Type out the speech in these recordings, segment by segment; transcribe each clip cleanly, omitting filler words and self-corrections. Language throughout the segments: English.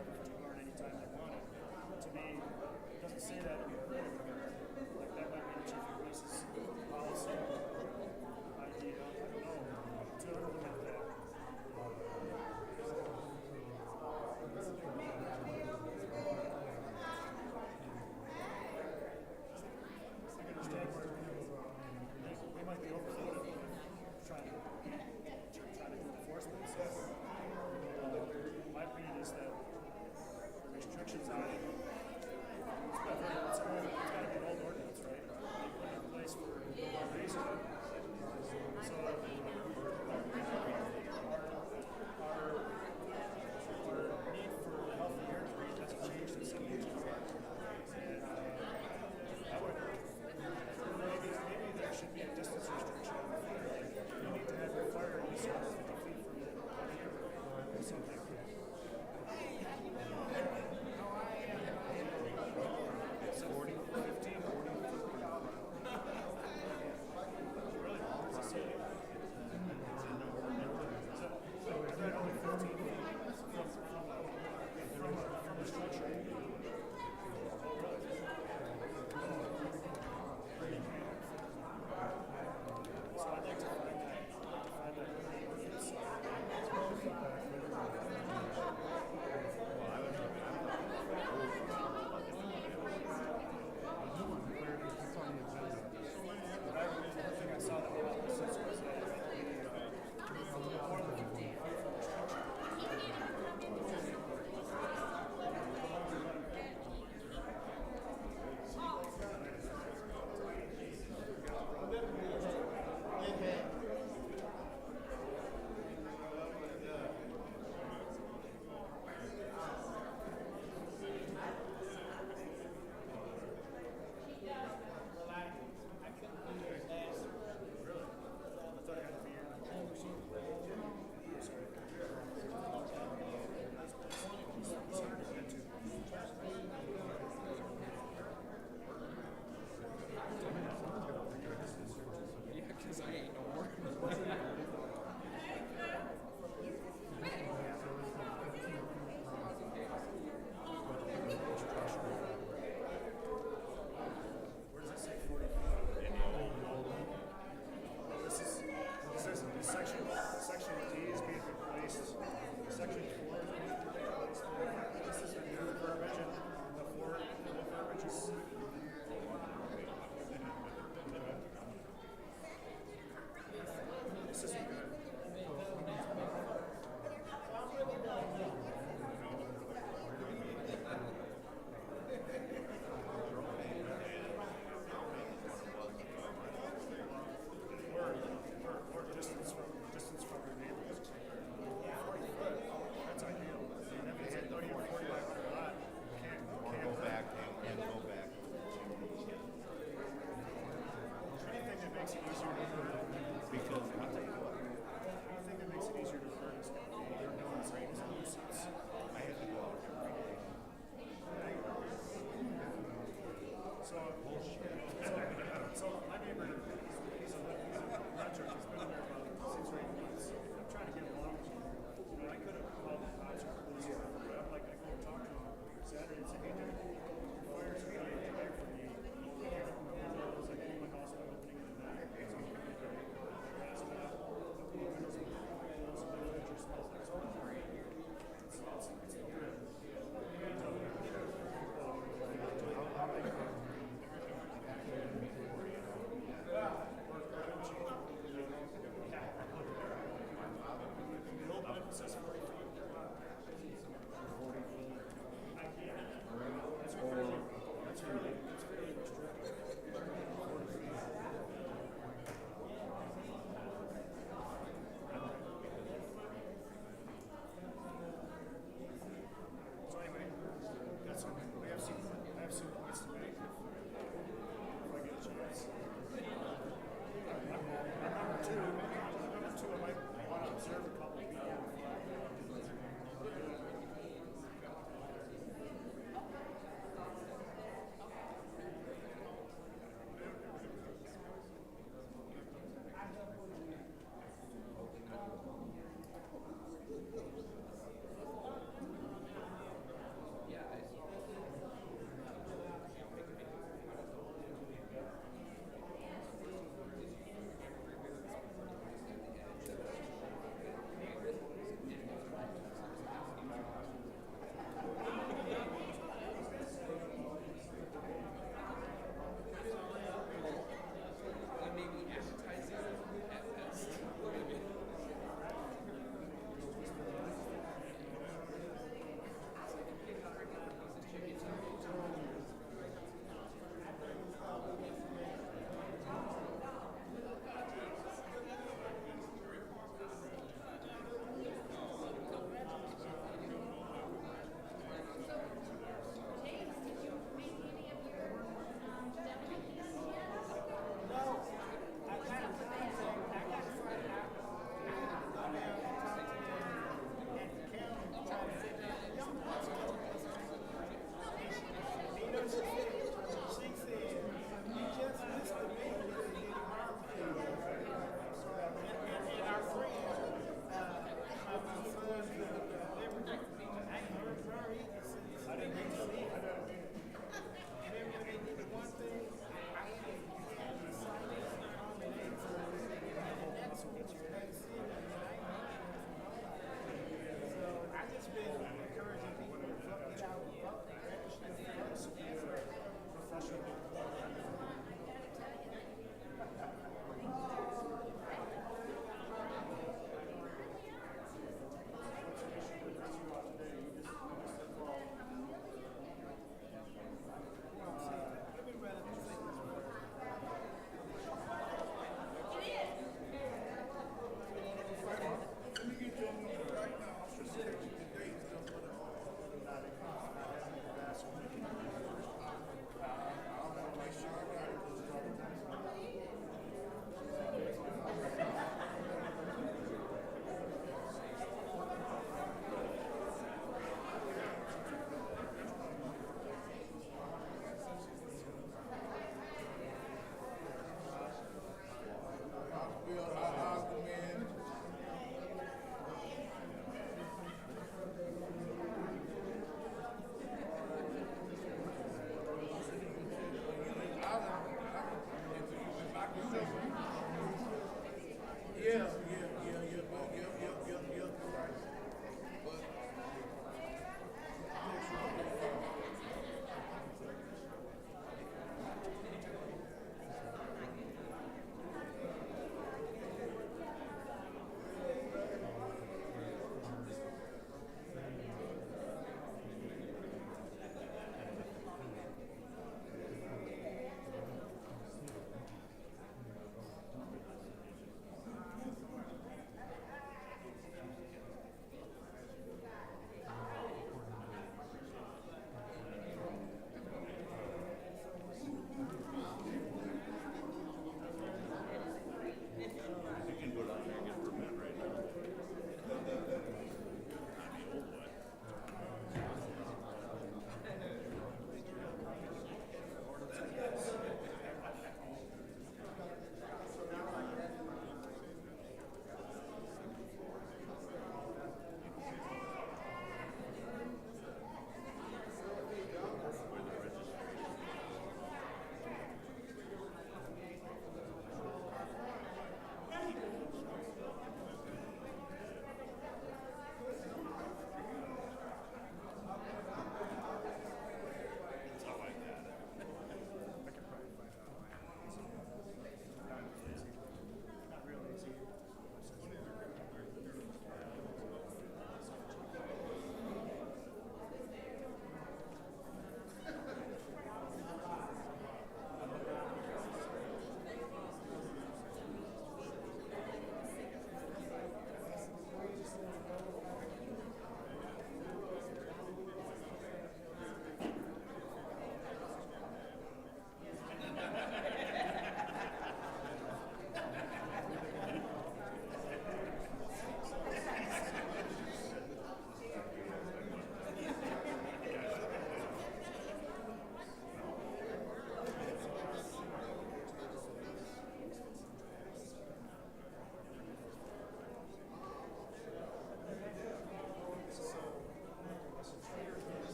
whoever to learn anytime they want it. To me, it doesn't say that in the agreement. Like that might be the chief of police's policy, idea. I don't know. To implement that. I can understand where they might be overloaded trying to do enforcement. So, my opinion is that the restrictions on it, it's been very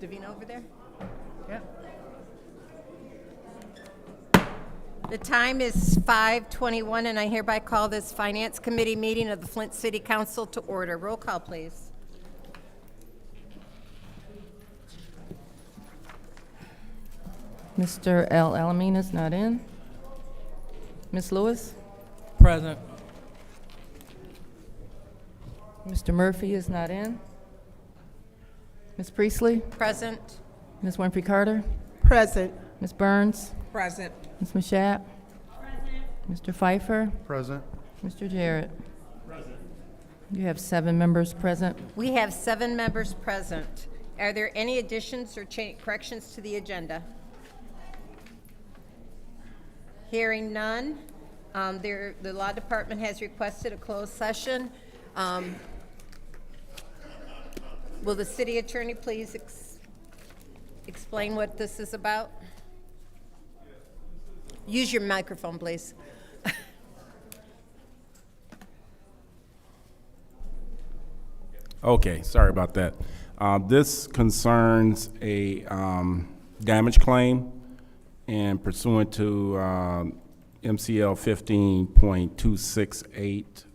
Davina over there? Yeah. The time is 5:21, and I hereby call this Finance Committee meeting of the Flint City Council to order. Roll call, please. Mr. L. Alameen is not in. Ms. Lewis? Present. Mr. Murphy is not in. Ms. Priestley? Present. Ms. Winfrey Carter? Present. Ms. Burns? Present. Ms. Mashat? Mr. Pfeiffer? Present. Mr. Jarrett? You have 7 members present. We have 7 members present. Are there any additions or corrections to the agenda? Hearing none, the Law Department has requested a closed session. Will the city attorney please explain what this is about? Use your microphone, please. Okay, sorry about that. This concerns a damage claim, and pursuant to MCL 15.268,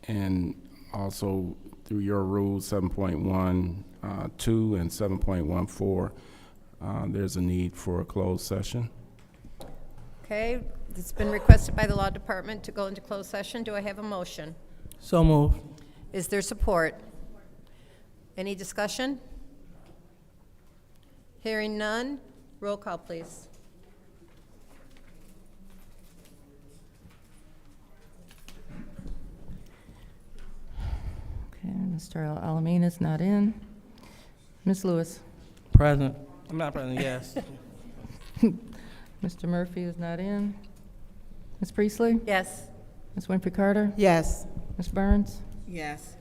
and also through your rules 7.12 and 7.14, there's a need for a closed session. Okay, it's been requested by the Law Department to go into closed session. Do I have a motion? So moved. Is there support? Any discussion? Hearing none, roll call, please. Okay, Mr. L. Alameen is not in. Ms. Lewis? Present. I'm not present, yes. Mr. Murphy is not in. Ms. Priestley? Yes. Ms. Winfrey Carter? Yes. Ms. Burns? Yes.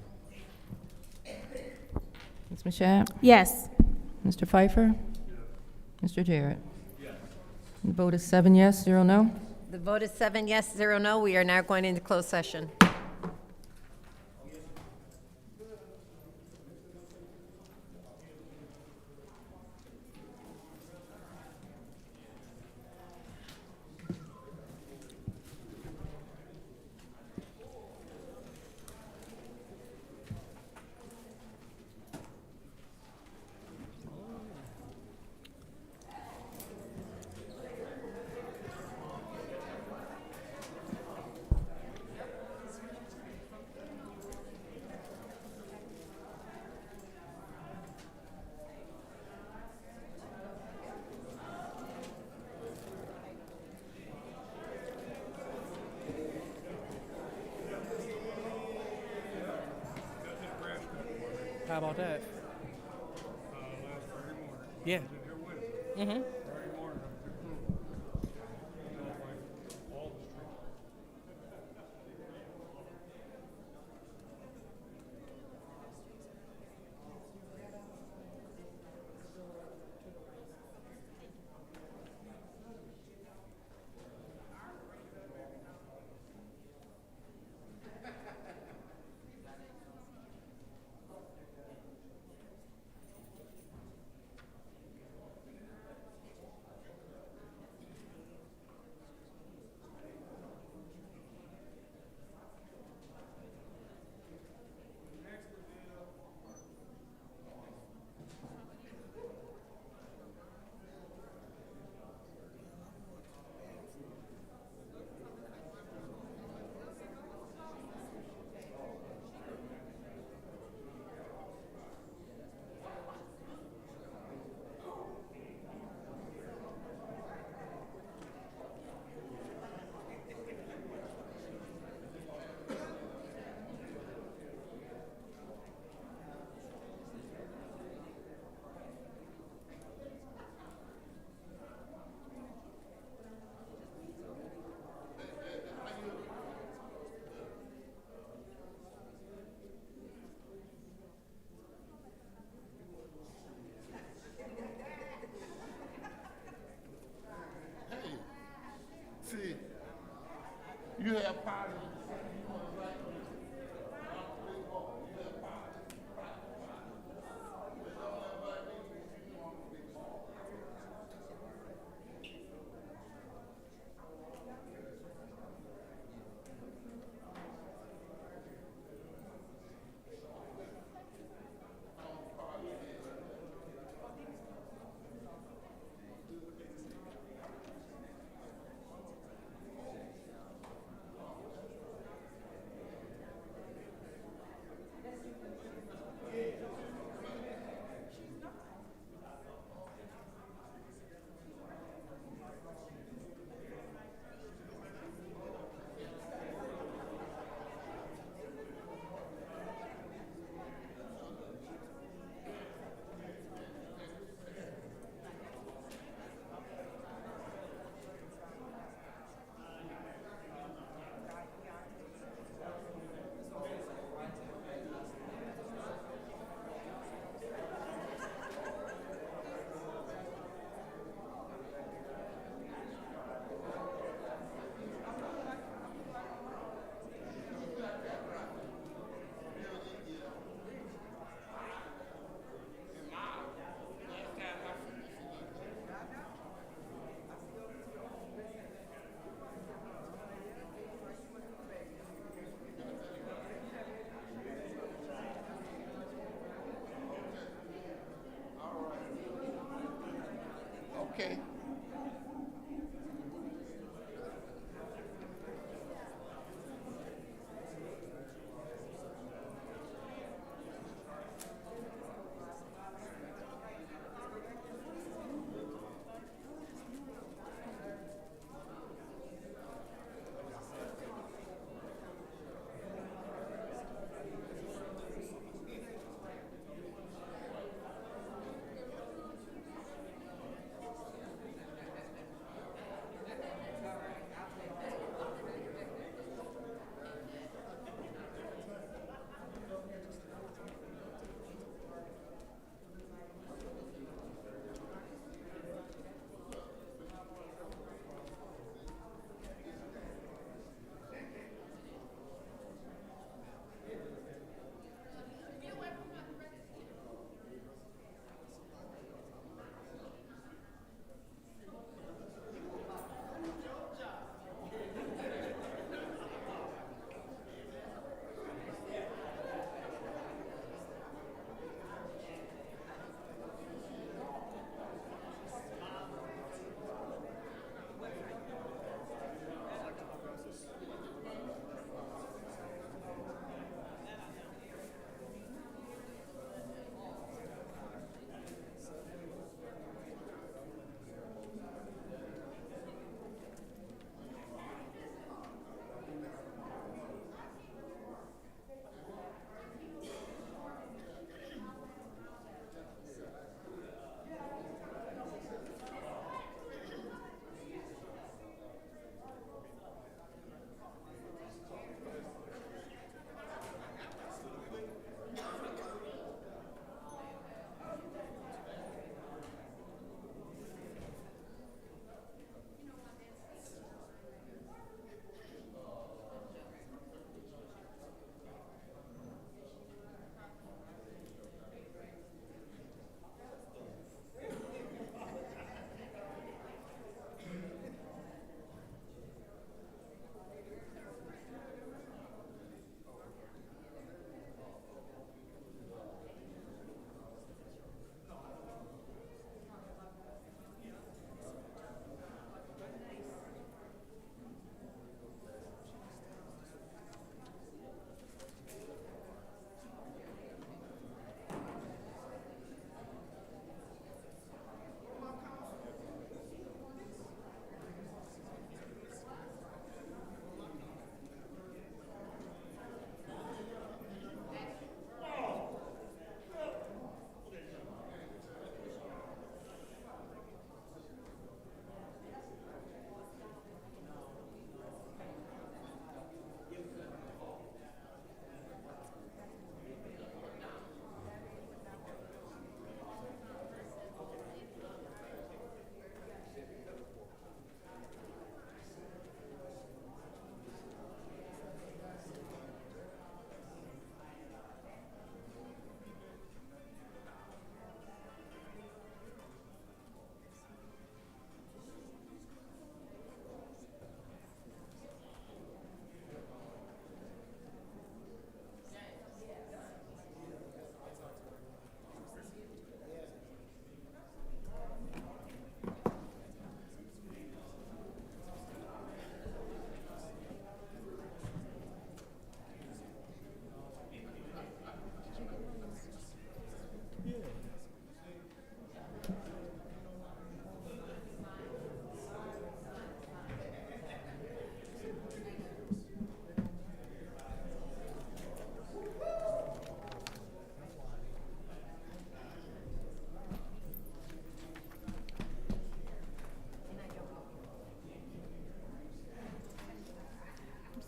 Ms. Mashat? Yes. Mr. Pfeiffer? Mr. Jarrett? The vote is 7 yes, 0 no. The vote is 7 yes, 0 no. We are now going into closed session. How about that? Yeah. Mm-hmm. Okay.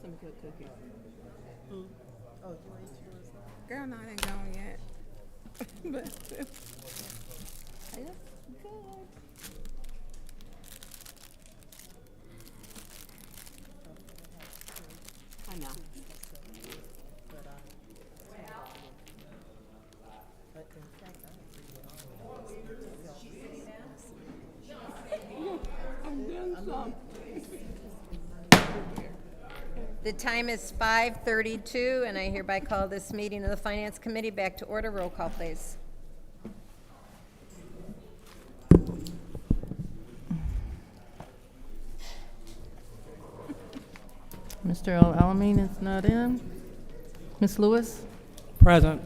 Some good cookies. Girl, no, it ain't gone yet. But Yes, good. I know. The time is 5:32, and I hereby call this meeting of the Finance Committee back to order. Roll call, please. Mr. El-Alamin is not in. Ms. Lewis? Present.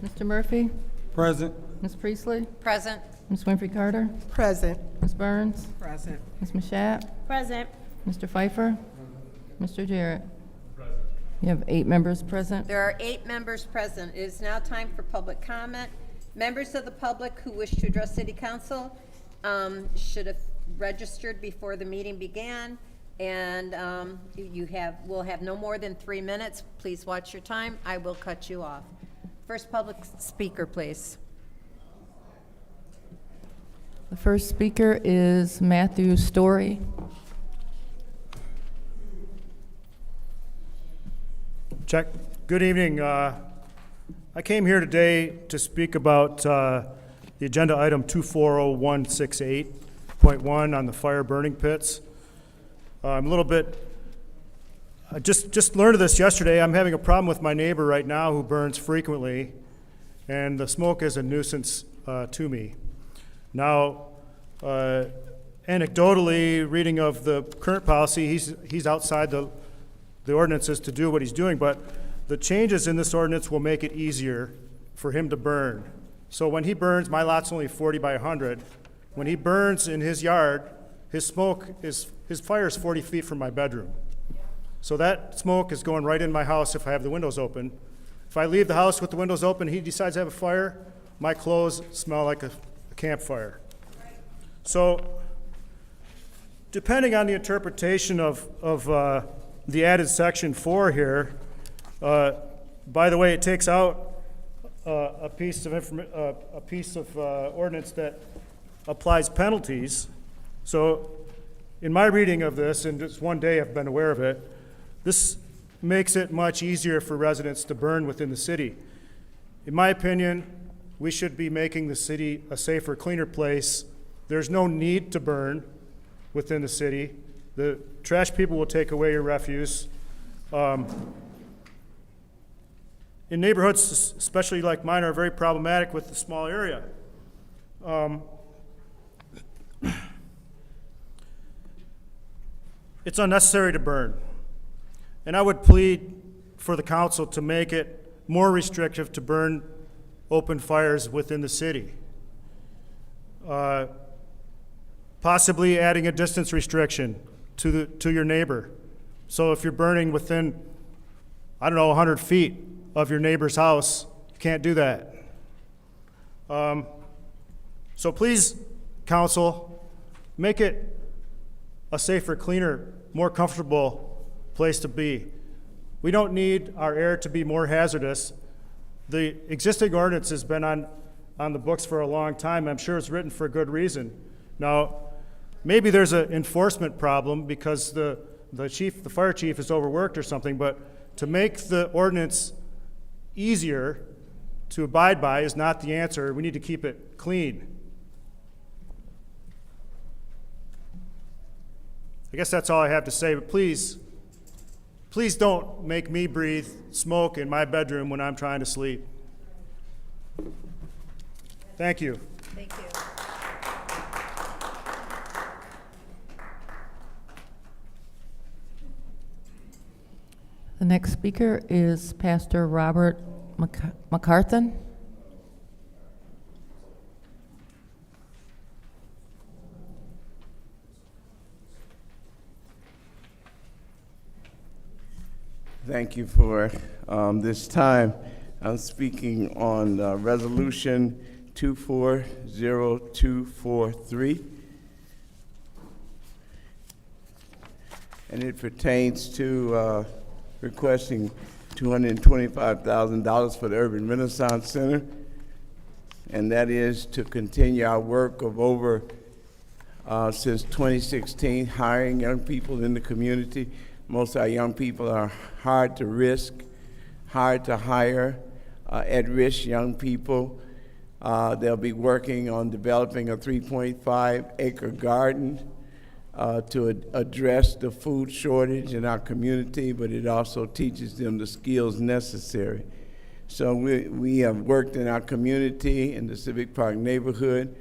Mr. Murphy? Present. Ms. Priestley? Present. Ms. Winfrey Carter? Present. Ms. Burns? Present. Ms. Mashat? Present. Mr. Pfeiffer? Mr. Jarrett? You have 8 members present. There are 8 members present. It is now time for public comment. Members of the public who wish to address City Council should have registered before the meeting began, and will have no more than 3 minutes. Please watch your time. I will cut you off. First public speaker, please. The first speaker is Matthew Story. Check. Good evening. I came here today to speak about the agenda item 240168.1 on the fire burning pits. I'm a little bit, I just learned of this yesterday. I'm having a problem with my neighbor right now who burns frequently, and the smoke is a nuisance to me. Now, anecdotally, reading of the current policy, he's outside the ordinances to do what he's doing, but the changes in this ordinance will make it easier for him to burn. So when he burns, my lot's only 40 by 100. When he burns in his yard, his fire is 40 feet from my bedroom. So that smoke is going right in my house if I have the windows open. If I leave the house with the windows open, he decides to have a fire, my clothes smell like a campfire. So depending on the interpretation of the added section 4 here, by the way, it takes out a piece of ordinance that applies penalties. So in my reading of this, and just one day I've been aware of it, this makes it much easier for residents to burn within the city. In my opinion, we should be making the city a safer, cleaner place. There's no need to burn within the city. The trash people will take away your refuse. In neighborhoods, especially like mine, are very problematic with the small area. It's unnecessary to burn. And I would plead for the council to make it more restrictive to burn open fires within the city. Possibly adding a distance restriction to your neighbor. So if you're burning within, 100 feet of your neighbor's house, you can't do that. So please, council, make it a safer, cleaner, more comfortable place to be. We don't need our air to be more hazardous. The existing ordinance has been on the books for a long time. I'm sure it's written for a good reason. Now, maybe there's an enforcement problem because the fire chief is overworked or something, but to make the ordinance easier to abide by is not the answer. We need to keep it clean. I guess that's all I have to say, but please don't make me breathe smoke in my bedroom when I'm trying to sleep. Thank you. Thank you. The next speaker is Pastor Robert McCarthan. Thank you for this time. I'm speaking on Resolution 240243, and it pertains to requesting $225,000 for the Urban Renaissance Center, and that is to continue our work of over since 2016, hiring young people in the community. Most of our young people are hard to risk, hard to hire, at-risk young people. They'll be working on developing a 3.5-acre garden to address the food shortage in our community, but it also teaches them the skills necessary. So we have worked in our community in the Civic Park neighborhood.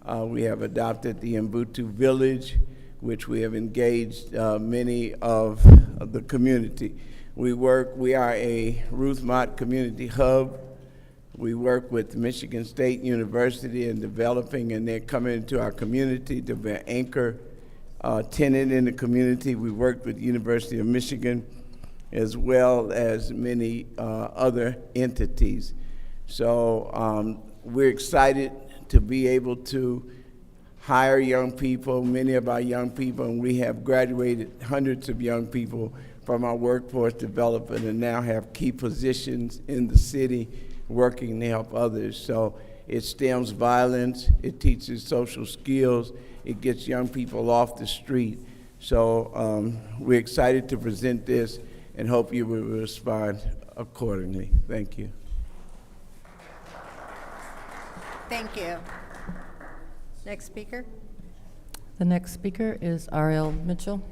We have adopted the Mbutu Village. which we have engaged many of the community. We are a Ruth Mott Community Hub. We work with Michigan State University in developing, and they're coming into our community to be an anchor tenant in the community. We worked with University of Michigan as well as many other entities. So we're excited to be able to hire young people, many of our young people, and we have graduated hundreds of young people from our workforce development and now have key positions in the city working to help others. So it stems violence, it teaches social skills, it gets young people off the street. So we're excited to present this and hope you will respond accordingly. Thank you. Thank you. Next speaker. The next speaker is R.L. Mitchell.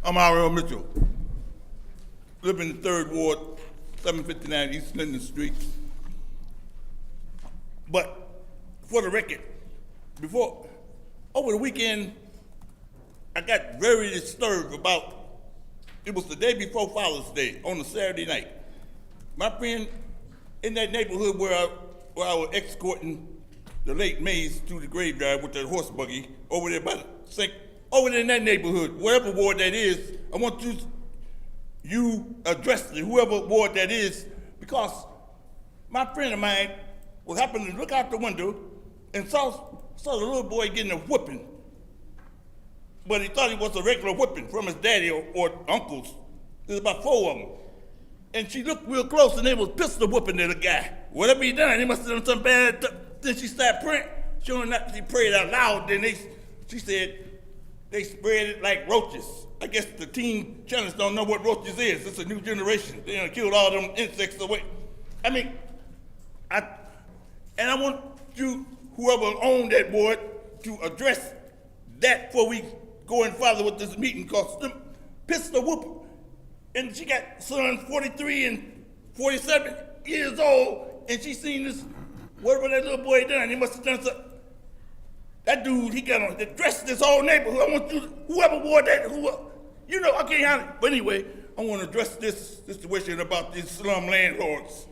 I'm R.L. Mitchell. Live in the 3rd Ward, 759 East Linden Street. But for the record, over the weekend, I got very disturbed about, it was the day before Father's Day, on a Saturday night. My friend in that neighborhood where I was escorting the late Mays through the graveyard with that horse buggy, over there by the sink, over there in that neighborhood, whatever ward that is, I want you address it, whoever ward that is, because my friend of mine was happening to look out the window and saw the little boy getting a whipping. But he thought it was a regular whipping from his daddy or uncles. There's about 4 of them. And she looked real close and they was pistol whipping at the guy. Whatever he done, he must have done something bad. Then she started praying. She prayed out loud. Then she said they spread it like roaches. I guess the teen challenge don't know what roaches is. It's a new generation. They done killed all them insects away. I mean, I want you, whoever owned that board, to address that before we go and further with this meeting, because them pistol whoop. And she got sons 43 and 47 years old, and she seen this, whatever that little boy done, he must have done something. That dude, he got on, dress this whole neighborhood. I want you, whoever wore that, I can't handle it. But anyway, I want to address this situation about these slum landlords.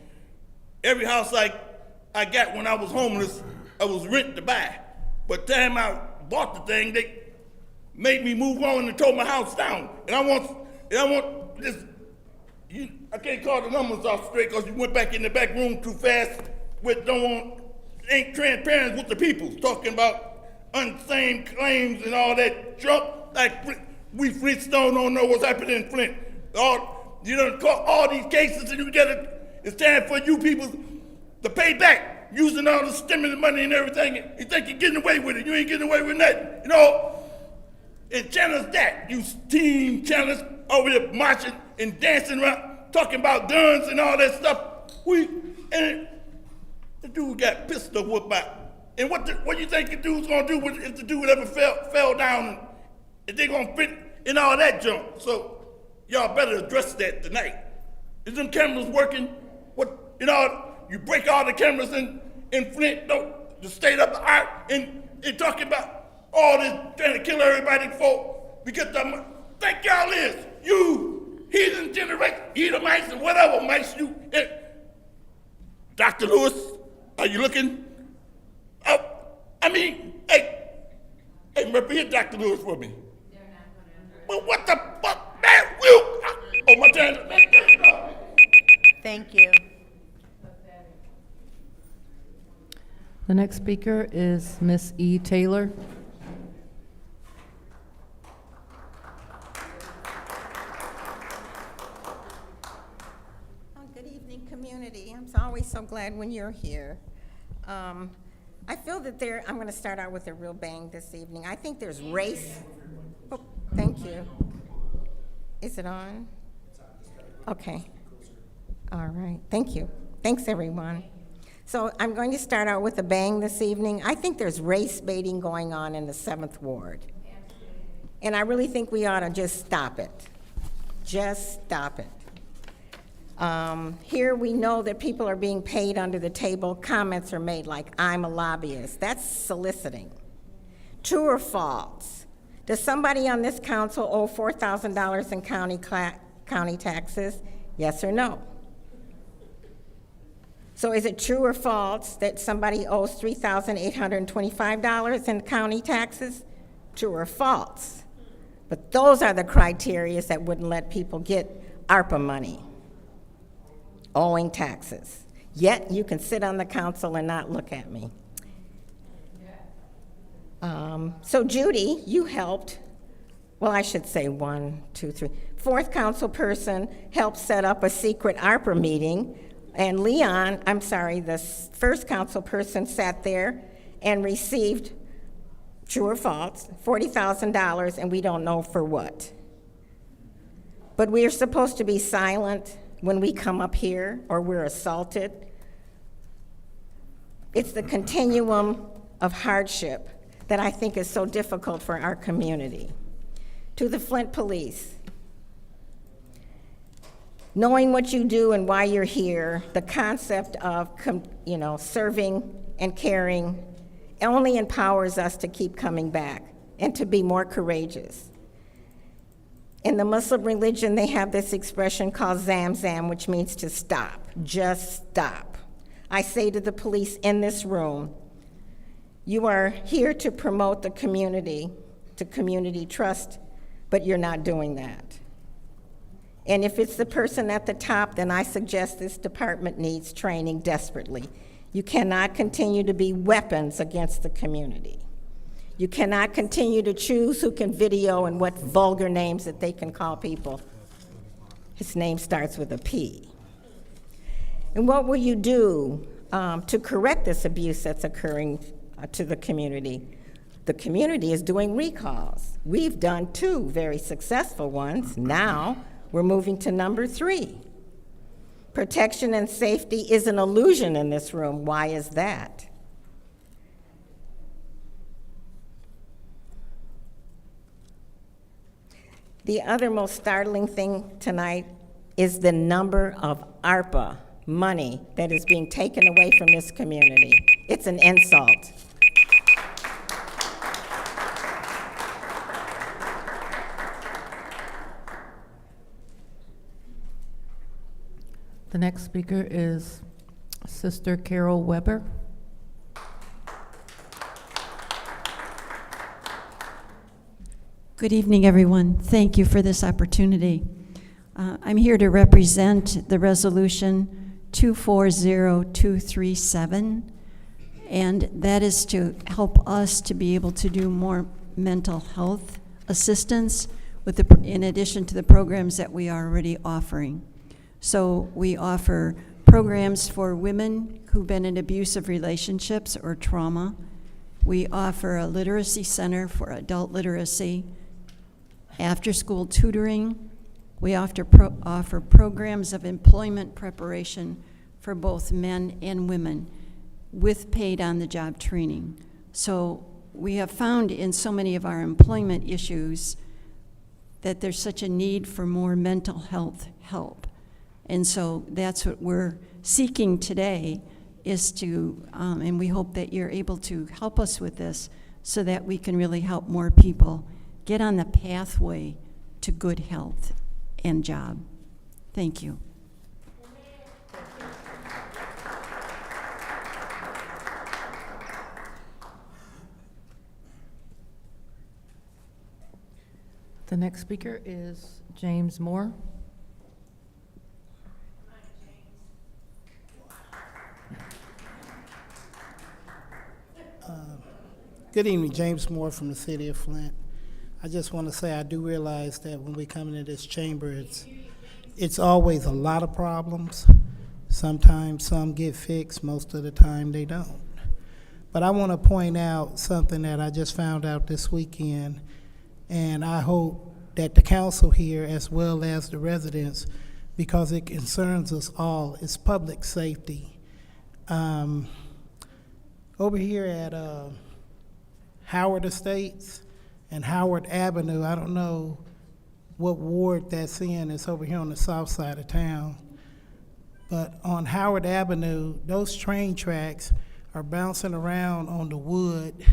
Every house I got when I was homeless, I was rent to buy. But the time I bought the thing, they made me move on and tore my house down. And I want this, I can't call the numbers off straight because you went back in the back room too fast ain't transparent with the people, talking about unsane claims and all that junk. Like we Flintstone don't know what's happening in Flint. You done caught all these cases and it's time for you people to pay back using all the stimulus money and everything. You think you're getting away with it. You ain't getting away with nothing, And challenge that, you team challenge over there marching and dancing around, talking about guns and all that stuff. And the dude got pistol whooped out. And what do you think the dude's gonna do if the dude ever fell down and they gonna fit in all that junk? So y'all better address that tonight. Is them cameras working? You break all the cameras in Flint, the state of the art, and talking about all this, trying to kill everybody before we get the think y'all is, you heathen generation, Edomites and whatever mice you. Dr. Lewis, are you looking? Hey, repeat Dr. Lewis for me. Well, what the fuck, man? Oh, my turn. Thank you. The next speaker is Miss E. Taylor. Good evening, community. I'm always so glad when you're here. I feel that I'm going to start out with a real bang this evening. I think there's race. Oh, thank you. Is it on? Okay. All right. Thank you. Thanks, everyone. So I'm going to start out with a bang this evening. I think there's race baiting going on in the 7th Ward. And I really think we ought to just stop it. Just stop it. Here we know that people are being paid under the table. Comments are made like, I'm a lobbyist. That's soliciting. True or false? Does somebody on this council owe $4,000 in county taxes? Yes or no? So is it true or false that somebody owes $3,825 in county taxes? True or false? But those are the criteria that wouldn't let people get ARPA money, owing taxes. Yet you can sit on the council and not look at me. So Judy, you helped, well, I should say 1, 2, 3. Fourth council person helped set up a secret ARPA meeting, and Leon, the first council person sat there and received, true or false, $40,000, and we don't know for what. But we are supposed to be silent when we come up here or we're assaulted. It's the continuum of hardship that I think is so difficult for our community. To the Flint Police, knowing what you do and why you're here, the concept of serving and caring only empowers us to keep coming back and to be more courageous. In the Muslim religion, they have this expression called zamzam, which means to stop, just stop. I say to the police in this room, you are here to promote the community, to community trust, but you're not doing that. And if it's the person at the top, then I suggest this department needs training desperately. You cannot continue to be weapons against the community. You cannot continue to choose who can video and what vulgar names that they can call people. His name starts with a P. And what will you do to correct this abuse that's occurring to the community? The community is doing recalls. We've done 2 very successful ones. Now we're moving to number 3. Protection and safety is an illusion in this room. Why is that? The other most startling thing tonight is the number of ARPA money that is being taken away from this community. It's an insult. The next speaker is Sister Carol Weber. Good evening, everyone. Thank you for this opportunity. I'm here to represent the resolution 240237, and that is to help us to be able to do more mental health assistance in addition to the programs that we are already offering. So we offer programs for women who've been in abusive relationships or trauma. We offer a literacy center for adult literacy, after-school tutoring. We offer programs of employment preparation for both men and women with paid on-the-job training. So we have found in so many of our employment issues that there's such a need for more mental health help. And so that's what we're seeking today is to, and we hope that you're able to help us with this so that we can really help more people get on the pathway to good health and job. Thank you. The next speaker is James Moore. Good evening, James Moore from the city of Flint. I just want to say I do realize that when we come into this chamber, it's always a lot of problems. Sometimes some get fixed, most of the time they don't. But I want to point out something that I just found out this weekend, and I hope that the council here, as well as the residents, because it concerns us all, is public safety. Over here at Howard Estates and Howard Avenue, I don't know what ward that's in, it's over here on the south side of town, But on Howard Avenue, those train tracks are bouncing around on the wood.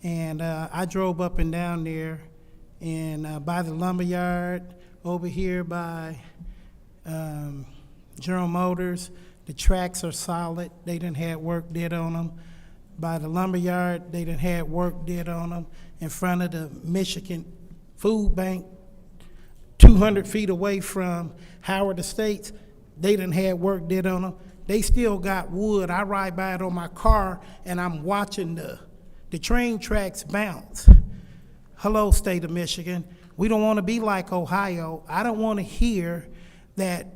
And I drove up and down there, and by the lumberyard, over here by General Motors, the tracks are solid. They done had work did on them. By the lumberyard, they done had work did on them. In front of the Michigan Food Bank, 200 feet away from Howard Estates, they done had work did on them. They still got wood. I ride by it on my car, and I'm watching the train tracks bounce. Hello, state of Michigan. We don't want to be like Ohio. I don't want to hear that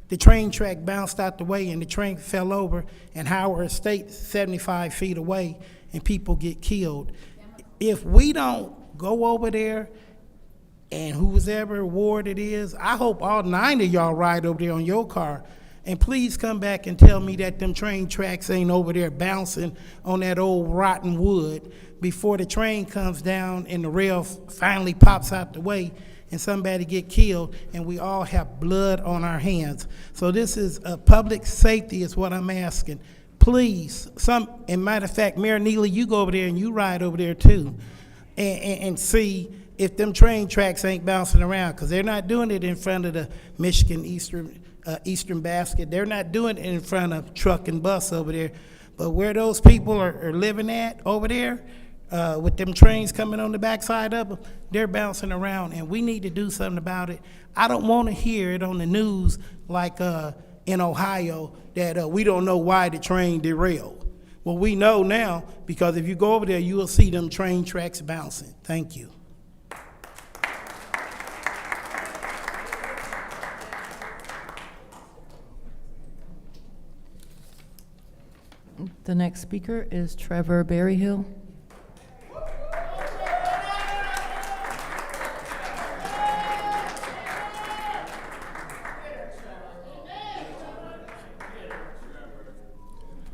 the train track bounced out the way and the train fell over and Howard Estate 75 feet away and people get killed. If we don't go over there, and whoever ward it is, I hope all 9 of y'all ride over there on your car. And please come back and tell me that them train tracks ain't over there bouncing on that old rotten wood before the train comes down and the rail finally pops out the way and somebody get killed and we all have blood on our hands. So this is public safety is what I'm asking. Please, and matter of fact, Mayor Neely, you go over there and you ride over there too and see if them train tracks ain't bouncing around, because they're not doing it in front of the Michigan Eastern Basket. They're not doing it in front of truck and bus over there. But where those people are living at over there, with them trains coming on the backside of them, they're bouncing around, and we need to do something about it. I don't want to hear it on the news like in Ohio that we don't know why the train derailed. Well, we know now, because if you go over there, you will see them train tracks bouncing. Thank you. The next speaker is Trevor Berryhill.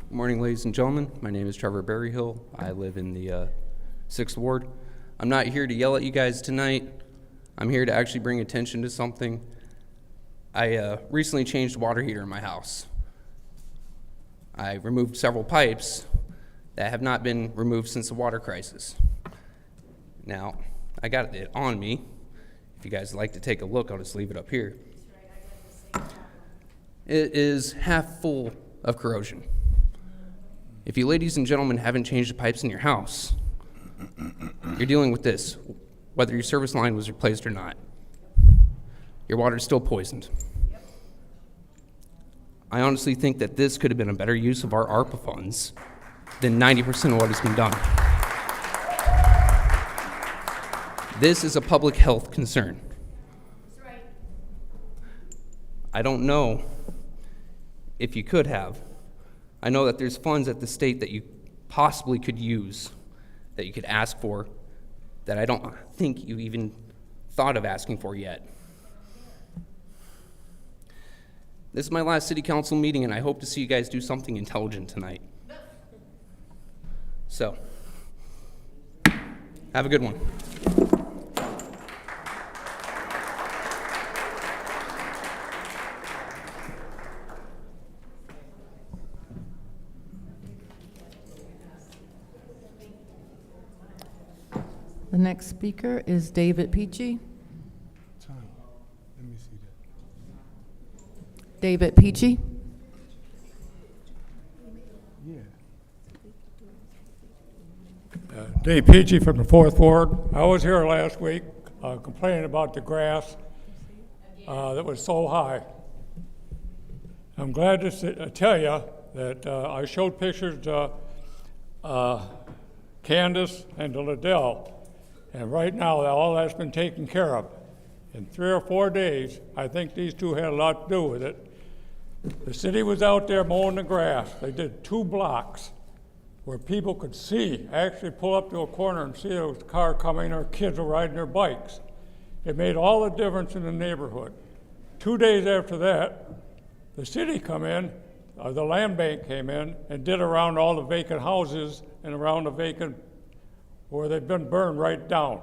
Good morning, ladies and gentlemen. My name is Trevor Berryhill. I live in the 6th Ward. I'm not here to yell at you guys tonight. I'm here to actually bring attention to something. I recently changed the water heater in my house. I removed several pipes that have not been removed since the water crisis. Now, I got it on me. If you guys would like to take a look, I'll just leave it up here. It is half full of corrosion. If you ladies and gentlemen haven't changed the pipes in your house, you're dealing with this, whether your service line was replaced or not. Your water is still poisoned. I honestly think that this could have been a better use of our ARPA funds than 90% of what has been done. This is a public health concern. That's right. I don't know if you could have. I know that there's funds at the state that you possibly could use, that you could ask for, that I don't think you even thought of asking for yet. This is my last city council meeting, and I hope to see you guys do something intelligent tonight. So, have a good one. The next speaker is David Peachy. David Peachy. Dave Peachy from the 4th Ward. I was here last week complaining about the grass that was so high. I'm glad to tell you that I showed pictures to Candace and to Liddell, and right now all that's been taken care of. In 3 or 4 days, I think these two had a lot to do with it. The city was out there mowing the grass. They did 2 blocks where people could see, actually pull up to a corner and see there was a car coming or kids were riding their bikes. It made all the difference in the neighborhood. 2 days after that, the city come in, the land bank came in and did around all the vacant houses and around the vacant where they've been burned right down.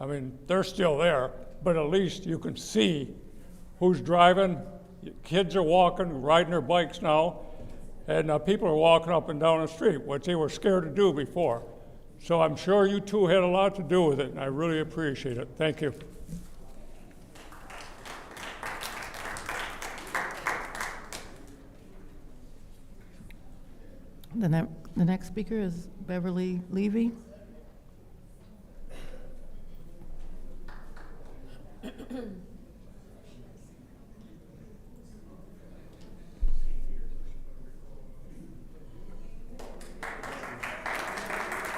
I mean, they're still there, but at least you can see who's driving Kids are walking, riding their bikes now, and people are walking up and down the street, which they were scared to do before. So I'm sure you two had a lot to do with it, and I really appreciate it. Thank you. The next speaker is Beverly Levy.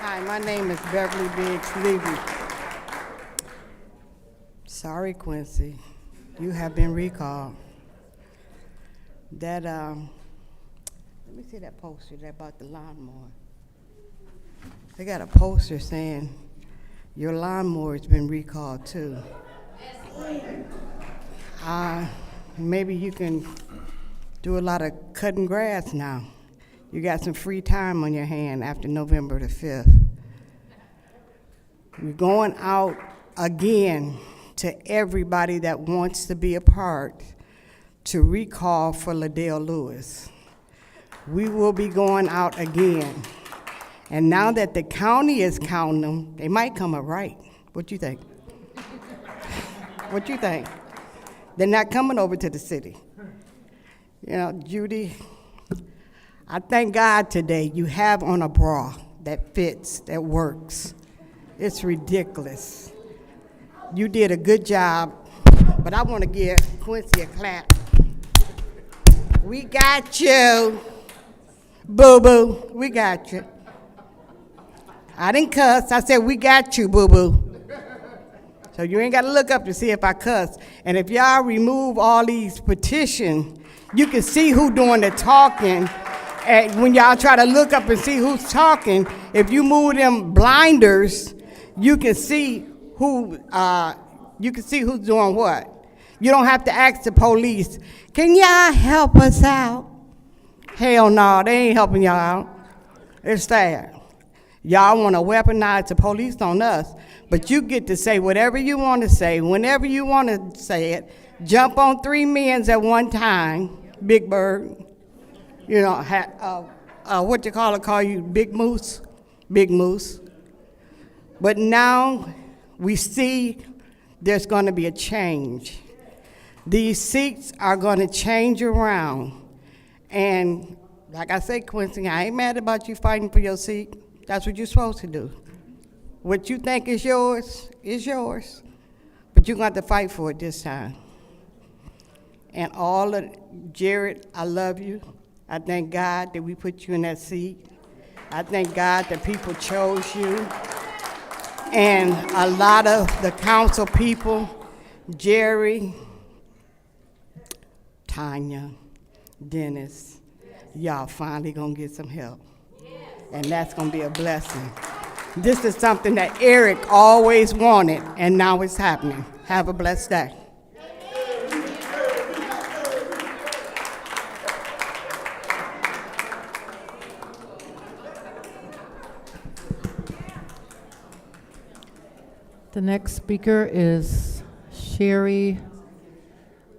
Hi, my name is Beverly Biggs Levy. Sorry, Quincy, you have been recalled. That, let me see that poster there about the lawnmower. They got a poster saying, your lawnmower has been recalled too. Maybe you can do a lot of cutting grass now. You got some free time on your hand after November the 5th. We're going out again to everybody that wants to be a part to recall for Liddell Lewis. We will be going out again. And now that the county is counting them, they might come up right. What you think? What you think? They're not coming over to the city. You know, Judy, I thank God today you have on a bra that fits, that works. It's ridiculous. You did a good job, but I want to give Quincy a clap. We got you, boo-boo, we got you. I didn't cuss, I said we got you, boo-boo. So you ain't got to look up to see if I cuss. And if y'all remove all these petitions, you can see who doing the talking. And when y'all try to look up and see who's talking, if you move them blinders, you can see who's doing what. You don't have to ask the police, can y'all help us out? Hell no, they ain't helping y'all out. It's sad. Y'all want to weaponize the police on us, but you get to say whatever you want to say, whenever you want to say it. Jump on 3 men at one time, Big Bird. You know, what you call you Big Moose? Big Moose. But now we see there's going to be a change. These seats are going to change around. And like I said, Quincy, I ain't mad about you fighting for your seat. That's what you're supposed to do. What you think is yours. But you're going to have to fight for it this time. And all of Jared, I love you. I thank God that we put you in that seat. I thank God that people chose you. And a lot of the council people, Jerry, Tanya, Dennis, y'all finally gonna get some help. And that's gonna be a blessing. This is something that Eric always wanted, and now it's happening. Have a blessed day. The next speaker is Sherry,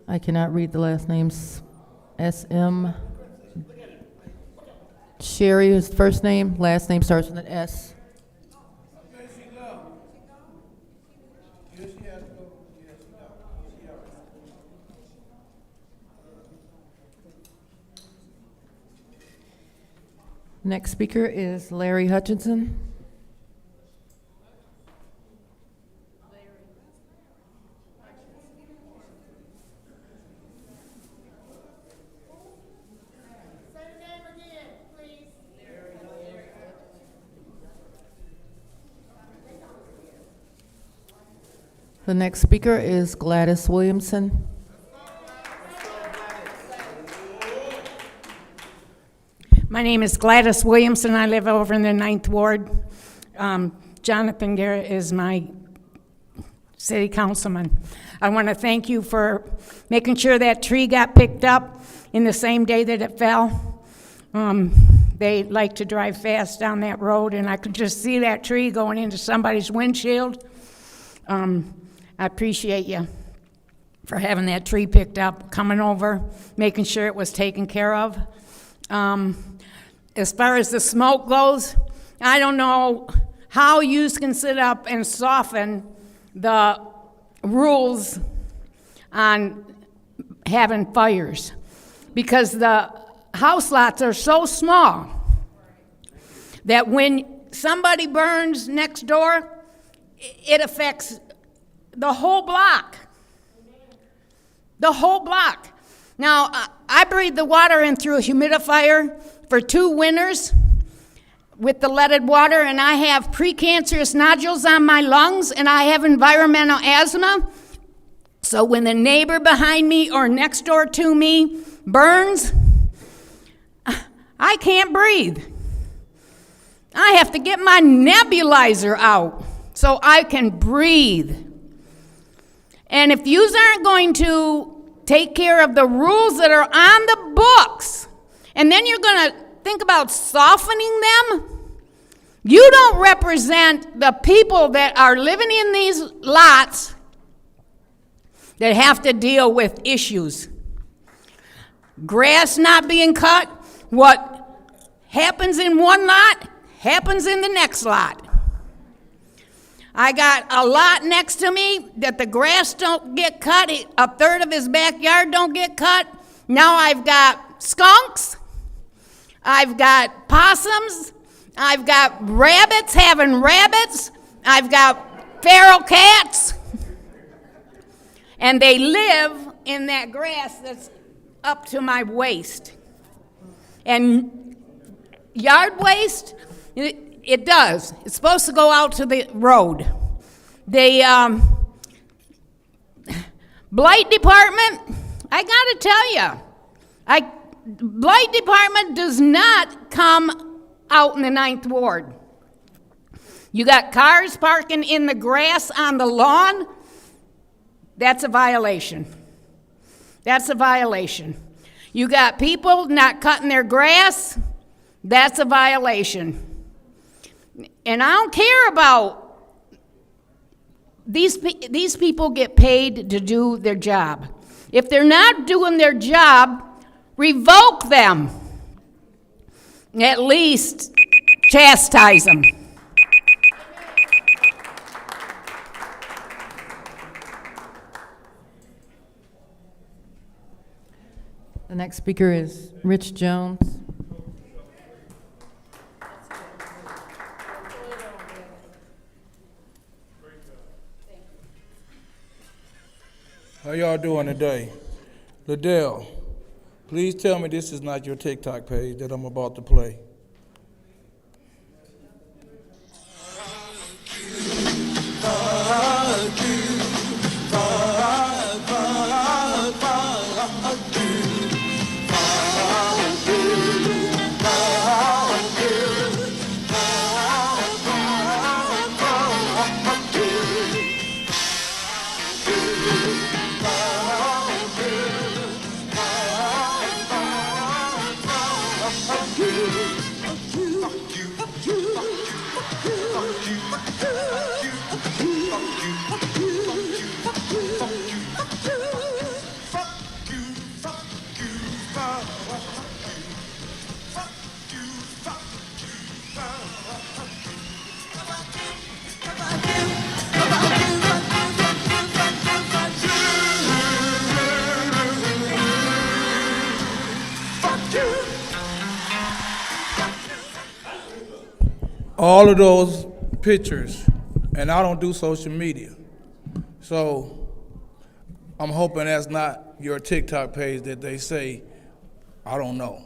I cannot read the last names, S.M. Sherry is the first name, last name starts with an S. Next speaker is Larry Hutchinson. The next speaker is Gladys Williamson. My name is Gladys Williamson. I live over in the 9th Ward. Jonathan Garrett is my city councilman. I want to thank you for making sure that tree got picked up in the same day that it fell. They like to drive fast down that road, and I could just see that tree going into somebody's windshield. I appreciate you. for having that tree picked up, coming over, making sure it was taken care of. As far as the smoke goes, I don't know how you can sit up and soften the rules on having fires, because the house lots are so small that when somebody burns next door, it affects the whole block. The whole block. Now, I breathed the water in through a humidifier for 2 winters with the leaded water, and I have precancerous nodules on my lungs, and I have environmental asthma. So when the neighbor behind me or next door to me burns, I can't breathe. I have to get my nebulizer out so I can breathe. And if you aren't going to take care of the rules that are on the books, and then you're going to think about softening them, you don't represent the people that are living in these lots that have to deal with issues. Grass not being cut, what happens in one lot happens in the next lot. I got a lot next to me that the grass don't get cut. A third of his backyard don't get cut. Now I've got skunks. I've got possums. I've got rabbits having rabbits. I've got feral cats. And they live in that grass that's up to my waist. And yard waste, it does. It's supposed to go out to the road. The blight department, I gotta tell you, blight department does not come out in the 9th Ward. You got cars parking in the grass on the lawn. That's a violation. That's a violation. You got people not cutting their grass. That's a violation. And I don't care about these people get paid to do their job. If they're not doing their job, revoke them. At least chastise them. The next speaker is Rich Jones. How y'all doing today? Liddell, please tell me this is not your TikTok page that I'm about to play. All of those pictures, and I don't do social media, so I'm hoping that's not your TikTok page that they say. I don't know,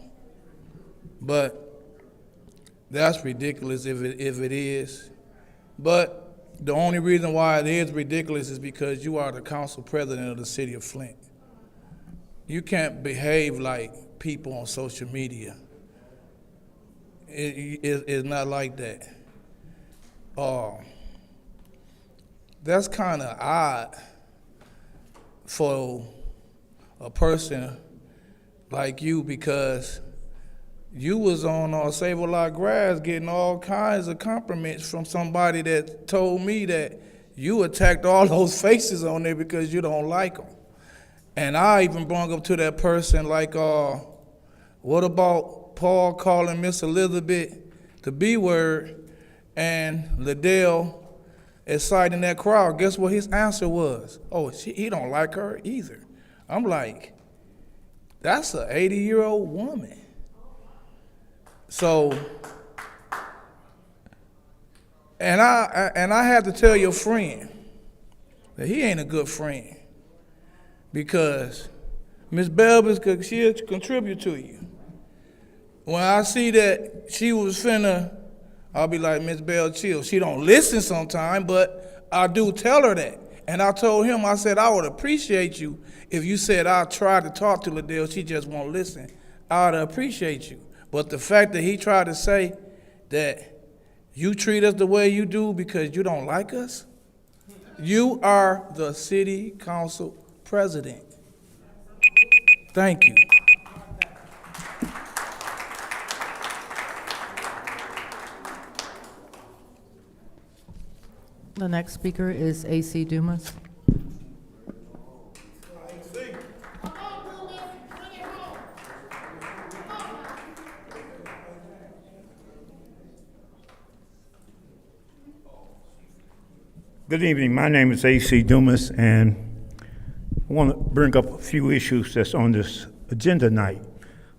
but that's ridiculous if it is. But the only reason why it is ridiculous is because you are the council president of the city of Flint. You can't behave like people on social media. It's not like that. That's kind of odd for a person like you, because you was on Save a Lot Grass getting all kinds of compliments from somebody that told me that you attacked all those faces on there because you don't like them. And I even brought up to that person like, what about Paul calling Miss Elizabeth the B word and Liddell is citing that crowd? Guess what his answer was? Oh, he don't like her either. I'm like, that's an 80-year-old woman. So, and I had to tell your friend that he ain't a good friend because Miss Belbis, she'll contribute to you. When I see that she was finna, I'll be like, Miss Bell, chill. She don't listen sometime, but I do tell her that. And I told him, I said, I would appreciate you if you said I tried to talk to Liddell, she just won't listen. I would appreciate you. But the fact that he tried to say that you treat us the way you do because you don't like us, you are the city council president. Thank you. The next speaker is AC Dumas. Good evening. My name is AC Dumas, and I want to bring up a few issues that's on this agenda tonight.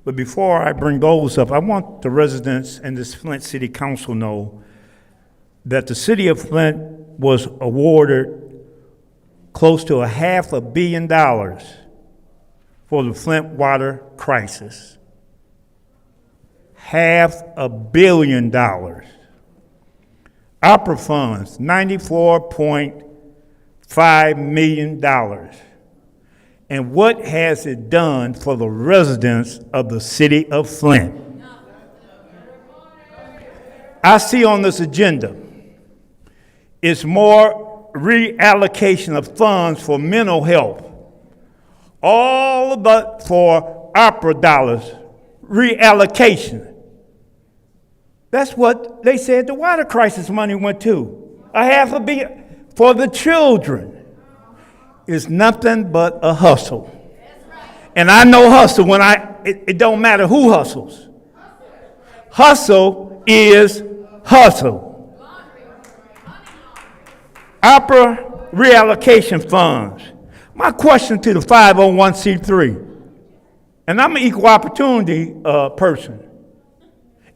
But before I bring those up, I want the residents and this Flint City Council know that the city of Flint was awarded close to $500 million for the Flint water crisis. $500 million. Opera funds, $94.5 million. And what has it done for the residents of the city of Flint? I see on this agenda, it's more reallocation of funds for mental health. All but for opera dollars, reallocation. That's what they said the water crisis money went to. $500 million for the children. It's nothing but a hustle. And I know hustle when it don't matter who hustles. Hustle is hustle. Opera reallocation funds. My question to the 501c3, and I'm an equal opportunity person.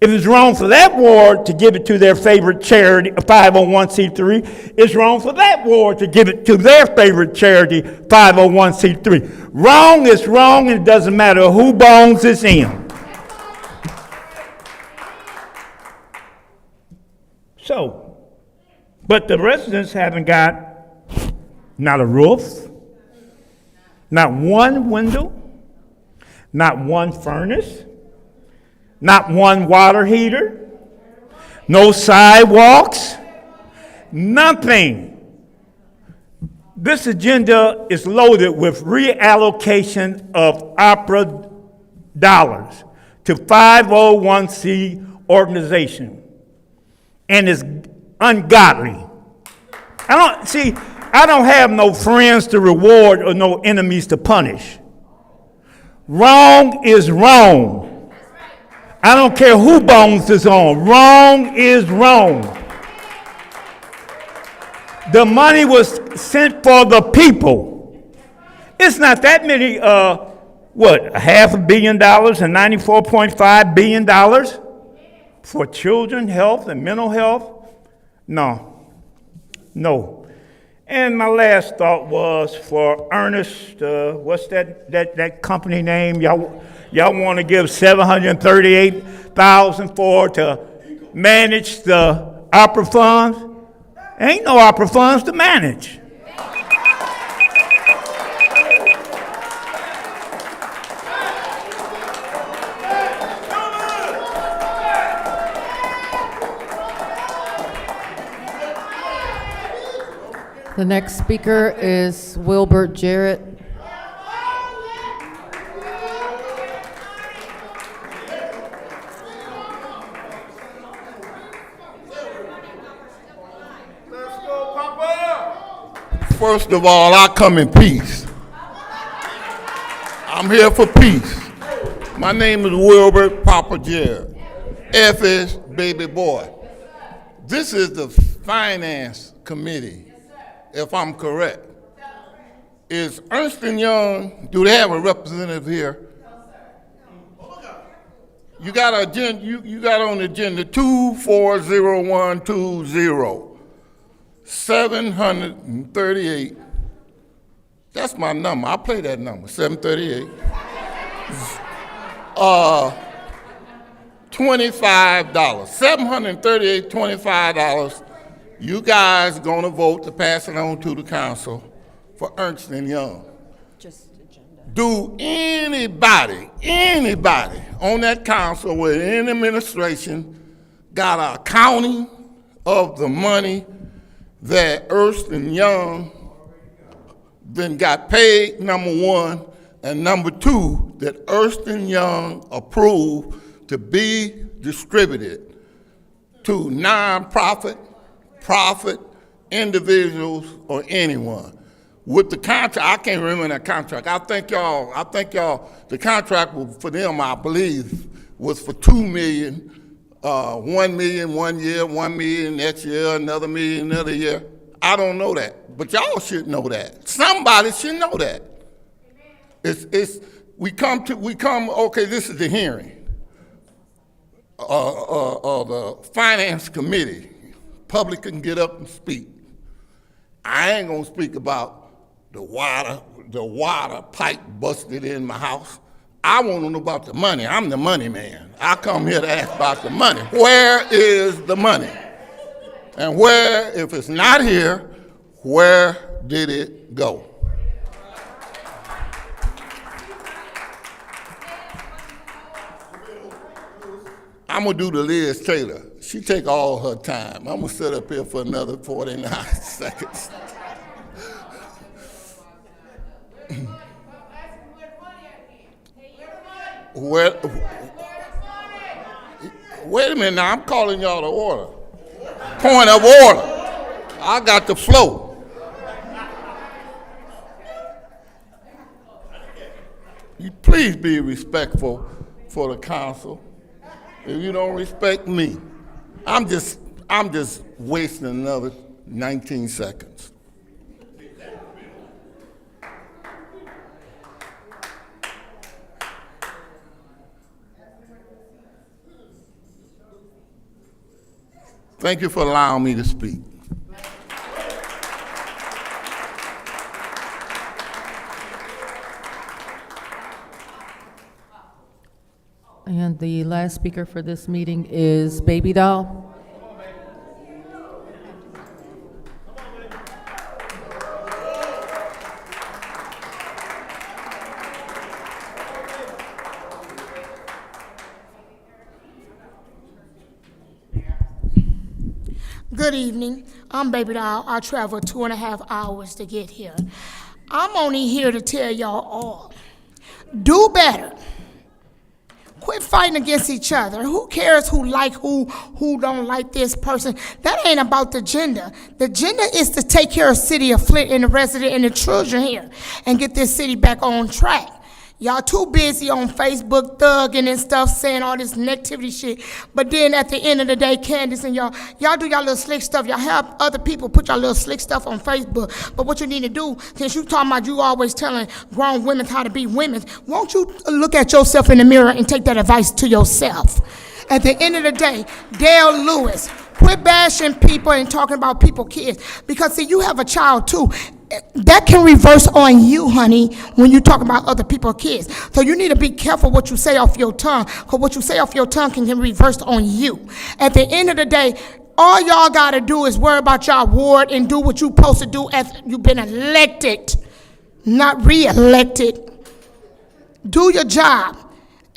If it's wrong for that ward to give it to their favorite charity, a 501c3, it's wrong for that ward to give it to their favorite charity, 501c3. Wrong is wrong, and it doesn't matter who bones it's in. So, but the residents haven't got not a roof, not one window, not one furnace, not one water heater, no sidewalks, nothing. This agenda is loaded with reallocation of opera dollars to 501c organization, and it's ungodly. I don't have no friends to reward or no enemies to punish. Wrong is wrong. I don't care who bones is on. Wrong is wrong. The money was sent for the people. It's not that many, $500 million and $94.5 billion for children health and mental health? No. And my last thought was for Ernest, what's that company name? Y'all want to give $738,000 for to manage the opera funds? Ain't no opera funds to manage. The next speaker is Wilbert Jarrett. First of all, I come in peace. I'm here for peace. My name is Wilbert Papa Jared, FS Baby Boy. This is the Finance Committee, if I'm correct. Is Ernst & Young, do they have a representative here? You got agenda, you got on the agenda 240120, 738. That's my number. I play that number, 738. $25, $738, $25. You guys gonna vote to pass it on to the council for Ernst & Young. Just agenda. Do anybody on that council within administration got an accounting of the money that Ernst & Young then got paid, number one, and number two, that Ernst & Young approved to be distributed to nonprofit, profit, individuals, or anyone? With the contract, I can't remember that contract. I think y'all, the contract for them, I believe, was for $2 million, $1 million 1 year, $1 million next year, another million another year. I don't know that, but y'all should know that. Somebody should know that. We come, okay, this is the hearing. The Finance Committee, public can get up and speak. I ain't gonna speak about the water pipe busted in my house. I want to know about the money. I'm the money man. I come here to ask about the money. Where is the money? And where, if it's not here, where did it go? I'm gonna do the Liz Taylor. She take all her time. I'm gonna sit up here for another 49 seconds. Wait a minute now, I'm calling y'all to order. Point of order. I got the flow. You please be respectful for the council. If you don't respect me, I'm just wasting another 19 seconds. Thank you for allowing me to speak. And the last speaker for this meeting is Baby Doll. Good evening. I'm Baby Doll. I traveled 2.5 hours to get here. I'm only here to tell y'all all, do better. Quit fighting against each other. Who cares who like who don't like this person? That ain't about the gender. The gender is to take care of city of Flint and the resident and the children here and get this city back on track. Y'all too busy on Facebook thugging and stuff, saying all this negativity shit. But then at the end of the day, Candace and y'all do y'all little slick stuff. Y'all help other people put y'all little slick stuff on Facebook. But what you need to do, since you talking about you always telling grown women how to be women, won't you look at yourself in the mirror and take that advice to yourself? At the end of the day, Dale Lewis, quit bashing people and talking about people's kids. Because see, you have a child too. That can reverse on you, honey, when you talk about other people's kids. So you need to be careful what you say off your tongue, because what you say off your tongue can reverse on you. At the end of the day, all y'all got to do is worry about y'all ward and do what you're supposed to do after you've been elected, not re-elected. Do your job.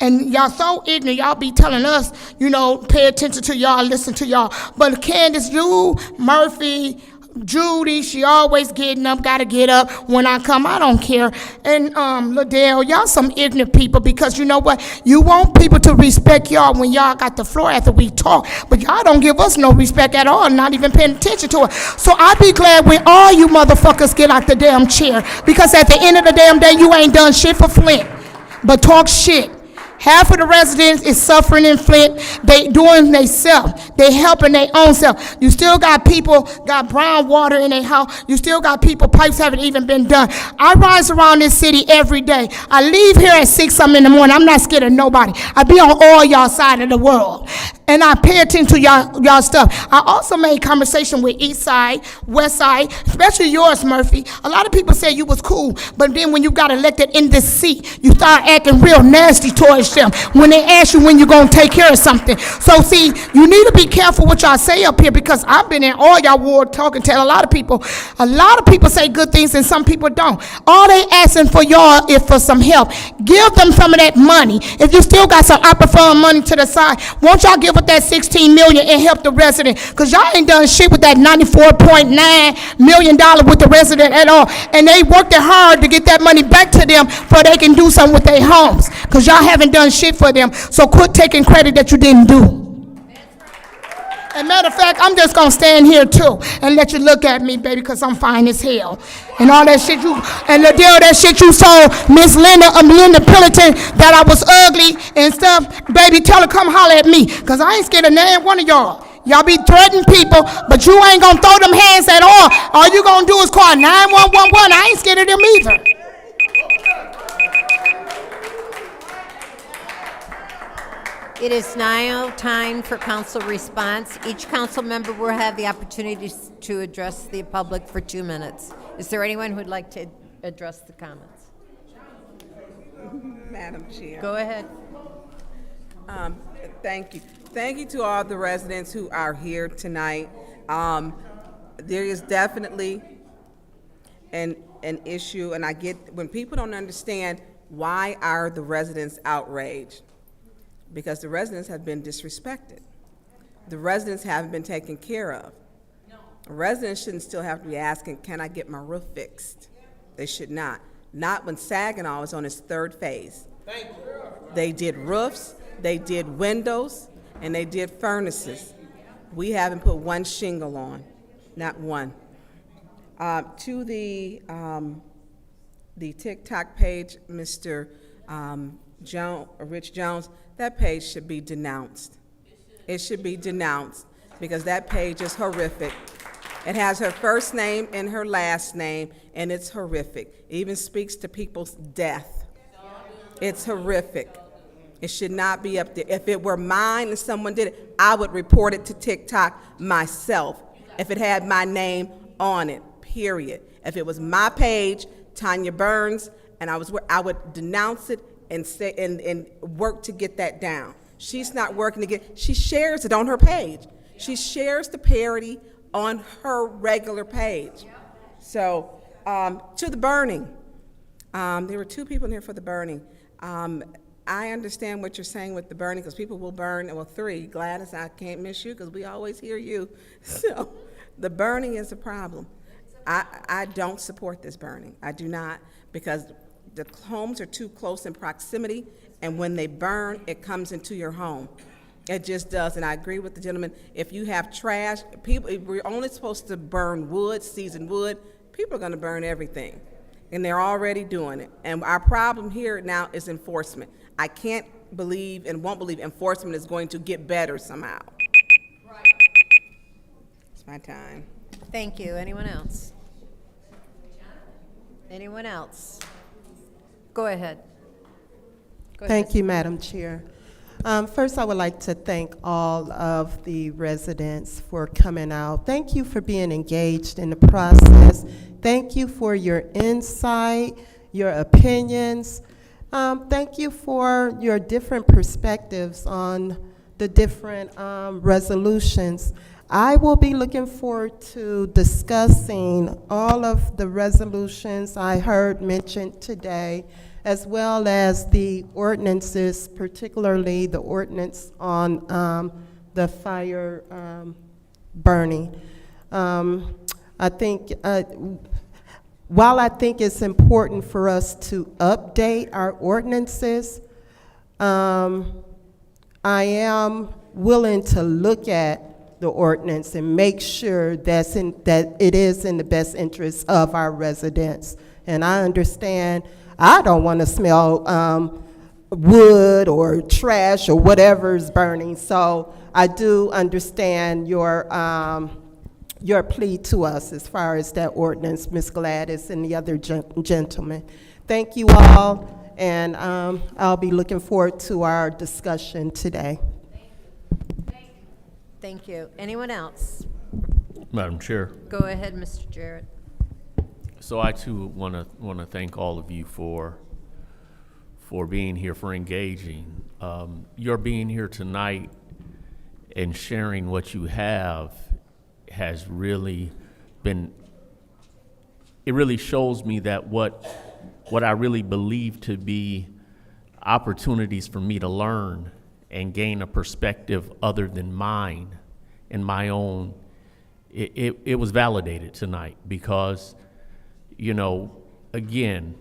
And y'all so ignorant, y'all be telling us, pay attention to y'all, listen to y'all. But Candace, you, Murphy, Judy, she always getting up, gotta get up. When I come, I don't care. And Liddell, y'all some ignorant people, because you know what? You want people to respect y'all when y'all got the floor after we talk, but y'all don't give us no respect at all, not even paying attention to it. So I'd be glad when all you motherfuckers get out the damn chair, because at the end of the damn day, you ain't done shit for Flint. but talk shit. Half of the residents is suffering in Flint. They doing they self. They helping their own self. You still got people got brown water in their house. You still got people, pipes haven't even been done. I rise around this city every day. I leave here at 6 something in the morning. I'm not scared of nobody. I be on all y'all side of the world. And I pay attention to y'all stuff. I also made conversation with East Side, West Side, especially yours, Murphy. A lot of people say you was cool, but then when you got elected in this seat, you start acting real nasty towards them when they ask you when you're going to take care of something. So see, you need to be careful what y'all say up here, because I've been in all y'all ward talking to a lot of people. A lot of people say good things and some people don't. All they asking for y'all is for some help. Give them some of that money. If you still got some opera fund money to the side, won't y'all give with that $16 million and help the resident? Because y'all ain't done shit with that $94.9 million with the resident at all. And they worked it hard to get that money back to them so they can do something with their homes. Because y'all haven't done shit for them. So quit taking credit that you didn't do. And matter of fact, I'm just going to stand here too and let you look at me, baby, because I'm fine as hell. And all that shit you, and the deal that shit you told Miss Linda Pillington that I was ugly and stuff, baby, tell her come holler at me, because I ain't scared of none one of y'all. Y'all be threatening people, but you ain't going to throw them hands at all. All you going to do is call 9111. I ain't scared of them either. It is now time for council response. Each council member will have the opportunity to address the public for 2 minutes. Is there anyone who would like to address the comments? Madam Chair. Go ahead. Thank you. Thank you to all the residents who are here tonight. There is definitely an issue, and I get when people don't understand why are the residents outraged. Because the residents have been disrespected. The residents haven't been taken care of. Residents shouldn't still have to be asking, can I get my roof fixed? They should not. Not when Saginaw is on its 3rd phase. Thank you. They did roofs, they did windows, and they did furnaces. We haven't put one shingle on, not one. To the TikTok page, Mr. Rich Jones, that page should be denounced. It should be denounced because that page is horrific. It has her first name and her last name, and it's horrific. It even speaks to people's death. It's horrific. It should not be up there. If it were mine and someone did it, I would report it to TikTok myself if it had my name on it, period. If it was my page, Tanya Burns, and I would denounce it and say and work to get that down. She's not working to get, she shares it on her page. She shares the parody on her regular page. So to the burning, there were 2 people in here for the burning. I understand what you're saying with the burning, because people will burn, well, 3. Gladys, I can't miss you because we always hear you. So the burning is a problem. I don't support this burning. I do not, because the homes are too close in proximity, and when they burn, it comes into your home. It just does, and I agree with the gentleman. If you have trash, we're only supposed to burn wood, seasoned wood. People are gonna burn everything, and they're already doing it. And our problem here now is enforcement. I can't believe and won't believe enforcement is going to get better somehow. It's my time. Thank you. Anyone else? Anyone else? Go ahead. Thank you, Madam Chair. First, I would like to thank all of the residents for coming out. Thank you for being engaged in the process. Thank you for your insight, your opinions. Thank you for your different perspectives on the different resolutions. I will be looking forward to discussing all of the resolutions I heard mentioned today, as well as the ordinances, particularly the ordinance on the fire burning. I think, while I think it's important for us to update our ordinances, I am willing to look at the ordinance and make sure that it is in the best interest of our residents. And I understand I don't want to smell wood or trash or whatever is burning. So I do understand your plea to us as far as that ordinance, Ms. Gladys and the other gentleman. Thank you all, and I'll be looking forward to our discussion today. Thank you. Anyone else? Madam Chair. Go ahead, Mr. Jarrett. So I too want to thank all of you for being here, for engaging. Your being here tonight and sharing what you have has really been, it really shows me that what I really believe to be opportunities for me to learn and gain a perspective other than mine and my own, it was validated tonight because, you know, again,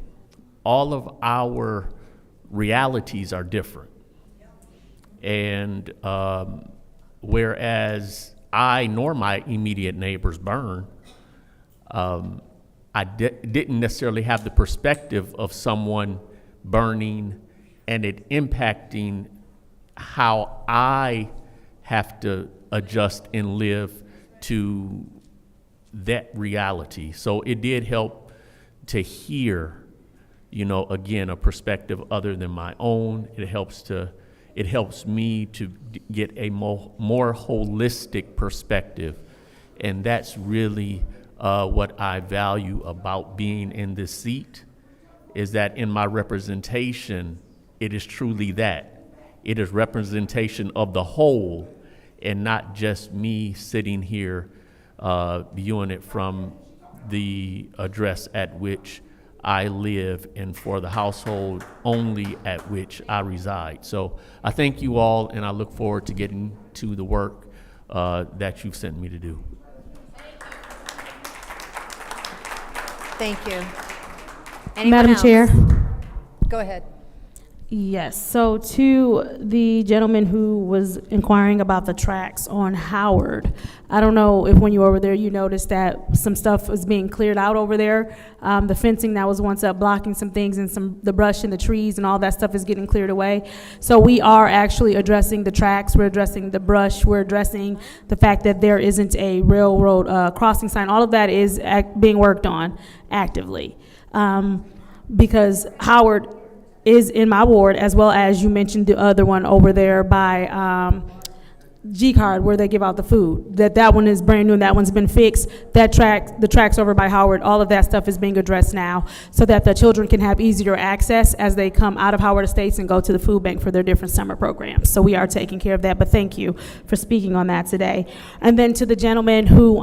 all of our realities are different. And whereas I nor my immediate neighbors burn, I didn't necessarily have the perspective of someone burning and it impacting how I have to adjust and live to that reality. So it did help to hear, you know, again, a perspective other than my own. It helps me to get a more holistic perspective. And that's really what I value about being in this seat, is that in my representation, it is truly that. It is representation of the whole and not just me sitting here viewing it from the address at which I live and for the household only at which I reside. So I thank you all, and I look forward to getting to the work that you've sent me to do. Thank you. Anyone Madam else? Chair. Go ahead. Yes, so to the gentleman who was inquiring about the tracks on Howard, I don't know if when you were over there you noticed that some stuff was being cleared out over there. The fencing that was once up blocking some things and the brush and the trees and all that stuff is getting cleared away. So we are actually addressing the tracks, we're addressing the brush, we're addressing the fact that there isn't a railroad crossing sign. All of that is being worked on actively. Because Howard is in my ward, as well as you mentioned the other one over there by G-Card where they give out the food. That one is brand new and that one's been fixed. The tracks over by Howard, all of that stuff is being addressed now so that the children can have easier access as they come out of Howard Estates and go to the food bank for their different summer programs. So we are taking care of that, but thank you for speaking on that today. And then to the gentleman who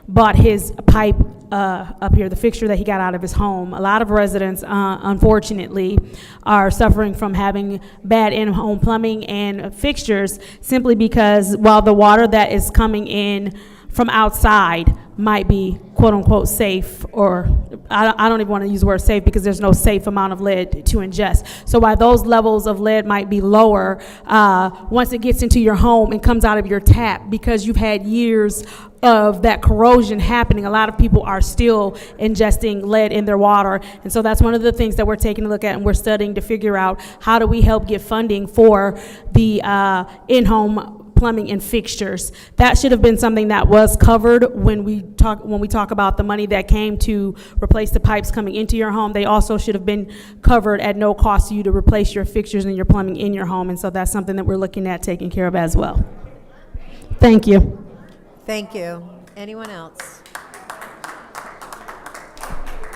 bought his pipe up here, the fixture that he got out of his home. A lot of residents, unfortunately, are suffering from having bad in-home plumbing and fixtures simply because while the water that is coming in from outside might be quote-unquote safe, or I don't even want to use the word safe because there's no safe amount of lead to ingest. So while those levels of lead might be lower, once it gets into your home and comes out of your tap, because you've had years of that corrosion happening, a lot of people are still ingesting lead in their water. And so that's one of the things that we're taking a look at and we're studying to figure out how do we help get funding for the in-home plumbing and fixtures. That should have been something that was covered when we talk about the money that came to replace the pipes coming into your home. They also should have been covered at no cost to you to replace your fixtures and your plumbing in your home. And so that's something that we're looking at taking care of as well. Thank you. Thank you. Anyone else?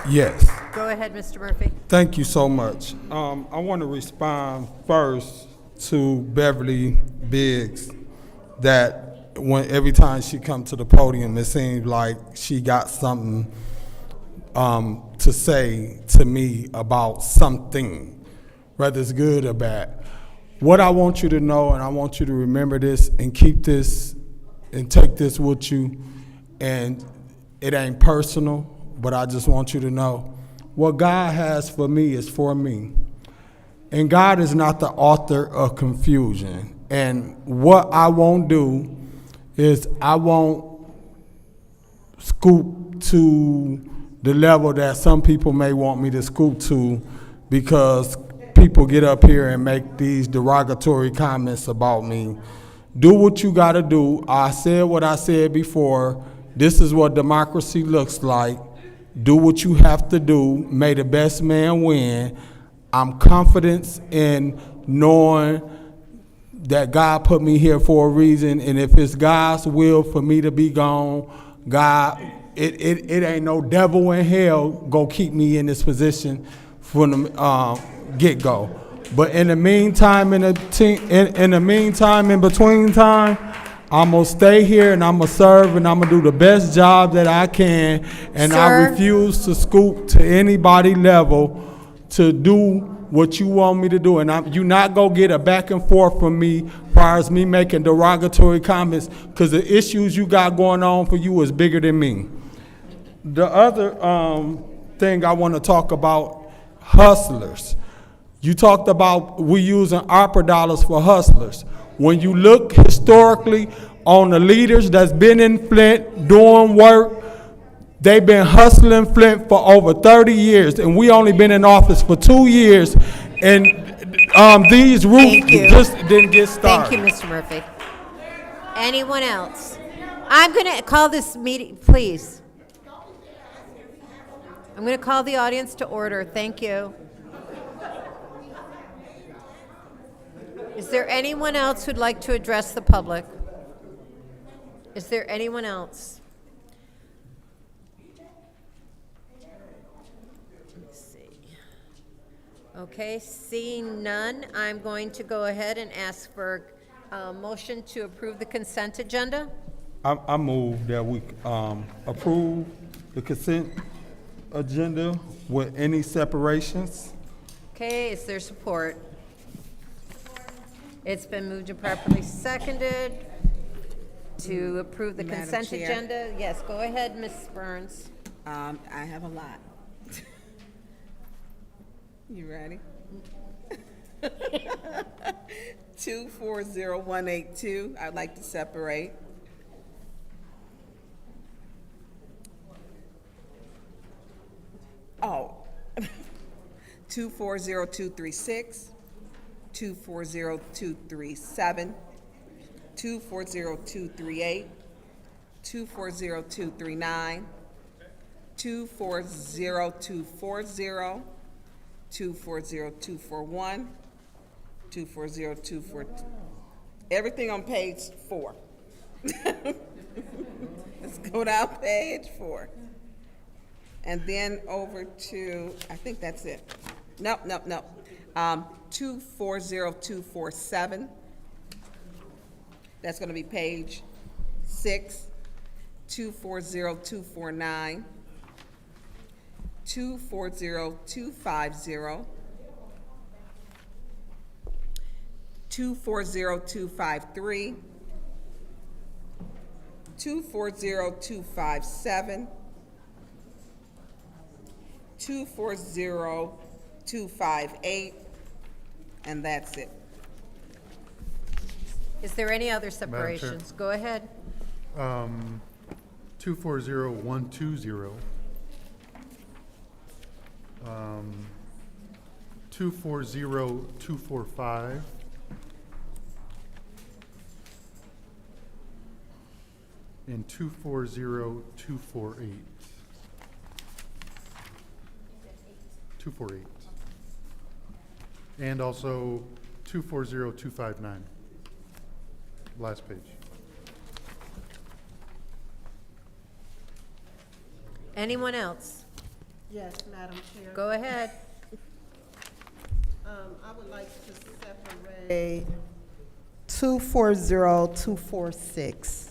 Yes. Go ahead, Mr. Murphy. Thank you so much. I want to respond first to Beverly Biggs, that every time she comes to the podium, it seems like she got something to say to me about something, whether it's good or bad. What I want you to know, and I want you to remember this and keep this and take this with you, and it ain't personal, but I just want you to know what God has for me is for me. And God is not the author of confusion. And what I won't do is I won't scoop to the level that some people may want me to scoop to, because people get up here and make these derogatory comments about me. Do what you gotta do. I said what I said before. This is what democracy looks like. Do what you have to do. May the best man win. I'm confident in knowing that God put me here for a reason, and if it's God's will for me to be gone, God, it ain't no devil in hell go keep me in this position from the get-go. But in the meantime, in between time, I'm gonna stay here and I'm gonna serve and I'm gonna do the best job that I can, and I refuse to scoop to anybody level to do what you want me to do, and you not gonna get a back and forth from me as far as me making derogatory comments, because the issues you got going on for you is bigger than me. The other thing I want to talk about, hustlers. You talked about we using ARPA dollars for hustlers. When you look historically on the leaders that's been in Flint doing work, they've been hustling Flint for over 30 years, and we only been in office for 2 years, and these roofs just didn't get started. Thank you, Mr. Murphy. Anyone else? I'm going to call this meeting, please. I'm going to call the audience to order. Thank you. Is there anyone else who'd like to address the public? Is there anyone else? Okay, seeing none, I'm going to go ahead and ask for a motion to approve the consent agenda. I move that we approve the consent agenda with any separations. Okay, is there support? It's been moved and properly seconded to approve the Madam consent Chair. agenda. Yes, go ahead, Ms. Burns. I have a lot. You ready? 240182, I'd like to separate. Oh, 240236, 240237, 240238, 240239, 240240, 240241, 240242. Everything on page 4. Let's go down page 4. And then over to, I think that's it. No. 240247. That's going to be page 6. 240249. 240250. 240253. 240257. 240258, and that's it. Is there any other separations? Go ahead. 240120. 240245. And 240248. 248. And also 240259. Last page. Anyone else? Yes, Madam Chair. Go ahead. I would like to separate 240246.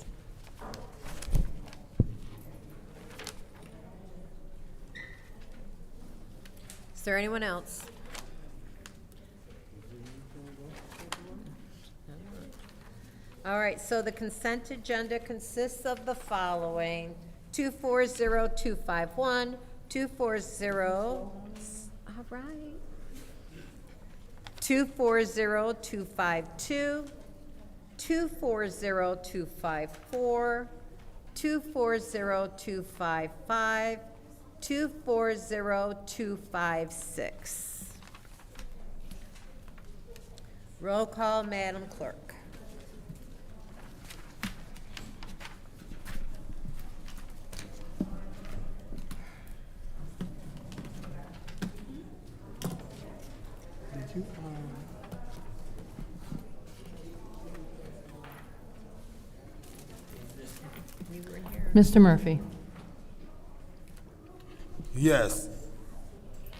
Is there anyone else? All right, so the consent agenda consists of the following: 240251, 240, all right, 240252, 240254, 240255, 240256. Roll call, Madam Clerk. Mr. Murphy? Yes.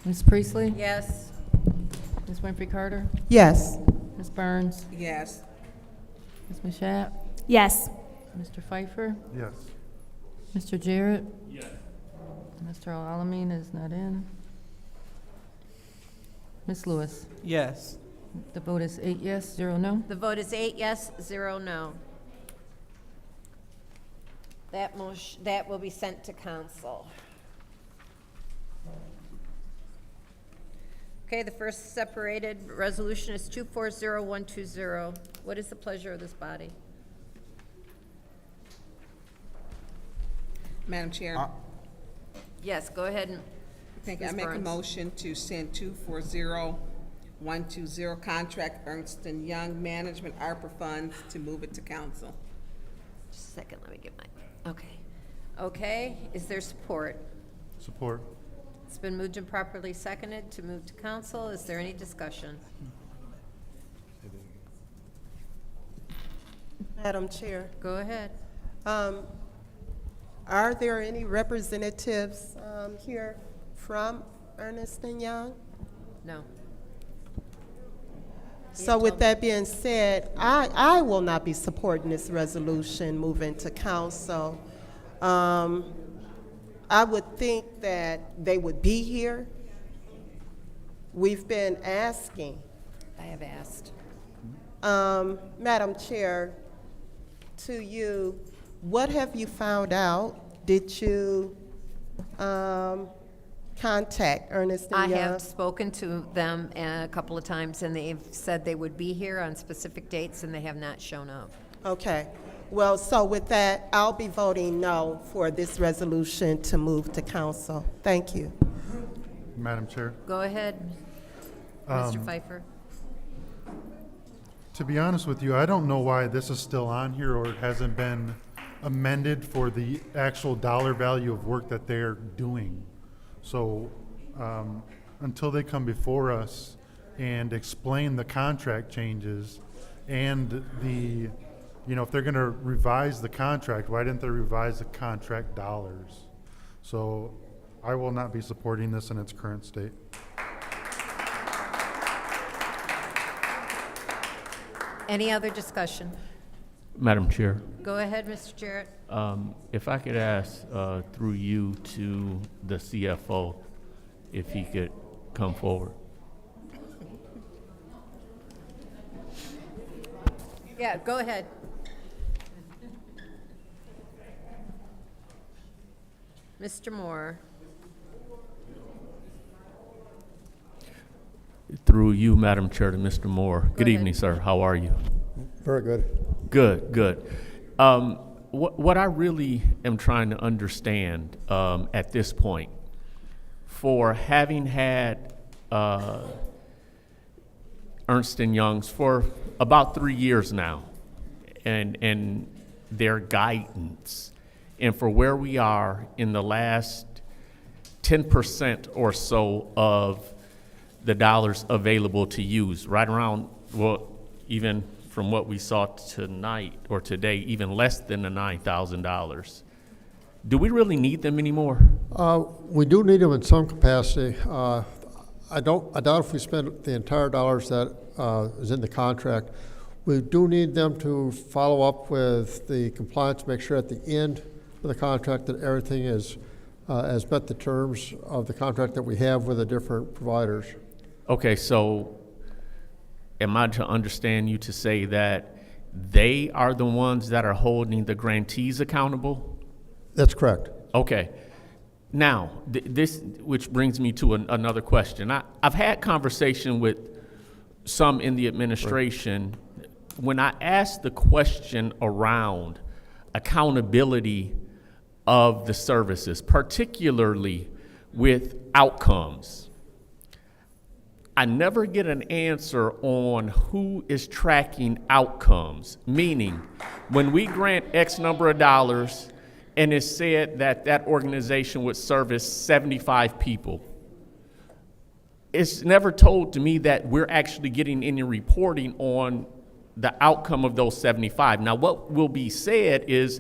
Ms. Priestley? Yes. Ms. Winfrey Carter? Yes. Ms. Burns? Yes. Ms. Mashat? Yes. Mr. Pfeiffer? Yes. Mr. Jarrett? Yes. Mr. Alamin is not in. Ms. Lewis? Yes. The vote is 8 yes, 0 no. The vote is 8 yes, 0 no. That will be sent to council. Okay, the first separated resolution is 240120. What is the pleasure of this body? Madam Chair, Yes, go ahead and. thank you. I Ms. make a Burns. motion to send 240120 contract Ernst & Young Management ARPA funds to move it to council. Just a second, let me get my, okay. Okay, is there support? Support. It's been moved and properly seconded to move to council. Is there any discussion? Madam Chair, Go ahead. are there any representatives here from Ernst & Young? No. So with that being said, I will not be supporting this resolution moving to council. I would think that they would be here. We've been asking. I have asked. Madam Chair, to you, what have you found out? Did you contact Ernst & Young? I have spoken to them a couple of times, and they've said they would be here on specific dates, and they have not shown up. Okay. Well, so with that, I'll be voting no for this resolution to move to council. Thank you. Madam Chair, Go ahead, Mr. Pfeiffer. to be honest with you, I don't know why this is still on here or it hasn't been amended for the actual dollar value of work that they're doing. So until they come before us and explain the contract changes and the, if they're going to revise the contract, why didn't they revise the contract dollars? So I will not be supporting this in its current state. Any other discussion? Madam Chair, Go ahead, Mr. Jarrett. if I could ask through you to the CFO if he could come forward. Yeah, go ahead. Mr. Moore. Through you, Madam Chair, to Mr. Moore. Good ahead. evening, sir. How are you? Very good. Good, good. What I really am trying to understand at this point, for having had Ernst & Young's for about 3 years now, and their guidance, and for where we are in the last 10% or so of the dollars available to use, right around, well, even from what we saw tonight or today, even less than the $9,000. Do we really need them anymore? We do need them in some capacity. I doubt if we spend the entire dollars that is in the contract. We do need them to follow up with the compliance, make sure at the end of the contract that everything has met the terms of the contract that we have with the different providers. Okay, so am I to understand you to say that they are the ones that are holding the grantees accountable? That's correct. Okay. Now, this, which brings me to another question. I've had conversation with some in the administration. When I asked the question around accountability of the services, particularly with outcomes, I never get an answer on who is tracking outcomes, meaning when we grant X number of dollars and it's said that that organization would service 75 people, it's never told to me that we're actually getting any reporting on the outcome of those 75. Now, what will be said is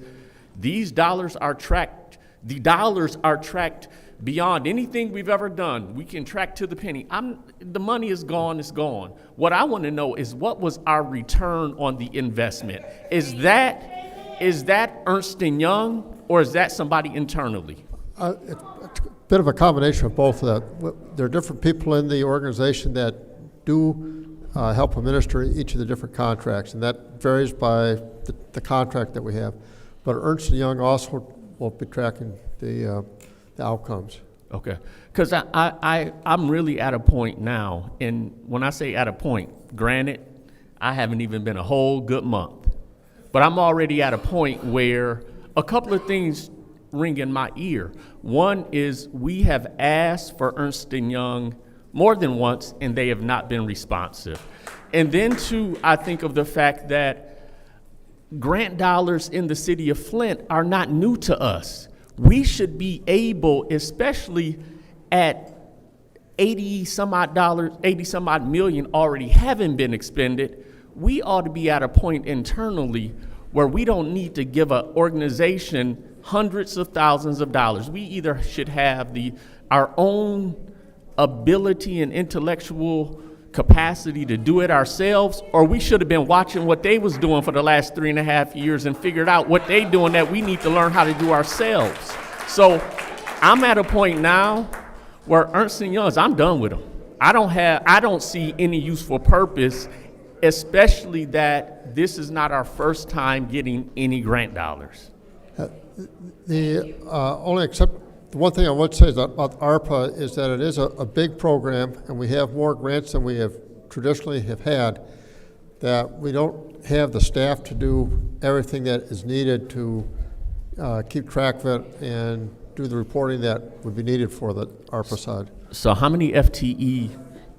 these dollars are tracked, the dollars are tracked beyond anything we've ever done. We can track to the penny. The money is gone, it's gone. What I want to know is what was our return on the investment? Is that Ernst & Young or is that somebody internally? It's a bit of a combination of both of that. There are different people in the organization that do help administer each of the different contracts, and that varies by the contract that we have. But Ernst & Young also will be tracking the outcomes. Okay, because I'm really at a point now, and when I say at a point, granted, I haven't even been a whole good month, but I'm already at a point where a couple of things ring in my ear. One is we have asked for Ernst & Young more than once, and they have not been responsive. And then two, I think of the fact that grant dollars in the city of Flint are not new to us. We should be able, especially at 80 some odd million already having been expended, we ought to be at a point internally where we don't need to give an organization hundreds of thousands of dollars. We either should have our own ability and intellectual capacity to do it ourselves, or we should have been watching what they was doing for the last 3.5 years and figured out what they doing that we need to learn how to do ourselves. So I'm at a point now where Ernst & Young's, I'm done with them. I don't see any useful purpose, especially that this is not our first time getting any grant dollars. The one thing I would say about ARPA is that it is a big program, and we have more grants than we have traditionally have had, that we don't have the staff to do everything that is needed to keep track of it and do the reporting that would be needed for the ARPA side. So how many FTE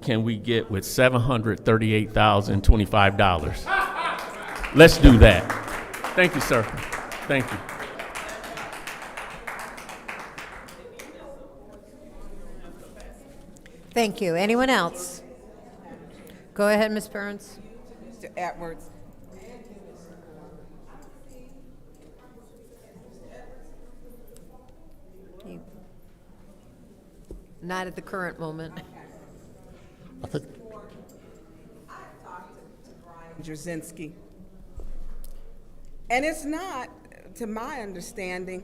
can we get with $738,025? Let's do that. Thank you, sir. Thank you. Thank you. Anyone else? Go ahead, Ms. Burns. Mr. Edwards. Not at the current moment. I think Jasinski. And it's not, to my understanding,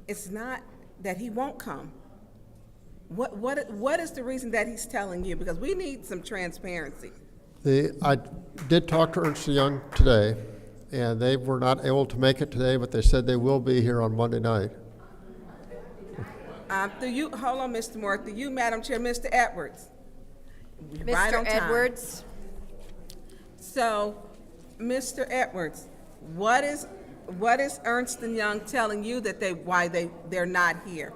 it's not that he won't come. What is the reason that he's telling you? Because we need some transparency. I did talk to Ernst & Young today, and they were not able to make it today, but they said they will be here on Monday night. Hold on, Mr. Moore. Through you, Madam Chair, Mr. Edwards. Right on Mr. time. Edwards? So, Mr. Edwards, what is Ernst & Young telling you that why they're not here?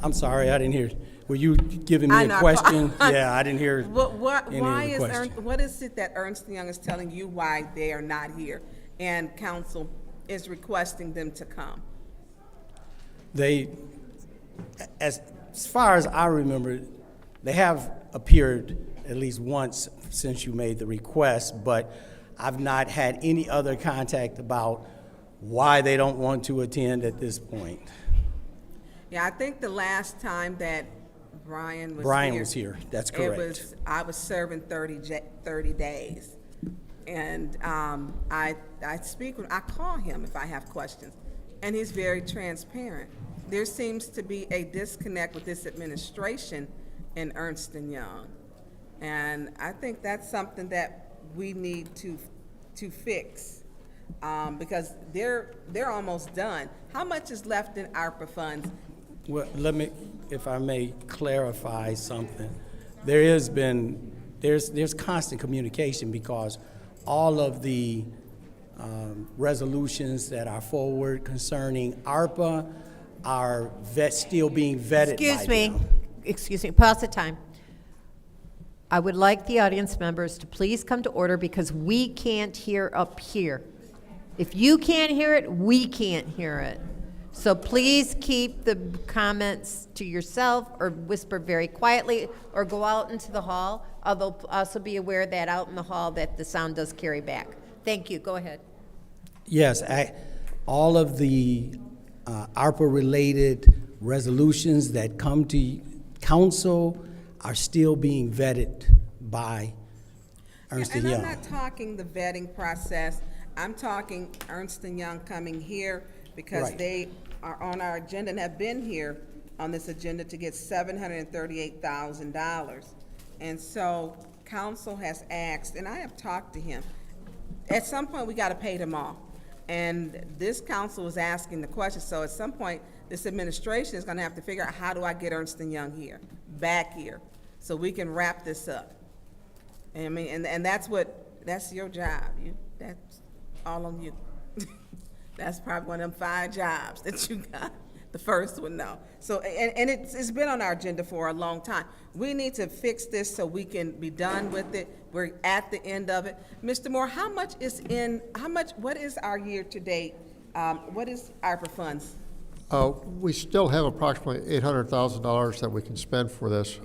I'm sorry, I didn't hear. Were you giving me a question? Yeah, I didn't hear any of the question. What is it that Ernst & Young is telling you why they are not here, and council is requesting them to come? They, as far as I remember, they have appeared at least once since you made the request, but I've not had any other contact about why they don't want to attend at this point. Yeah, I think the last time that Brian was here. That's correct. I was serving 30 days. And I call him if I have questions, and he's very transparent. There seems to be a disconnect with this administration and Ernst & Young. And I think that's something that we need to fix, because they're almost done. How much is left in ARPA funds? Well, let me, if I may clarify something. There's constant communication, because all of the resolutions that are forward concerning ARPA are still being vetted by them. Excuse me, pause the time. I would like the audience members to please come to order because we can't hear up here. If you can't hear it, we can't hear it. So please keep the comments to yourself or whisper very quietly or go out into the hall, although also be aware that out in the hall that the sound does carry back. Thank you, go ahead. Yes, all of the ARPA-related resolutions that come to council are still being vetted by Ernst & And Young. I'm not talking the vetting process. I'm talking Ernst & Young coming here because Right. they are on our agenda and have been here on this agenda to get $738,000. And so council has asked, and I have talked to him, at some point we got to pay them all. And this council is asking the question, so at some point this administration is going to have to figure out how do I get Ernst & Young here, back here, so we can wrap this up. I mean, and that's your job. That's all on you. That's probably one of them 5 jobs that you got. The first one, no. So, and it's been on our agenda for a long time. We need to fix this so we can be done with it. We're at the end of it. Mr. Moore, what is our year-to-date, what is ARPA funds? We still have approximately $800,000 that we can spend for this.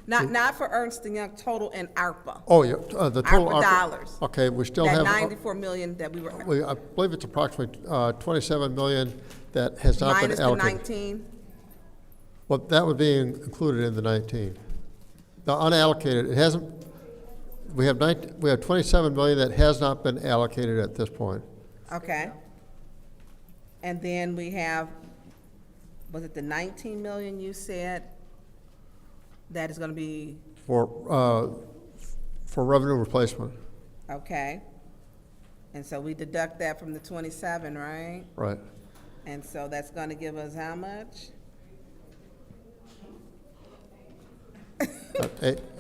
Not for Ernst & Young, total in ARPA. Oh, yeah, the total ARPA dollars. Okay, we still That have. $94 million that we were. I believe it's approximately $27 million that has not been Minus the allocated. 19? Well, that would be included in the 19. The unallocated, it hasn't, we have 27 million that has not been allocated at this point. Okay. And then we have, was it the 19 million you said that is gonna be, For revenue replacement, okay. And so we deduct that from the 27, right? right. And so that's gonna give us how much?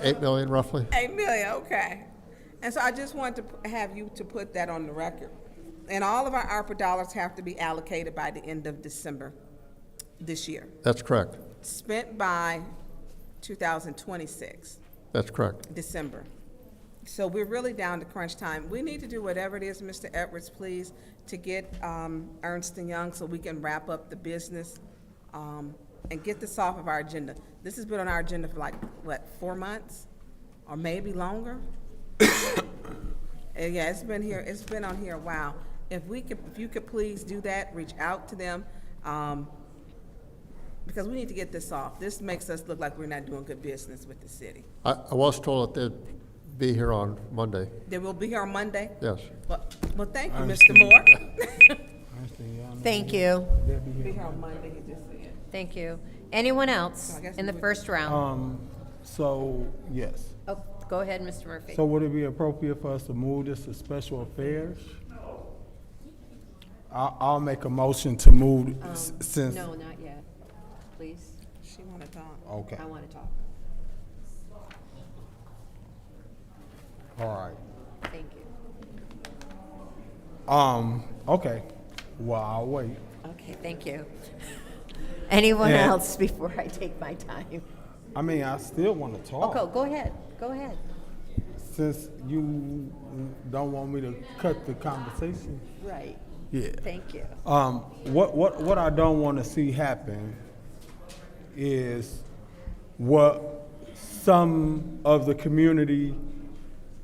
8 million roughly. 8 million, okay. And so I just wanted to have you to put that on the record. And all of our ARPA dollars have to be allocated by the end of December this year. That's correct. Spent by 2026, That's correct. December. So we're really down to crunch time. We need to do whatever it is, Mr. Edwards, please, to get Ernst & Young so we can wrap up the business and get this off of our agenda. This has been on our agenda for like, what, 4 months? Or maybe longer? Yeah, it's been on here a while. If you could please do that, reach out to them, because we need to get this off. This makes us look like we're not doing good business with the city. I was told that they'd be here on Monday. They will be here on Monday? Yes. Well, thank you, Mr. Moore. Thank you. Be here on Monday, he just said. Thank you. Anyone else in the first round? So, yes. Oh, go ahead, Mr. Murphy. So would it be appropriate for us to move this to special affairs? I'll make a motion to move since. No, not yet. Please. She want to talk. Okay. I want to talk. All right. Thank you. Okay. Well, I'll wait. Okay, thank you. Anyone And- else before I take my time? I mean, I still want to talk. Okay, go ahead. Go ahead. Since you don't want me to cut the conversation. Right. Yeah. Thank you. What I don't want to see happen is what some of the community,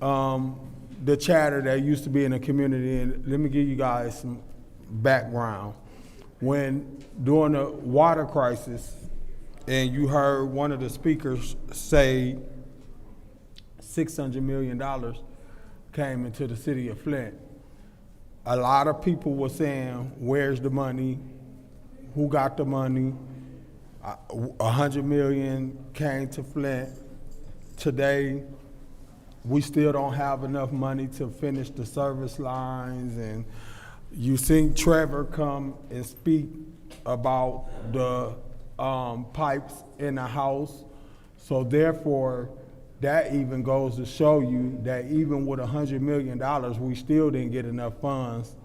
the chatter that used to be in the community, and let me give you guys some background. When during the water crisis, and you heard one of the speakers say $600 million came into the city of Flint. A lot of people were saying, where's the money? Who got the money? 100 million came to Flint. Today, we still don't have enough money to finish the service lines. And you seen Trevor come and speak about the pipes in the house. So therefore, that even goes to show you that even with $100 million, we still didn't get enough funds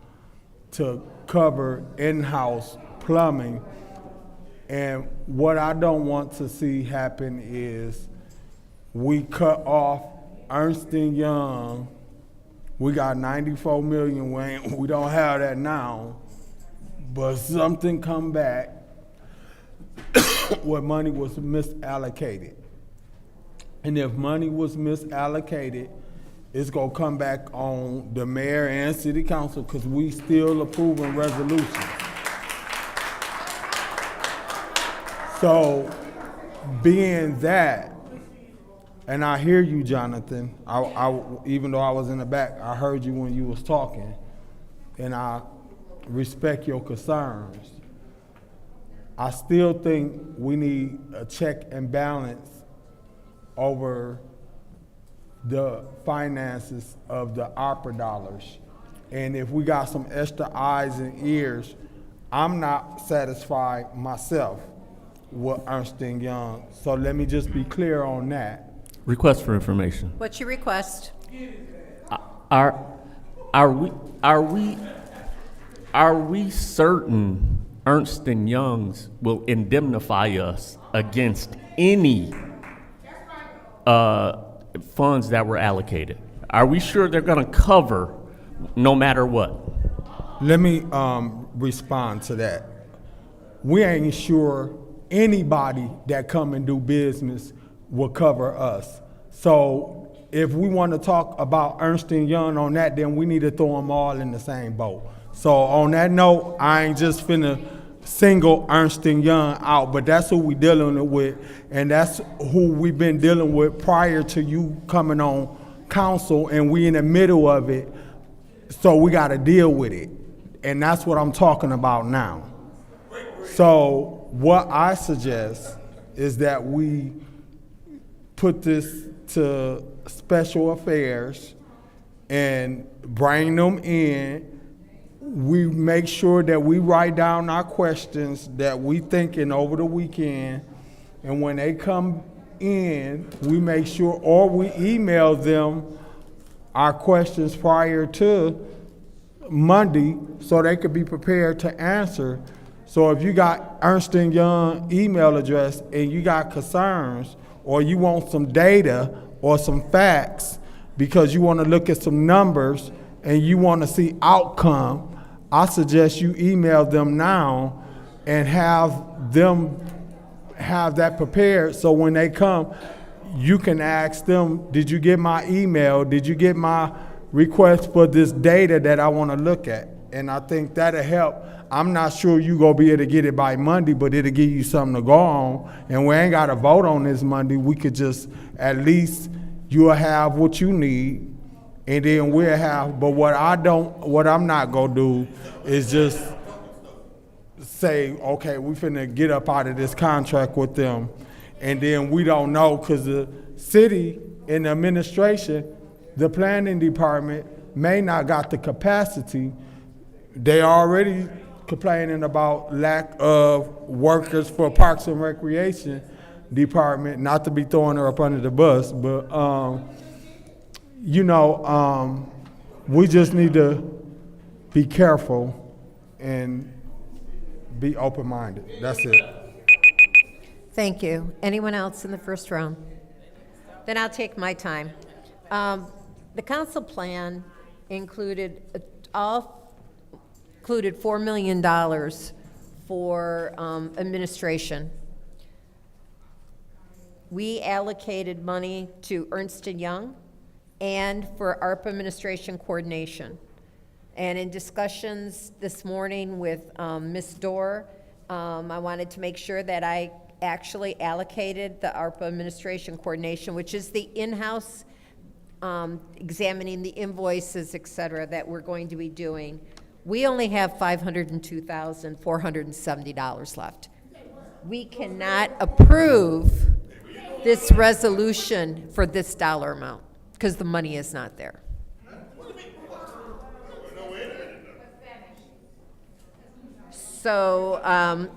to cover in-house plumbing And what I don't want to see happen is we cut off Ernst & Young. We got 94 million, we don't have that now, but something come back where money was misallocated. And if money was misallocated, it's gonna come back on the mayor and city council because we still approving resolutions. So, being that, and I hear you, Jonathan, even though I was in the back, I heard you when you was talking, and I respect your concerns. I still think we need a check and balance over the finances of the opera dollars. And if we got some extra eyes and ears, I'm not satisfied myself with Ernst & Young. So let me just be clear on that. Request for information. What's your request? Are we certain Ernst & Young's will indemnify us against any funds that were allocated? Are we sure they're going to cover no matter what? Let me respond to that. We ain't sure anybody that come and do business will cover us. So if we want to talk about Ernst & Young on that, then we need to throw them all in the same boat. So on that note, I ain't just finna single Ernst & Young out, but that's who we dealing with, and that's who we've been dealing with prior to you coming on council, and we in the middle of it, so we gotta deal with it. And that's what I'm talking about now. So what I suggest is that we put this to special affairs and bring them in. We make sure that we write down our questions that we thinking over the weekend, and when they come in, we make sure, or we email them our questions prior to Monday so they could be prepared to answer. So if you got Ernst & Young email address and you got concerns, or you want some data or some facts because you want to look at some numbers and you want to see outcome, I suggest you email them now and have them have that prepared so when they come, you can ask them, did you get my email? Did you get my request for this data that I want to look at? And I think that'll help. I'm not sure you gonna be able to get it by Monday, but it'll give you something to go on. And we ain't got to vote on this Monday. We could just, at least you'll have what you need, and then we'll have, but what I'm not gonna do is just say, okay, we finna get up out of this contract with them, and then we don't know, because the city and the administration, the planning department may not got the capacity. They already complaining about lack of workers for Parks and Recreation Department, not to be throwing her up under the bus, but we just need to be careful and be open-minded. That's it. Thank you. Anyone else in the first round? Then I'll take my time. The council plan included $4 million for administration. We allocated money to Ernst & Young and for ARPA administration coordination. And in discussions this morning with Ms. Dorr, I wanted to make sure that I actually allocated the ARPA administration coordination, which is the in-house examining the invoices, et cetera, that we're going to be doing. We only have $502,470 left. We cannot approve this resolution for this dollar amount because the money is not there. So,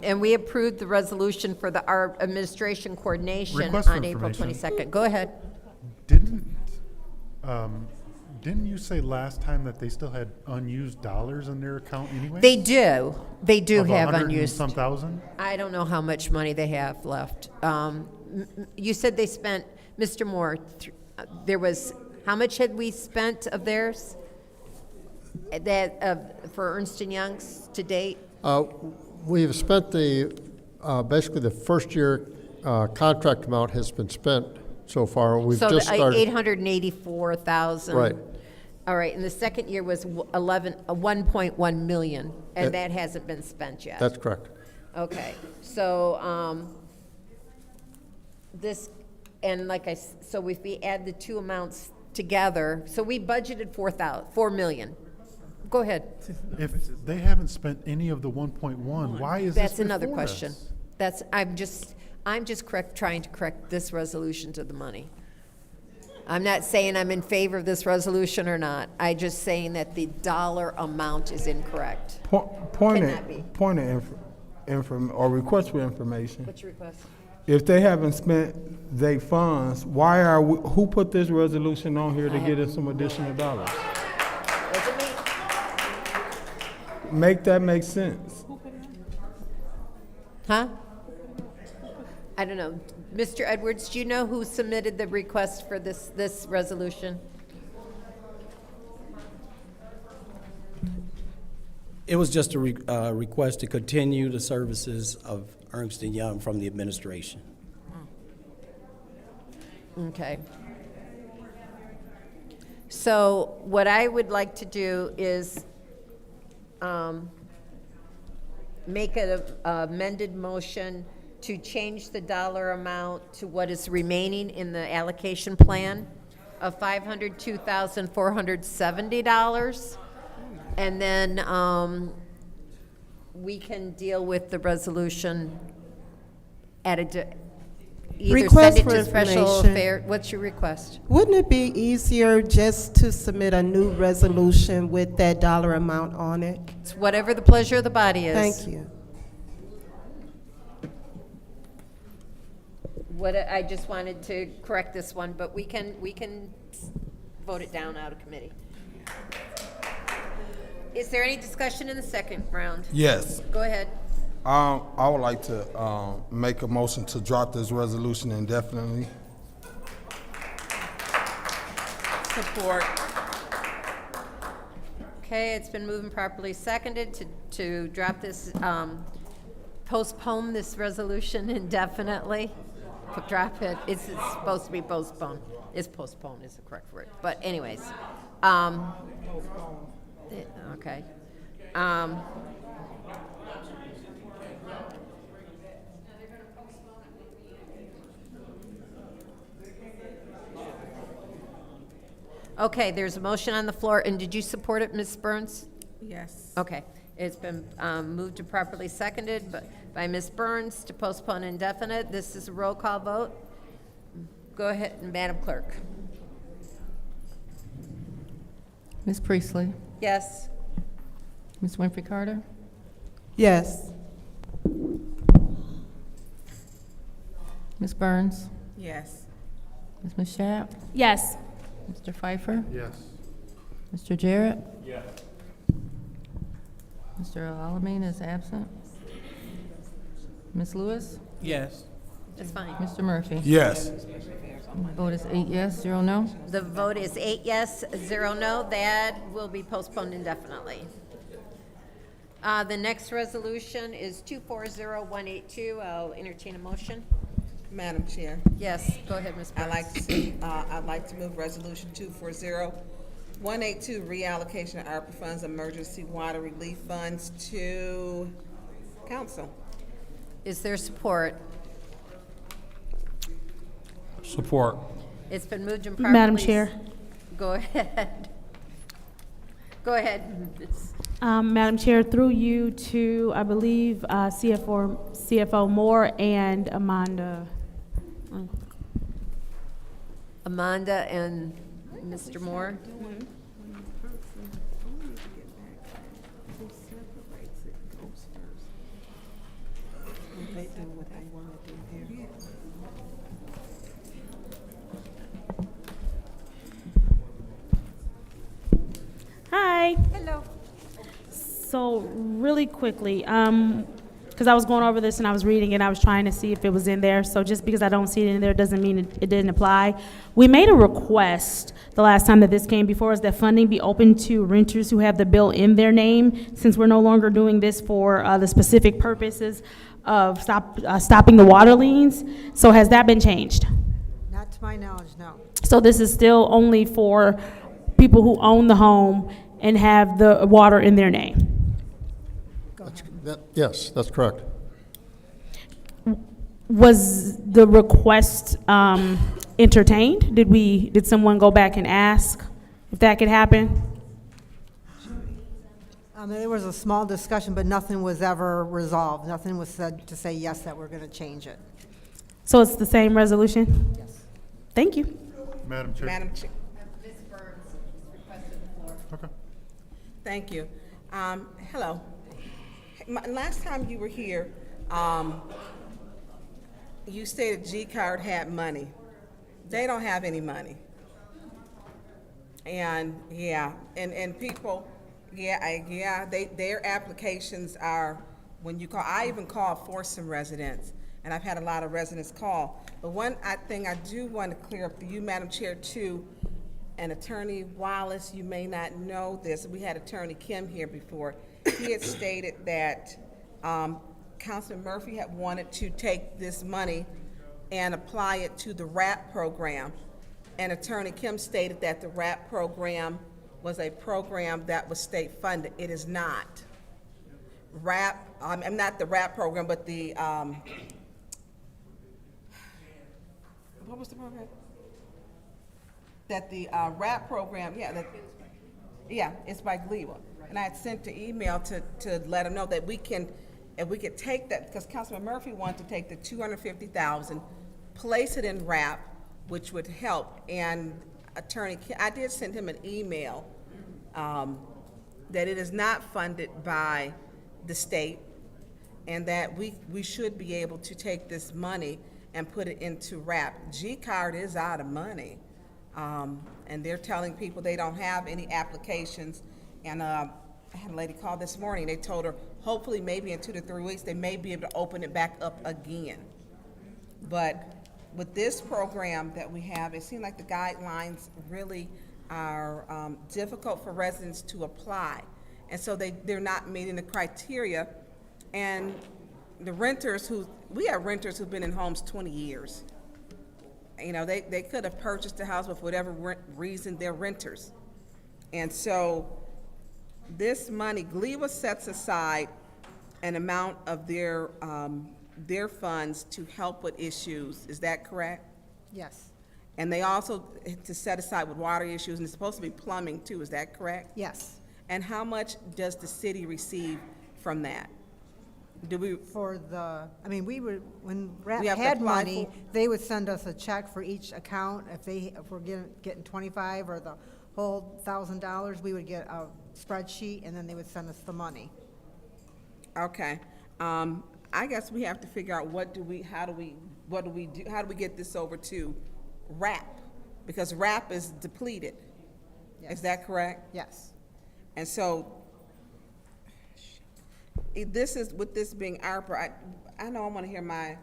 and we approved the resolution for our administration coordination Request for on April information. 22nd. Go ahead. Didn't Didn't you say last time that they still had unused dollars in their account anyway? They do. They do Of have 100 and unused. some thousand? I don't know how much money they have left. You said they spent, Mr. Moore, there was, how much had we spent of theirs? For Ernst & Young's to date? We have spent basically the first year contract amount has been spent so far. We've So just the started. 884,000. Right. All right, and the second year was 1.1 million, and that hasn't been spent yet. That's correct. Okay, so, so if we add the two amounts together, so we budgeted 4 million. Go ahead. If they haven't spent any of the 1.1, why is this That's another before question. us? I'm just trying to correct this resolution to the money. I'm not saying I'm in favor of this resolution or not. I'm just saying that the dollar amount is incorrect. Cannot be. Point of or request for information. What's your request? If they haven't spent their funds, who put this resolution on here to get us some additional dollars? Wasn't me. Make that make sense. Huh? I don't know. Mr. Edwards, do you know who submitted the request for this resolution? It was just a request to continue the services of Ernst & Young from the administration. Okay. So what I would like to do is make an amended motion to change the dollar amount to what is remaining in the allocation plan of $502,470. And then we can deal with the resolution at either Request send it for to special information. affair. What's your request? Wouldn't it be easier just to submit a new resolution with that dollar amount on it? It's whatever the pleasure of the body is. Thank you. I just wanted to correct this one, but we can vote it down out of committee. Is there any discussion in the second round? Yes. Go ahead. I would like to make a motion to drop this resolution indefinitely. Support. Okay, it's been moved and properly seconded to drop this, postpone this resolution indefinitely. Drop it. It's supposed to be postponed. It's postponed is the correct word. But anyways, okay. Okay, there's a motion on the floor, and did you support it, Ms. Burns? Yes. Okay, it's been moved and properly seconded by Ms. Burns to postpone indefinite. This is a roll call vote. Go ahead, Madam Clerk. Ms. Priestley? Yes. Ms. Winfrey Carter? Yes. Ms. Burns? Yes. Ms. Schapp? Yes. Mr. Pfeiffer? Yes. Mr. Jarrett? Yes. Mr. Alamin is absent. Ms. Lewis? Yes. That's fine. Mr. Murphy? Yes. My vote is 8 yes, 0 no. The vote is 8 yes, 0 no. That will be postponed indefinitely. The next resolution is 240182. I'll entertain a motion. Madam Chair, Yes, go ahead, Ms. Burns. I'd like to move Resolution 240182, reallocation of ARPA funds, emergency water relief funds to council. Is there support? Support. It's been moved and properly. Madam Chair. Go ahead. Go ahead. Madam Chair, through you to, I believe, CFO Moore and Amanda. Amanda and Mr. Moore. So really quickly, because I was going over this and I was reading it, I was trying to see if it was in there. So just because I don't see it in there doesn't mean it didn't apply. We made a request the last time that this came before us that funding be open to renters who have the bill in their name, since we're no longer doing this for the specific purposes of stopping the water liens. So has that been changed? Not to my knowledge, no. So this is still only for people who own the home and have the water in their name? Yes, that's correct. Was the request entertained? Did someone go back and ask if that could happen? There was a small discussion, but nothing was ever resolved. Nothing was said to say yes, that we're going to change it. So it's the same resolution? Yes. Thank you. Madam Chair. Madam Chair. Ms. Burns requested the floor. Okay. Thank you. Hello. Last time you were here, you stated G-Card had money. They don't have any money. And yeah, and people, their applications are, when you call, I even called for some residents, and I've had a lot of residents call. But one thing I do want to clear up to you, Madam Chair, too, and Attorney Wallace, you may not know this, we had Attorney Kim here before. He had stated that Councilman Murphy had wanted to take this money and apply it to the RAP program. And Attorney Kim stated that the RAP program was a program that was state funded. It is not. RAP, I'm not the RAP program, but the, what was the program? That the RAP program, it's by GLEWA. And I had sent the email to let them know that if we could take that, because Councilman Murphy wanted to take the $250,000, place it in RAP, which would help. And Attorney, I did send him an email that it is not funded by the state, and that we should be able to take this money and put it into RAP. G-Card is out of money, and they're telling people they don't have any applications. And I had a lady call this morning. They told her hopefully maybe in 2 to 3 weeks they may be able to open it back up again. But with this program that we have, it seems like the guidelines really are difficult for residents to apply. And so they're not meeting the criteria. And the renters we have renters who've been in homes 20 years. You know, they could have purchased a house, but for whatever reason, they're renters. And so this money, GLEWA sets aside an amount of their funds to help with issues. Is that correct? Yes. And they also to set aside with water issues, and it's supposed to be plumbing too. Is that correct? Yes. And how much does the city receive from that? Do we? When RAP had money, they would send us a check for each account. If we're getting 25 or the whole $1,000, we would get a spreadsheet, and then they would send us the money. Okay. I guess we have to figure out how do we get this over to RAP? Because RAP is depleted. Yes. Is that correct? Yes. And so with this being ARPA, I know I want to hear my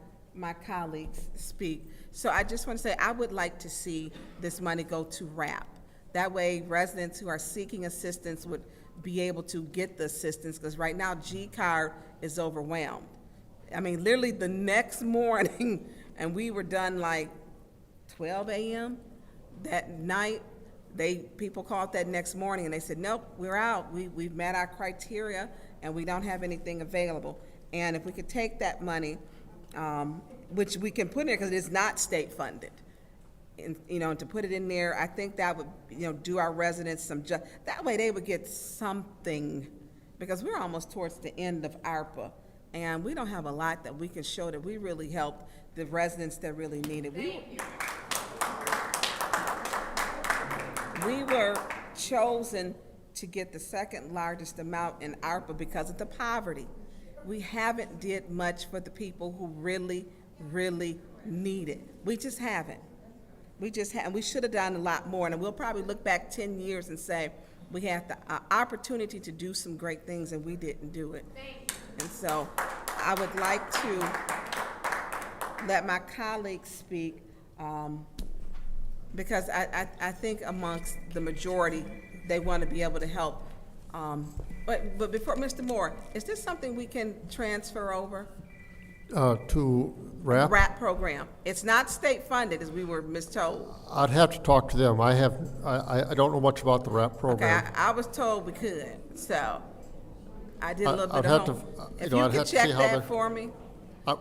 colleagues speak. So I just want to say I would like to see this money go to RAP. That way residents who are seeking assistance would be able to get the assistance, because right now G-Card is overwhelmed. I mean, literally the next morning, and we were done like 12 a.m. that night, people called that next morning and they said, nope, we're out. We've met our criteria and we don't have anything available. And if we could take that money, which we can put in there because it is not state funded, and to put it in there, I think that would, do our residents that way they would get something, because we're almost towards the end of ARPA and we don't have a lot that we can show that we really helped the residents that really need it. We were chosen to get the second largest amount in ARPA because of the poverty. We haven't did much for the people who really, really need it. We just haven't. We should have done a lot more, and we'll probably look back 10 years and say, we had the opportunity to do some great things and we didn't do it. And so I would like to let my colleagues speak, because I think amongst the majority, they want to be able to help. But before, Mr. Moore, is this something we can transfer over? To RAP? RAP program. It's not state funded, as we were mistold. I'd have to talk to them. I don't know much about the RAP Okay, program. I was told we could, so I did a little I'd bit have of to, homework. you If know, you I'd could have to check see how that for me,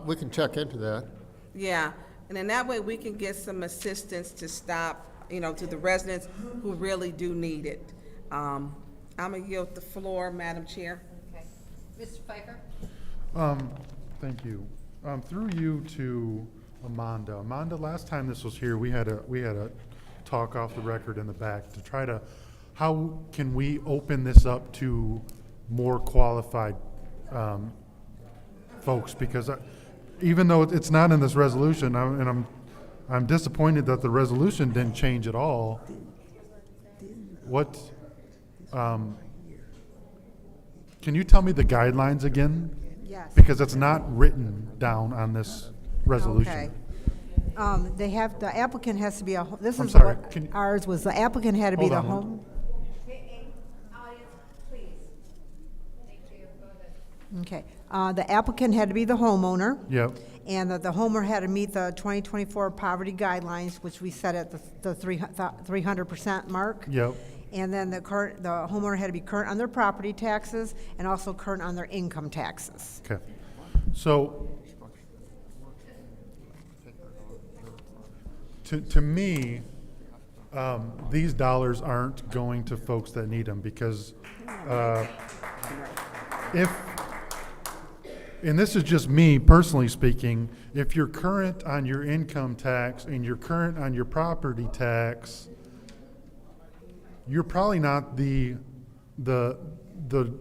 we can check into that. yeah, and then that way we can get some assistance to stop, to the residents who really do need it. I'm gonna yield the floor, Madam Chair. Okay. Mr. Pfeiffer? Thank you. Through you to Amanda. Amanda, last time this was here, we had a talk off the record in the back to try to, how can we open this up to more qualified folks? Because even though it's not in this resolution, I'm disappointed that the resolution didn't change at all. What? Can you tell me the guidelines again? Yes. Because it's not written down on this resolution. Okay. They have, the applicant has to be this I'm is sorry, what can you- ours was, the applicant had to be Hold the on. home. Okay, the applicant had to be the homeowner. Yep. And that the homeowner had to meet the 2024 poverty guidelines, which we set at the 300% mark. Yep. And then the homeowner had to be current on their property taxes and also current on their income taxes. Okay. So, to me, these dollars aren't going to folks that need them because and this is just me personally speaking, if you're current on your income tax and you're current on your property tax, you're probably not the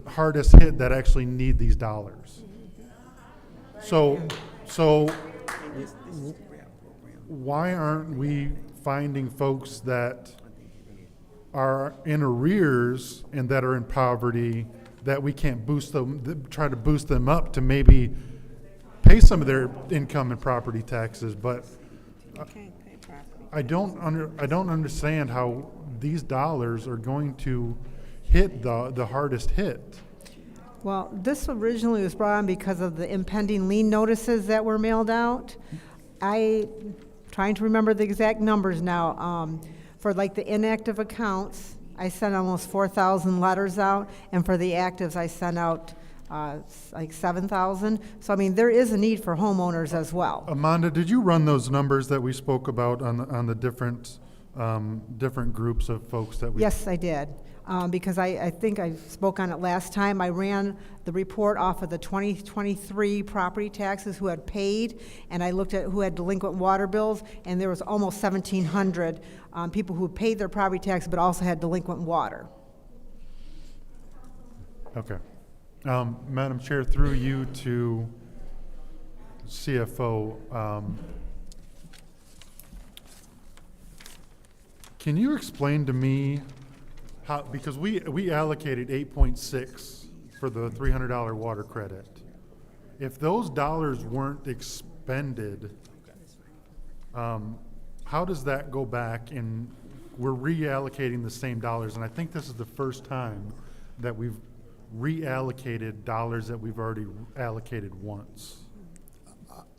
hardest hit that actually need these dollars. So why aren't we finding folks that are in arrears and that are in poverty that we can't boost them, try to boost them up to maybe pay some of their income and property taxes, but I don't understand how these dollars are going to hit the hardest hit. Well, this originally was brought on because of the impending lien notices that were mailed out. Trying to remember the exact numbers now. For like the inactive accounts, I sent almost 4,000 letters out, and for the actives, I sent out like 7,000. So I mean, there is a need for homeowners as well. Amanda, did you run those numbers that we spoke about on the different groups of folks that we? Yes, I did. Because I think I spoke on it last time. I ran the report off of the 2023 property taxes who had paid, and I looked at who had delinquent water bills, and there was almost 1,700 people who paid their property tax but also had delinquent water. Okay. Madam Chair, through you to CFO, can you explain to me how, because we allocated 8.6 for the $300 water credit. If those dollars weren't expended, how does that go back and we're reallocating the same dollars? And I think this is the first time that we've reallocated dollars that we've already allocated once.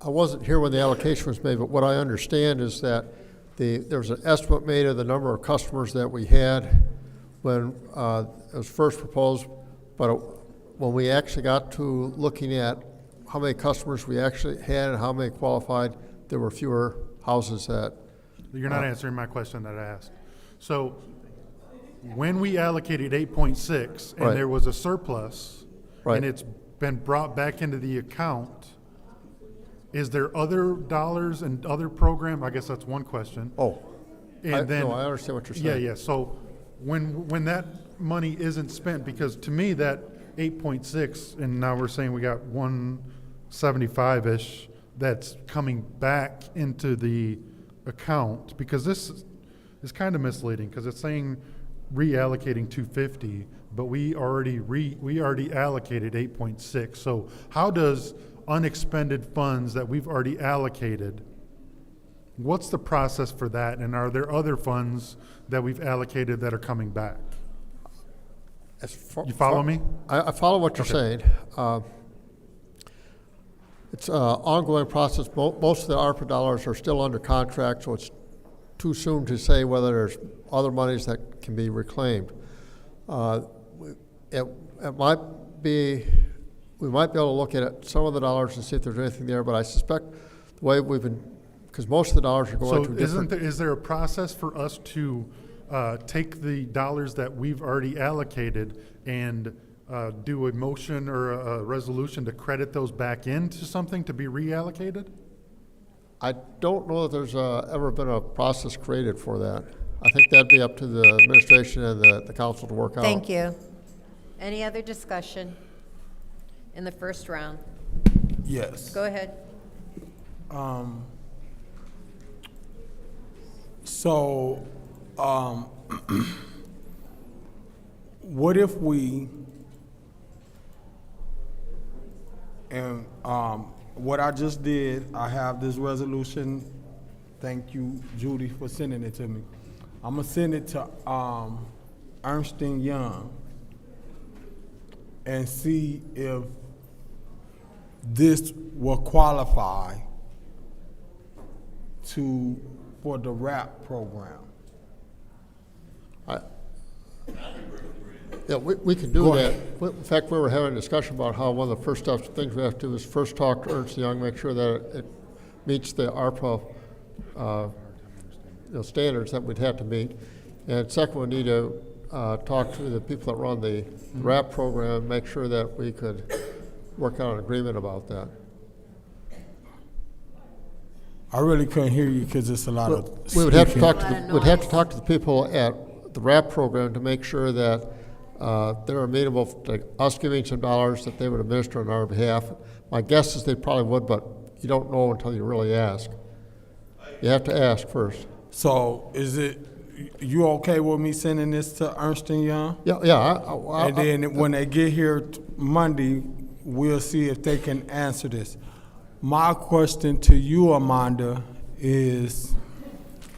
I wasn't here when the allocation was made, but what I understand is that there was an estimate made of the number of customers that we had when it was first proposed, but when we actually got to looking at how many customers we actually had and how many qualified, there were fewer houses that. You're not answering my question that I asked. So when we allocated 8.6 and Right. there was a surplus, Right. and it's been brought back into the account, is there other dollars and other program? I guess that's one question. Oh, And then, no, I understand what you're saying. Yeah. So when that money isn't spent, because to me that 8.6, and now we're saying we got 175-ish that's coming back into the account, because this is kind of misleading because it's saying reallocating 250, but we already allocated 8.6. So how does unexpended funds that we've already allocated, what's the process for that? And are there other funds that we've allocated that are coming back? You follow me? I follow what you're saying. It's an ongoing process. Most of the ARPA dollars are still under contract, so it's too soon to say whether there's other monies that can be reclaimed. It might be, we might be able to look at some of the dollars and see if there's anything there, but I suspect the way we've been, because most of the dollars are going to different. So is there a process for us to take the dollars that we've already allocated and do a motion or a resolution to credit those back into something to be reallocated? I don't know that there's ever been a process created for that. I think that'd be up to the administration and the council to work out. Thank you. Any other discussion in the first round? Yes. Go ahead. What if we, and what I just did, I have this resolution. Thank you, Judy, for sending it to me. I'm gonna send it to Ernst & Young and see if this will qualify for the RAP program. Yeah, we can do that. In fact, we were having a discussion about how one of the first things we have to do is first talk to Ernst & Young, make sure that it meets the ARPA standards that we'd have to meet. And second, we need to talk to the people that run the RAP program, make sure that we could work out an agreement about that. I really couldn't hear you because it's a lot of we would have to talk speaking. to we'd have to talk to the people at the RAP program to make sure that they're amenable to us giving some dollars that they would administer on our behalf. My guess is they probably would, but you don't know until you really ask. You have to ask first. So is it, you okay with me sending this to Ernst & Young? Yeah. And then when they get here Monday, we'll see if they can answer this. My question to you, Amanda, is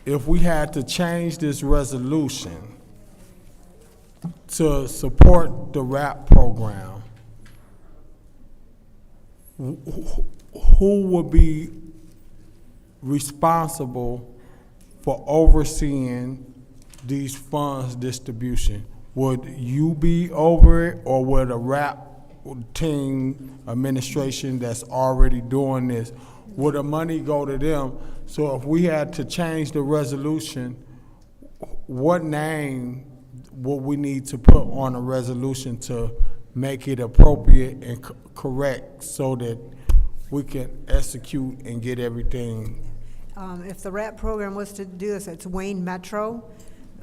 if we had to change this resolution to support the RAP program, who would be responsible for overseeing these funds distribution? Would you be over it, or would a RAP team administration that's already doing this, would the money go to them? So if we had to change the resolution, what name would we need to put on a resolution to make it appropriate and correct so that we can execute and get everything? If the RAP program was to do this, it's Wayne Metro.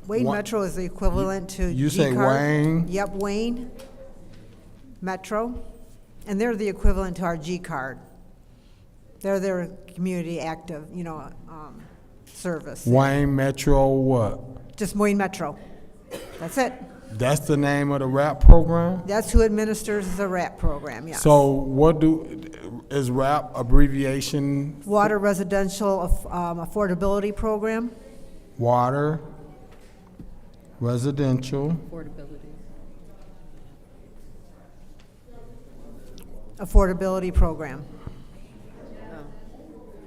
Wayne Metro is the equivalent to You G say card. Wayne? Yep, Wayne Metro, and they're the equivalent to our G card. They're their community active, service. Wayne Metro what? Just Wayne Metro. That's it. That's the name of the RAP program? That's who administers the RAP program, yes. So is RAP abbreviation? Water Residential Affordability Program. Water Residential Affordability Program.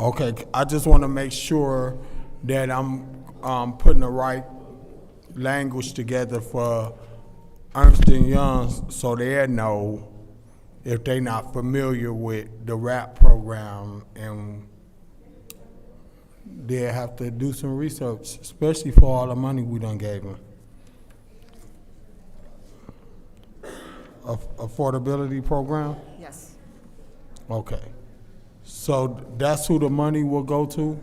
Okay, I just want to make sure that I'm putting the right language together for Ernst & Young so they know if they're not familiar with the RAP program, and they'll have to do some research, especially for all the money we done gave them. Affordability program? Yes. Okay. So that's who the money will go to?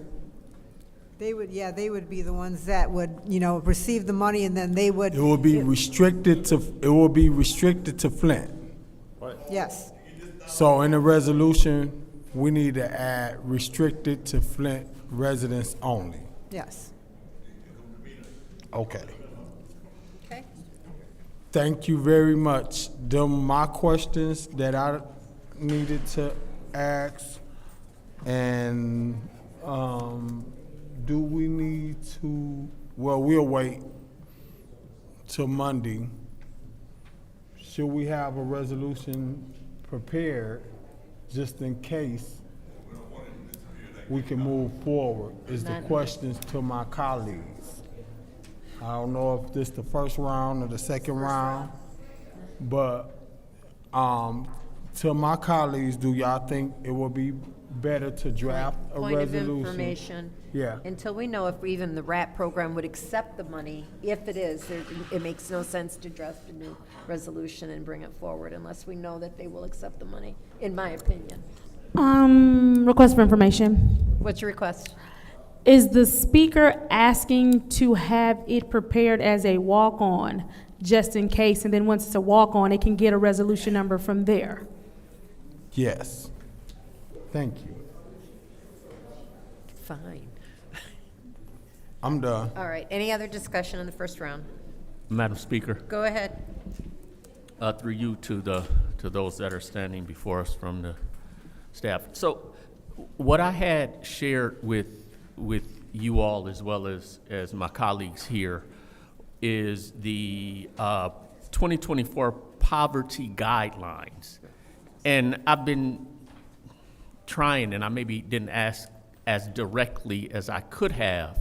They would be the ones that would, receive the money, and then they would. It will be restricted to Flint. Yes. So in the resolution, we need to add restricted to Flint residents only. Yes. Okay. Okay. Thank you very much. Them my questions that I needed to ask. And do we need to, well, we'll wait till Monday. Should we have a resolution prepared just in case we can move forward? Is the questions to my colleagues. I don't know if this the first round or the second round, but to my colleagues, do y'all think it would be better to draft a Point of resolution? information. Yeah. Until we know if even the RAP program would accept the money, if it is, it makes no sense to draft a new resolution and bring it forward unless we know that they will accept the money, in my opinion. Request for information. What's your request? Is the speaker asking to have it prepared as a walk-on, just in case, and then once it's a walk-on, it can get a resolution number from there? Yes. Thank you. Fine. I'm done. All right, any other discussion in the first round? Madam Speaker, Go ahead. through you to those that are standing before us from the staff. So what I had shared with you all as well as my colleagues here is the 2024 poverty guidelines. And I've been trying, and I maybe didn't ask as directly as I could have,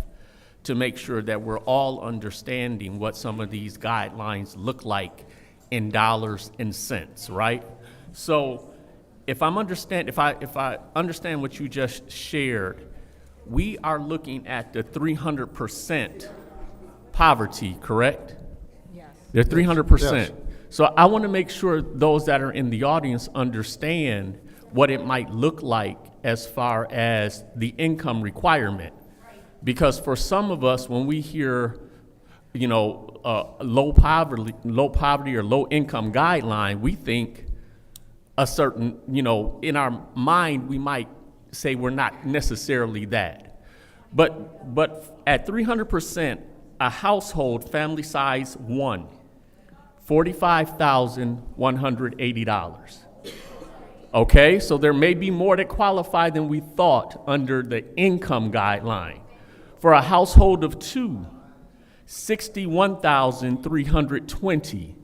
to make sure that we're all understanding what some of these guidelines look like in dollars and cents, right? So if I understand what you just shared, we are looking at the 300% poverty, correct? Yes. They're 300%. Yes. So I want to make sure those that are in the audience understand what it might look like as far as the income requirement. Because for some of us, when we hear, low poverty or low income guideline, we think a certain, in our mind, we might say we're not necessarily that. But at 300%, a household, family size 1, $45,180. Okay, so there may be more that qualify than we thought under the income guideline. For a household of 2, $61,320.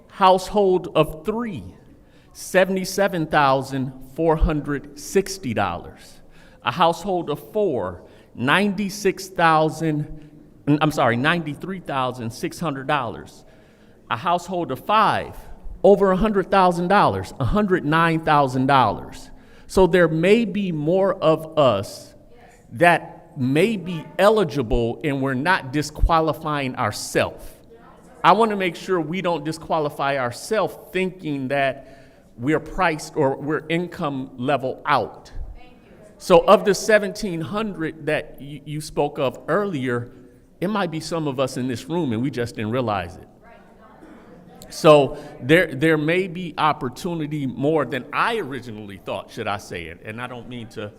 Household of 3, $77,460. A household of 4, $93,600. A household of 5, over $100,000, $109,000. So there may be more of us that may be eligible, and we're not disqualifying ourselves. I want to make sure we don't disqualify ourselves thinking that we're priced or we're income level out. So of the 1,700 that you spoke of earlier, it might be some of us in this room and we just didn't realize it. So there may be opportunity more than I originally thought, should I say it, and I don't mean to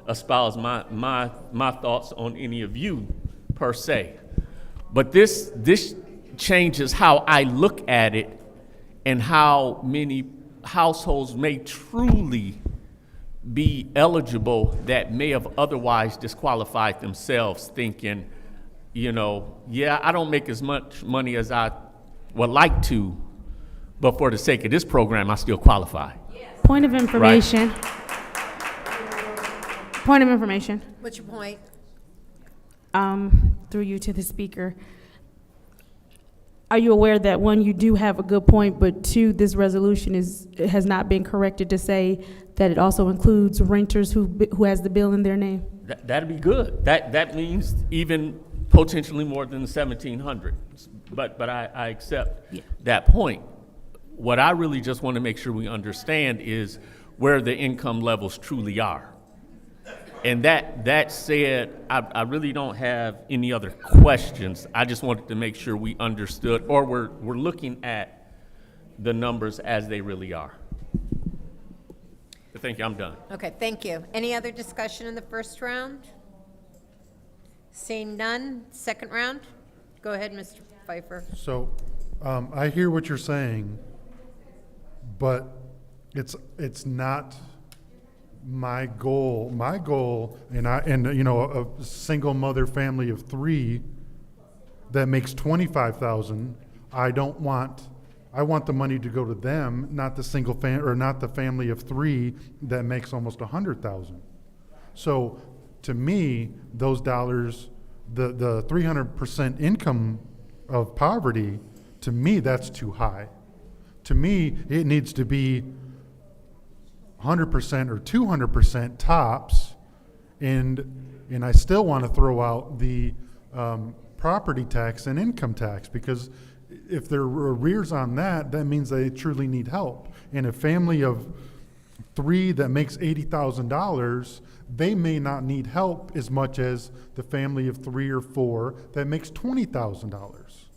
espouse my thoughts on any of you per se. But this changes how I look at it and how many households may truly be eligible that may have otherwise disqualified themselves, thinking, yeah, I don't make as much money as I would like to, but for the sake of this program, I still qualify. Point of information. Right. Point of information. What's your point? Through you to the speaker. Are you aware that, one, you do have a good point, but two, this resolution has not been corrected to say that it also includes renters who has the bill in their name? That'd be good. That means even potentially more than the 1,700. But I accept that point. What I really just want to make sure we understand is where the income levels truly are. And that said, I really don't have any other questions. I just wanted to make sure we understood, or we're looking at the numbers as they really are. But thank you, I'm done. Okay, thank you. Any other discussion in the first round? Seeing none, second round? Go ahead, Mr. Pfeiffer. So I hear what you're saying, but it's not my goal. My goal, and you know, a single mother family of 3 that makes 25,000. I want the money to go to them, not the not the family of 3 that makes almost 100,000. So, to me, those dollars, the 300% income of poverty, to me, that's too high. To me, it needs to be 100% or 200% tops, and I still want to throw out the property tax and income tax, because if there are arrears on that, that means they truly need help. And a family of 3 that makes $80,000, they may not need help as much as the family of 3 or 4 that makes $20,000.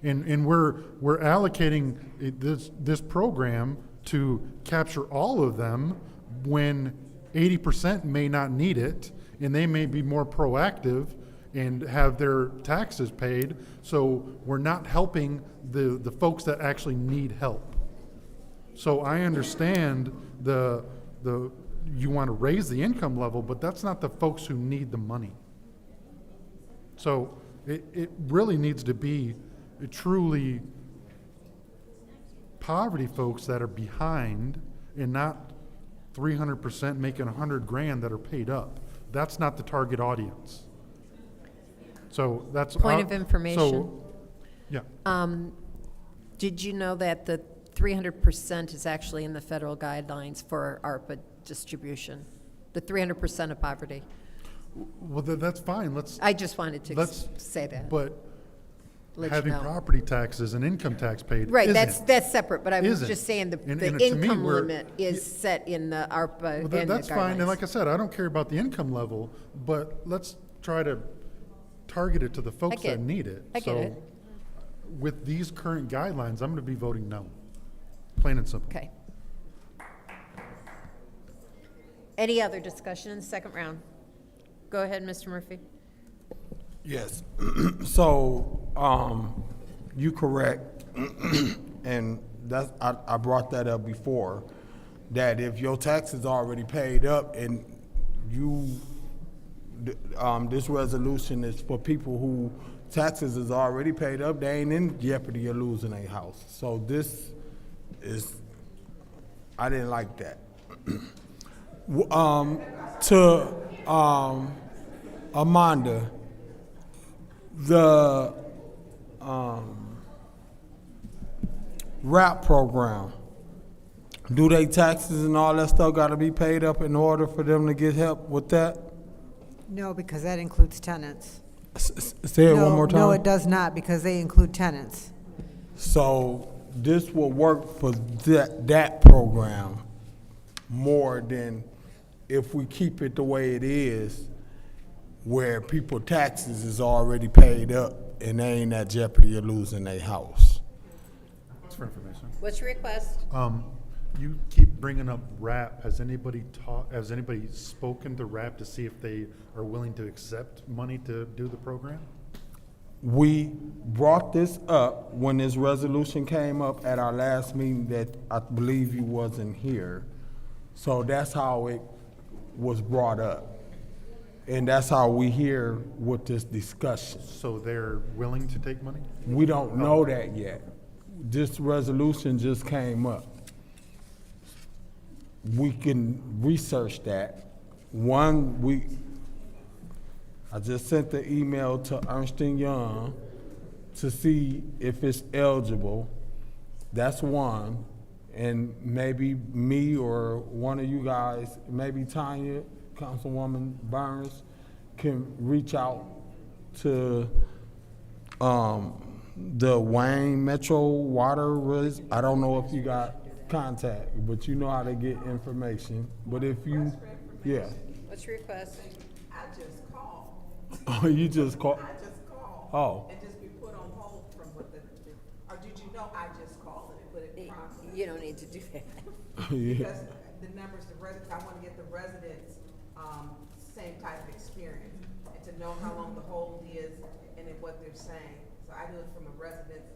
And we're allocating this program to capture all of them when 80% may not need it, and they may be more proactive and have their taxes paid. So we're not helping the folks that actually need help. So I understand you want to raise the income level, but that's not the folks who need the money. So it really needs to be truly poverty folks that are behind, and not 300% making $100,000 that are paid up. That's not the target audience. So that's Point of information. So, yeah. Did you know that the 300% is actually in the federal guidelines for ARPA distribution? The 300% of poverty. Well, that's fine. I just wanted to say that. But Let having you know. property taxes and income tax paid, Right, isn't. that's separate, but I was Isn't. just saying And the to me, income we're- limit is set in the ARPA Well, and the guidelines. that's fine, and like I said, I don't care about the income level, but let's try to target it to the folks get that it. need it. I get So, it. with these current guidelines, I'm gonna be voting no, plain and simple. Okay. Any other discussion in the second round? Go ahead, Mr. Murphy. Yes. So, you correct, and that's, I brought that up before, that if your taxes already paid up and this resolution is for people who taxes is already paid up, they ain't in jeopardy of losing a house. So this is, I didn't like that. To Amanda, the RAP program, do they taxes and all that stuff got to be paid up in order for them to get help with that? No, because that includes tenants. Say it one more time. No, it does not, because they include tenants. So this will work for that program more than if we keep it the way it is, where people taxes is already paid up and they ain't at jeopardy of losing their house. That's for information. What's your request? You keep bringing up RAP. Has anybody spoken to RAP to see if they are willing to accept money to do the program? We brought this up when this resolution came up at our last meeting that I believe you wasn't here. So that's how it was brought up. And that's how we hear with this discussion. So they're willing to take money? We don't know that yet. This resolution just came up. We can research that. I just sent the email to Ernst & Young to see if it's eligible. That's one. And maybe me or one of you guys, maybe Tanya, Councilwoman Burns, can reach out to the Wayne Metro Water. I don't know if you got contact, but you know how to get information. But if you, yeah. What's your request? I just called. Oh, you just called? I just called. Oh. And just be put on hold from what or did you know I just called and put it promptly? You don't need to do that. Yeah. Because the numbers, I want to get the residents, same type of experience, and to know how long the hold is and then what they're saying. So I do it from a resident's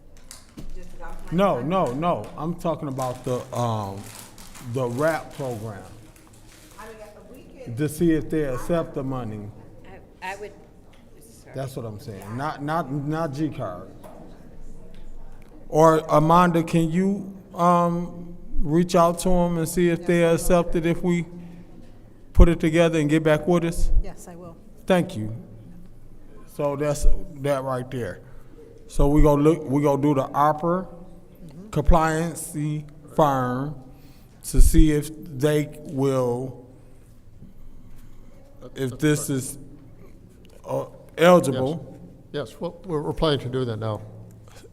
No. I'm talking about the RAP program. To see if they accept the money. I would, That's what I'm saying. Not G card. Or Amanda, can you reach out to them and see if they accept it if we put it together and get back with us? Yes, I will. Thank you. So that's that right there. So we gonna do the opera compliancy firm to see if they will, if this is eligible. Yes, well, we're planning to do that now.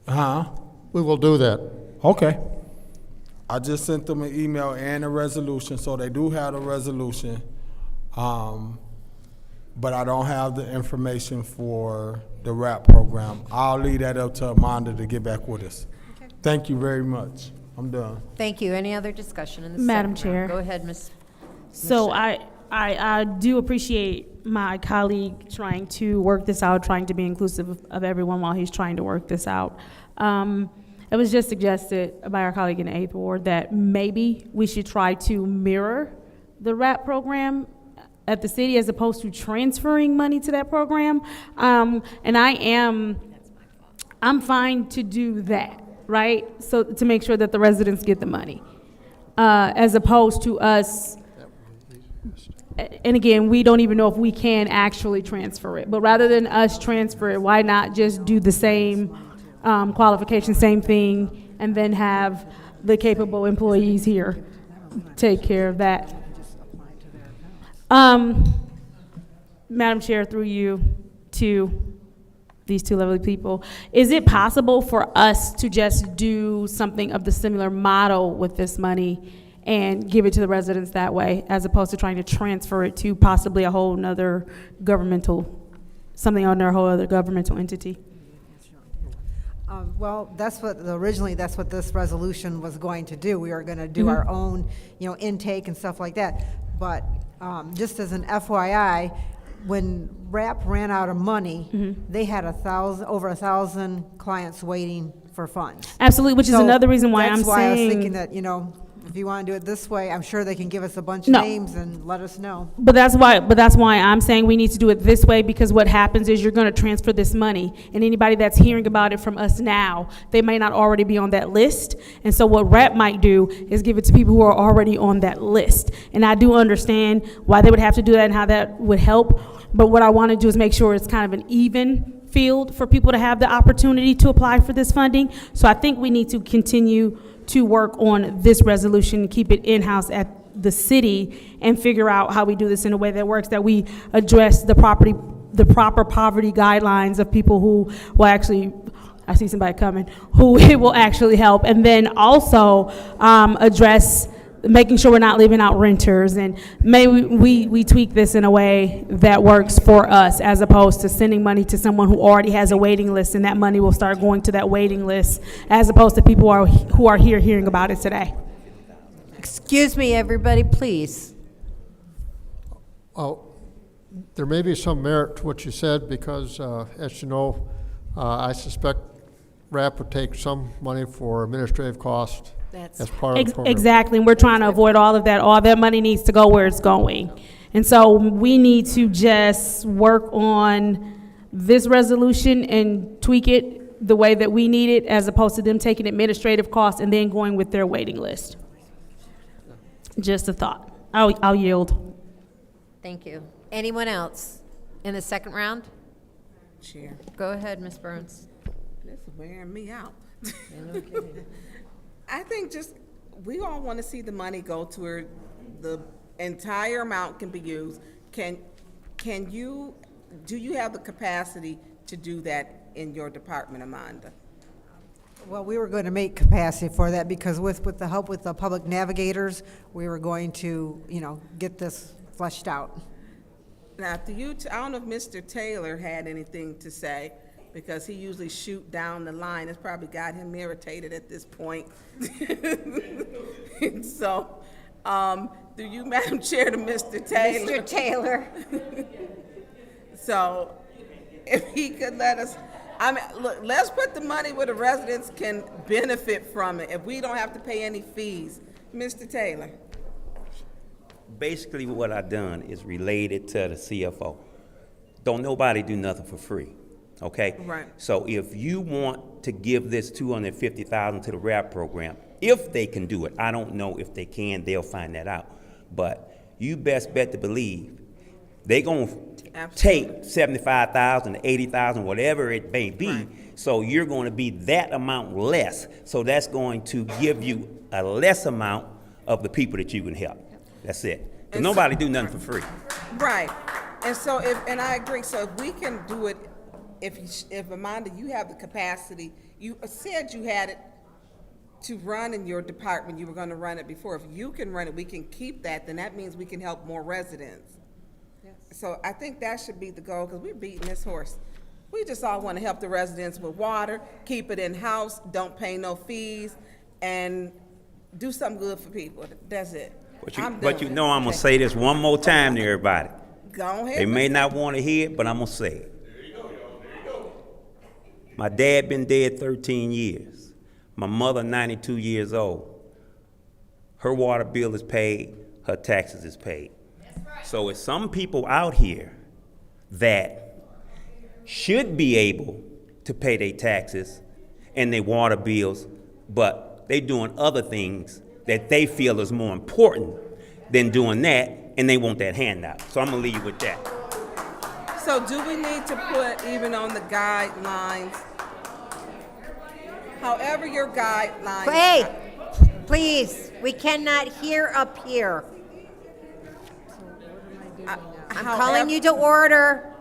Huh? We will do that. Okay. I just sent them an email and a resolution, so they do have a resolution. But I don't have the information for the RAP program. I'll leave that up to Amanda to get back with us. Okay. Thank you very much. I'm done. thank you. Any other discussion in the Madam second round? Chair. Go ahead, Ms. So Shea. I do appreciate my colleague trying to work this out, trying to be inclusive of everyone while he's trying to work this out. It was just suggested by our colleague in the 8th Ward that maybe we should try to mirror the RAP program at the city as opposed to transferring money to that program. And I'm fine to do that, right? So to make sure that the residents get the money, as opposed to us. And again, we don't even know if we can actually transfer it. But rather than us transfer it, why not just do the same qualification, same thing, and then have the capable employees here take care of that? Madam Chair, through you to these two lovely people, is it possible for us to just do something of the similar model with this money and give it to the residents that way, as opposed to trying to transfer it to possibly a whole nother something under a whole other governmental entity? Well, originally that's what this resolution was going to do. We were going to do our own, intake and stuff like that. But just as an FYI, when RAP ran out of money, they had over 1,000 clients waiting for funds. Absolutely, which is another reason why I'm That's why I was saying. thinking that, if you want to do it this way, I'm sure they can give us a bunch of names and let us know. But that's why I'm saying we need to do it this way, because what happens is you're going to transfer this money, and anybody that's hearing about it from us now, they may not already be on that list. And so what RAP might do is give it to people who are already on that list. And I do understand why they would have to do that and how that would help. But what I want to do is make sure it's kind of an even field for people to have the opportunity to apply for this funding. So I think we need to continue to work on this resolution, keep it in-house at the city, and figure out how we do this in a way that works, that we address the proper poverty guidelines of people who will actually, I see somebody coming, who it will actually help. And then also address making sure we're not leaving out renters, and maybe we tweak this in a way that works for us, as opposed to sending money to someone who already has a waiting list, and that money will start going to that waiting list, as opposed to people who are here hearing about it today. Excuse me, everybody, please. Well, there may be some merit to what you said, because as you know, I suspect RAP would take some money for administrative costs as part of the program. Exactly, and we're trying to avoid all of that. All that money needs to go where it's going. And so we need to just work on this resolution and tweak it the way that we need it, as opposed to them taking administrative costs and then going with their waiting list. Just a thought. I'll yield. Thank you. Anyone else in the second round? Chair. Go ahead, Ms. Burns. This is wearing me out. I think we all want to see the money go to where the entire amount can be used. Do you have the capacity to do that in your department, Amanda? Well, we were going to make capacity for that, because with the help with the public navigators, we were going to, get this fleshed out. Now, I don't know if Mr. Taylor had anything to say, because he usually shoot down the line. It's probably got him irritated at this point. So, through you, Madam Chair, to Mr. Taylor. Mr. Taylor. So, if he could let us I mean, look, let's put the money where the residents can benefit from it, if we don't have to pay any fees. Mr. Taylor? Basically, what I done is related to the CFO. Don't nobody do nothing for free, okay? Right. So if you want to give this $250,000 to the RAP program, if they can do it, I don't know if they can, they'll find that out. But you best bet to believe they gonna take 75,000, 80,000, whatever it may be. Right. So you're going to be that amount less. So that's going to give you a less amount of the people that you can help. That's it. 'Cause nobody do nothing for free. Right. And so and I agree, so if we can do it, if Amanda, you have the capacity, you said you had it to run in your department, you were gonna run it before. If you can run it, we can keep that, then that means we can help more residents. Yes. So I think that should be the goal, because we're beating this horse. We just all wanna help the residents with water, keep it in-house, don't pay no fees, and do something good for people. That's it. But you know I'm gonna say this one more time to everybody. Go ahead. They may not want to hear it, but I'm gonna say it. My dad been dead 13 years. My mother 92 years old. Her water bill is paid, her taxes is paid. So it's some people out here that should be able to pay their taxes and their water bills, but they doing other things that they feel is more important than doing that, and they want that handout. So I'm gonna leave you with that. So do we need to put even on the guidelines, however your guidelines? Hey, please, we cannot hear up here. I'm calling you to order.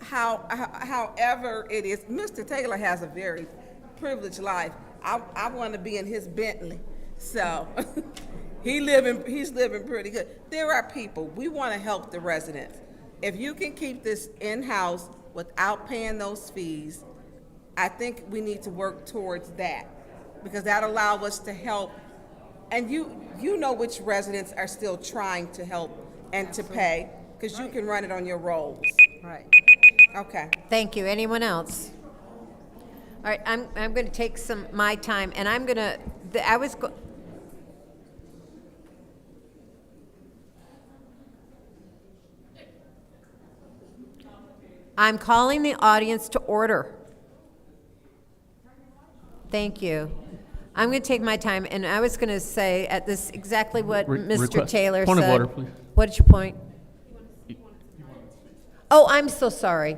However it is, Mr. Taylor has a very privileged life. I want to be in his Bentley, so he's living pretty good. There are people, we want to help the residents. If you can keep this in-house without paying those fees, I think we need to work towards that, because that allows us to help. And you know which residents are still trying to help and to pay, because you can run it on your rolls. Right. Okay. Thank you. Anyone else? All right, I'm going to take my time, and I'm going to, I'm calling the audience to order. Thank you. I'm going to take my time, and I was going to say at this exactly what Mr. Taylor said. Point of order, please. What is your point? Oh, I'm so sorry.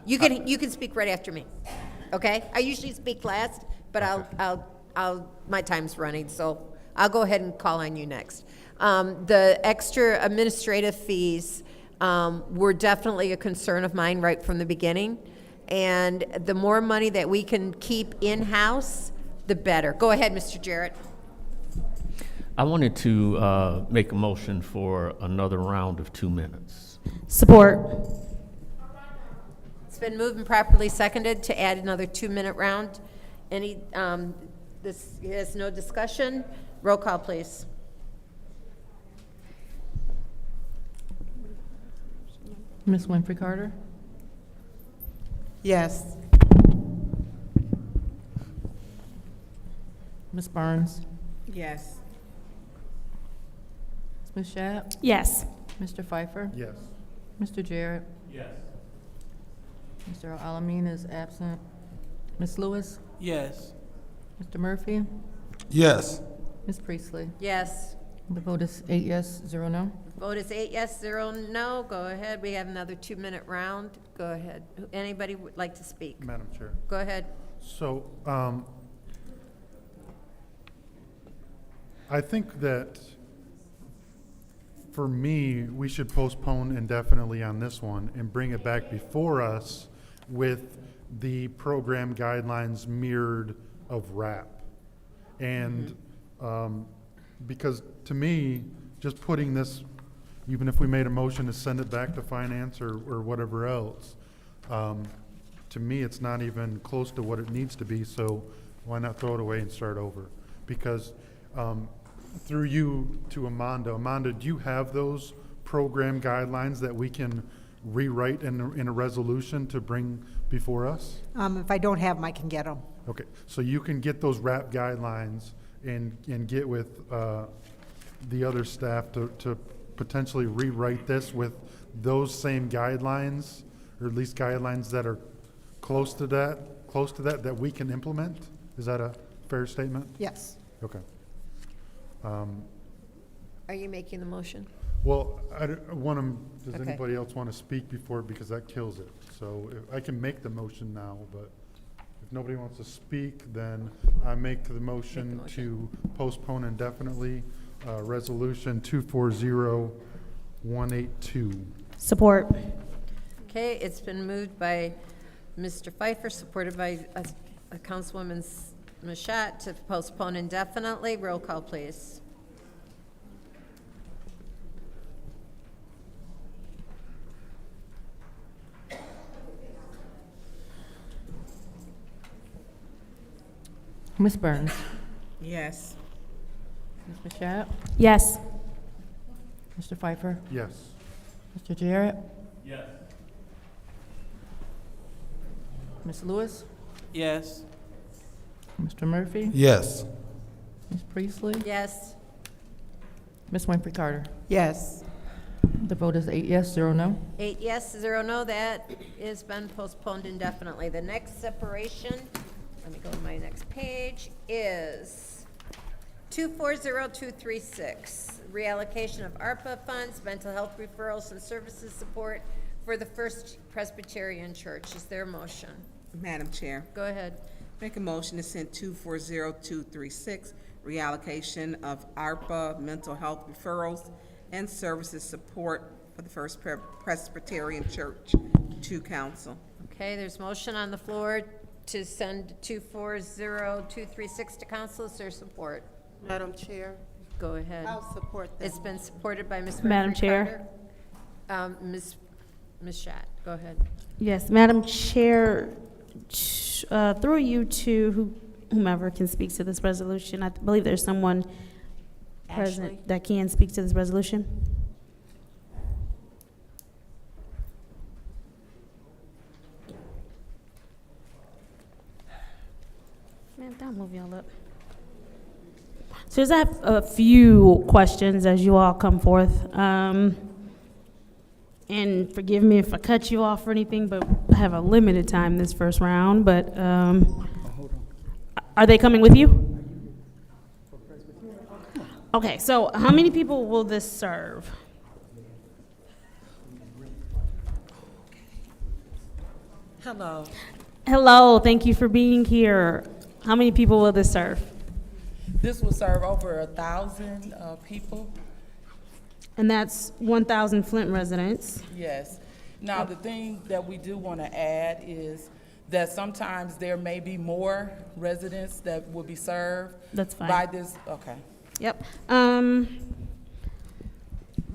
You can speak right after me. Okay? I usually speak last, but my time's running, so I'll go ahead and call on you next. The extra administrative fees were definitely a concern of mine right from the beginning, and the more money that we can keep in-house, the better. Go ahead, Mr. Jarrett. I wanted to make a motion for another round of 2 minutes. Support. It's been moved and properly seconded to add another 2-minute round. This has no discussion. Roll call, please. Ms. Winfrey Carter? Yes. Ms. Barnes? Yes. Ms. Schapp? Yes. Mr. Pfeiffer? Yes. Mr. Jarrett? Yes. Mr. Alameen is absent. Ms. Lewis? Yes. Mr. Murphy? Yes. Ms. Priestley? Yes. The vote is 8 yes, 0 no. Vote is 8 yes, 0 no. Go ahead. We have another 2-minute round. Go ahead. Anybody would like to speak? Madam Chair. Go ahead. So, I think that for me, we should postpone indefinitely on this one and bring it back before us with the program guidelines mirrored of RAP. And because to me, just putting this, even if we made a motion to send it back to finance or whatever else, to me, it's not even close to what it needs to be, so why not throw it away and start over? Because through you to Amanda, do you have those program guidelines that we can rewrite in a resolution to bring before us? If I don't have them, I can get them. Okay, so you can get those RAP guidelines and get with the other staff to potentially rewrite this with those same guidelines, or at least guidelines that are close to that we can implement? Is that a fair statement? Yes. Okay. Are you making the motion? Well, does Okay. anybody else want to speak before, because that kills it? So I can make the motion now, but if nobody wants to speak, then I make the motion to postpone indefinitely, resolution 240182. Support. Okay, it's been moved by Mr. Pfeiffer, supported by Councilwoman Mashat, to postpone indefinitely. Roll call, please. Ms. Burns? Yes. Ms. Mashat? Yes. Mr. Pfeiffer? Yes. Mr. Jarrett? Yes. Ms. Lewis? Yes. Mr. Murphy? Yes. Ms. Priestley? Yes. Ms. Winfrey Carter? Yes. The vote is 8 yes, 0 no. 8 yes, 0 no. That has been postponed indefinitely. The next separation, let me go to my next page, is 240236, reallocation of ARPA funds, mental health referrals and services support for the First Presbyterian Church. Is there a motion? Madam Chair, Go ahead. make a motion to send 240236, reallocation of ARPA mental health referrals and services support for the First Presbyterian Church to council. Okay, there's motion on the floor to send 240236 to council. Is there support? Madam Chair, Go ahead. I'll support that. It's been supported by Ms. Madam Winfrey Chair. Carter. Ms. Schatt, go ahead. Yes, Madam Chair, through you to whomever can speak to this resolution. I believe there's someone present Ashley? that can speak to this resolution. Man, don't move y'all up. So I have a few questions as you all come forth. And forgive me if I cut you off or anything, but I have a limited time this first round, but are they coming with you? Okay, so how many people will this serve? Hello. Hello, thank you for being here. How many people will this serve? This will serve over 1,000 people. And that's 1,000 Flint residents. Yes. Now, the thing that we do want to add is that sometimes there may be more residents that will be served. That's fine. By this, okay. Yep.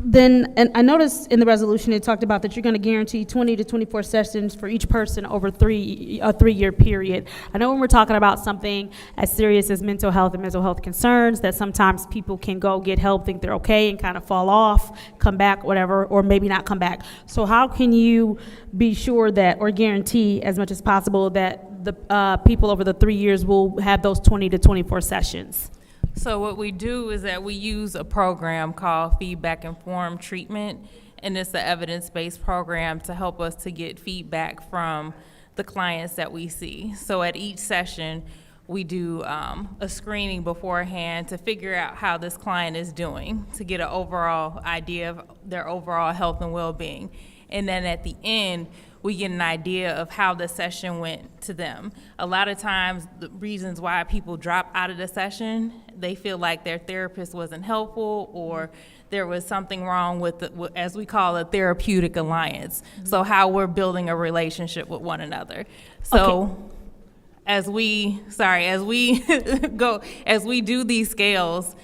Then, and I noticed in the resolution, it talked about that you're going to guarantee 20 to 24 sessions for each person over a 3-year period. I know when we're talking about something as serious as mental health and mental health concerns, that sometimes people can go get help, think they're okay, and kind of fall off, come back, whatever, or maybe not come back. So how can you be sure that, or guarantee as much as possible, that the people over the 3 years will have those 20 to 24 sessions? So what we do is that we use a program called Feedback Informed Treatment, and it's an evidence-based program to help us to get feedback from the clients that we see. So at each session, we do a screening beforehand to figure out how this client is doing, to get an overall idea of their overall health and well-being. And then at the end, we get an idea of how the session went to them. A lot of times, the reasons why people drop out of the session, they feel like their therapist wasn't helpful, or there was something wrong with, as we call it, therapeutic alliance. So how we're building a relationship with one another. So as we do these scales,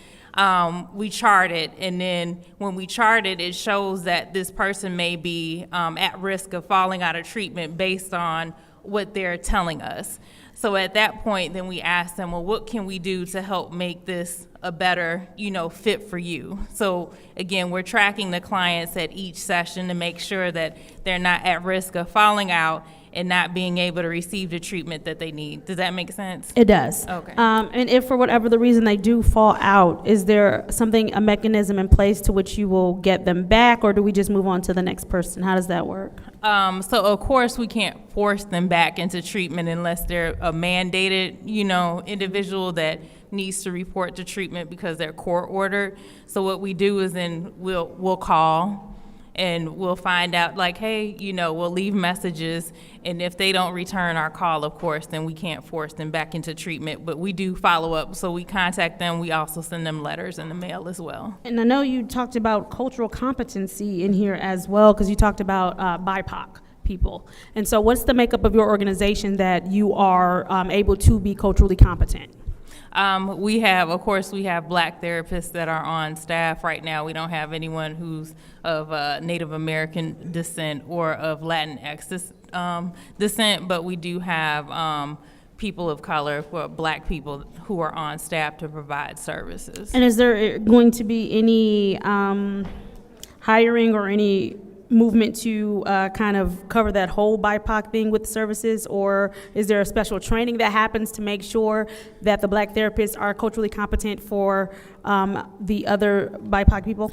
we chart it, and then when we chart it, it shows that this person may be at risk of falling out of treatment based on what they're telling us. So at that point, then we ask them, well, what can we do to help make this a better, fit for you? So again, we're tracking the clients at each session to make sure that they're not at risk of falling out and not being able to receive the treatment that they need. Does that make sense? It does. Okay. And if for whatever the reason they do fall out, is there a mechanism in place to which you will get them back, or do we just move on to the next person? How does that work? So of course we can't force them back into treatment unless they're a mandated, individual that needs to report to treatment because they're court ordered. So what we do is then we'll call and we'll find out like, hey, we'll leave messages, and if they don't return our call, of course, then we can't force them back into treatment, but we do follow up. So we contact them. We also send them letters in the mail as well. And I know you talked about cultural competency in here as well, because you talked about BIPOC people. And so what's the makeup of your organization that you are able to be culturally competent? We have Black therapists that are on staff right now. We don't have anyone who's of Native American descent or of Latinx descent, but we do have people of color, Black people, who are on staff to provide services. And is there going to be any hiring or any movement to kind of cover that whole BIPOC thing with services, or is there a special training that happens to make sure that the Black therapists are culturally competent for the other BIPOC people?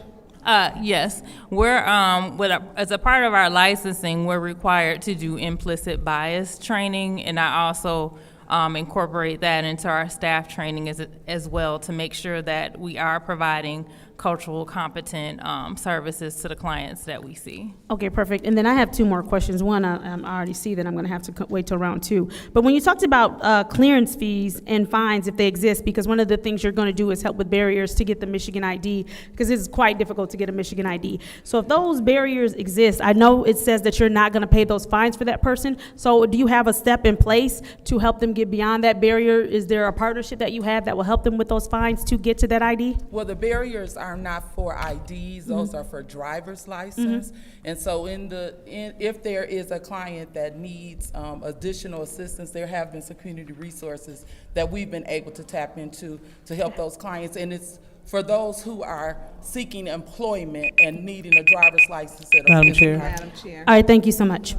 Yes, we're as a part of our licensing, we're required to do implicit bias training, and I also incorporate that into our staff training as well to make sure that we are providing cultural competent services to the clients that we see. Okay, perfect. And then I have two more questions. One, I already see that I'm going to have to wait till round two. But when you talked about clearance fees and fines, if they exist, because one of the things you're going to do is help with barriers to get the Michigan ID, because it's quite difficult to get a Michigan ID. So if those barriers exist, I know it says that you're not going to pay those fines for that person. So do you have a step in place to help them get beyond that barrier? Is there a partnership that you have that will help them with those fines to get to that ID? Well, the barriers are not for IDs; those are for driver's license. And so, if there is a client that needs additional assistance, there have been some community resources that we've been able to tap into to help those clients. And it's for those who are seeking employment and needing a driver's license. Madam Chair. All right, thank you so much.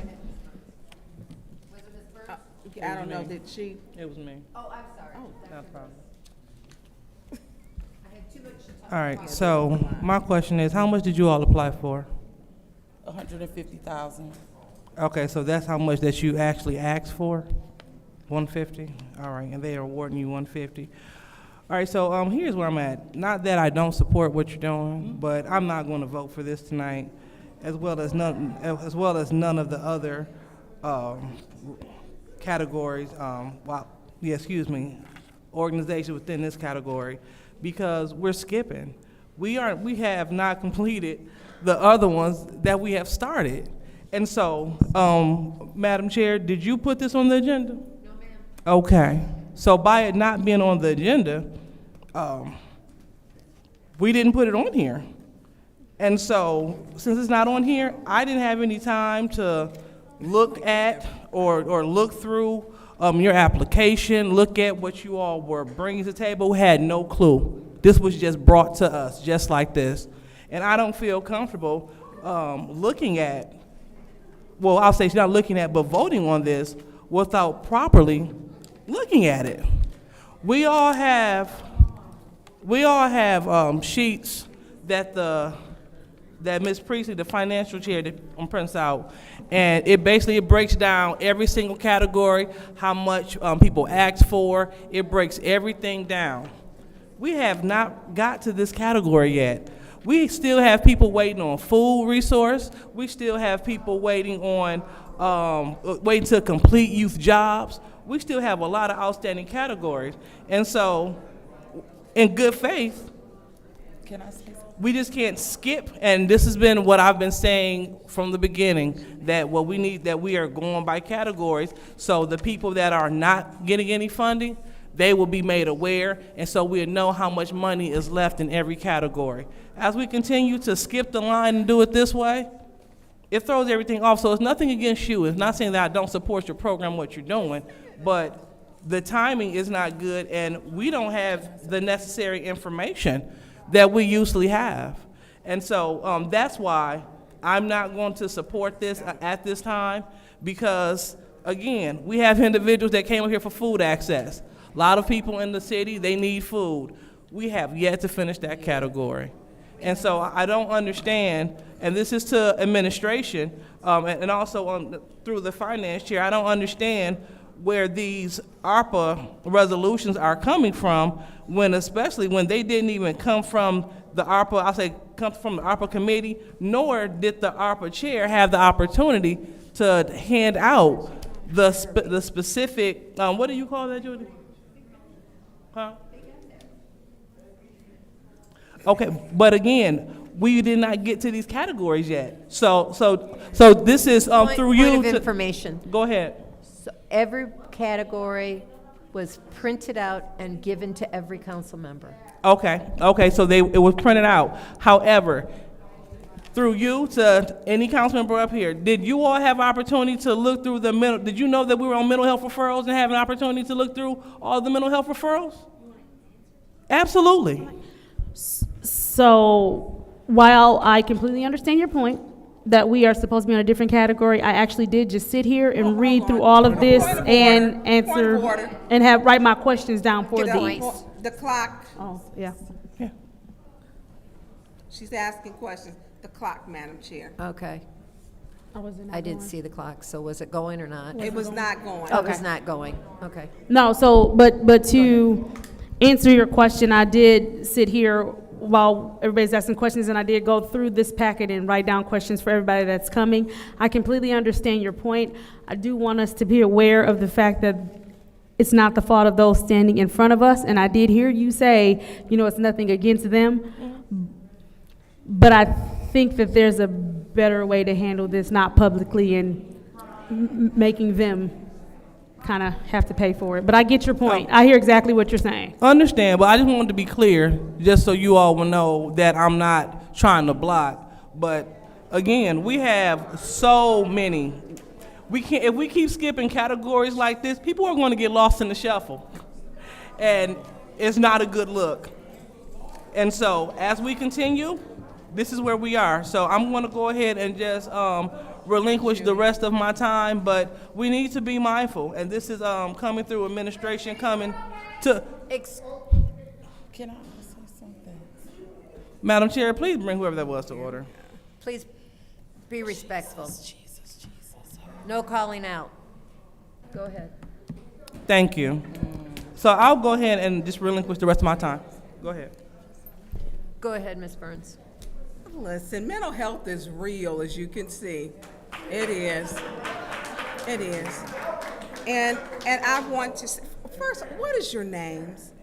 I don't know, did she? It was me. Oh, I'm sorry. No problem. All right, so my question is, how much did you all apply for? $150,000. Okay, so that's how much that you actually asked for? 150? All right, and they are awarding you 150. All right, so here's where I'm at. Not that I don't support what you're doing, but I'm not going to vote for this tonight, as well as none of the other categories. Organizations within this category, because we're skipping. We have not completed the other ones that we have started. And so, Madam Chair, did you put this on the agenda? No, ma'am. Okay. So by it not being on the agenda, we didn't put it on here. And so, since it's not on here, I didn't have any time to look at or look through your application, look at what you all were bringing to the table. We had no clue. This was just brought to us just like this. And I don't feel comfortable looking at, well, I'll say not looking at, but voting on this without properly looking at it. We all have sheets that Ms. Priestley, the financial chair, prints out, and it breaks down every single category, how much people ask for. It breaks everything down. We have not got to this category yet. We still have people waiting on food resource. We still have people waiting on waiting to complete youth jobs. We still have a lot of outstanding categories, and so, in good faith, Can I say something? we just can't skip, and this has been what I've been saying from the beginning, that what we need, that we are going by categories, so the people that are not getting any funding, they will be made aware, and so we'll know how much money is left in every category. As we continue to skip the line and do it this way, it throws everything off. So it's nothing against you. It's not saying that I don't support your program, what you're doing, but the timing is not good, and we don't have the necessary information that we usually have. And so that's why I'm not going to support this at this time, because, again, we have individuals that came up here for food access. A lot of people in the city, they need food. We have yet to finish that category. And so I don't understand, and this is to administration, and also through the finance chair, I don't understand where these ARPA resolutions are coming from, especially when they didn't even come from the ARPA, come from the ARPA committee, nor did the ARPA chair have the opportunity to hand out the specific, what do you call that, Judy? Huh? Okay, but again, we did not get to these categories yet. So this is through you. Point of information. Go ahead. So every category was printed out and given to every council member. Okay, so it was printed out. However, through you to any council member up here, did you all have opportunity to look through did you know that we were on mental health referrals and have an opportunity to look through all the mental health referrals? Absolutely. So while I completely understand your point that we are supposed to be on a different category, I actually did just sit here and read through all of this and answer and write my questions down for these. The clock. Oh, yeah. She's asking questions. The clock, Madam Chair. Okay. I didn't see the clock, so was it going or not? It was not going. Oh, it was not going, okay. No, so, but to answer your question, I did sit here while everybody's asking questions, and I did go through this packet and write down questions for everybody that's coming. I completely understand your point. I do want us to be aware of the fact that it's not the fault of those standing in front of us, and I did hear you say, it's nothing against them. But I think that there's a better way to handle this, not publicly and making them kind of have to pay for it. But I get your point. I hear exactly what you're saying. Understand, but I just wanted to be clear, just so you all will know that I'm not trying to block. But again, we have so many. If we keep skipping categories like this, people are going to get lost in the shuffle. And it's not a good look. And so as we continue, this is where we are. So I'm going to go ahead and just relinquish the rest of my time, but we need to be mindful. And this is coming through administration, coming to... Can I say something? Madam Chair, please bring whoever that was to order. Please be respectful. No calling out. Go ahead. Thank you. So I'll go ahead and just relinquish the rest of my time. Go ahead. Go ahead, Ms. Burns. Listen, mental health is real, as you can see. It is. It is. And I want to say, first, what is your names?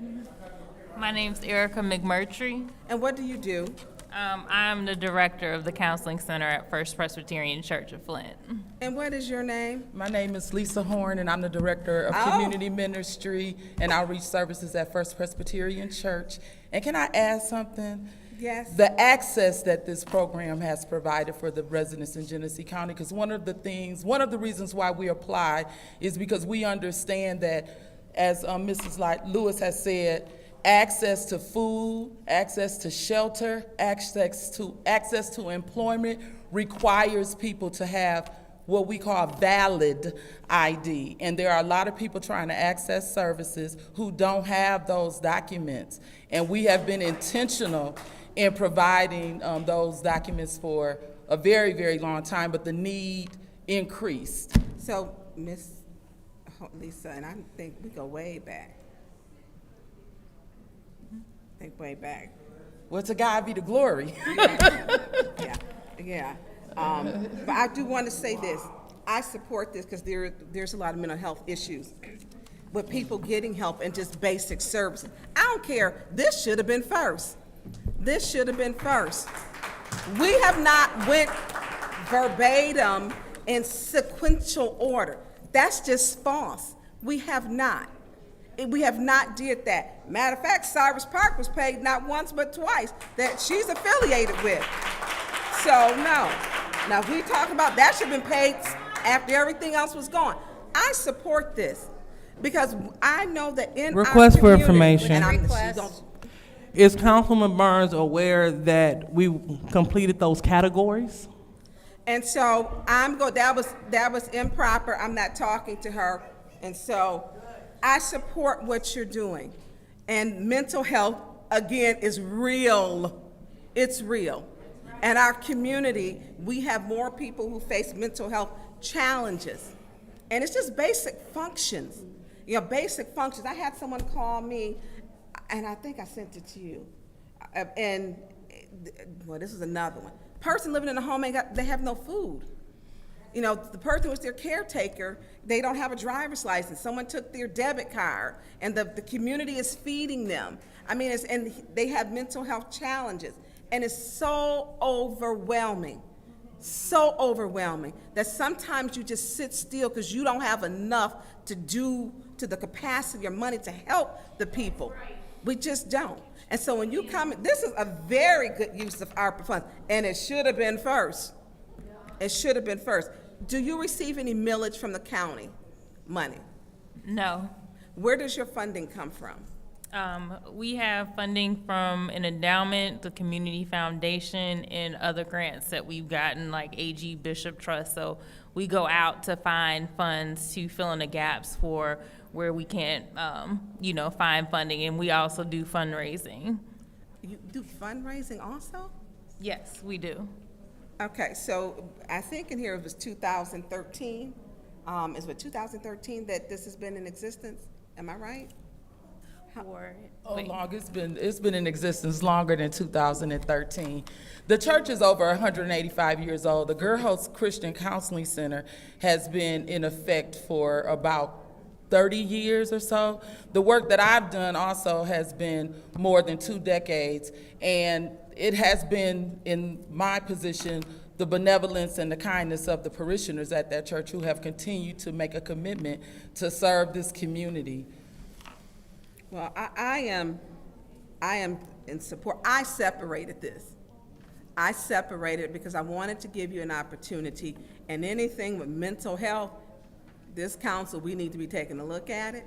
My name's Erica McMurtry. And what do you do? I'm the director of the Counseling Center at First Presbyterian Church of Flint. And what is your name? My name is Lisa Horn, and I'm the director of Community Ministry and Outreach Services at First Presbyterian Church. And can I add something? Yes. The access that this program has provided for the residents in Genesee County, because one of the reasons why we apply is because we understand that, as Mrs. Lewis has said, access to food, access to shelter, access to employment requires people to have what we call valid ID. And there are a lot of people trying to access services who don't have those documents. And we have been intentional in providing those documents for a very, very long time, but the need increased. So, Miss Lisa, and I think we go way back. Way back. Well, to God be the glory. Yeah. But I do want to say this. I support this because there's a lot of mental health issues with people getting help and just basic services. I don't care. This should have been first. This should have been first. We have not went verbatim in sequential order. That's just false. We have not. We have not did that. Matter of fact, Cyrus Park was paid not once but twice that she's affiliated with. So no. Now if we talk about that should have been paid after everything else was gone. I support this Because I know that in Request our for community, information. and I'm- Request. Is Councilman Burns aware that we completed those categories? And so that was improper. I'm not talking to her. And so I support what you're doing. And mental health, again, is real. It's real. And our community, we have more people who face mental health challenges. And it's just basic functions. You know, basic functions. I had someone call me, and I think I sent it to you. Well, this is another one. Person living in a home, they have no food. You know, the person was their caretaker, they don't have a driver's license. Someone took their debit card, and the community is feeding them. I mean, and they have mental health challenges. And it's so overwhelming that sometimes you just sit still because you don't have enough to do to the capacity of your money to help the people. We just don't. And so when you come, this is a very good use of ARPA funds, and it should have been first. It should have been first. Do you receive any millage from the county money? No. Where does your funding come from? We have funding from an endowment, the Community Foundation, and other grants that we've gotten, like AG Bishop Trust. So we go out to find funds to fill in the gaps for where we can't, find funding. And we also do fundraising. You do fundraising also? Yes, we do. Okay, so I think in here it was 2013. Is it 2013 that this has been in existence? Am I right? It's been in existence longer than 2013. The church is over 185 years old. The Girlhouse Christian Counseling Center has been in effect for about 30 years or so. The work that I've done also has been more than 2 decades, and it has been, in my position, the benevolence and the kindness of the parishioners at that church who have continued to make a commitment to serve this community. Well, I am in support. I separated this. I separated it because I wanted to give you an opportunity, and anything with mental health, this council, we need to be taking a look at it.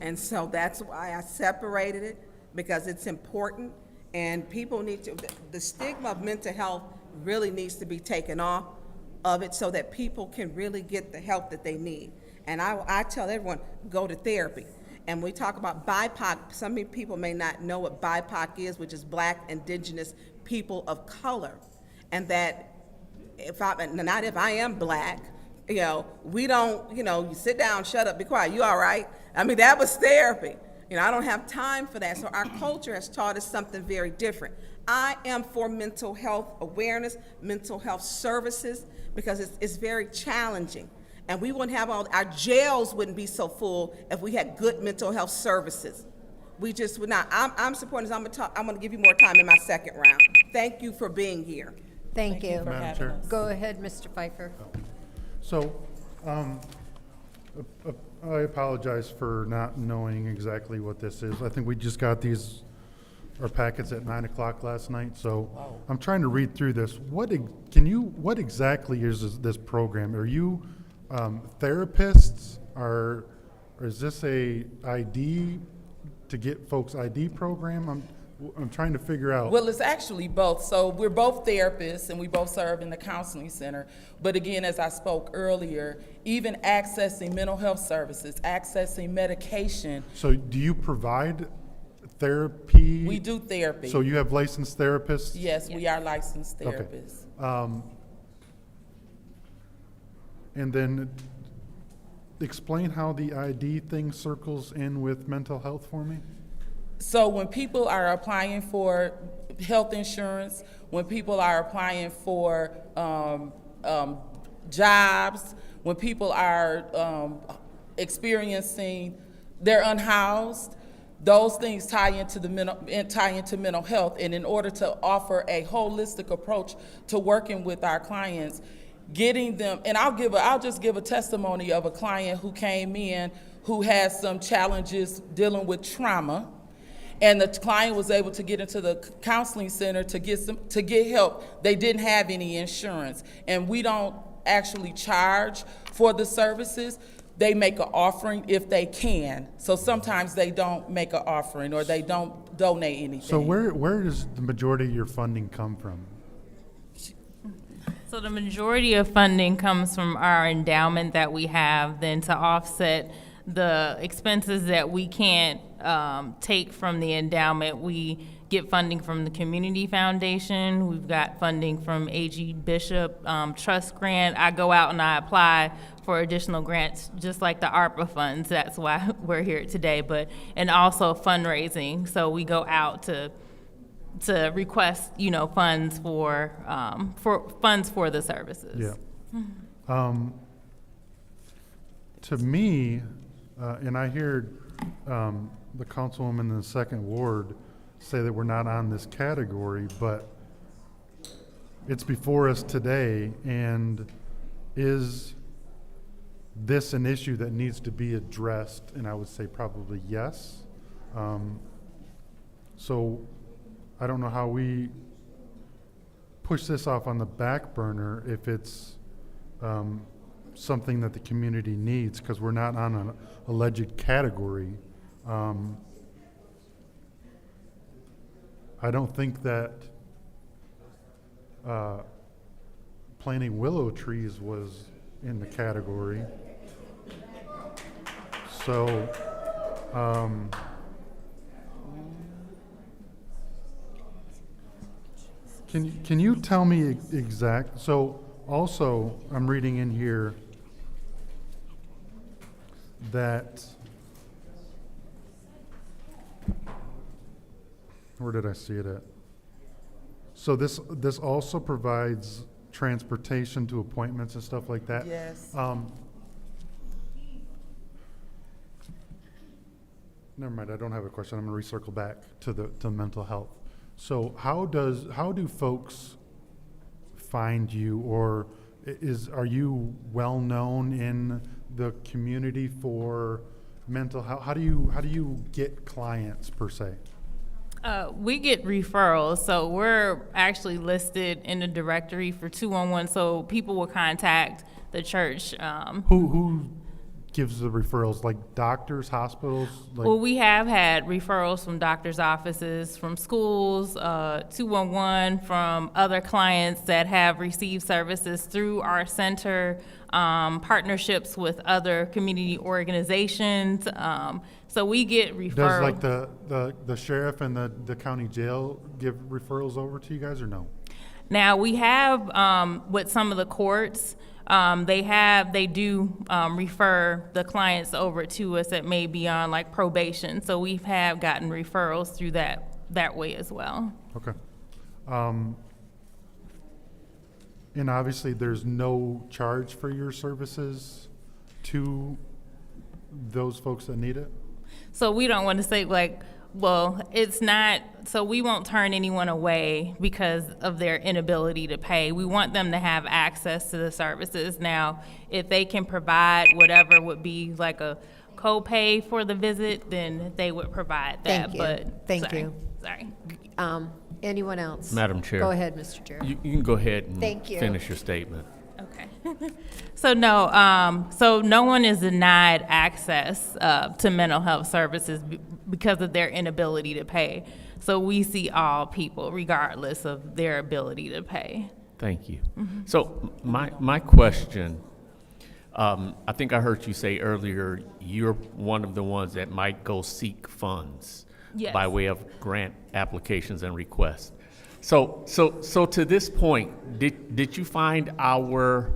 And so that's why I separated it, because it's important, and people need to, the stigma of mental health really needs to be taken off of it so that people can really get the help that they need. And I tell everyone, go to therapy. And we talk about BIPOC, some people may not know what BIPOC is, which is Black, Indigenous, People of Color. And that if I am Black, we don't, you sit down, shut up, be quiet, you all right? I mean, that was therapy. I don't have time for that. So our culture has taught us something very different. I am for mental health awareness, mental health services, because it's very challenging. And we wouldn't have our jails wouldn't be so full if we had good mental health services. We just would not. I'm supporting this. I'm going to give you more time in my second round. Thank you for being here. Thank you. Madam Chair. Go ahead, Mr. Pfeiffer. So, I apologize for not knowing exactly what this is. I think we just got our packets at 9 o'clock last night, so I'm trying to read through this. What exactly is this program? Are you therapists, or is this a ID to get folks ID program? I'm trying to figure out. Well, it's actually both. So we're both therapists and we both serve in the counseling center. But again, as I spoke earlier, even accessing mental health services, accessing medication. So do you provide therapy? We do therapy. So you have licensed therapists? Yes, we are licensed therapists. Okay. And then explain how the ID thing circles in with mental health for me. So when people are applying for health insurance, when people are applying for jobs, when people are experiencing, they're unhoused, those things tie into mental health. And in order to offer a holistic approach to working with our clients, getting them, and I'll just give a testimony of a client who came in who has some challenges dealing with trauma, and the client was able to get into the counseling center to get help. They didn't have any insurance, and we don't actually charge for the services. they make an offering if they can. So sometimes they don't make an offering or they don't donate anything. So where does the majority of your funding come from? So the majority of funding comes from our endowment that we have, then to offset the expenses that we can't take from the endowment, we get funding from the Community Foundation. We've got funding from A.G. Bishop Trust Grant. I go out and I apply for additional grants, just like the ARPA funds. That's why we're here today. And also fundraising. So we go out to request, funds for the services. Yeah. To me, and I hear the councilwoman in the second ward say that we're not on this category, but it's before us today, and is this an issue that needs to be addressed? And I would say probably yes. So I don't know how we push this off on the back burner if it's something that the community needs, because we're not on an alleged category. I don't think that planting willow trees was in the category. So, can you tell me exact? So, also, I'm reading in here that, where did I see it at? So this also provides transportation to appointments and stuff like that? Yes. Never mind, I don't have a question. I'm gonna recircle back to mental health. So how do folks find you, or are you well known in the community for mental health? How do you get clients per se? We get referrals, so we're actually listed in the directory for 211, so people will contact the church. Who gives the referrals, like doctors, hospitals? Well, we have had referrals from doctors' offices, from schools, 211, from other clients that have received services through our center, partnerships with other community organizations. So we get referrals. Does like the sheriff and the county jail give referrals over to you guys, or no? Now we have with some of the courts, they do refer the clients over to us that may be on like probation. So we have gotten referrals through that way as well. Okay. And obviously there's no charge for your services to those folks that need it? So we don't want to say it's not, so we won't turn anyone away because of their inability to pay. We want them to have access to the services. Now, if they can provide whatever would be like a co-pay for the visit, then they would provide that. Thank you. Sorry. Anyone else? Madam Chair. Go ahead, Mr. Chair. You can go ahead and Thank you. finish your statement. Okay. So no one is denied access to mental health services because of their inability to pay. So we see all people regardless of their ability to pay. Thank you. Mm-hmm. So my question, I think I heard you say earlier, you're one of the ones that might go seek funds. Yes. By way of grant applications and requests. So to this point, did you find our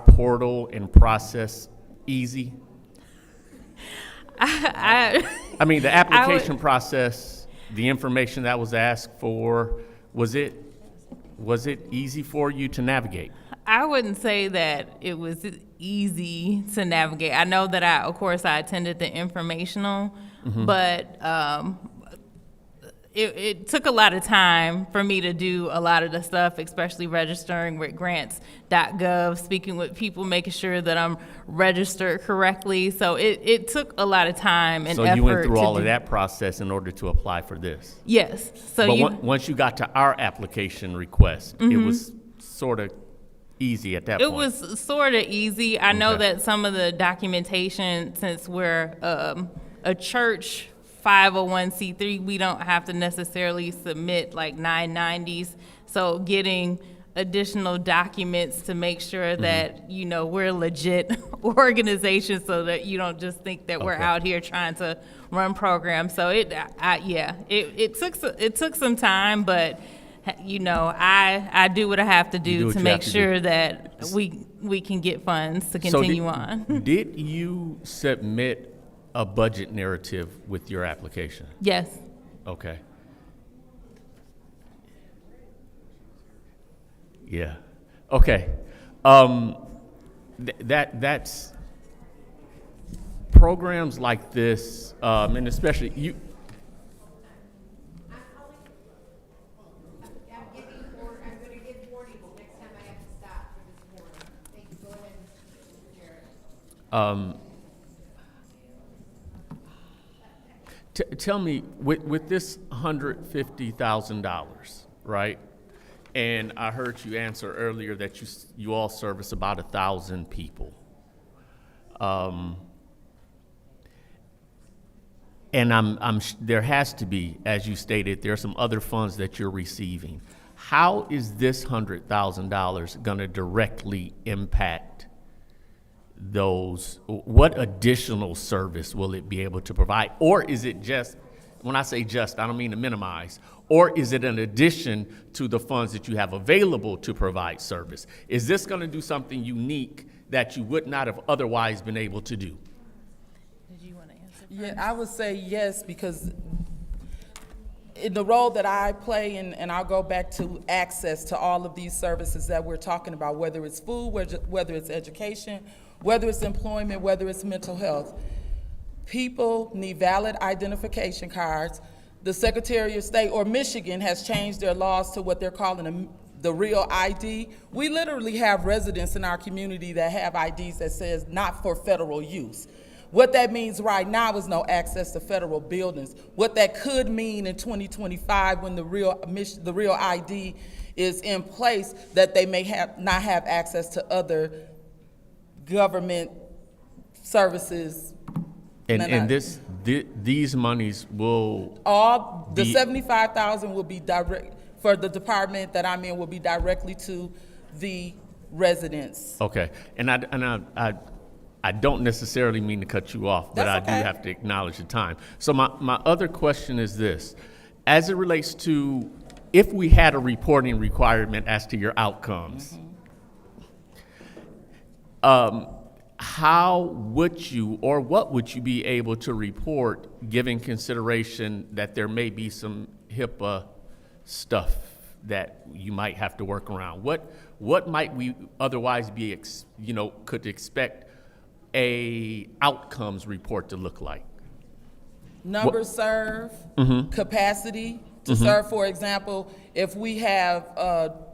portal and process easy? I mean, the application process, the information that was asked for, was it easy for you to navigate? I wouldn't say that it was easy to navigate. I know that I attended the informational, but it took a lot of time for me to do a lot of the stuff, especially registering with grants.gov, speaking with people, making sure that I'm registered correctly. So it took a lot of time and effort. So you went through all of that process in order to apply for this? Yes. But once you got to our application request, it was sort of easy at that It point? was sort of easy. I know Okay. that some of the documentation, since we're a church 501c3, we don't have to necessarily submit like 990s. So getting additional documents to make sure that, you know, we're a legit organization so that you don't just think that we're Okay. out here trying to run programs. So it took some time, but you know, I do what I have to You do do what to you make have to do. sure that we can get funds to So continue on. Did you submit a budget narrative with your application? Yes. Okay. Yeah. Okay. That's programs like this, and especially you. Tell me, with this $150,000, right? And I heard you answer earlier that you all service about 1,000 people. And there has to be, as you stated, there are some other funds that you're receiving. How is this $100,000 going to directly impact those? What additional service will it be able to provide? Or is it just, when I say just, I don't mean to minimize, or is it an addition to the funds that you have available to provide service? Is this going to do something unique that you would not have otherwise been able to do? Yeah, I would say yes, because in the role that I play, and I'll go back to access to all of these services that we're talking about, whether it's food, whether it's education, whether it's employment, whether it's mental health. People need valid identification cards. The Secretary of State or Michigan has changed their laws to what they're calling the real ID. We literally have residents in our community that have IDs that says not for federal use. What that means right now is no access to federal buildings. What that could mean in 2025, when the real ID is in place, that they may not have access to other government services. And these monies will the 75,000 will be direct for the department that I'm in, will be directly to the residents. Okay, and I don't necessarily mean to cut you off, but That's I okay. do have to acknowledge the time. So my other question is this: as it relates to if we had a reporting requirement as to your outcomes, how would you, or what would you be able to report, given consideration that there may be some HIPAA stuff that you might have to work around? What might we otherwise be, could expect a outcomes report to look like? Numbers served, capacity to Mhm. serve. For example, if we have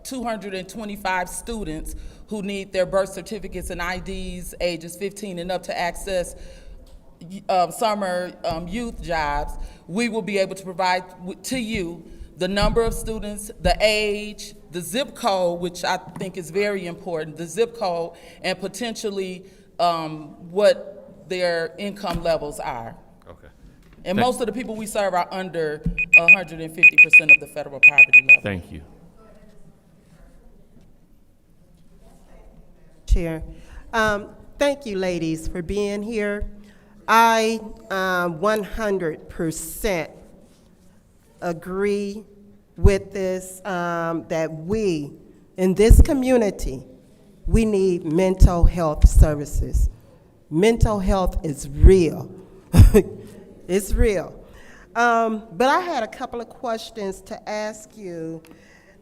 225 students who need their birth certificates and IDs ages 15 and up to access summer youth jobs, we will be able to provide to you the number of students, the age, the zip code, which I think is very important, the zip code, and potentially what their income levels are. Okay. And most of the people we serve are under 150% of the federal poverty level. Thank you. Chair. Thank you, ladies, for being here. I 100% agree with this, that we, in this community, we need mental health services. Mental health is real. It's real. But I had a couple of questions to ask you.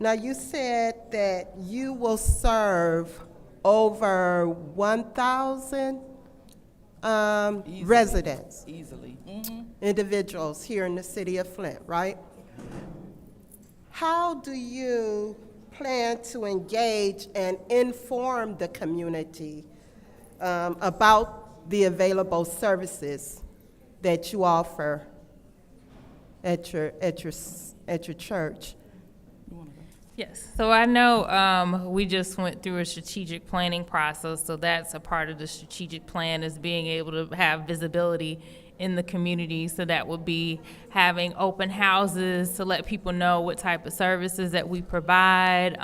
Now, you said that you will serve over 1,000 residents, Easily. individuals here in the city of Flint, right? How do you plan to engage and inform the community about the available services that you offer at your church? Yes, so I know we just went through a strategic planning process, so that's a part of the strategic plan is being able to have visibility in the community. So that would be having open houses to let people know what type of services that we provide,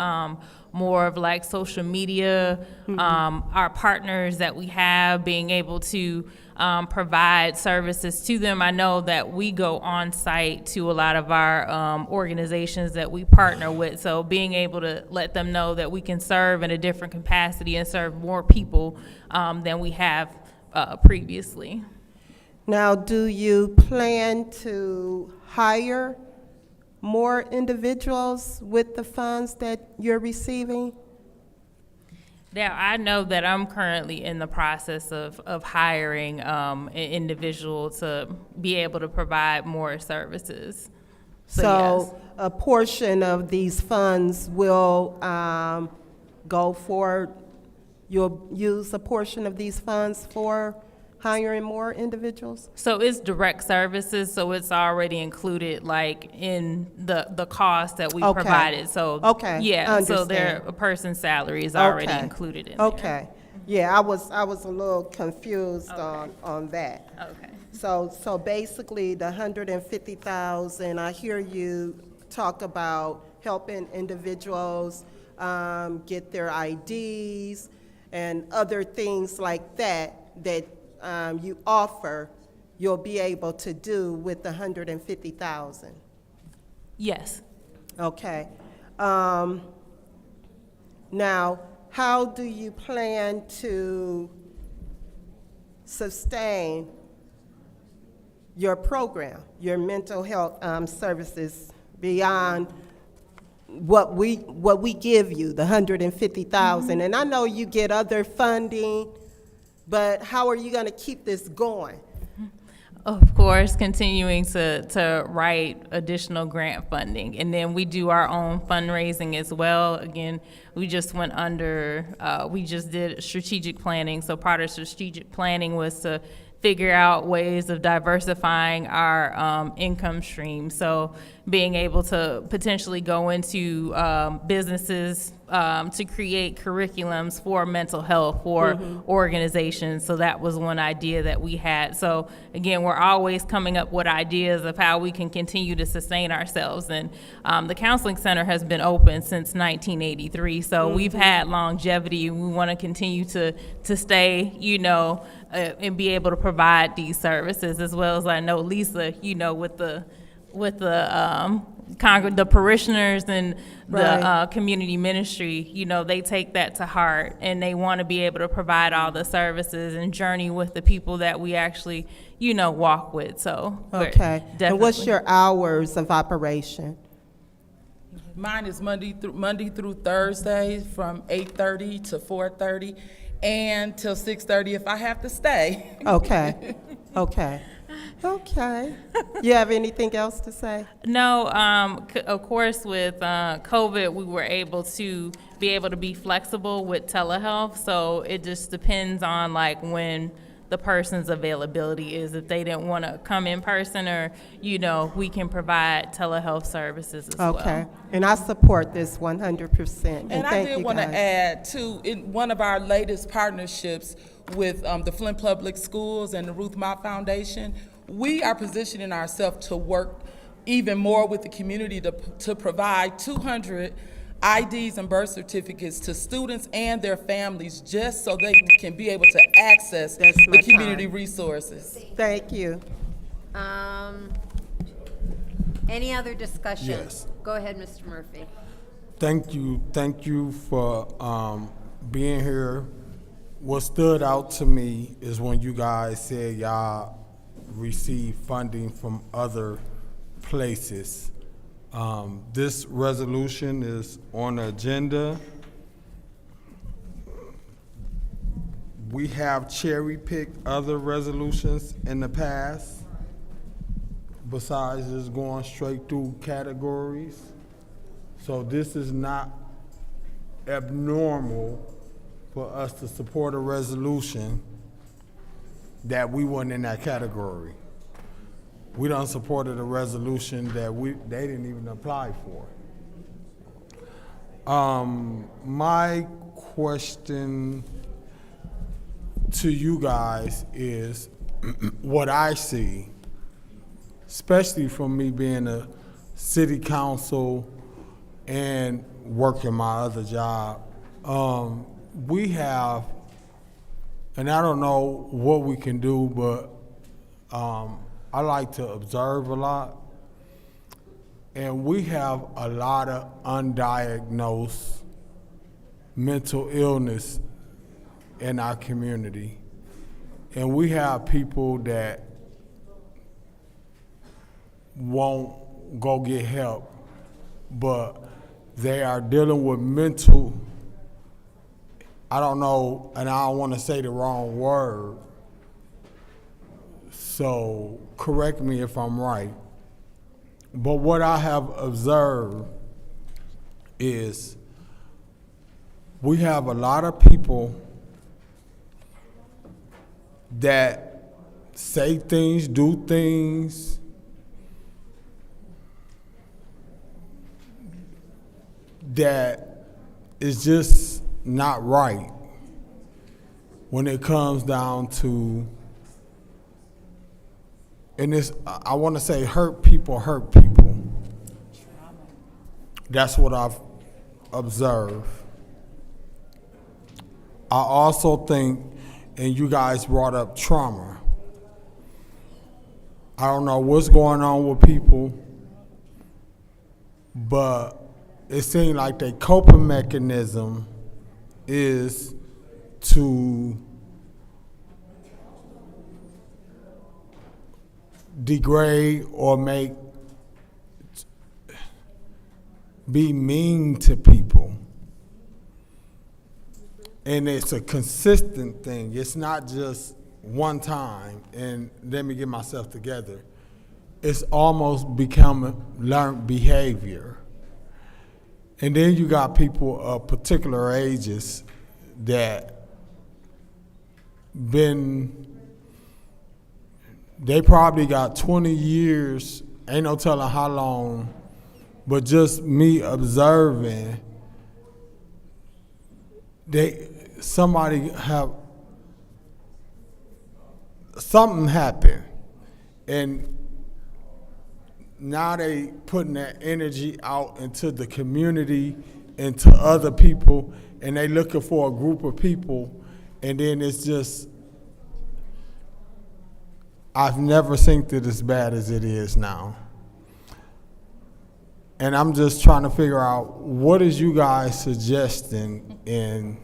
more of like social media, our partners that we have, being able to provide services to them. I know that we go on site to a lot of our organizations that we partner with, so being able to let them know that we can serve in a different capacity and serve more people than we have previously. Now, do you plan to hire more individuals with the funds that you're receiving? Now, I know that I'm currently in the process of hiring an individual to be able to provide more services. So yes. a portion of these funds will go for, you'll use a portion of these funds for hiring more individuals? So it's direct services, so it's already included like in the cost that we provided. So yeah, so a person's salary is already included in there. Yeah, I was a little confused on that. Okay. So basically the 150,000, I hear you talk about helping individuals get their IDs and other things like that you offer, you'll be able to do with the 150,000. Yes. Okay. Now, how do you plan to sustain your program, your mental health services beyond what we give you, the 150,000? And I know you get other funding, but how are you going to keep this going? Of course, continuing to write additional grant funding. And then we do our own fundraising as well. Again, we just went under, we just did strategic planning. So part of strategic planning was to figure out ways of diversifying our income stream. So being able to potentially go into businesses to create curriculums for mental health for organizations. So that was one idea that we had. So again, we're always coming up with ideas of how we can continue to sustain ourselves. And the counseling center has been open since 1983. So we've had longevity, and we want to continue to stay, and be able to provide these services, as well as I know Lisa, with the parishioners and the community ministry, they take that to heart, and they want to be able to provide all the services and journey with the people that we actually, walk with. So okay. And what's your hours of operation? Mine is Monday through Thursday from 8:30 to 4:30 and till 6:30 if I have to stay. Okay. You have anything else to say? No, of course, with COVID, we were able to be flexible with telehealth. So it just depends on like when the person's availability is. If they didn't want to come in person, or we can provide telehealth services as well. Okay, and I support this 100%. And I did want to add too, in one of our latest partnerships with the Flint Public Schools and the Ruth Mott Foundation, we are positioning ourselves to work even more with the community to provide 200 IDs and birth certificates to students and their families, just so they can be able to access the community resources. Thank you. Any other discussion? Yes. Go ahead, Mr. Murphy. Thank you for being here. What stood out to me is when you guys said y'all receive funding from other places. This resolution is on the agenda. We have cherry-picked other resolutions in the past, besides just going straight through categories. So this is not abnormal for us to support a resolution that we weren't in that category. We done supported a resolution that they didn't even apply for. My question to you guys is what I see, especially from me being a city council and working my other job. We have, and I don't know what we can do, but I like to observe a lot. And we have a lot of undiagnosed mental illness in our community. And we have people that won't go get help, but they are dealing with mental, I don't know, and I don't want to say the wrong word, so correct me if I'm right. But what I have observed is we have a lot of people that say things, do things, that is just not right when it comes down to, and it's, I want to say hurt people. That's what I've observed. I also think, and you guys brought up trauma. I don't know what's going on with people, but it seems like their coping mechanism is to degrade or be mean to people. And it's a consistent thing. It's not just one time and let me get myself together. It's almost become learned behavior. And then you got people of particular ages that they probably got 20 years, ain't no telling how long, but just me observing, something happened, and now they putting that energy out into the community, into other people, and they looking for a group of people, and then it's just, I've never seen it as bad as it is now. And I'm just trying to figure out, what is you guys suggesting, and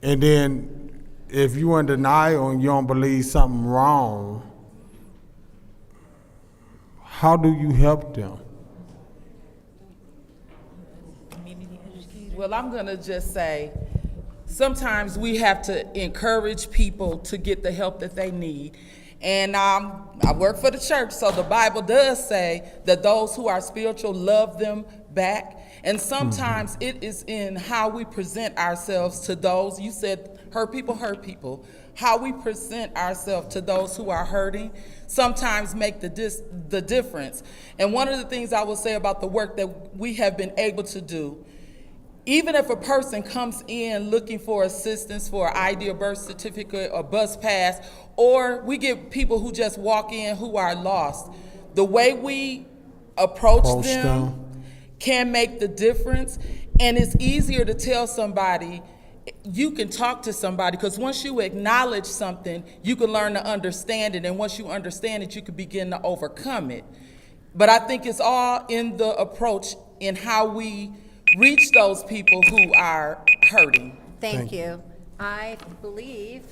then if you in denial and you don't believe something wrong, how do you help them? Well, I'm gonna just say, sometimes we have to encourage people to get the help that they need. And I work for the church, so the Bible does say that those who are spiritual love them back. And sometimes it is in how we present ourselves to those, you said hurt people, how we present ourselves to those who are hurting sometimes make the difference. And one of the things I will say about the work that we have been able to do, even if a person comes in looking for assistance for an ID or birth certificate or bus pass, or we get people who just walk in who are lost, the way we approach them can make the difference. And it's easier to tell somebody, you can talk to somebody, because once you acknowledge something, you can learn to understand it. And once you understand it, you can begin to overcome it. But I think it's all in the approach in how we reach those people who are hurting. Thank you. I believe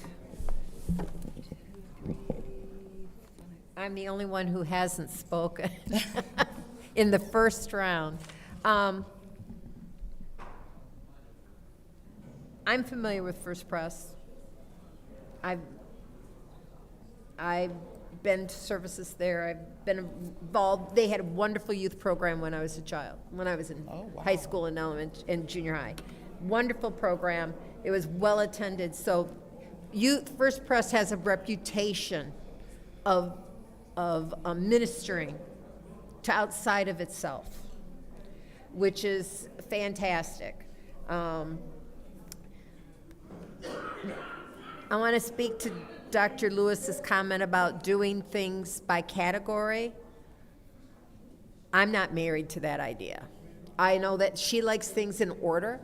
I'm the only one who hasn't spoken in the first round. I'm familiar with First Press. I've been to services there. I've been involved. They had a wonderful youth program when I was a child, when I was in high school and and junior high. Wonderful program. It was well attended. So First Press has a reputation of ministering to outside of itself. which is fantastic. I want to speak to Dr. Lewis's comment about doing things by category. I'm not married to that idea. I know that she likes things in order,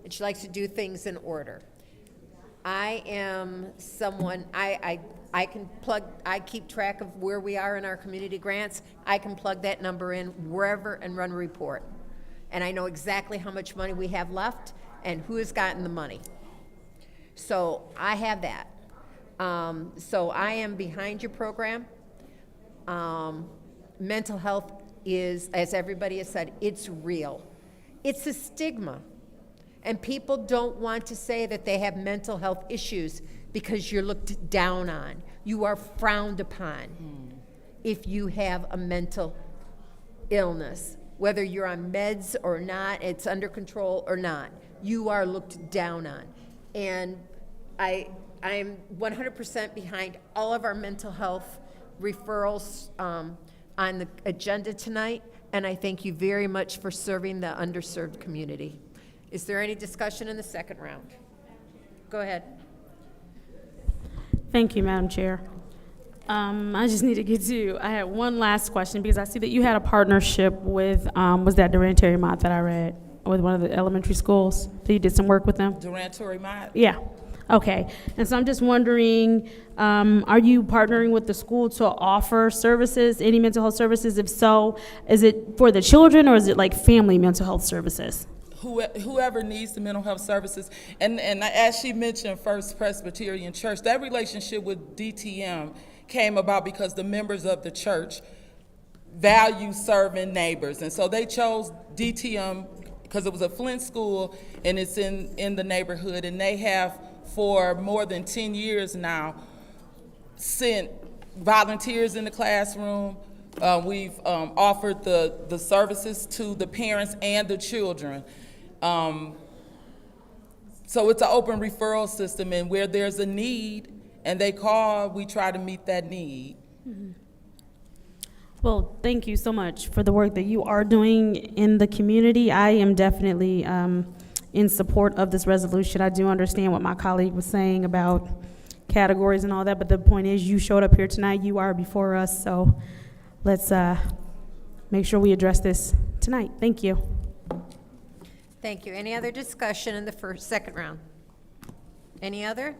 and she likes to do things in order. I am someone, I can plug, I keep track of where we are in our community grants. I can plug that number in wherever and run a report. And I know exactly how much money we have left and who has gotten the money. So I have that. So I am behind your program. Mental health is, as everybody has said, it's real. It's a stigma. And people don't want to say that they have mental health issues because you're looked down on. You are frowned upon if you have a mental illness. Whether you're on meds or not, it's under control or not, you are looked down on. And I'm 100% behind all of our mental health referrals on the agenda tonight, and I thank you very much for serving the underserved community. Is there any discussion in the second round? Go ahead. Thank you, Madam Chair. I just need to get to, I had one last question because I see that you had a partnership with, was that Durant Terry Mott that I read, with one of the elementary schools? That you did some work with them? Durant Terry Mott? Yeah. Okay. And so I'm just wondering, are you partnering with the school to offer services, any mental health services? If so, is it for the children or is it like family mental health services? Whoever needs the mental health services, and as she mentioned, First Presbyterian Church, that relationship with DTM came about because the members of the church value serving neighbors, and so they chose DTM because it was a Flint school and it's in the neighborhood, and they have for more than 10 years now sent volunteers in the classroom. We've offered the services to the parents and the children. So it's an open referral system, and where there's a need and they call, we try to meet that need. Mm-hmm. Well, thank you so much for the work that you are doing in the community. I am definitely in support of this resolution. I do understand what my colleague was saying about categories and all that, but the point is you showed up here tonight, you are before us, so let's make sure we address this tonight. Thank you. Thank you. Any other discussion in the second round? Any other?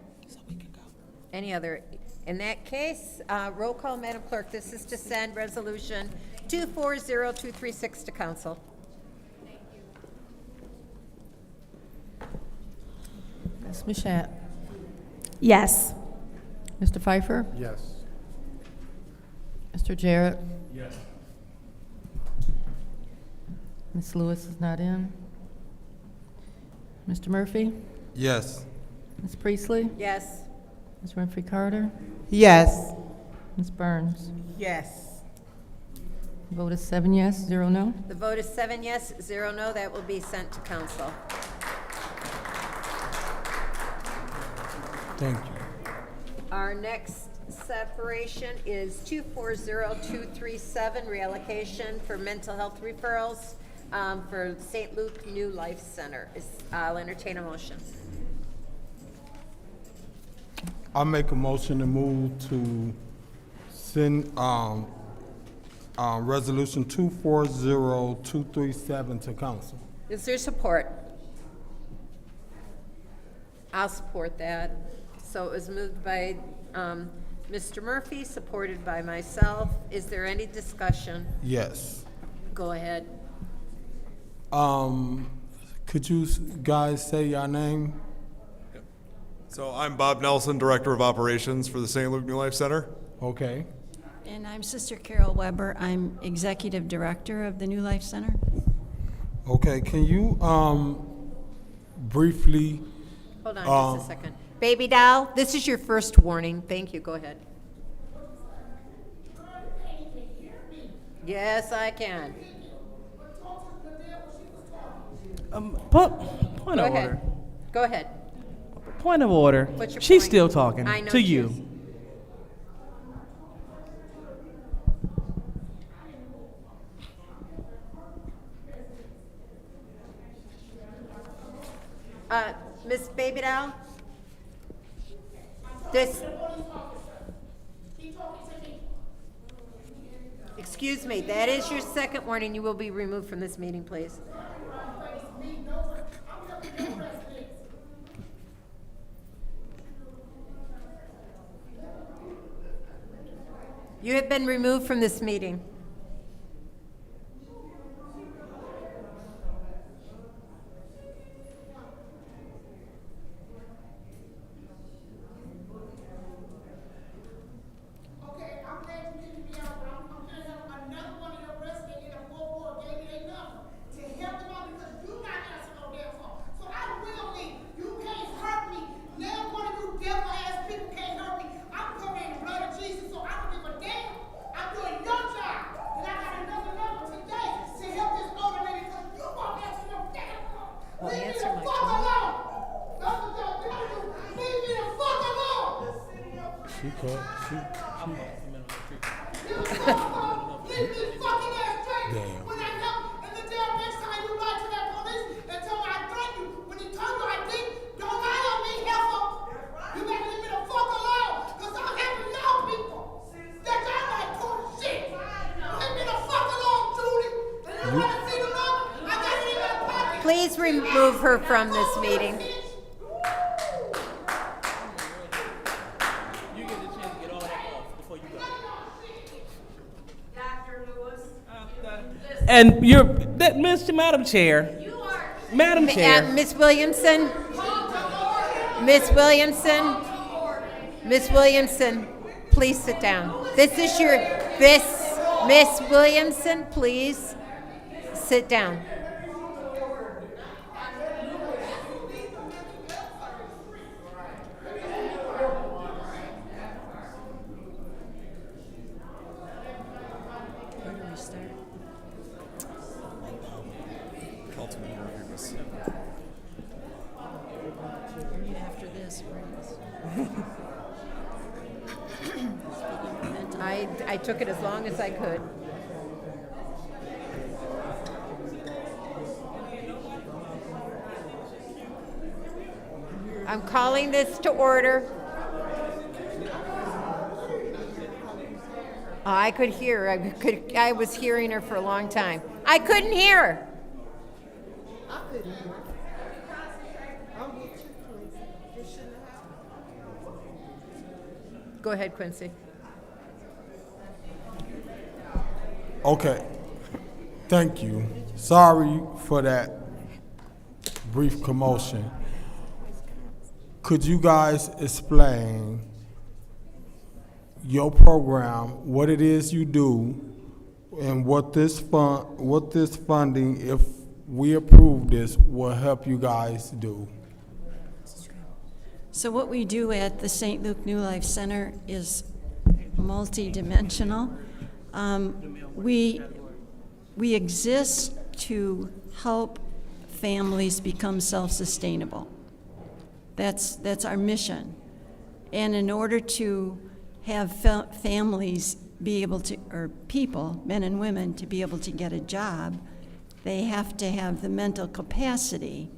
Any other? In that case, roll call, Madam Clerk. This is to send resolution 240236 to council. Ms. Mashat? Yes. Mr. Pfeiffer? Yes. Mr. Jarrett? Yes. Ms. Lewis is not in. Mr. Murphy? Yes. Ms. Priestley? Yes. Ms. Winfrey Carter? Yes. Ms. Burns? Yes. Vote is 7 yes, 0 no. The vote is 7 yes, 0 no. That will be sent to council. Thank you. Our next separation is 240237, reallocation for mental health referrals for St. Luke New Life Center. I'll entertain a motion. I make a motion to move to send resolution 240237 to council. Is there support? I'll support that. So it was moved by Mr. Murphy, supported by myself. Is there any discussion? Yes. Go ahead. Could you guys say your name? So I'm Bob Nelson, Director of Operations for the St. Luke New Life Center. Okay. And I'm Sister Carol Weber. I'm Executive Director of the New Life Center. Okay, can you briefly... Hold on just a second. Baby doll, this is your first warning. Thank you. Go ahead. Yes, I can. Point of order. Go ahead. Point of order. What's your She's point? still talking I know to she you. is. Ms. Baby Doll? This, excuse me, that is your second warning. You will be removed from this meeting, please. You have been removed from this meeting. Okay, I'm glad you kicked me out, but I'm gonna have another one of your residents in a board gave me their number to help them out because you not answering no damn phone. So I will leave. You can't hurt me. Now one of you devil ass people can't hurt me. I'm covered in the blood of Jesus, so I don't give a damn. I'm doing your job. And I got another number today to help this older lady because you won't answer no damn phone. Leave me the fuck alone. That's what y'all gotta do. Leave me the fuck alone. She called. Leave me fucking ass straight. Damn. When I come, and the damn next time you lie to that police and tell me I threatened you, when you told you I did, don't lie on me, heifer. You better leave me the fuck alone, because I'm helping y'all people. That y'all like doing shit. Leave me the fuck alone, Judy. And you want to see the number? I got it in my pocket. Please remove her from this meeting. And you're, Madam Chair. Madam Chair. Ms. Williamson? Ms. Williamson? Ms. Williamson, please sit down. This, Miss Williamson, please sit down. Where do we start? Right after this, I took it as long as I could. I'm calling this to order. I could hear. I was hearing her for a long time. I couldn't hear her. Go ahead, Quincy. Okay. Thank you. Sorry for that brief commotion. Could you guys explain your program, what it is you do, and what this funding, if we approve this, will help you guys do? So what we do at the St. Luke New Life Center is multidimensional. We exist to help families become self-sustainable. That's our mission. And in order to have families be able to, or people, men and women, to be able to get a job, they have to have the mental capacity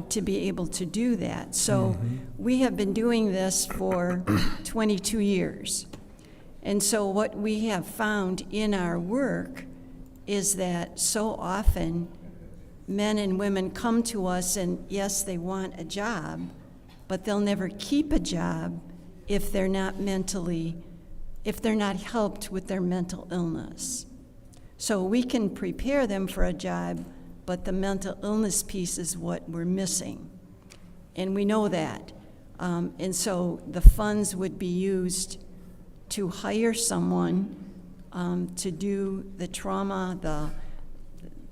to be able to do that. So we have been doing this for 22 years. And so what we have found in our work is that so often men and women come to us and yes, they want a job, but they'll never keep a job if they're not helped with their mental illness. So we can prepare them for a job, but the mental illness piece is what we're missing. And we know that. And so the funds would be used to hire someone to do the trauma,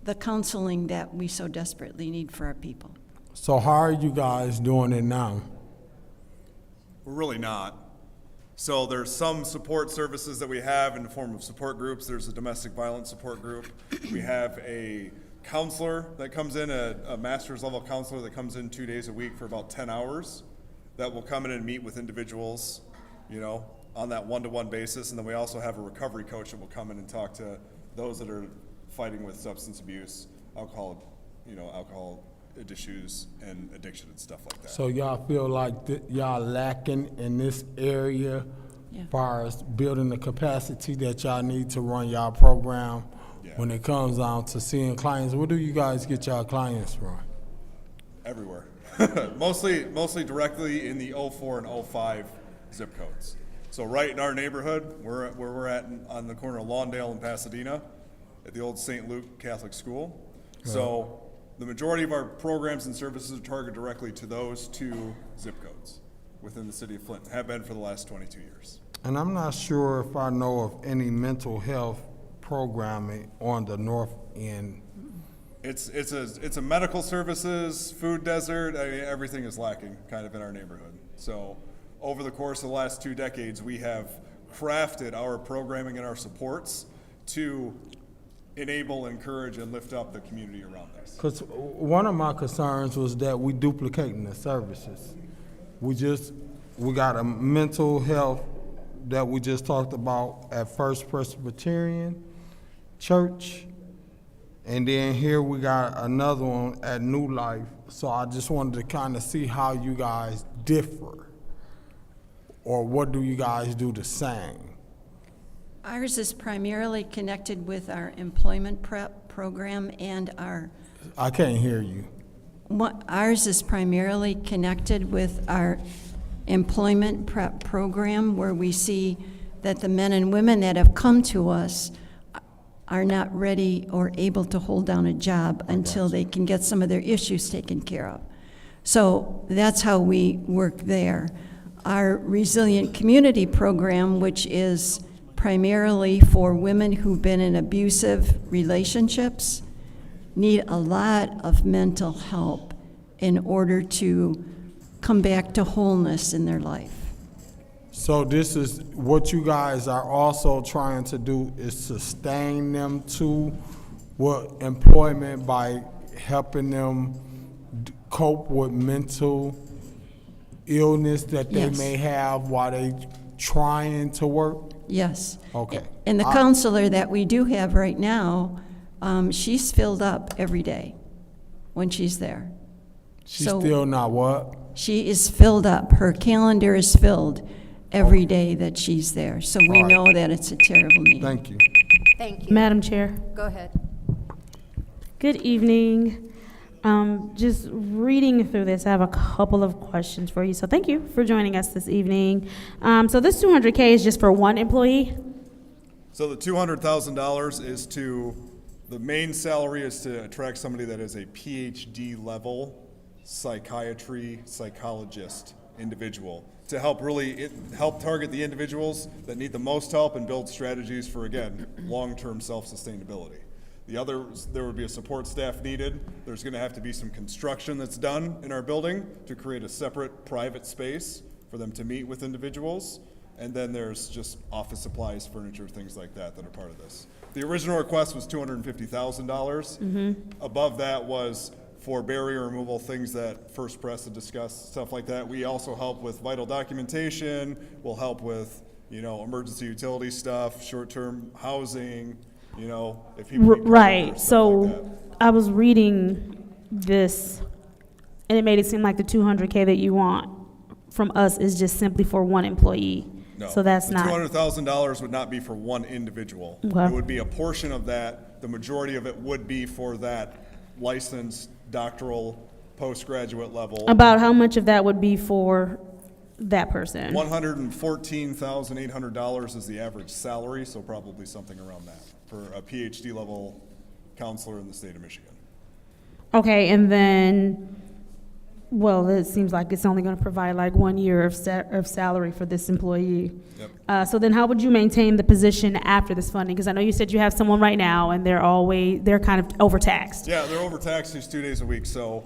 the counseling that we so desperately need for our people. So how are you guys doing it now? We're really not. So there's some support services that we have in the form of support groups. There's a domestic violence support group. We have a counselor that comes in, a master's level counselor that comes in 2 days a week for about 10 hours that will come in and meet with individuals, you know, on that one-to-one basis. And then we also have a recovery coach that will come in and talk to those that are fighting with substance abuse, alcohol issues and addiction and stuff like that. So y'all feel like y'all lacking in this area as far as building the capacity that y'all need to run y'all program when it comes down to seeing clients? Where do you guys get y'all clients from? Everywhere. mostly directly in the 04 and 05 zip codes. So right in our neighborhood, where we're at on the corner of Lawndale and Pasadena, at the old St. Luke Catholic School. So the majority of our programs and services are targeted directly to those two zip codes within the city of Flint, have been for the last 22 years. And I'm not sure if I know of any mental health programming on the north end. It's a medical services, food desert. I mean, everything is lacking kind of in our neighborhood. So over the course of the last 2 decades, we have crafted our programming and our supports to enable, encourage, and lift up the community around us. Because one of my concerns was that we duplicating the services. We got a mental health that we just talked about at First Presbyterian Church. And then here we got another one at New Life. So I just wanted to kind of see how you guys differ, or what do you guys do the same? Ours is primarily connected with our employment prep program and our. I can't hear you. Ours is primarily connected with our employment prep program, where we see that the men and women that have come to us are not ready or able to hold down a job until they can get some of their issues taken care of. So that's how we work there. Our Resilient Community program, which is primarily for women who've been in abusive relationships, need a lot of mental help in order to come back to wholeness in their life. So this is what you guys are also trying to do, is sustain them to employment by helping them cope with mental illness that they may have while they trying to work? Yes. Okay. And the counselor that we do have right now, she's filled up every day when she's there. She's still not what? She is filled up. Her calendar is filled every day that she's there. So we know that it's a terrible need. Thank you. Thank you. Madam Chair. Go ahead. Good evening. Just reading through this, I have a couple of questions for you. So thank you for joining us this evening. So this $200K is just for one employee? So the $200,000 is the main salary is to attract somebody that is a PhD level psychiatry psychologist individual, to help help target the individuals that need the most help and build strategies for, again, long-term self-sustainability. There would be a support staff needed. There's going to have to be some construction that's done in our building to create a separate private space for them to meet with individuals. And then there's just office supplies, furniture, things like that are part of this. The original request was $250,000. Above that was for barrier removal, things that First Press had discussed, stuff like that. We also help with vital documentation. We'll help with, emergency utility stuff, short-term housing, if people need Right. So like that. I was reading this, and it made it seem like the $200K that you want from us is just simply for one employee. No. So that's the not. $200,000 would not be for one individual. Okay. It would be a portion of that. The majority of it would be for that licensed doctoral postgraduate level. About how much of that would be for that person? $114,800 is the average salary, so probably something around that for a PhD level counselor in the state of Michigan. Okay, and then, well, it seems like it's only going to provide like 1 year of salary for this employee. Yep. So then how would you maintain the position after this funding? Because I know you said you have someone right now and they're kind of overtaxed. Yeah, they're overtaxed these 2 days a week. So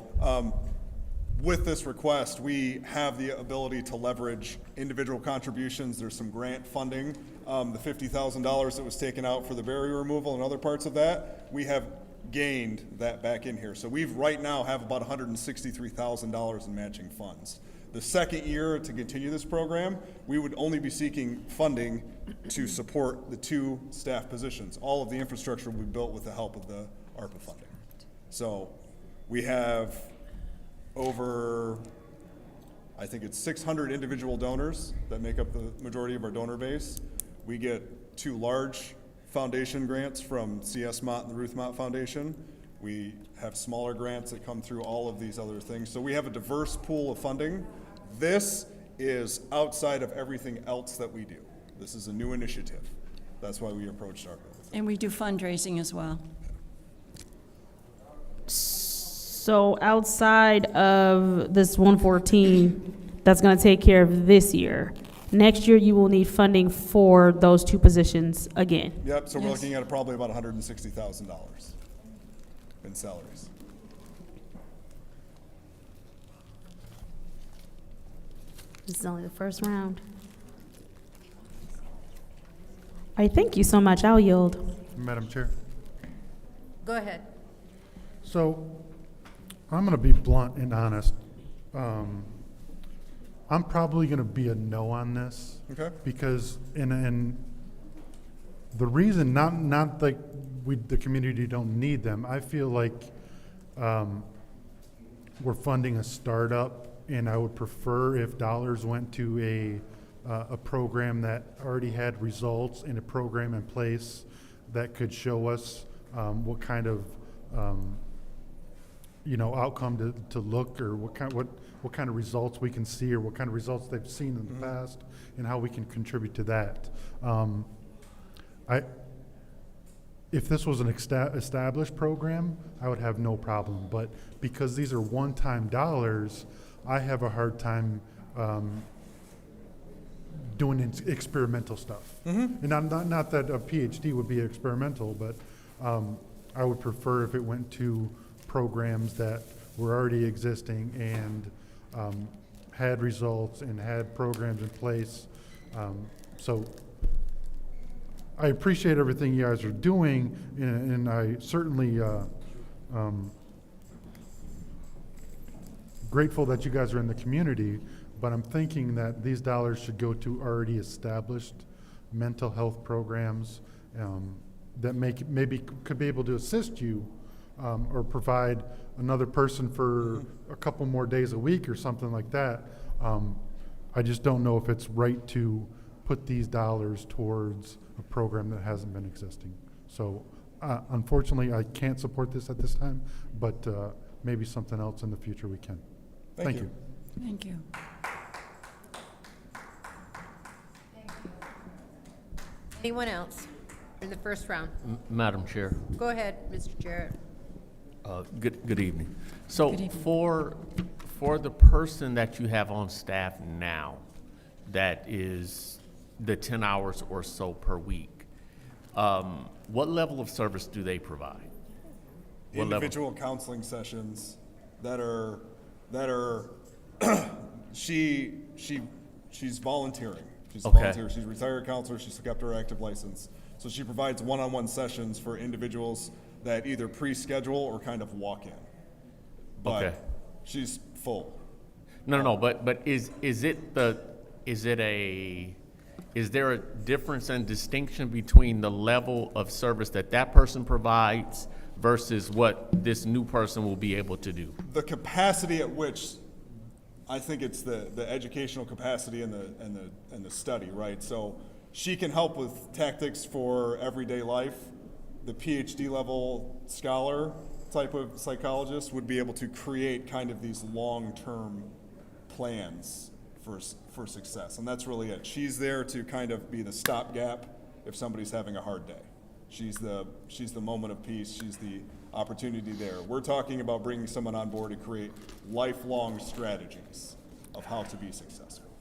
with this request, we have the ability to leverage individual contributions. There's some grant funding. The $50,000 that was taken out for the barrier removal and other parts of that, we have gained that back in here. So we've right now have about $163,000 in matching funds. The second year to continue this program, we would only be seeking funding to support the 2 staff positions. All of the infrastructure will be built with the help of the ARPA funding. So we have over, I think it's 600 individual donors that make up the majority of our donor base. We get 2 large foundation grants from CS Mott and the Ruth Mott Foundation. We have smaller grants that come through all of these other things. So we have a diverse pool of funding. This is outside of everything else that we do. This is a new initiative. That's why we approached ARPA. And we do fundraising as well. So outside of this 114, that's going to take care of this year. Next year, you will need funding for those 2 positions again. Yep, so we're looking at probably about $160,000 in salaries. This is only the first round. All right, thank you so much. I'll yield. Madam Chair. Go ahead. So, I'm going to be blunt and honest. I'm probably going to be a no on this. Okay. Because, and the reason, not like the community don't need them. I feel like we're funding a startup, and I would prefer if dollars went to a program that already had results and a program in place that could show us what kind of outcome to look, or what kind of results we can see, or what kind of results they've seen in the past, and how we can contribute to that. If this was an established program, I would have no problem. But because these are one-time dollars, I have a hard time doing experimental stuff. And not that a PhD would be experimental, but I would prefer if it went to programs that were already existing and had results and had programs in place. So I appreciate everything you guys are doing, and I certainly grateful that you guys are in the community, but I'm thinking that these dollars should go to already established mental health programs that maybe could be able to assist you or provide another person for a couple more days a week or something like that. I just don't know if it's right to put these dollars towards a program that hasn't been existing. So unfortunately, I can't support this at this time, but maybe something else in the future we can. Thank you. Thank you. Anyone else in the first round? Madam Chair. Go ahead, Mr. Jarrett. Good evening. So for the person that you have on staff now, that is the 10 hours or so per week, what level of service do they provide? What Individual counseling sessions that are she's volunteering. She's a volunteer. She's a retired counselor. She's kept her active license. So she provides one-on-one sessions for individuals that either pre-schedule or kind of walk in. But she's full. No. But is there a difference and distinction between the level of service that person provides versus what this new person will be able to do? The capacity at which, I think it's the educational capacity and the study, right? So she can help with tactics for everyday life. The PhD level scholar type of psychologist would be able to create kind of these long-term plans for success, and that's really it. She's there to kind of be the stopgap if somebody's having a hard day. She's the moment of peace. She's the opportunity there. We're talking about bringing someone on board to create lifelong strategies of how to be successful.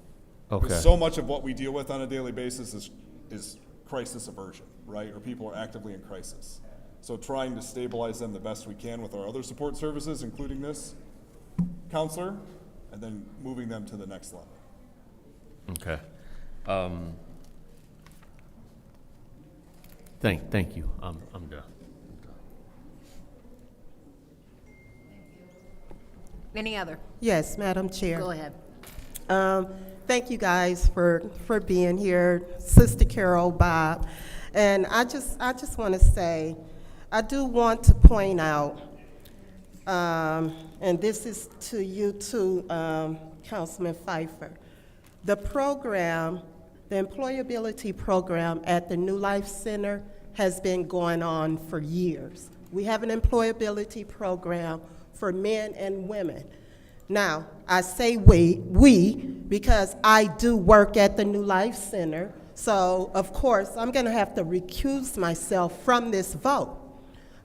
Because so much of what we deal with on a daily basis is crisis aversion, right? Or people are actively in crisis. So trying to stabilize them the best we can with our other support services, including this counselor, and then moving them to the next level. Okay. Thank you. I'm done. Any other? Yes, Madam Chair. Go ahead. Thank you guys for being here, Sister Carol, Bob, and I just want to say, I do want to point out and this is to you too, Councilman Pfeiffer. The program, the employability program at the New Life Center has been going on for years. We have an employability program for men and women. Now, I say we because I do work at the New Life Center, so of course I'm gonna have to recuse myself from this vote.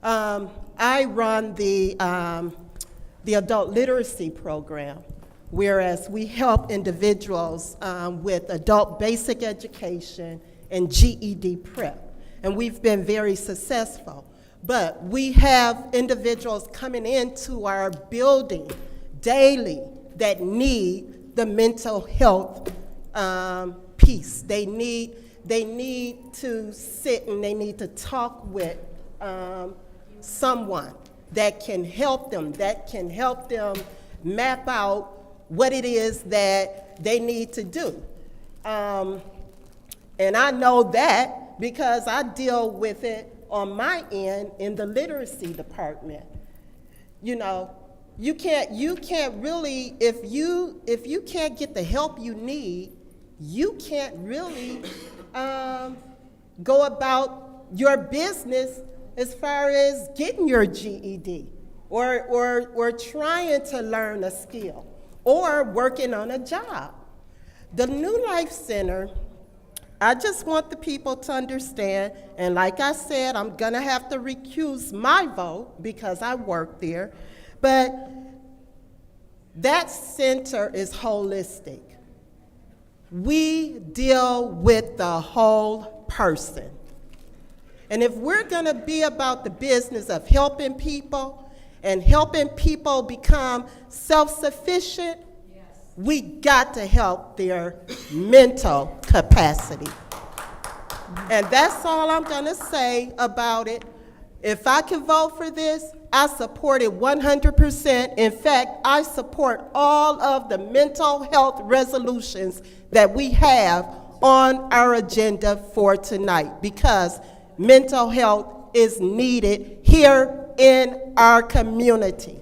I run the adult literacy program, whereas we help individuals with adult basic education and GED prep, and we've been very successful. But we have individuals coming into our building daily that need the mental health piece. They need to sit and they need to talk with someone that can help them, map out what it is that they need to do. And I know that because I deal with it on my end in the literacy department. You know, you can't really, if you can't get the help you need, you can't really go about your business as far as getting your GED or trying to learn a skill or working on a job. The New Life Center, I just want the people to understand, and like I said, I'm gonna have to recuse my vote because I work there, but that center is holistic. We deal with the whole person. And if we're gonna be about the business of helping people and helping people become self-sufficient, we got to help their mental capacity. And that's all I'm gonna say about it. If I can vote for this, I support it 100%. In fact, I support all of the mental health resolutions that we have on our agenda for tonight because mental health is needed here in our community.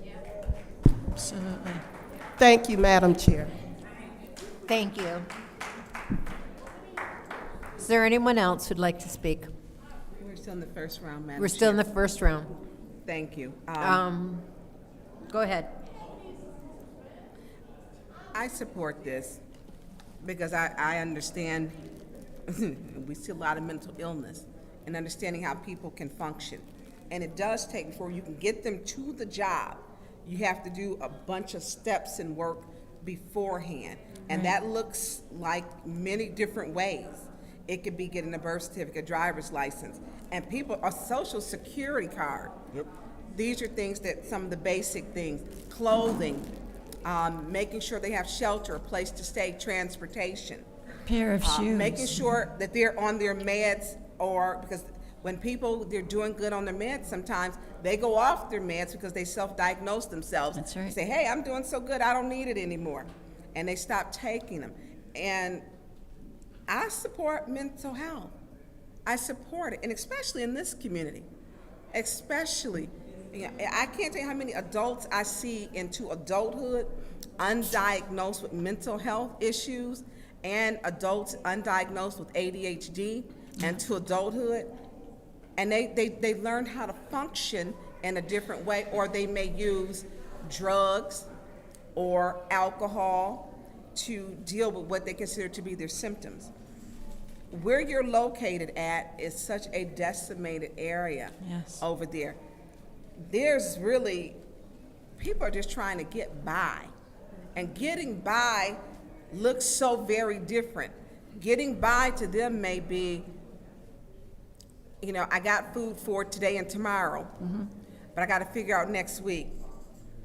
Absolutely. Thank you, Madam Chair. Thank you. Is there anyone else who'd like to speak? We're still in the first round, Madam We're still in Chair. the first round. Thank you. Go ahead. I support this because I understand we see a lot of mental illness and understanding how people can function. And it does take, before you can get them to the job, you have to do a bunch of steps and work beforehand. And that looks like many different ways. It could be getting a birth certificate, driver's license, and a social security card. Yep. These are things that, some of the basic things, clothing, making sure they have shelter, a place to stay, transportation. Pair of shoes. Making sure that they're on their meds, or because when people, they're doing good on their meds, sometimes they go off their meds because they self-diagnose themselves. That's right. Say, hey, I'm doing so good, I don't need it anymore. And they stop taking them. And I support mental health. I support it, and especially in this community. Especially, I can't tell you how many adults I see into adulthood undiagnosed with mental health issues, and adults undiagnosed with ADHD and to adulthood. And they learn how to function in a different way, or they may use drugs or alcohol to deal with what they consider to be their symptoms. Where you're located at is such a decimated area over there. There's really, people are just trying to get by. And getting by looks so very different. Getting by to them may be, you know, I got food for today and tomorrow, but I got to figure out next week.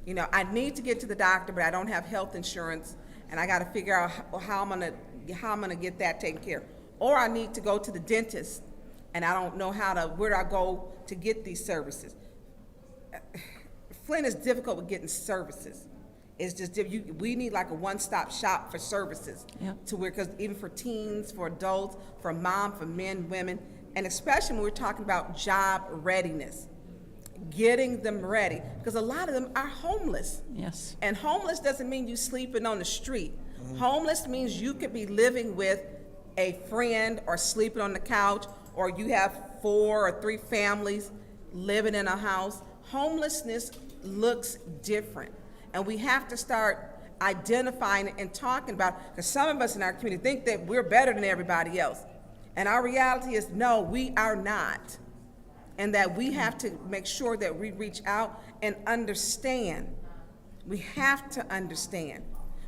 You know, I need to get to the doctor, but I don't have health insurance, and I got to figure out how I'm gonna get that taken care of. Or I need to go to the dentist, and I don't know where do I go to get these services. Flint is difficult with getting services. It's just, we need like a one-stop shop for services. To where, because even for teens, for adults, for mom, for men, women, and especially when we're talking about job readiness. getting them ready, because a lot of them are homeless. Yes. And homeless doesn't mean you sleeping on the street. Homeless means you could be living with a friend or sleeping on the couch, or you have 4 or 3 families living in a house. Homelessness looks different. And we have to start identifying it and talking about it, because some of us in our community think that we're better than everybody else. And our reality is, no, we are not. And that we have to make sure that we reach out and understand. We have to understand.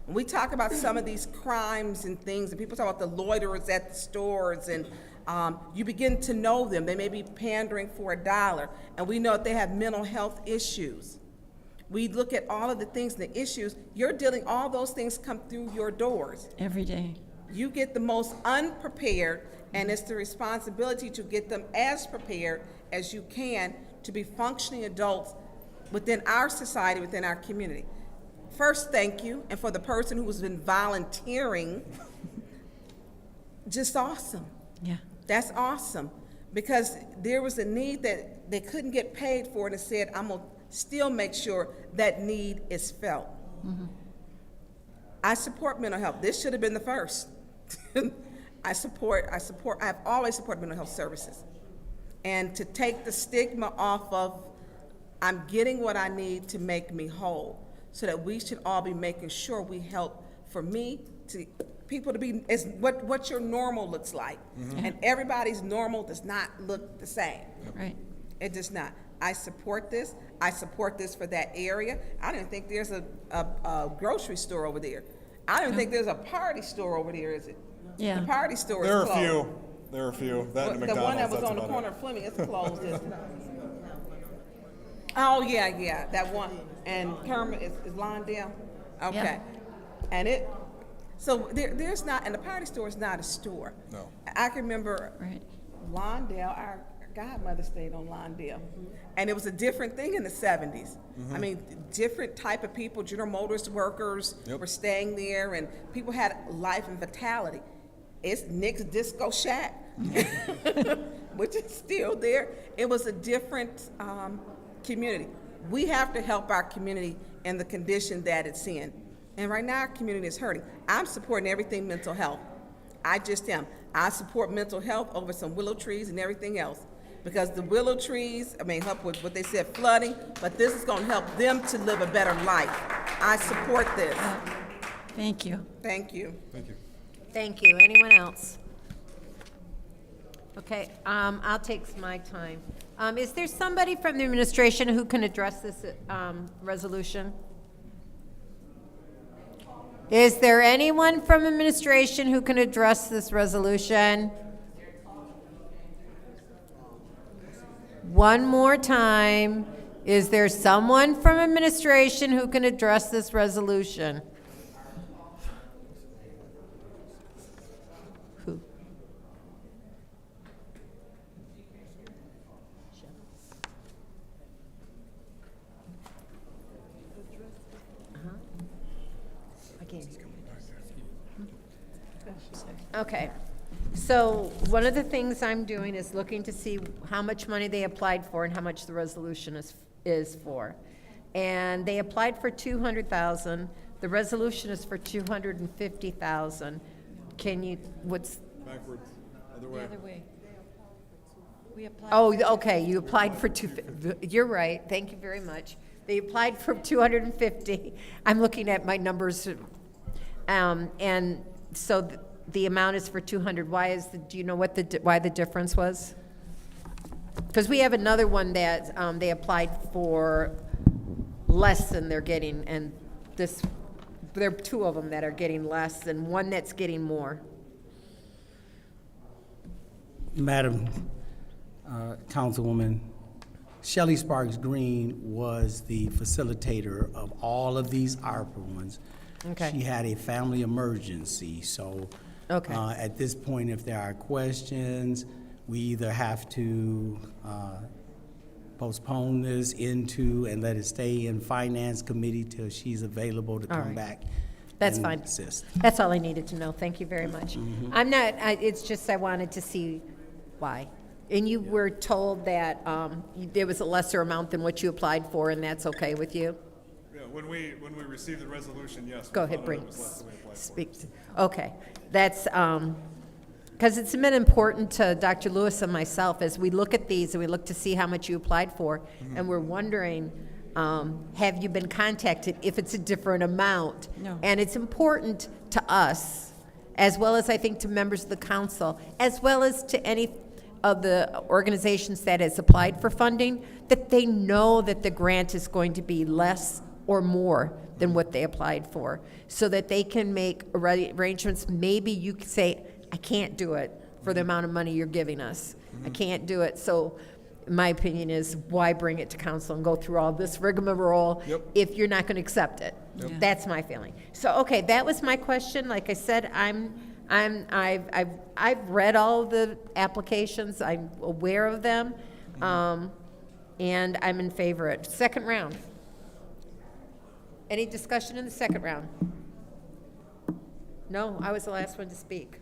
When we talk about some of these crimes and things, and people talk about the loiterers at the stores, and you begin to know them. They may be pandering for $1, and we know that they have mental health issues. We look at all of the things and the issues. You're dealing, all those things come through your doors. Every day. You get the most unprepared, and it's the responsibility to get them as prepared as you can to be functioning adults within our society, within our community. First, thank you, and for the person who's been volunteering, just awesome. Yeah. That's awesome, because there was a need that they couldn't get paid for, and it said, I'm gonna still make sure that need is felt. I support mental health. This should have been the first. I've always supported mental health services. And to take the stigma off of, I'm getting what I need to make me whole, so that we should all be making sure we help, for me, to people to be, as what your normal looks like. And everybody's normal does not look the same. Right. It does not. I support this. I support this for that area. I don't think there's a grocery store over there. I don't think there's a party store over there, is it? Yeah. The party store is There are closed. a few. There are a few. That and The McDonald's. one that was that's on the about corner it. of Fleming, it's closed, isn't it? Oh, yeah, that one. And Kermit is Lawndale? Okay. Yeah. And so there's not, and the party store is not a store. No. I can remember Right. Lawndale, our godmother stayed on Lawndale. And it was a different thing in the 70s. I mean, different type of people, General Motors workers were staying there, and people had life and vitality. It's Nick's Disco Shack, which is still there. It was a different community. We have to help our community in the condition that it's in. And right now, our community is hurting. I'm supporting everything mental health. I just am. I support mental health over some willow trees and everything else. Because the willow trees, help with what they said, flooding, but this is going to help them to live a better life. I support this. Thank you. Thank you. Thank you. Thank you. Anyone else? Okay, I'll take my time. Is there somebody from the administration who can address this resolution? Is there anyone from administration who can address this resolution? One more time. Is there someone from administration who can address this resolution? Who? Okay, so one of the things I'm doing is looking to see how much money they applied for and how much the resolution is for. And they applied for 200,000, the resolution is for 250,000. Can you, what's? Backwards. Other way. The other way. Oh, okay, you applied for you're right, thank you very much. They applied for 250. I'm looking at my numbers. And so the amount is for 200. Why is do you know what why the difference was? Because we have another one that they applied for less than they're getting, and there are 2 of them that are getting less and one that's getting more. Madam Councilwoman, Shelley Sparks Green was the facilitator of all of these ARPA ones. Okay. She had a family emergency, so Okay. At this point, if there are questions, we either have to postpone this into and let it stay in Finance Committee till she's available to All come right. back. That's and fine. assist. That's all I needed to know. Thank you very much. I'm not, it's just I wanted to see why. And you were told that there was a lesser amount than what you applied for, and that's okay with you? Yeah, when we received the resolution, yes. Go we ahead, found out bring, it was less than we applied for. speak. Okay, that's, because it's been important to Dr. Lewis and myself as we look at these and we look to see how much you applied for, and we're wondering, have you been contacted if it's a different amount? No. And it's important to us, as well as I think to members of the council, as well as to any of the organizations that has applied for funding, that they know that the grant is going to be less or more than what they applied for, so that they can make arrangements. Maybe you could say, I can't do it for the amount of money you're giving us. I can't do it. So my opinion is, why bring it to council and go through all this rigmarole if you're not going to accept it? That's my feeling. So, okay, that was my question. Like I said, I've read all the applications. I'm aware of them, and I'm in favor of it. Second round. Any discussion in the second round? No, I was the last one to speak.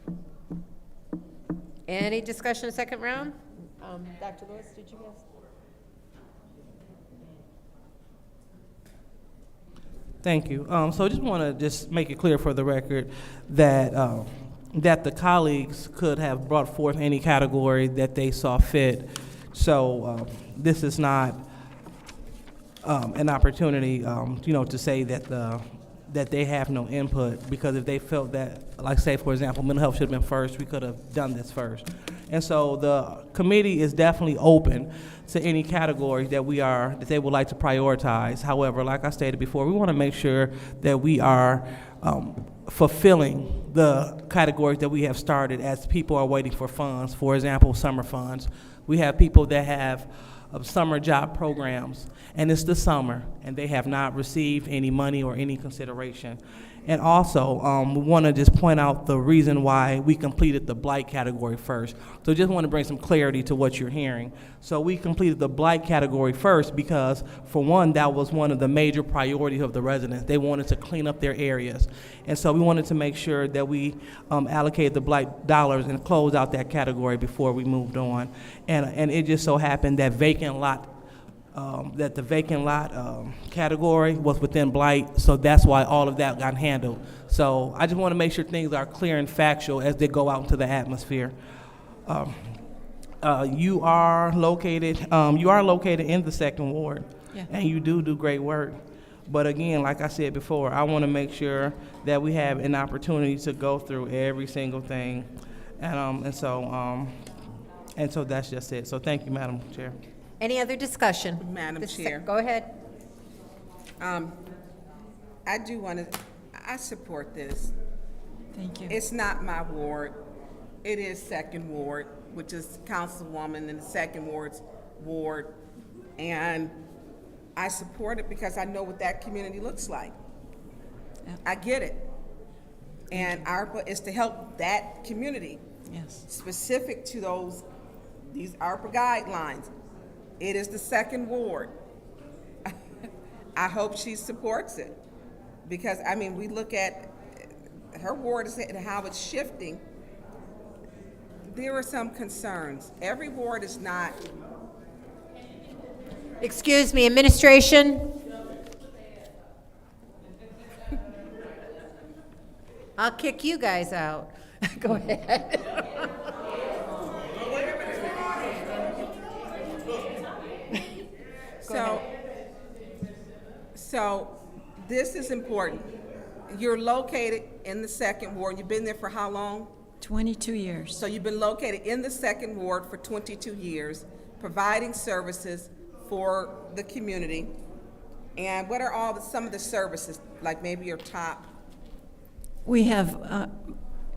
Any discussion in the second round? Dr. Lewis, did you guys? Thank you. So I just want to just make it clear for the record that that the colleagues could have brought forth any category that they saw fit. So this is not an opportunity, to say that that they have no input, because if they felt that, like say for example, mental health should have been first, we could have done this first. And so the committee is definitely open to any categories that they would like to prioritize. However, like I stated before, we want to make sure that we are fulfilling the categories that we have started as people are waiting for funds. For example, summer funds. We have people that have summer job programs, and it's the summer, and they have not received any money or any consideration. And also, we want to just point out the reason why we completed the blight category first. So just want to bring some clarity to what you're hearing. So we completed the blight category first because, for one, that was one of the major priorities of the residents. They wanted to clean up their areas. And so we wanted to make sure that we allocated the blight dollars and close out that category before we moved on. And it just so happened that the vacant lot category was within blight, so that's why all of that got handled. So I just want to make sure things are clear and factual as they go out into the atmosphere. You are located in the second ward, and you do great work. But again, like I said before, I want to make sure that we have an opportunity to go through every single thing, and so that's just it. So thank you, Madam Chair. Any other discussion? Madam Chair. Go ahead. I support this. Thank you. It's not my ward. It is second ward, which is Councilwoman in the second ward. And I support it because I know what that community looks like. I get it. And ARPA is to help that community. Yes. Specific to these ARPA guidelines. It is the second ward. I hope she supports it, because we look at her ward and how it's shifting. There are some concerns. Every ward is not. Excuse me, administration? I'll kick you guys out. Go ahead. So this is important. You're located in the second ward. You've been there for how long? 22 years. So you've been located in the second ward for 22 years, providing services for the community. And what are some of the services, like maybe your top? We have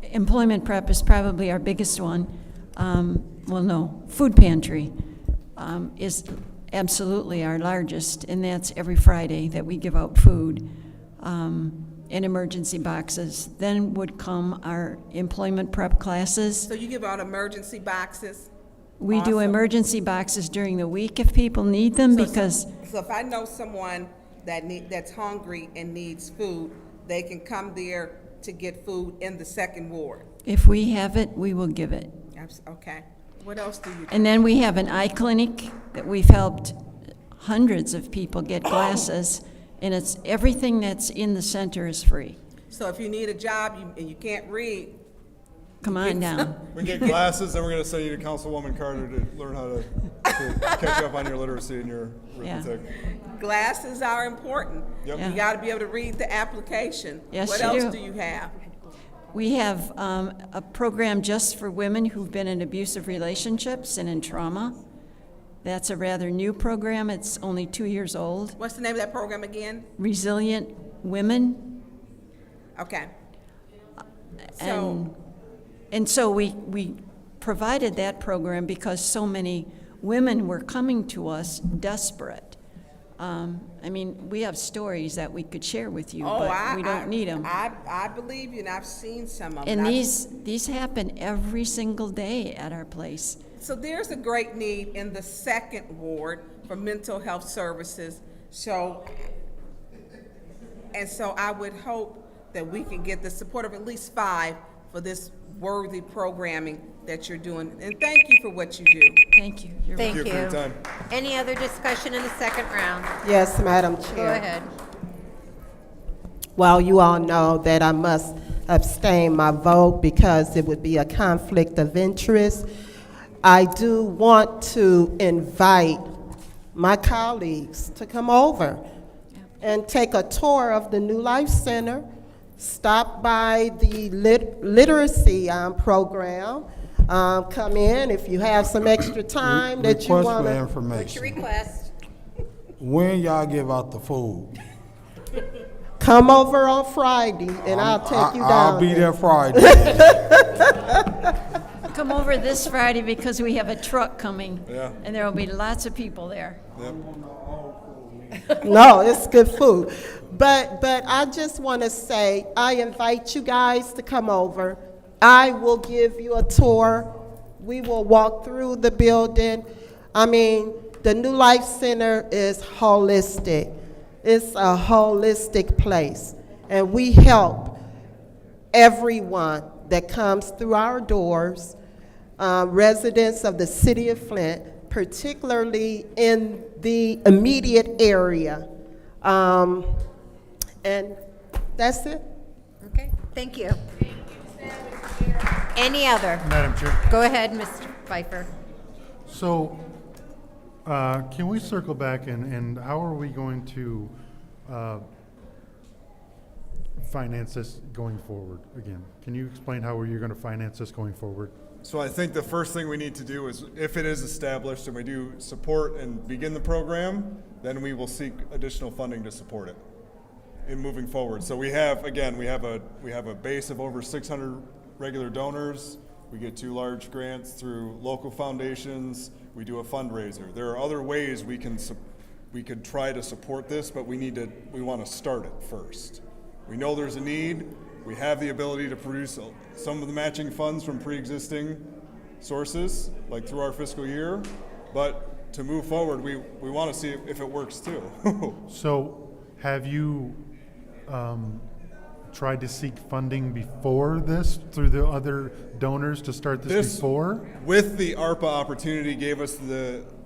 employment prep is probably our biggest one. Food pantry is absolutely our largest, and that's every Friday that we give out food in emergency boxes. Then would come our employment prep classes. So you give out emergency boxes? We do emergency boxes during the week if people need them, because... So if I know someone that's hungry and needs food, they can come there to get food in the second ward? If we have it, we will give it. Okay. What else do you do? And then we have an eye clinic that we've helped hundreds of people get glasses, and it's everything that's in the center is free. So if you need a job and you can't read, Come on down. We get glasses, then we're gonna send you to Councilwoman Carter to learn how to catch up on your literacy and your arithmetic. glasses are important. Yep. You got to be able to read the application. Yes, what you else do. do you have? We have a program just for women who've been in abusive relationships and in trauma. That's a rather new program. It's only 2 years old. What's the name of that program again? Resilient Women. Okay. So, And so we provided that program because so many women were coming to us desperate. I mean, we have stories that we could share with you, but we don't need them. I believe you, and I've seen some of them. And these happen every single day at our place. So there's a great need in the second ward for mental health services. So I would hope that we can get the support of at least 5 for this worthy programming that you're doing. And thank you for what you do. Thank you. Thank you. for your time. Any other discussion in the second round? Yes, Madam Chair. Go ahead. Well, you all know that I must abstain my vote because it would be a conflict of interest. I do want to invite my colleagues to come over and take a tour of the New Life Center, stop by the literacy program, come in if you have some extra time that you Request want for to. information. What's your request? When y'all give out the food? Come over on Friday and I'll take you down. I'll be there Friday. Come over this Friday because we have a truck coming. Yeah. And there will be lots of people there. Yep. No, it's good food. But I just want to say, I invite you guys to come over. I will give you a tour. We will walk through the building. I mean, the New Life Center is holistic. It's a holistic place. And we help everyone that comes through our doors, residents of the city of Flint, particularly in the immediate area. And that's it. Okay, thank you. Any other? Madam Chair. Go ahead, Mr. Pfeiffer. So, can we circle back and how are we going to finance this going forward again? Can you explain how you're going to finance this going forward? So I think the first thing we need to do is, if it is established and we do support and begin the program, then we will seek additional funding to support it in moving forward. So we have a base of over 600 regular donors. We get 2 large grants through local foundations. We do a fundraiser. There are other ways we could try to support this, but we want to start it first. We know there's a need. We have the ability to produce some of the matching funds from pre-existing sources, like through our fiscal year. But to move forward, we want to see if it works too. So, have you tried to seek funding before this through the other donors to start this before? With the ARPA opportunity gave us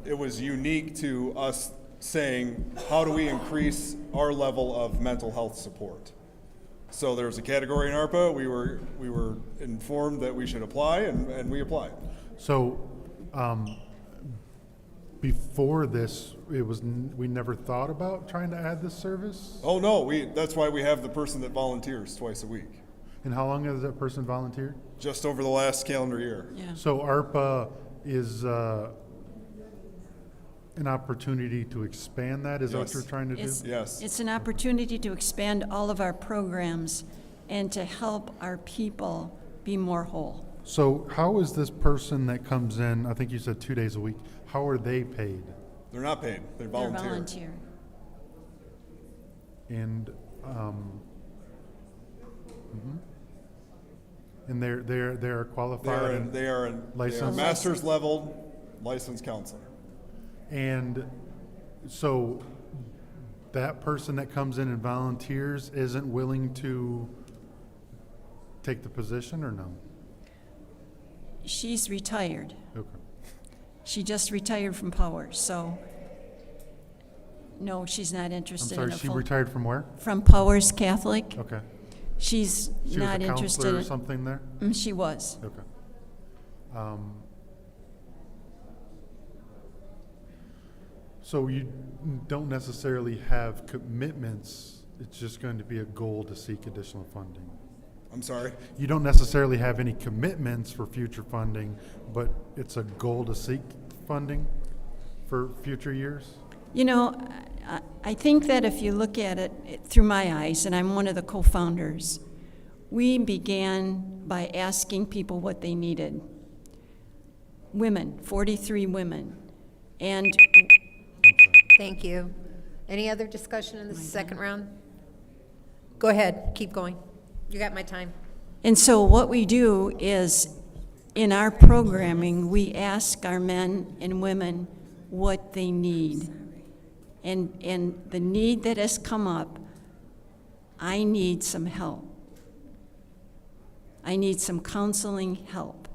it was unique to us saying, how do we increase our level of mental health support? So there was a category in ARPA, we were informed that we should apply and we applied. So, before this, we never thought about trying to add this service? Oh no, that's why we have the person that volunteers twice a week. And how long has that person volunteered? Just over the last calendar year. Yeah. So ARPA is an opportunity to expand that? Is that what Yes. you're trying to do? Yes. It's an opportunity to expand all of our programs and to help our people be more whole. So how is this person that comes in, I think you said 2 days a week, how are they paid? They're not paid, they're volunteer. They're volunteer. And and they're qualified They are licensed? master's level licensed counselor. And so that person that comes in and volunteers isn't willing to take the position or no? She's retired. Okay. She just retired from Power, so no, she's not I'm interested in sorry, a she full. retired from where? From Powers Catholic. Okay. She's She not was a interested counselor or in. something there? She was. Okay. So you don't necessarily have commitments, it's just going to be a goal to seek additional funding? I'm sorry? You don't necessarily have any commitments for future funding, but it's a goal to seek funding for future years? You know, I think that if you look at it through my eyes, and I'm one of the co-founders, we began by asking people what they needed. Women, 43 women. And Thank you. Any other discussion in the second round? Go ahead, keep going. You got my time. And so what we do is, in our programming, we ask our men and women what they need. And the need that has come up, I need some help. I need some counseling help.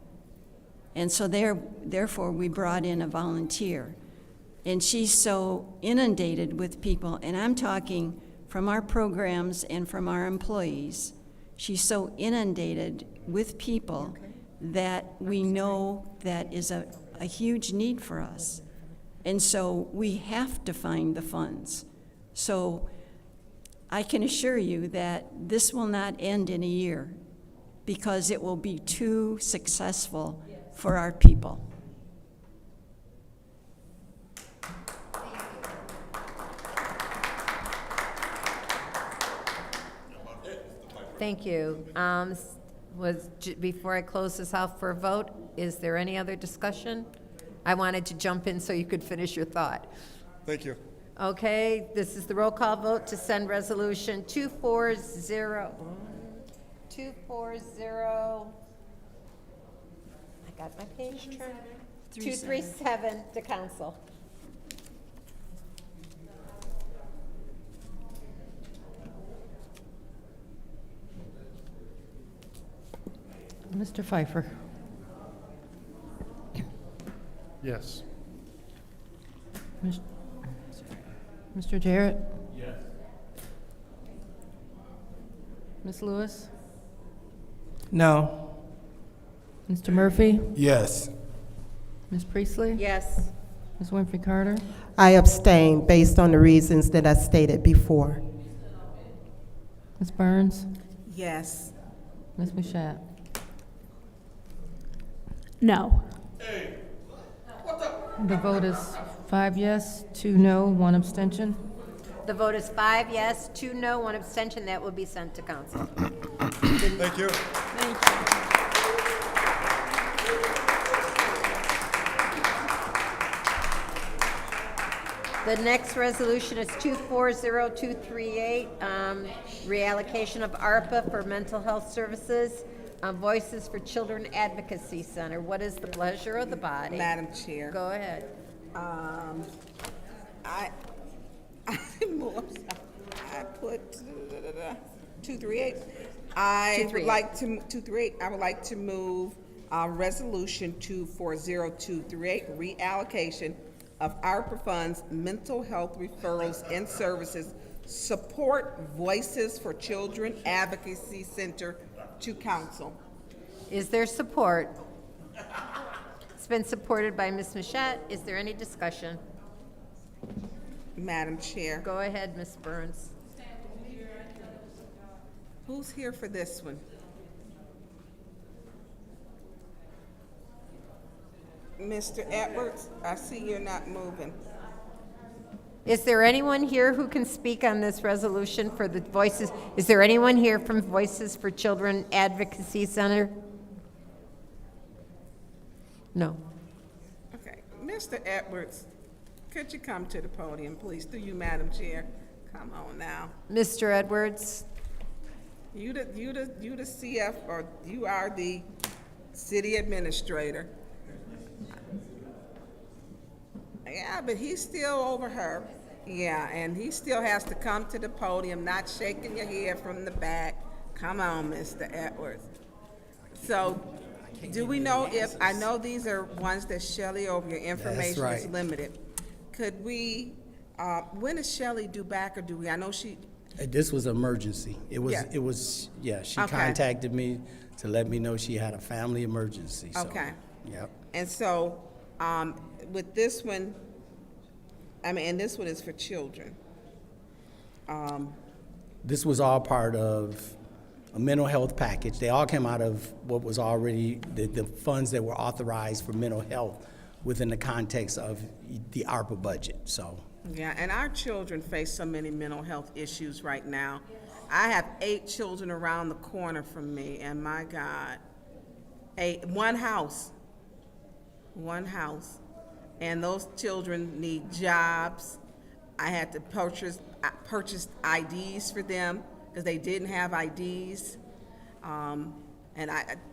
And so therefore, we brought in a volunteer. And she's so inundated with people, and I'm talking from our programs and from our employees. She's so inundated with people that we know that is a huge need for us. And so we have to find the funds. So I can assure you that this will not end in a year because it will be too successful for our people. Thank you. Before I close this out for a vote, is there any other discussion? I wanted to jump in so you could finish your thought. Thank you. Okay, this is the roll call vote to send resolution 240. I got my page turned. 237 to council. Mr. Pfeiffer. Yes. Mr. Jarrett? Yes. Ms. Lewis? No. Mr. Murphy? Yes. Ms. Priestley? Yes. Ms. Winfrey Carter? I abstain based on the reasons that I stated before. Ms. Burns? Yes. Ms. Mashat? No. The vote is 5 yes, 2 no, 1 abstention. The vote is 5 yes, 2 no, 1 abstention. That will be sent to council. Thank you. Thank you. The next resolution is 240238, reallocation of ARPA for mental health services, Voices for Children Advocacy Center. What is the pleasure of the body? Madam Chair. Go ahead. I put 238. I would like to 238. I would like to move resolution 240238, reallocation of ARPA funds, mental health referrals and services, support Voices for Children Advocacy Center to council. Is there support? It's been supported by Ms. Mashat. Is there any discussion? Madam Chair. Go ahead, Ms. Burns. Who's here for this one? Mr. Edwards, I see you're not moving. Is there anyone here who can speak on this resolution for the Voices? Is there anyone here from Voices for Children Advocacy Center? No. Okay, Mr. Edwards, could you come to the podium, please? Through you, Madam Chair. Come on now. Mr. Edwards? You the CF, or you are the city administrator. Yeah, but he's still over her. Yeah, and he still has to come to the podium, not shaking your head from the back. Come on, Mr. Edwards. So, Do we know if, I know these are ones that Shelley over, your information is right. limited. Could we, when is Shelley due back, or do we, I know she, This was emergency. It was, Yeah. she Okay. contacted me to let me know she had a family emergency, so. okay. Yep. And so, with this one, I mean, and this one is for children. This was all part of a mental health package. They all came out of what was already, the funds that were authorized for mental health within the context of the ARPA budget, so. Yeah, and our children face so many mental health issues right now. I have 8 children around the corner from me, and my God, one house, and those children need jobs. I had to purchase IDs for them because they didn't have IDs. And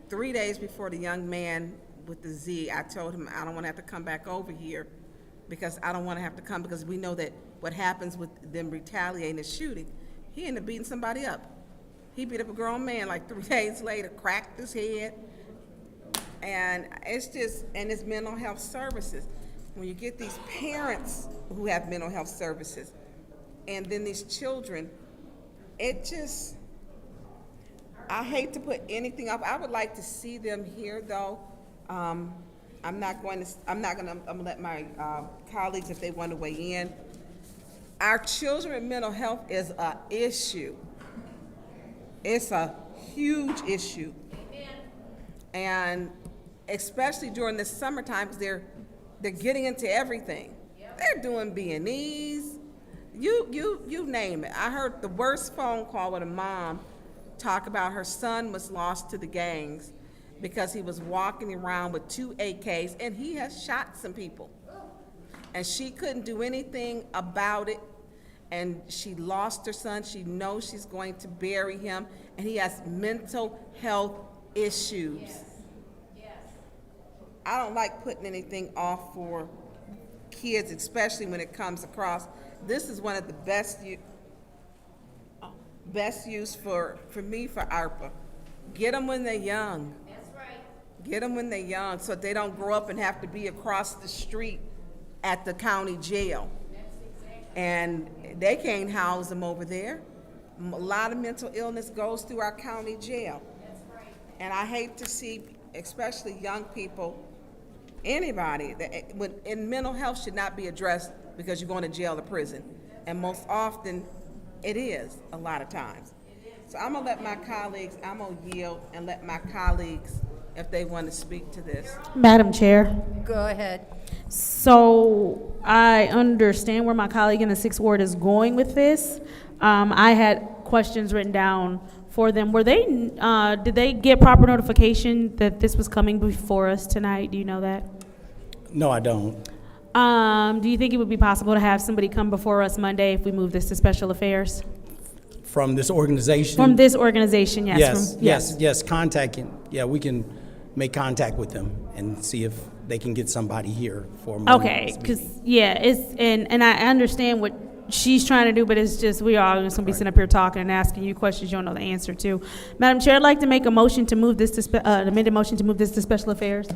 3 days before the young man with the Z, I told him I don't want to have to come back over here because I don't want to have to come, because we know that what happens with them retaliating is shooting. He ended up beating somebody up. He beat up a grown man like 3 days later, cracked his head. And it's just, and it's mental health services. When you get these parents who have mental health services, and then these children, it just, I hate to put anything up. I would like to see them here, though. I'm gonna let my colleagues, if they want to weigh in. Our children with mental health is an issue. It's a huge issue. And especially during the summertime, because they're getting into everything. They're doing B&Es, you name it. I heard the worst phone call with a mom talk about her son was lost to the gangs because he was walking around with 2 AKs and he has shot some people. And she couldn't do anything about it, and she lost her son. She knows she's going to bury him, and he has mental health issues. I don't like putting anything off for kids, especially when it comes across. This is one of the best use for me for ARPA. Get them when they're young. That's right. Get them when they're young so they don't grow up and have to be across the street at the county jail. That's exactly. And they can't house them over there. A lot of mental illness goes through our county jail. That's right. And I hate to see, especially young people, anybody in mental health should not be addressed because you're going to jail or prison. And most often, it is a lot of times. So I'm gonna let my colleagues, I'm gonna yield and let my colleagues, if they want to speak to this. Madam Chair. Go ahead. So I understand where my colleague in the 6th Ward is going with this. I had questions written down for them. Did they get proper notification that this was coming before us tonight? Do you know that? No, I don't. Do you think it would be possible to have somebody come before us Monday if we move this to Special Affairs? From this organization? From this organization, yes. Yes, contacting, yeah, we can make contact with them and see if they can get somebody here for Monday's Okay, because, meeting. and I understand what she's trying to do, but it's just, we are just gonna be sitting up here talking and asking you questions you don't know the answer to. Madam Chair, I'd like to make a motion to move this to, an amended motion to move this to Special Affairs.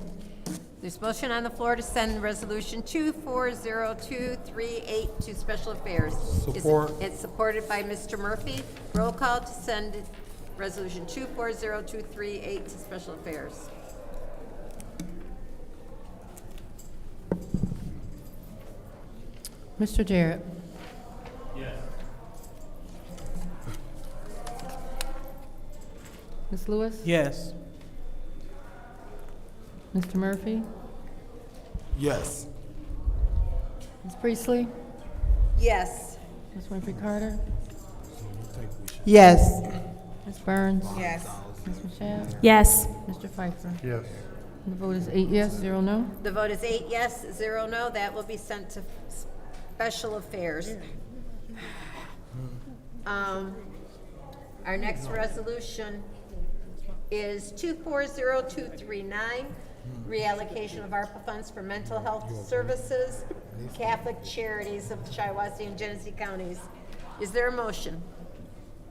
There's motion on the floor to send resolution 240238 to Special Affairs. Support. It's supported by Mr. Murphy. Roll call to send resolution 240238 to Special Affairs. Mr. Jarrett. Yes. Ms. Lewis? Yes. Mr. Murphy? Yes. Ms. Priestley? Yes. Ms. Winfrey Carter? Yes. Ms. Burns? Yes. Ms. Mashat? Yes. Mr. Pfeiffer? Yes. And the vote is 8 yes, 0 no. The vote is 8 yes, 0 no. That will be sent to Special Affairs. Our next resolution is 240239, reallocation of ARPA funds for mental health services, Catholic charities of Shiawassee and Genesee counties. Is there a motion?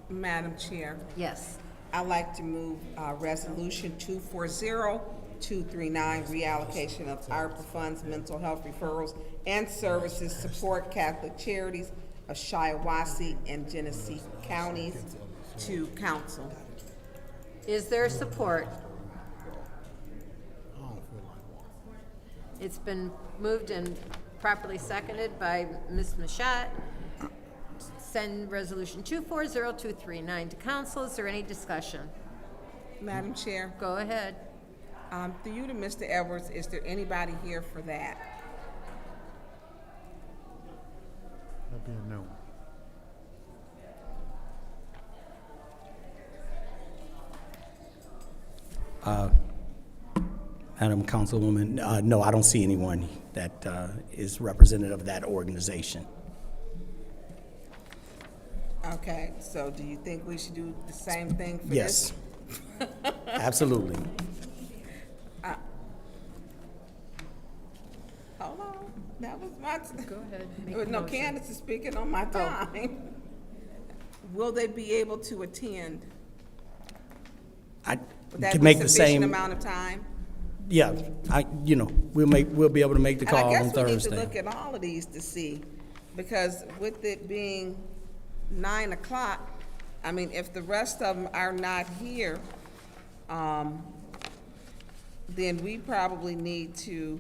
Madam Chair, Yes. I'd like to move resolution 240239 0239, reallocation of ARPA funds, mental health referrals and services, support Catholic charities of Shiawassee and Genesee counties to council. Is there support? It's been moved and properly seconded by Ms. Mashat. Send resolution 240239 to council. Is there any discussion? Madam Chair, Go ahead. through you to Mr. Edwards, is there anybody here for that? That'd be a no. Madam Councilwoman, no, I don't see anyone that is representative of that organization. Okay, so do you think we should do the same thing for Yes, this? absolutely. Hold on, that was my. Go ahead. make No, a motion. Candace is speaking on my time. Will they be able to attend? I Would that can be make the sufficient same. amount of time? Yeah, we'll be able to make the call on And I guess we need to Thursday. look at all of these to see, because with it being 9 o'clock, I mean, if the rest of them are not here, then we probably need to.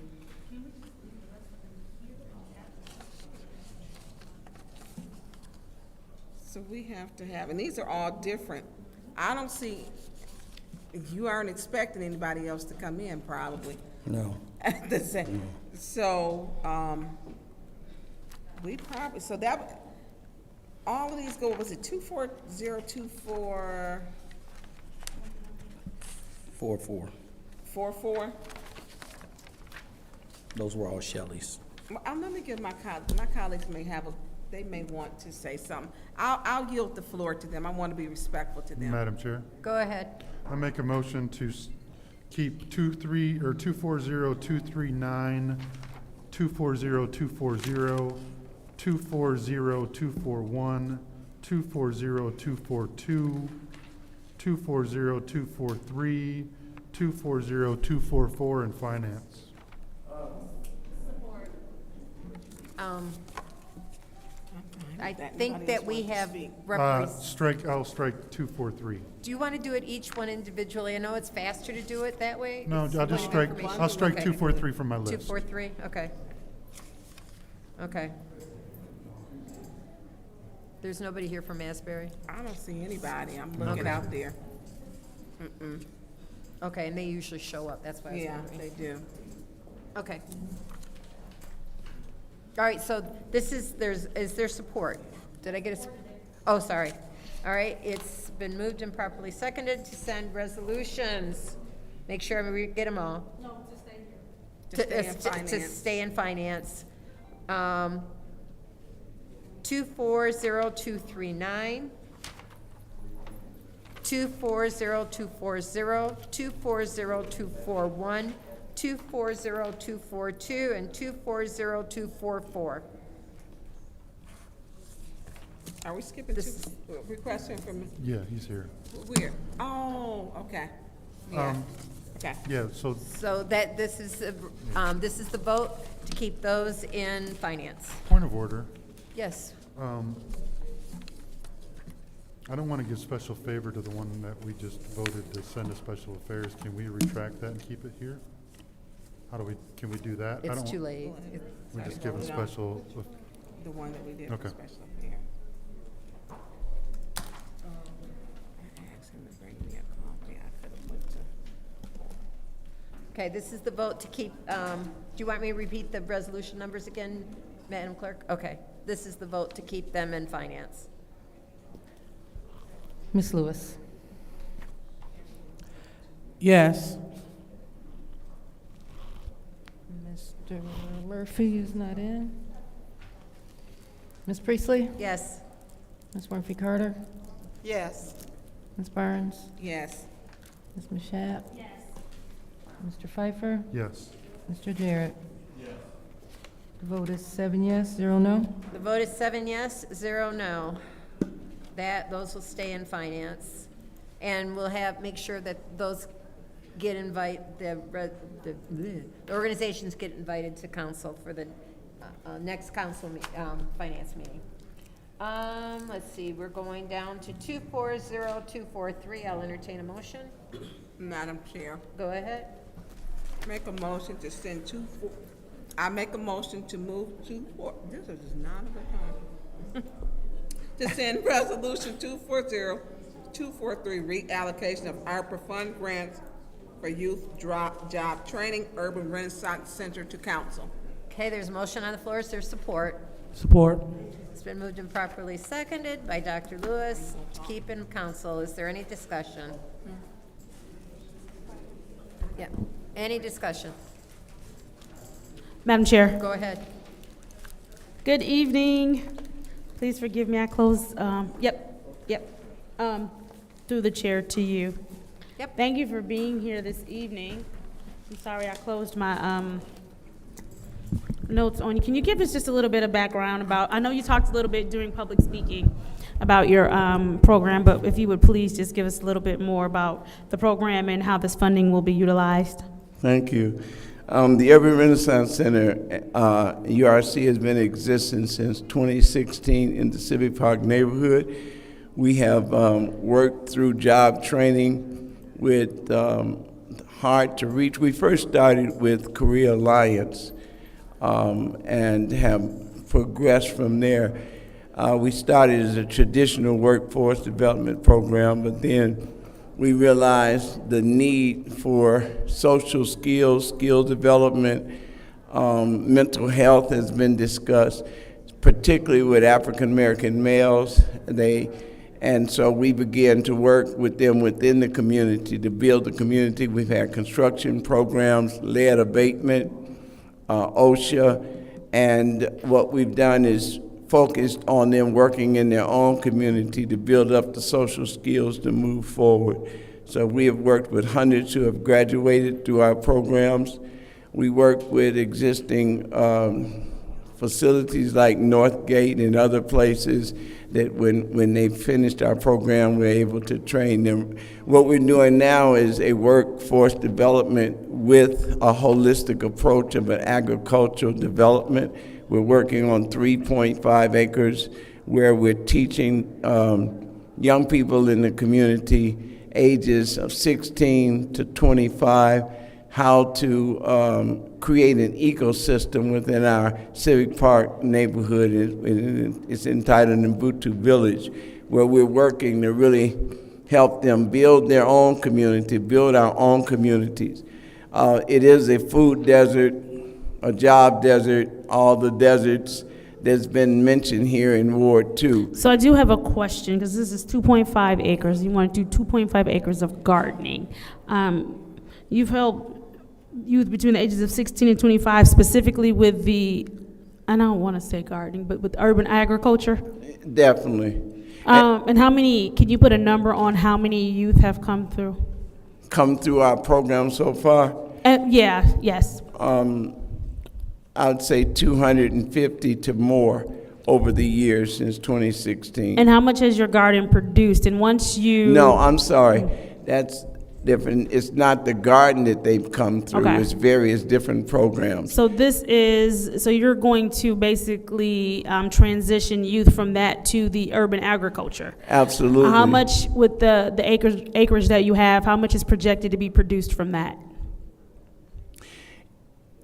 So we have to have, and these are all different. I don't see, you aren't expecting anybody else to come in, probably. No. At the same, so, we probably, so that, all of these go, was it 24024? 4-4. 44? Those were all Shelley's. Let me give my colleagues may have they may want to say something. I'll yield the floor to them. I want to be respectful to them. Madam Chair, Go ahead. I make a motion to keep 240239, 240240, 240241, 240242, 240243, 240244 in finance. I think that we have I'll strike 243. Do you want to do it each one individually? I know it's faster to do it that way. No, It's I'll one just strike, information. I'll strike Okay. 243 from my list. 243, okay. Okay. There's nobody here from Asbury? I don't see anybody. I'm looking Okay. out there. Okay, and they usually show up, that's why I was Yeah, wondering. they do. Okay. All right, so this is, is there support? Did I get a, oh, sorry. All right, it's been moved and properly seconded to send resolutions. Make sure we get them all. To stay in finance. To stay in finance. 240239, 240240, 240241, 240242, and 240244. Are we skipping requests from, Yeah, he's here. where? Oh, okay. Yeah, okay. Yeah, so So that, this is the vote to keep those in finance. point of order. Yes. I don't want to give special favor to the one that we just voted to send to special affairs. Can we retract that and keep it here? Can we do that? I It's don't too want- late. We just give a special, The one that we did for Okay. special affair. I asked him to bring me a copy. I could have went to. Okay, this is the vote to keep, do you want me to repeat the resolution numbers again, Madam Clerk? Okay, this is the vote to keep them in finance. Ms. Lewis. Yes. Mr. Murphy is not in. Ms. Priestley? Yes. Ms. Murphy Carter? Yes. Ms. Barnes? Yes. Ms. Mashat? Yes. Mr. Pfeiffer? yes. Mr. Jarrett? Yes. The vote is 7 yes, 0 no. The vote is 7 yes, 0 no. Those will stay in finance. And we'll make sure that those get the organizations get invited to council for the next finance meeting. Let's see, we're going down to 240243. I'll entertain a motion. Madam Chair, Go ahead. make a motion to send I make a motion to move this is just not a good time. To send resolution 240243, reallocation of ARPA fund grants for youth job training, urban renaissance center to council. Okay, there's a motion on the floor. Is there support? Support. It's been moved and properly seconded by Dr. Lewis to keep in council. Is there any discussion? Yeah, any discussion? Madam Chair. Go ahead. Good evening. Please forgive me, I closed, through the chair to you. Yep. Thank you for being here this evening. I'm sorry I closed my notes on you. Can you give us just a little bit of background about, I know you talked a little bit during public speaking about your program, but if you would please just give us a little bit more about the program and how this funding will be utilized. Thank you. The Urban Renaissance Center, URC, has been in existence since 2016 in the Civic Park neighborhood. We have worked through job training with hard to reach. We first started with Career Alliance and have progressed from there. We started as a traditional workforce development program, but then we realized the need for social skills, skill development, mental health has been discussed, particularly with African American males. And so we began to work with them within the community to build the community. We've had construction programs, lead abatement, OSHA, and what we've done is focused on them working in their own community to build up the social skills to move forward. So we have worked with hundreds who have graduated through our programs. We work with existing facilities like Northgate and other places that when they finished our program, we're able to train them. What we're doing now is a workforce development with a holistic approach of an agricultural development. We're working on 3.5 acres where we're teaching young people in the community ages of 16 to 25 how to create an ecosystem within our Civic Park neighborhood. It's entitled Mbutu Village, where we're working to really help them build their own community, build our own communities. It is a food desert, a job desert, all the deserts that's been mentioned here in Ward 2. So I do have a question, because this is 2.5 acres. You want to do 2.5 acres of gardening. You've helped youth between the ages of 16 and 25, specifically with I don't want to say gardening, but with urban agriculture? Definitely. And how many, can you put a number on how many youth have come through? Come through our program so far? Yes. I'd say 250 to more over the years since 2016. And how much has your garden produced? And once you... No, I'm sorry. That's different. It's not the garden that they've come through. Okay. It's various different programs. So so you're going to basically transition youth from that to the urban agriculture. Absolutely. How much with the acreage that you have, how much is projected to be produced from that?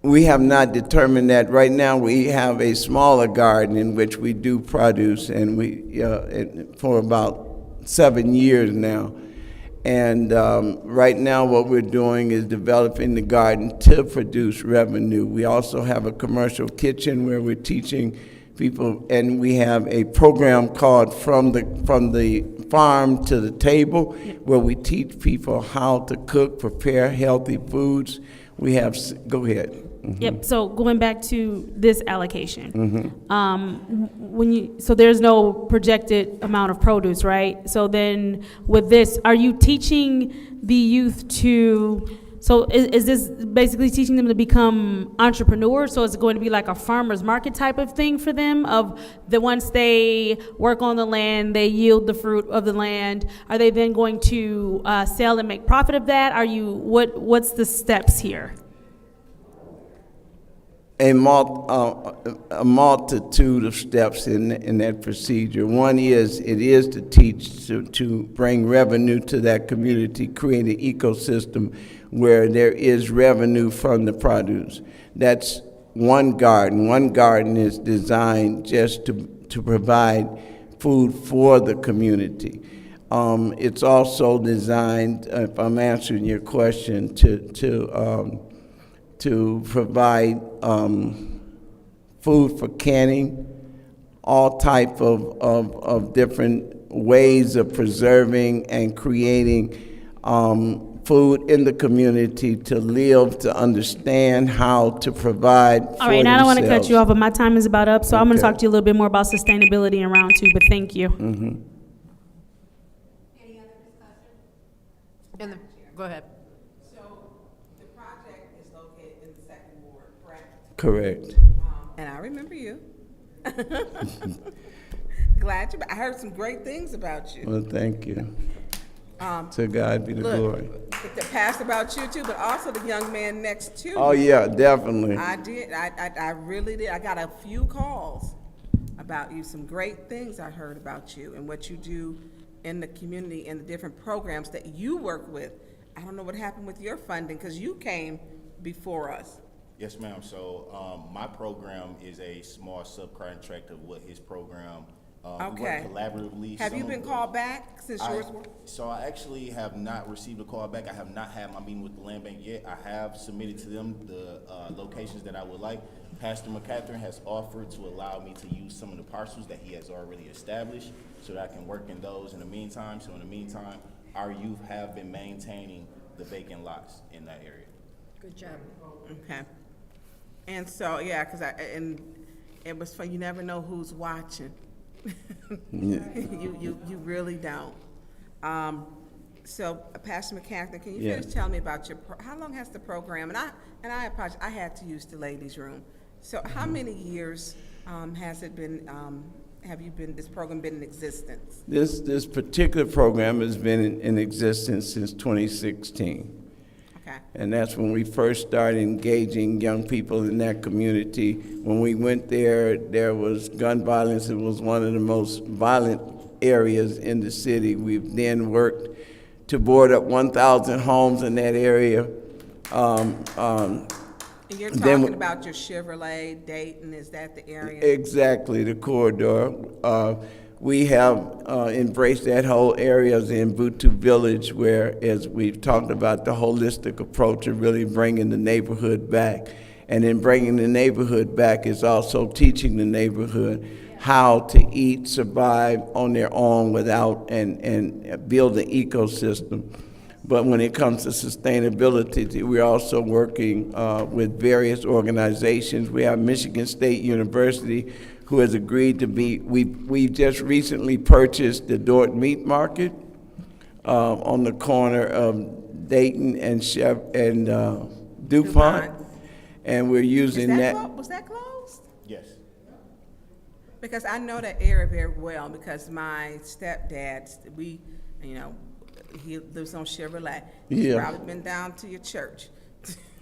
We have not determined that. Right now we have a smaller garden in which we do produce, and for about 7 years now. And right now what we're doing is developing the garden to produce revenue. We also have a commercial kitchen where we're teaching people, and we have a program called From the Farm to the Table, where we teach people how to cook, prepare healthy foods. We have, go ahead. Mm-hmm. Yep, so going back to this allocation. Mm-hmm. So there's no projected amount of produce, right? So then with this, are you teaching the youth So is this basically teaching them to become entrepreneurs? So is it going to be like a farmer's market type of thing for them? Of the once they work on the land, they yield the fruit of the land. Are they then going to sell and make profit of that? What's the steps here? A multitude of steps in that procedure. One is, it is to teach to bring revenue to that community, create an ecosystem where there is revenue from the produce. That's one garden. One garden is designed just to provide food for the community. It's also designed, if I'm answering your question, to provide food for canning, all type of different ways of preserving and creating food in the community to live, to understand how to provide for All right, and I don't want to cut themselves. you off, but my time is about up, so I'm going to Okay. talk to you a little bit more about sustainability in round 2, but thank you. Mhm. Go ahead. So the project is located in the second ward, correct? Correct. And I remember you. Glad you, I heard some great things about you. Well, thank you. To God be the Look, glory. the past about you too, but also the young man next to you. Oh, yeah, definitely. I did, I really did. I got a few calls about you, some great things I heard about you and what you do in the community and the different programs that you work with. I don't know what happened with your funding, because you came before us. Yes, ma'am. So my program is a small subcontract of what his program. We Okay. work collaboratively. Have you Some been of- called back since yours were? So I actually have not received a call back. I have not had my meeting with the land bank yet. I have submitted to them the locations that I would like. Pastor McCatherine has offered to allow me to use some of the parcels that he has already established so that I can work in those in the meantime. So in the meantime, our youth have been maintaining the vacant lots in that area. Good job. Okay. And so, yeah, because and it was fun. You never know who's watching. Yeah. You really don't. So, Pastor McCaffrey, can you Yeah. finish telling me about how long has the program? And I apologize, I had to use the ladies' room. So, how many years has it been? This program been in existence? This particular program has been in existence since 2016. Okay. And that's when we first started engaging young people in that community. When we went there, there was gun violence. It was one of the most violent areas in the city. We've then worked to board up 1,000 homes in that area. And you're Then talking about your Chevrolet, Dayton, is that the area? Exactly, the corridor. We have embraced that whole area in Butu Village, where, as we've talked about, the holistic approach of really bringing the neighborhood back. And in bringing the neighborhood back is also teaching the neighborhood how to eat, survive on their own without, and build an ecosystem. But when it comes to sustainability, we're also working with various organizations. We have Michigan State University, who has agreed to be, we just recently purchased the Dort Meat Market on the corner of Dayton and DuPont. And we're using that. Was that closed? Yes. Because I know that area very well, because my stepdad, he lives on Chevrolet. He's Yeah. probably been down to your church.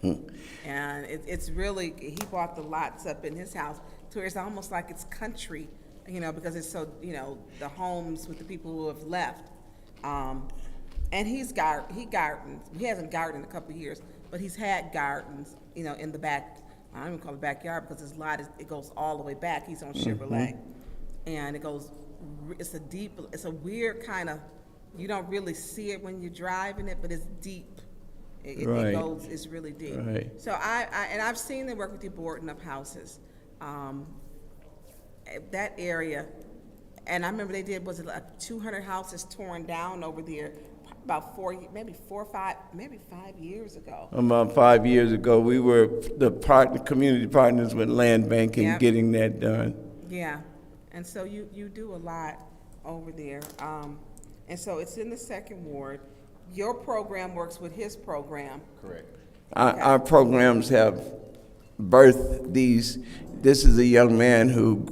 And it's really, he bought the lots up in his house to where it's almost like it's country, because it's so, the homes with the people who have left. And he gardens. He hasn't gardened in a couple of years, but he's had gardens, in the back. I don't even call it backyard, because his lot it goes all the way back. He's on Chevrolet. And it's a weird kind of, you don't really see it when you're driving it, but it's deep. Right. It's really deep. Right. So I've seen them work with you boarding up houses. That area, and I remember they did, was it like 200 houses torn down over there about 5 years ago. About 5 years ago, we were the community partners with Land Bank in Yep. getting that done. Yeah, and so you do a lot over there. And so it's in the second ward. your program works with his program. Correct. Our programs have birthed these. This is a young man who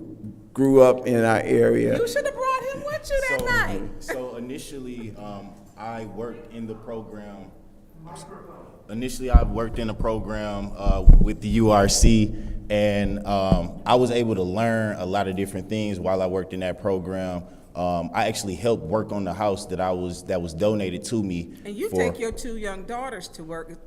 grew up in our area. You should have brought him with you that night. So initially, I worked in the program. With the URC, and I was able to learn a lot of different things while I worked in that program. I actually helped work on the house that was donated to me. And you take your 2 young daughters to work.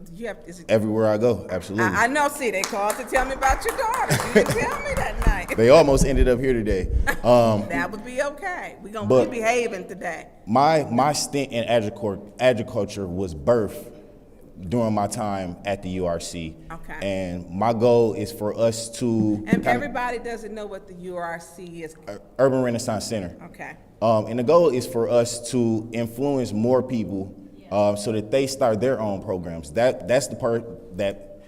Everywhere I go, absolutely. I know. See, they called to tell me about your daughters. You didn't tell me that night. They almost ended up here today. That would be okay. We're gonna be behaving today. My stint in agriculture was birthed during my time at the URC. Okay. And my goal is for us to... And everybody doesn't know what the URC is. Urban Renaissance Center. Okay. And the goal is for us to influence more people so that they start their own programs. That's the part that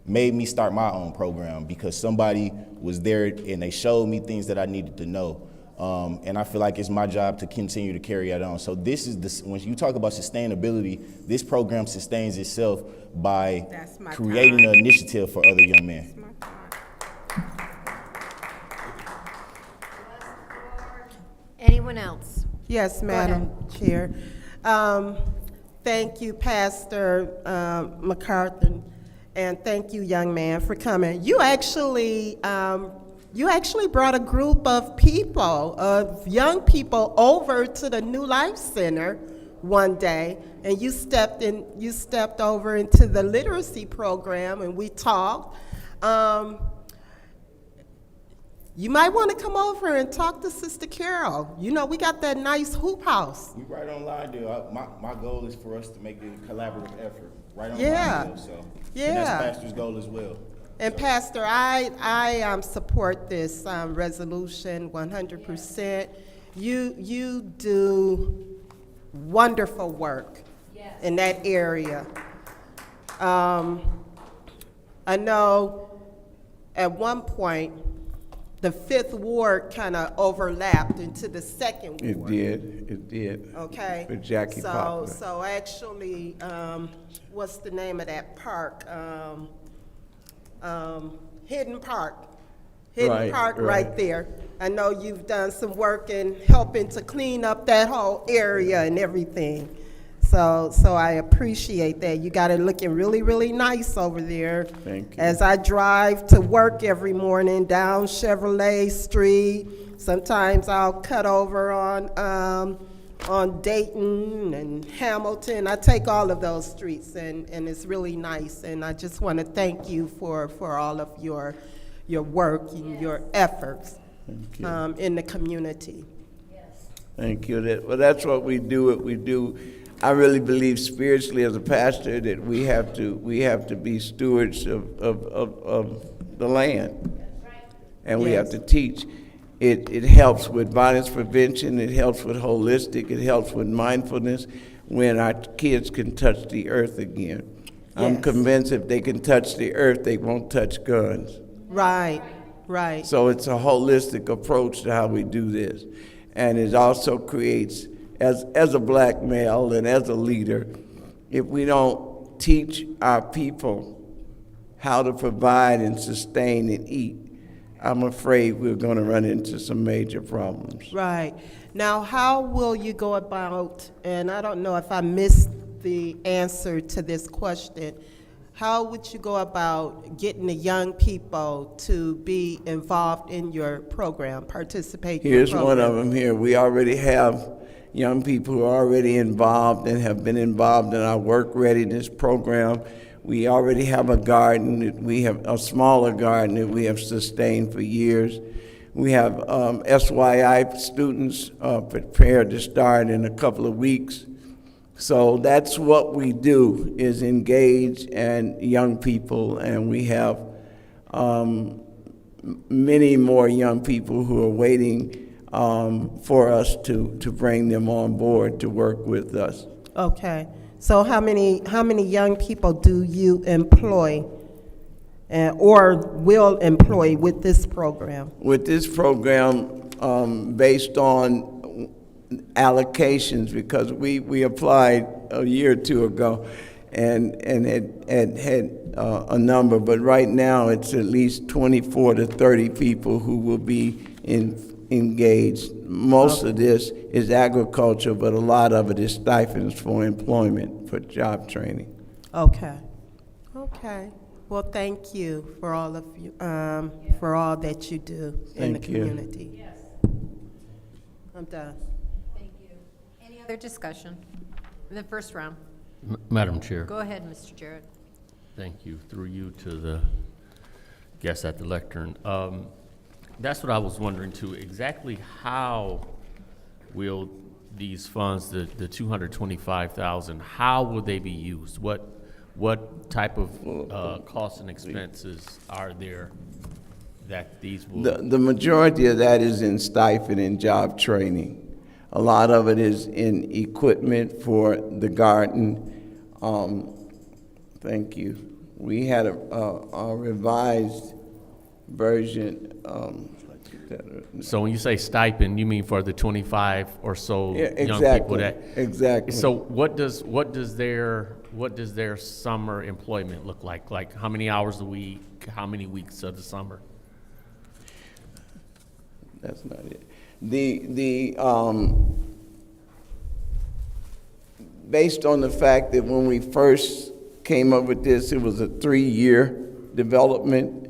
made me start my own program, because somebody was there and they showed me things that I needed to know. And I feel like it's my job to continue to carry that on. So this is when you talk about sustainability, this program sustains itself by creating an initiative for other young men. Anyone else? Yes, Madam Chair. Thank you, Pastor MacArthur, and thank you, young man, for coming. You actually brought a group of people, of young people, over to the New Life Center one day, and you stepped over into the literacy program, and we talked. You might want to come over and talk to Sister Carol. You know, we got that nice hoop house. We right on line there. My goal is for us to make it a collaborative effort. Right on line there, so. Yeah. And that's Pastor's goal as well. And Pastor, I support this resolution 100%. You do wonderful work in that area. I know at one point the 5th Ward kind of overlapped into the 2nd Ward. It did. Okay. With Jackie Poplar. So actually, what's the name of that park? Hidden Park. Hidden Park right there. I know you've done some work in helping to clean up that whole area and everything. So I appreciate that. You got it looking really, really nice over there. Thank you. As I drive to work every morning down Chevrolet Street, sometimes I'll cut over on Dayton and Hamilton. I take all of those streets, and it's really nice. And I just want to thank you for all of your work and your efforts in the community. Thank you. That's what we do. I really believe spiritually as a pastor that we have to be stewards of the land, and we have to teach. It helps with violence prevention. It helps with holistic. It helps with mindfulness when our kids can touch the earth again. I'm convinced if they can touch the earth, they won't touch guns. Right. So it's a holistic approach to how we do this. And it also creates, as a black male and as a leader, if we don't teach our people how to provide and sustain and eat, I'm afraid we're going to run into some major problems. Right. Now, how will you go about, and I don't know if I missed the answer to this question, how would you go about getting the young people to be involved in your program, participate in your program? Here's one of them here. We already have young people who are already involved and have been involved in our work readiness program. We already have a garden. We have a smaller garden that we have sustained for years. We have SYI students prepared to start in a couple of weeks. So that's what we do, is engage and young people, and we have many more young people who are waiting for us to bring them on board to work with us. Okay. So how many young people do you employ or will employ with this program? With this program, based on allocations, because we applied a year or two ago, and had a number, but right now it's at least 24 to 30 people who will be engaged. Most of this is agriculture, but a lot of it is stipends for employment, for job training. Okay. Okay. Well, thank you for all of you, for all that you do in the Thank you. community. Yes. I'm done. Thank you. Any other discussion in the first round? Madam Chair. Go ahead, Mr. Jarrett. Thank you. Through you to the guests at the lectern. That's what I was wondering too. Exactly how will these funds, the 225,000, how will they be used? What type of costs and expenses are there that these will? The majority of that is in stipend and job training. A lot of it is in equipment for the garden. Thank you. We had a revised version. So when you say stipend, you mean for the 25 or so young people that? Exactly. So what does their summer employment look like? Like how many hours a week? How many weeks of the summer? That's not it. Based on the fact that when we first came up with this, it was a 3-year development.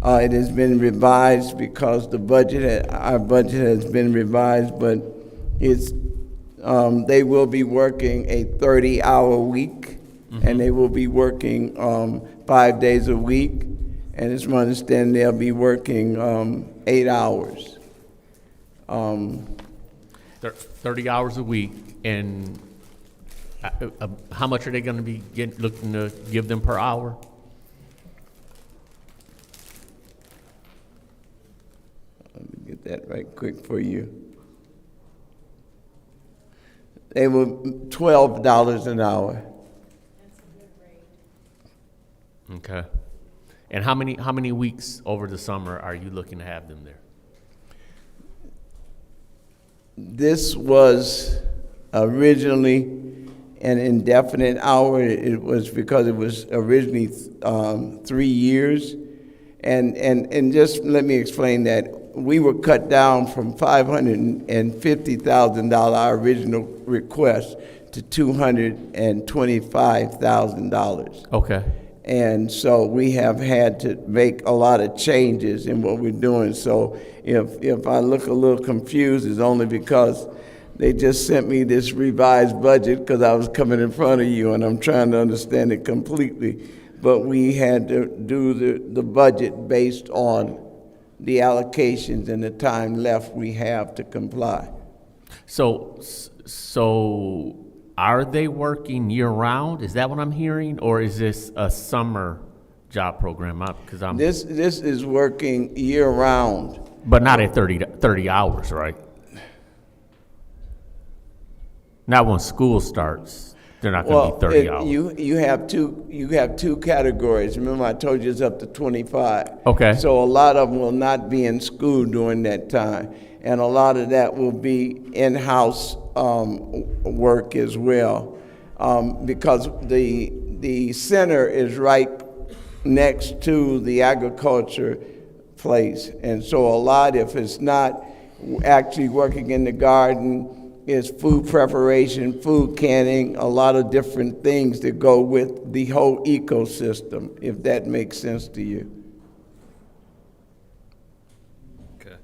It has been revised because our budget has been revised, but they will be working a 30-hour week, and they will be working 5 days a week, and it's my understanding they'll be working 8 hours. 30 hours a week, and how much are they going to be looking to give them per hour? Let me get that right quick for you. They were $12 an hour. Okay. And how many weeks over the summer are you looking to have them there? This was originally an indefinite hour. It was because it was originally 3 years. And just let me explain that. We were cut down from $550,000, our original request, to $225,000. Okay. And so we have had to make a lot of changes in what we're doing. So if I look a little confused, it's only because they just sent me this revised budget because I was coming in front of you and I'm trying to understand it completely. But we had to do the budget based on the allocations and the time left we have to comply. So are they working year-round? Is that what I'm hearing? Or is this a summer job program? This is working year-round. But not at 30 hours, right? Not when school starts. They're not going to be 30 hours. You have two categories. Remember, I told you it's up to 25. Okay. So a lot of them will not be in school during that time, and a lot of that will be in-house work as well, because the center is right next to the agriculture place, and so a lot, if it's not actually working in the garden, is food preparation, food canning, a lot of different things that go with the whole ecosystem, if that makes sense to you. Okay.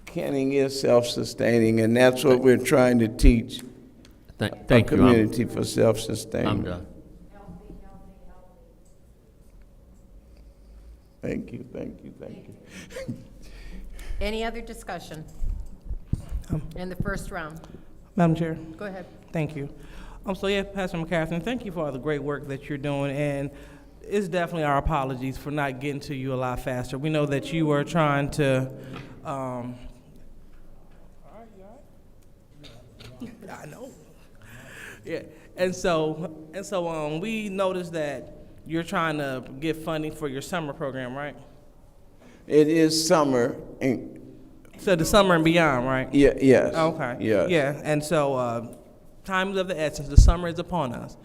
Canning is self-sustaining, and that's what we're trying to teach Thank our you. community for self-sustainment. I'm done. Thank you. Any other discussion in the first round? Madam Chair. Go ahead. Thank you. So yeah, Pastor McCaffrey, thank you for all the great work that you're doing, and it's definitely our apologies for not getting to you a lot faster. We know that you were trying to, I know. Yeah, and so we noticed that you're trying to get funding for your summer program, right? It is summer, So the summer and beyond, right? Yeah, yes. Okay. Yes. Yeah, and so time is of the essence. The summer is upon us,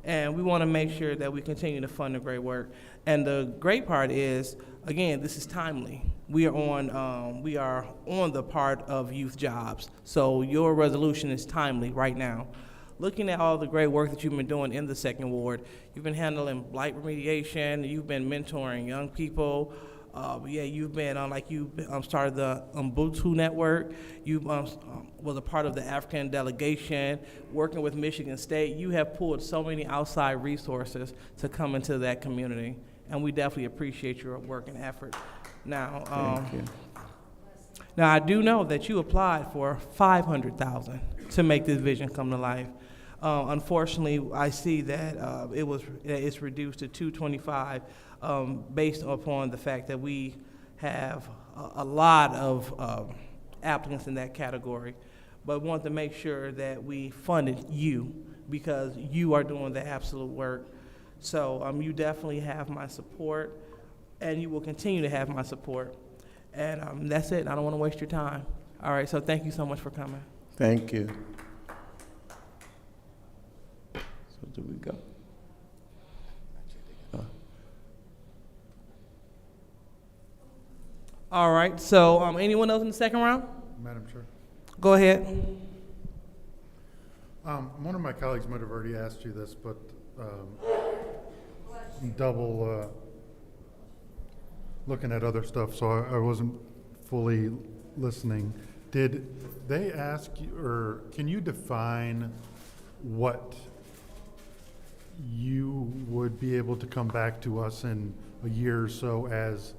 and we want to make sure that we continue to fund the great work. And the great part is, again, this is timely. We are on the part of youth jobs, so your resolution is timely right now. Looking at all the great work that you've been doing in the second ward, you've been handling blight remediation, you've been mentoring young people. You've been started the Ubuntu network. You was a part of the African delegation, working with Michigan State. You have pulled so many outside resources to come into that community, and we definitely appreciate your work and effort. Now, Thank you. now I do know that you applied for $500,000 to make this vision come to life. Unfortunately, I see that it's reduced to $225,000. Based upon the fact that we have a lot of applicants in that category, but want to make sure that we funded you because you are doing the absolute work. So you definitely have my support, and you will continue to have my support. And that's it. I don't want to waste your time. All right, so thank you so much for coming. Thank you. So do we go? All right, so anyone else in the second round? Madam Chair. Go ahead. One of my colleagues might have already asked you this, but looking at other stuff, so I wasn't fully listening. Did they ask you, or can you define what you would be able to come back to us in a year or so as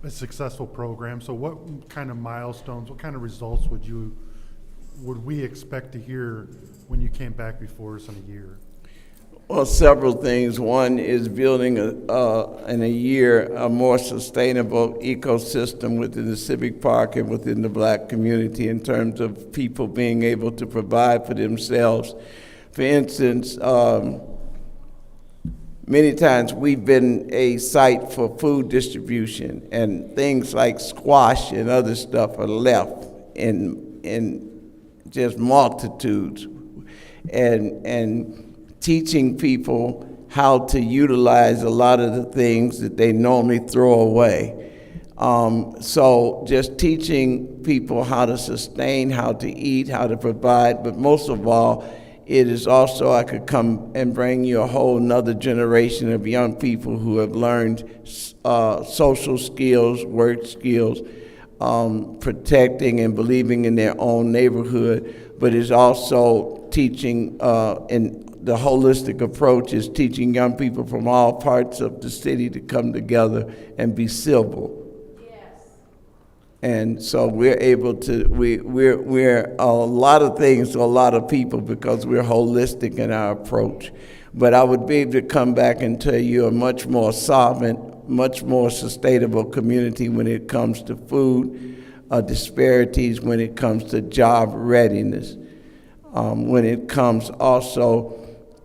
a successful program? So what kind of milestones, what kind of results would we expect to hear when you came back before us in a year? Well, several things. One is building in a year a more sustainable ecosystem within the civic park and within the black community in terms of people being able to provide for themselves. For instance, many times we've been a site for food distribution, and things like squash and other stuff are left in just multitudes. And teaching people how to utilize a lot of the things that they normally throw away. So just teaching people how to sustain, how to eat, how to provide, but most of all, it is also, I could come and bring you a whole nother generation of young people who have learned social skills, work skills, protecting and believing in their own neighborhood, but it's also teaching, and the holistic approach is teaching young people from all parts of the city to come together and be civil. And so we're able to, we're a lot of things to a lot of people because we're holistic in our approach. But I would be able to come back and tell you a much more solvent, much more sustainable community when it comes to food, disparities when it comes to job readiness, when it comes also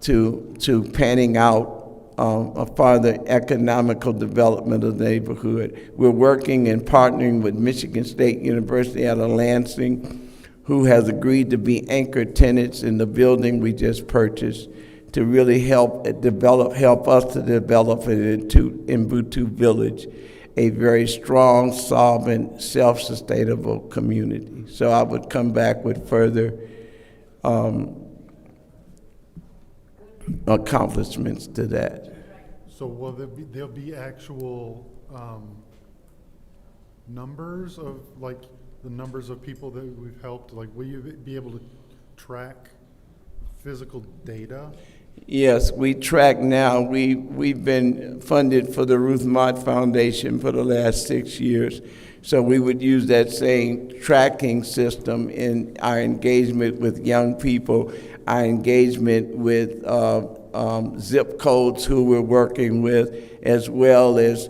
to panning out a further economical development of the neighborhood. We're working and partnering with Michigan State University out of Lansing, who has agreed to be anchor tenants in the building we just purchased to really help us to develop it into Ubuntu Village, a very strong, solvent, self-sustainable community. So I would come back with further accomplishments to that. So will there'll be actual numbers of, like, the numbers of people that we've helped? Like, will you be able to track physical data? Yes, we track now. We've been funded for the Ruth Mott Foundation for the last 6 years. So we would use that same tracking system in our engagement with young people, our engagement with zip codes who we're working with, as well as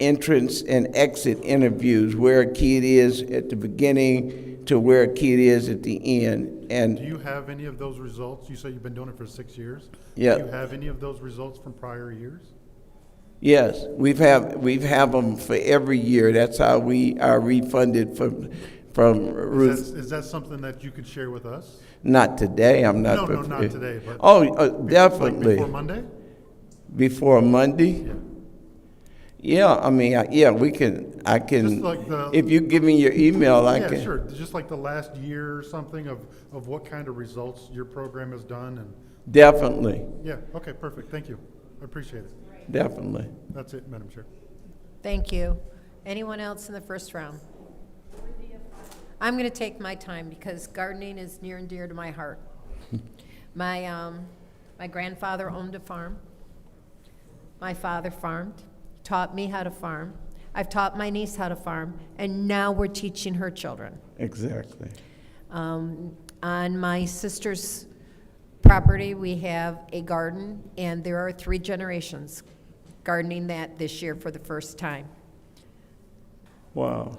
entrance and exit interviews, where a kid is at the beginning to where a kid is at the end. And do you have any of those results? You say you've been doing it for 6 years. Yeah. Do you have any of those results from prior years? Yes, we've have them for every year. That's how we are refunded from Ruth. Is that something that you could share with us? Not today, I'm not No, prepared. not today, but. Definitely. Like before Monday? Before Monday? Yeah, I mean, we can, I Just can, like if you give me your email, I can. Yeah, sure, just like the last year or something of what kind of results your program has done and. Definitely. Yeah, okay, perfect, thank you. I appreciate it. Definitely. That's it, Madam Chair. Thank you. Anyone else in the first round? I'm going to take my time because gardening is near and dear to my heart. My grandfather owned a farm. My father farmed, taught me how to farm. I've taught my niece how to farm, and now we're teaching her children. Exactly. On my sister's property, we have a garden, and there are 3 generations gardening that this year for the first time. Wow.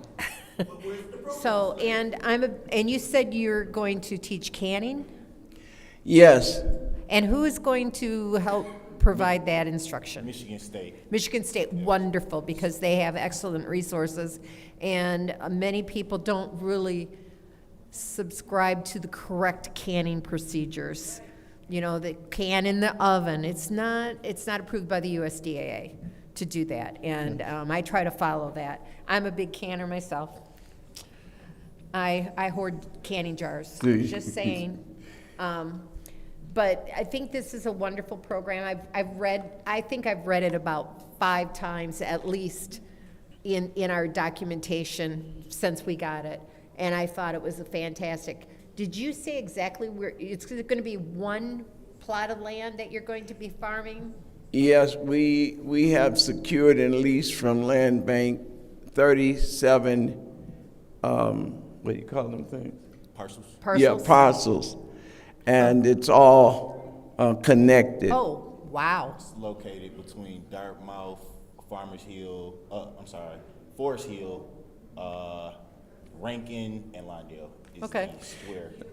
So, and you said you're going to teach canning? Yes. And who is going to help provide that instruction? Michigan State. Michigan State, wonderful, because they have excellent resources, and many people don't really subscribe to the correct canning procedures. You know, the can in the oven, it's not approved by the USDA to do that, and I try to follow that. I'm a big canner myself. I hoard canning jars, just saying. But I think this is a wonderful program. I think I've read it about 5 times at least in our documentation since we got it, and I thought it was a fantastic. Did you say exactly where, it's going to be one plot of land that you're going to be farming? Yes, we have secured and leased from Land Bank 37, what do you call them things? Parcels. Yeah, parcels. And it's all connected. Oh, wow. It's located between Dartmouth, Forest Hill, Rankin, and Lawndale. Okay.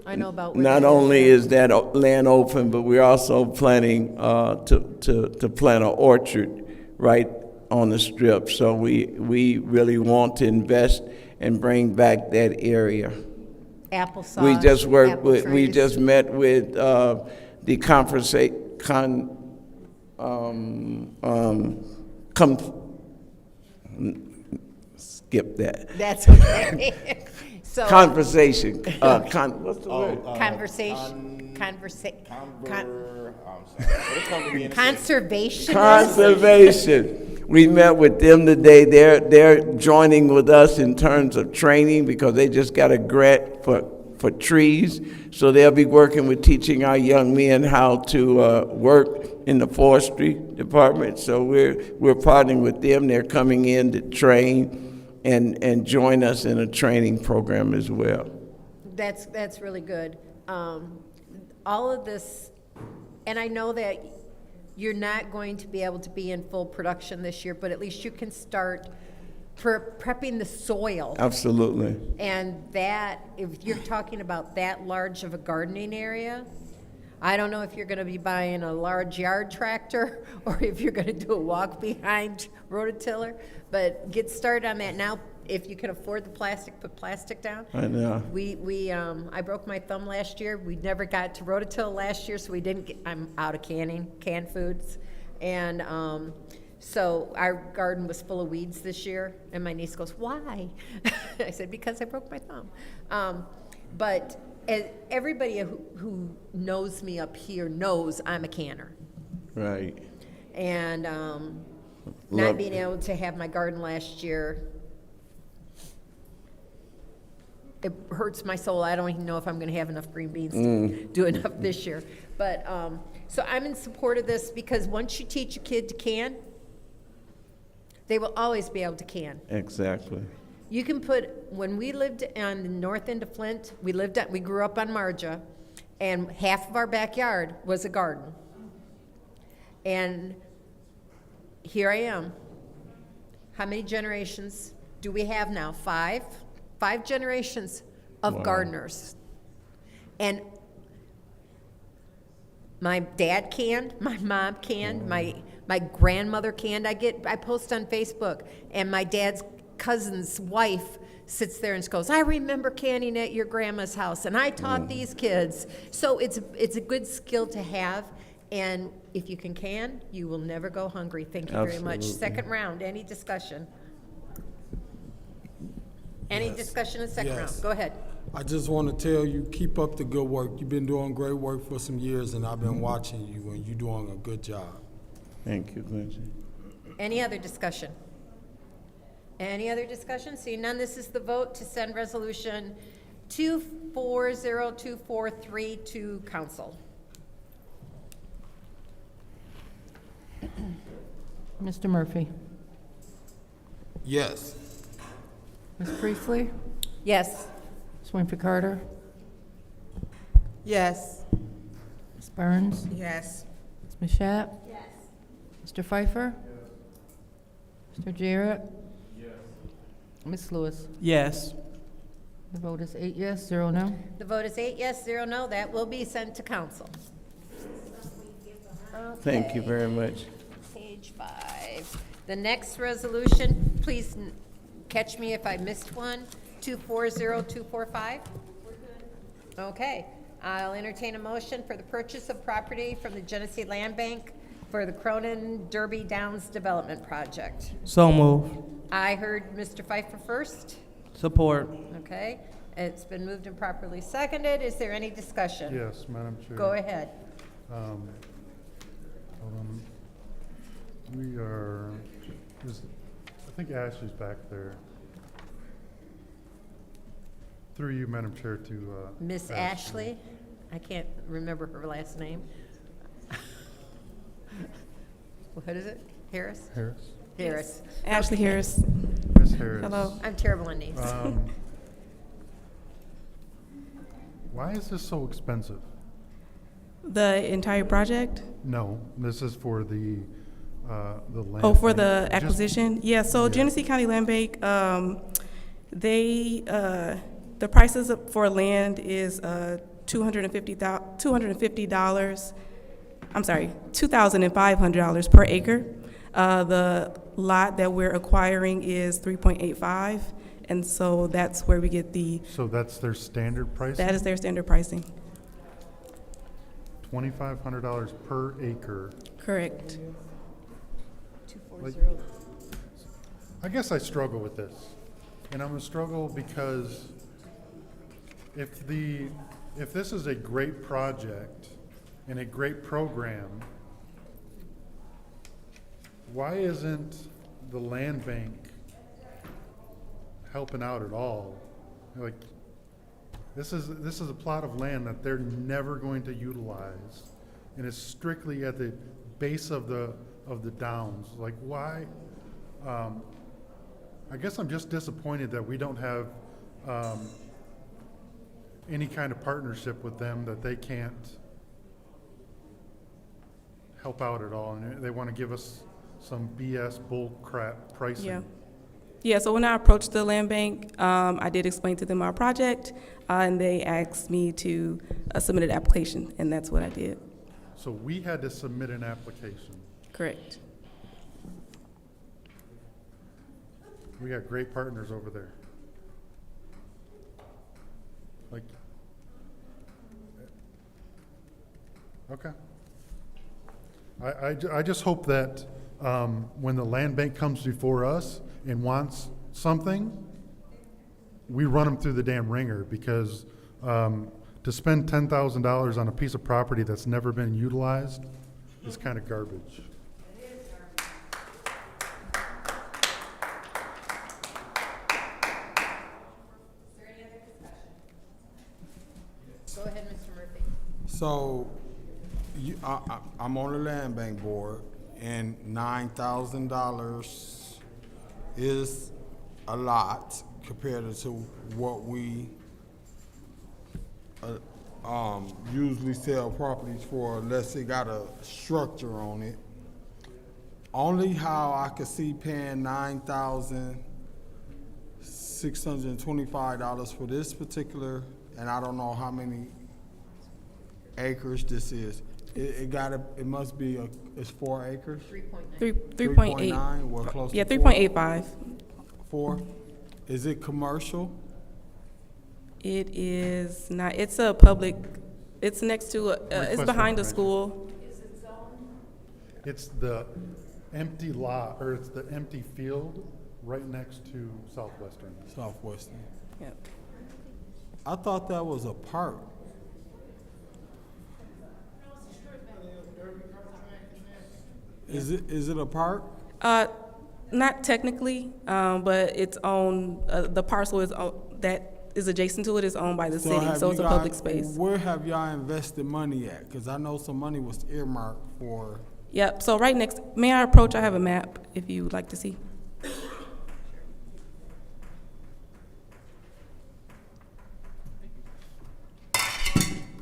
I know about. Not only is that land open, but we're also planning to plant an orchard right on the strip. So we really want to invest and bring back that area. Applesauce. We just met with the skip that. That's okay. So, conversation. What's the word? Conversation. Conservation. Conservation. We met with them today. They're joining with us in terms of training because they just got a grant for trees. So they'll be working with teaching our young men how to work in the forestry department. So we're partnering with them. They're coming in to train and join us in a training program as well. That's really good. All of this, and I know that you're not going to be able to be in full production this year, but at least you can start prepping the soil. Absolutely. And that, if you're talking about that large of a gardening area, I don't know if you're going to be buying a large yard tractor or if you're going to do a walk behind rototiller, but get started on that now. If you can afford the plastic, put plastic down. I know. I broke my thumb last year. We never got to rototill last year, so we didn't get, I'm out of canned foods. And so our garden was full of weeds this year, and my niece goes, "Why?" I said, "Because I broke my thumb." But everybody who knows me up here knows I'm a canner. Right. And not being able to have my garden last year, it hurts my soul. I don't even know if I'm going to have enough green beans to do enough this year. But so I'm in support of this because once you teach a kid to can, they will always be able to can. Exactly. You can when we lived on the north end of Flint, we grew up on Marja, and half of our backyard was a garden. And here I am. How many generations do we have now? 5? 5 generations of gardeners. And my dad canned, my mom canned, my My grandmother canned. I post on Facebook, and my dad's cousin's wife sits there and goes, I remember canning at your grandma's house, and I taught these kids. So it's a good skill to have, and if you can, you will never go hungry. Thank you very much. Absolutely. Second round, any discussion? Any discussion in second round? Yes. Go ahead. I just want to tell you, keep up the good work. You've been doing great work for some years, and I've been watching you, and you're doing a good job. Thank you, Quincy. Any other discussion? Any other discussion? Seeing none, this is the vote to send resolution 240243 to council. Mr. Murphy? Yes. Ms. Priestley? Yes. Ms. Winfrey Carter? Yes. Ms. Burns? Yes. Ms. Mashat? Yes. Mr. Pfeiffer? Mr. Jarrett? Yes. Ms. Lewis? Yes. The vote is 8 yes, 0 no. The vote is 8 yes, 0 no. That will be sent to council. Thank you Okay. very much. Page 5. The next resolution, please catch me if I missed one, 240245. Okay, I'll entertain a motion for the purchase of property from the Genesee Land Bank for the Cronin Derby Downs Development Project. So moved. I heard Mr. Pfeiffer first. Support. Okay, it's been moved and properly seconded. Is there any discussion? Yes, Madam Chair. Go ahead. Hold on. We are, I think Ashley's back there. Through you, Madam Chair, to Miss Ashley, I can't remember her last name. What is it? Harris? Harris. Harris. Ashley Okay. Harris. Miss Harris. Hello. I'm terrible on names. Why is this so expensive? The entire project? No, this is for the land. Oh, for bank. the Just- acquisition? Yeah, so Yeah. Genesee County Land Bank, the prices for land is $250. I'm sorry, $2,500 per acre. The lot that we're acquiring is 3.85, and so that's where we get So that's their standard price? that is their standard pricing. $2,500 per acre. Correct. Like, I guess I struggle with this, and I'm gonna struggle because if this is a great project and a great program, why isn't the land bank helping out at all? Like, this is a plot of land that they're never going to utilize, and it's strictly at the base of the downs. Like, why? I guess I'm just disappointed that we don't have any kind of partnership with them, that they can't help out at all, and they want to give us some BS bull crap pricing. Yeah. Yeah, so when I approached the land bank, I did explain to them our project, and they asked me to submit an application, and that's what I did. So we had to submit an application. Correct. We got great partners over there. Like, okay. I just hope that when the land bank comes before us and wants something, we run them through the damn ringer, because to spend $10,000 on a piece of property that's never been utilized is kind of garbage. Go ahead, Mr. Murphy. So, I'm on the land bank board, and $9,000 is a lot compared to what we usually sell properties for, unless it got a structure on it. Only how I could see paying $9,625 for this particular, and I don't know how many acres this is, It must be, it's 4 acres? 3.8. 3.9, well, close to Yeah, 4. 3.85. 4? Is it commercial? It is not, it's a public, it's next to, it's Request behind a for school. It's the empty lot, or it's the empty field right next to Southwestern. Southwestern. Yep. I thought that was a park. Is it a park? Not technically, but it's owned, the parcel is, that is adjacent to it is owned by the city, have so you it's a guys- public space. Where have y'all invested money at? Because I know some money was earmarked for. Yep, so right next, may I approach? I have a map if you would like to see.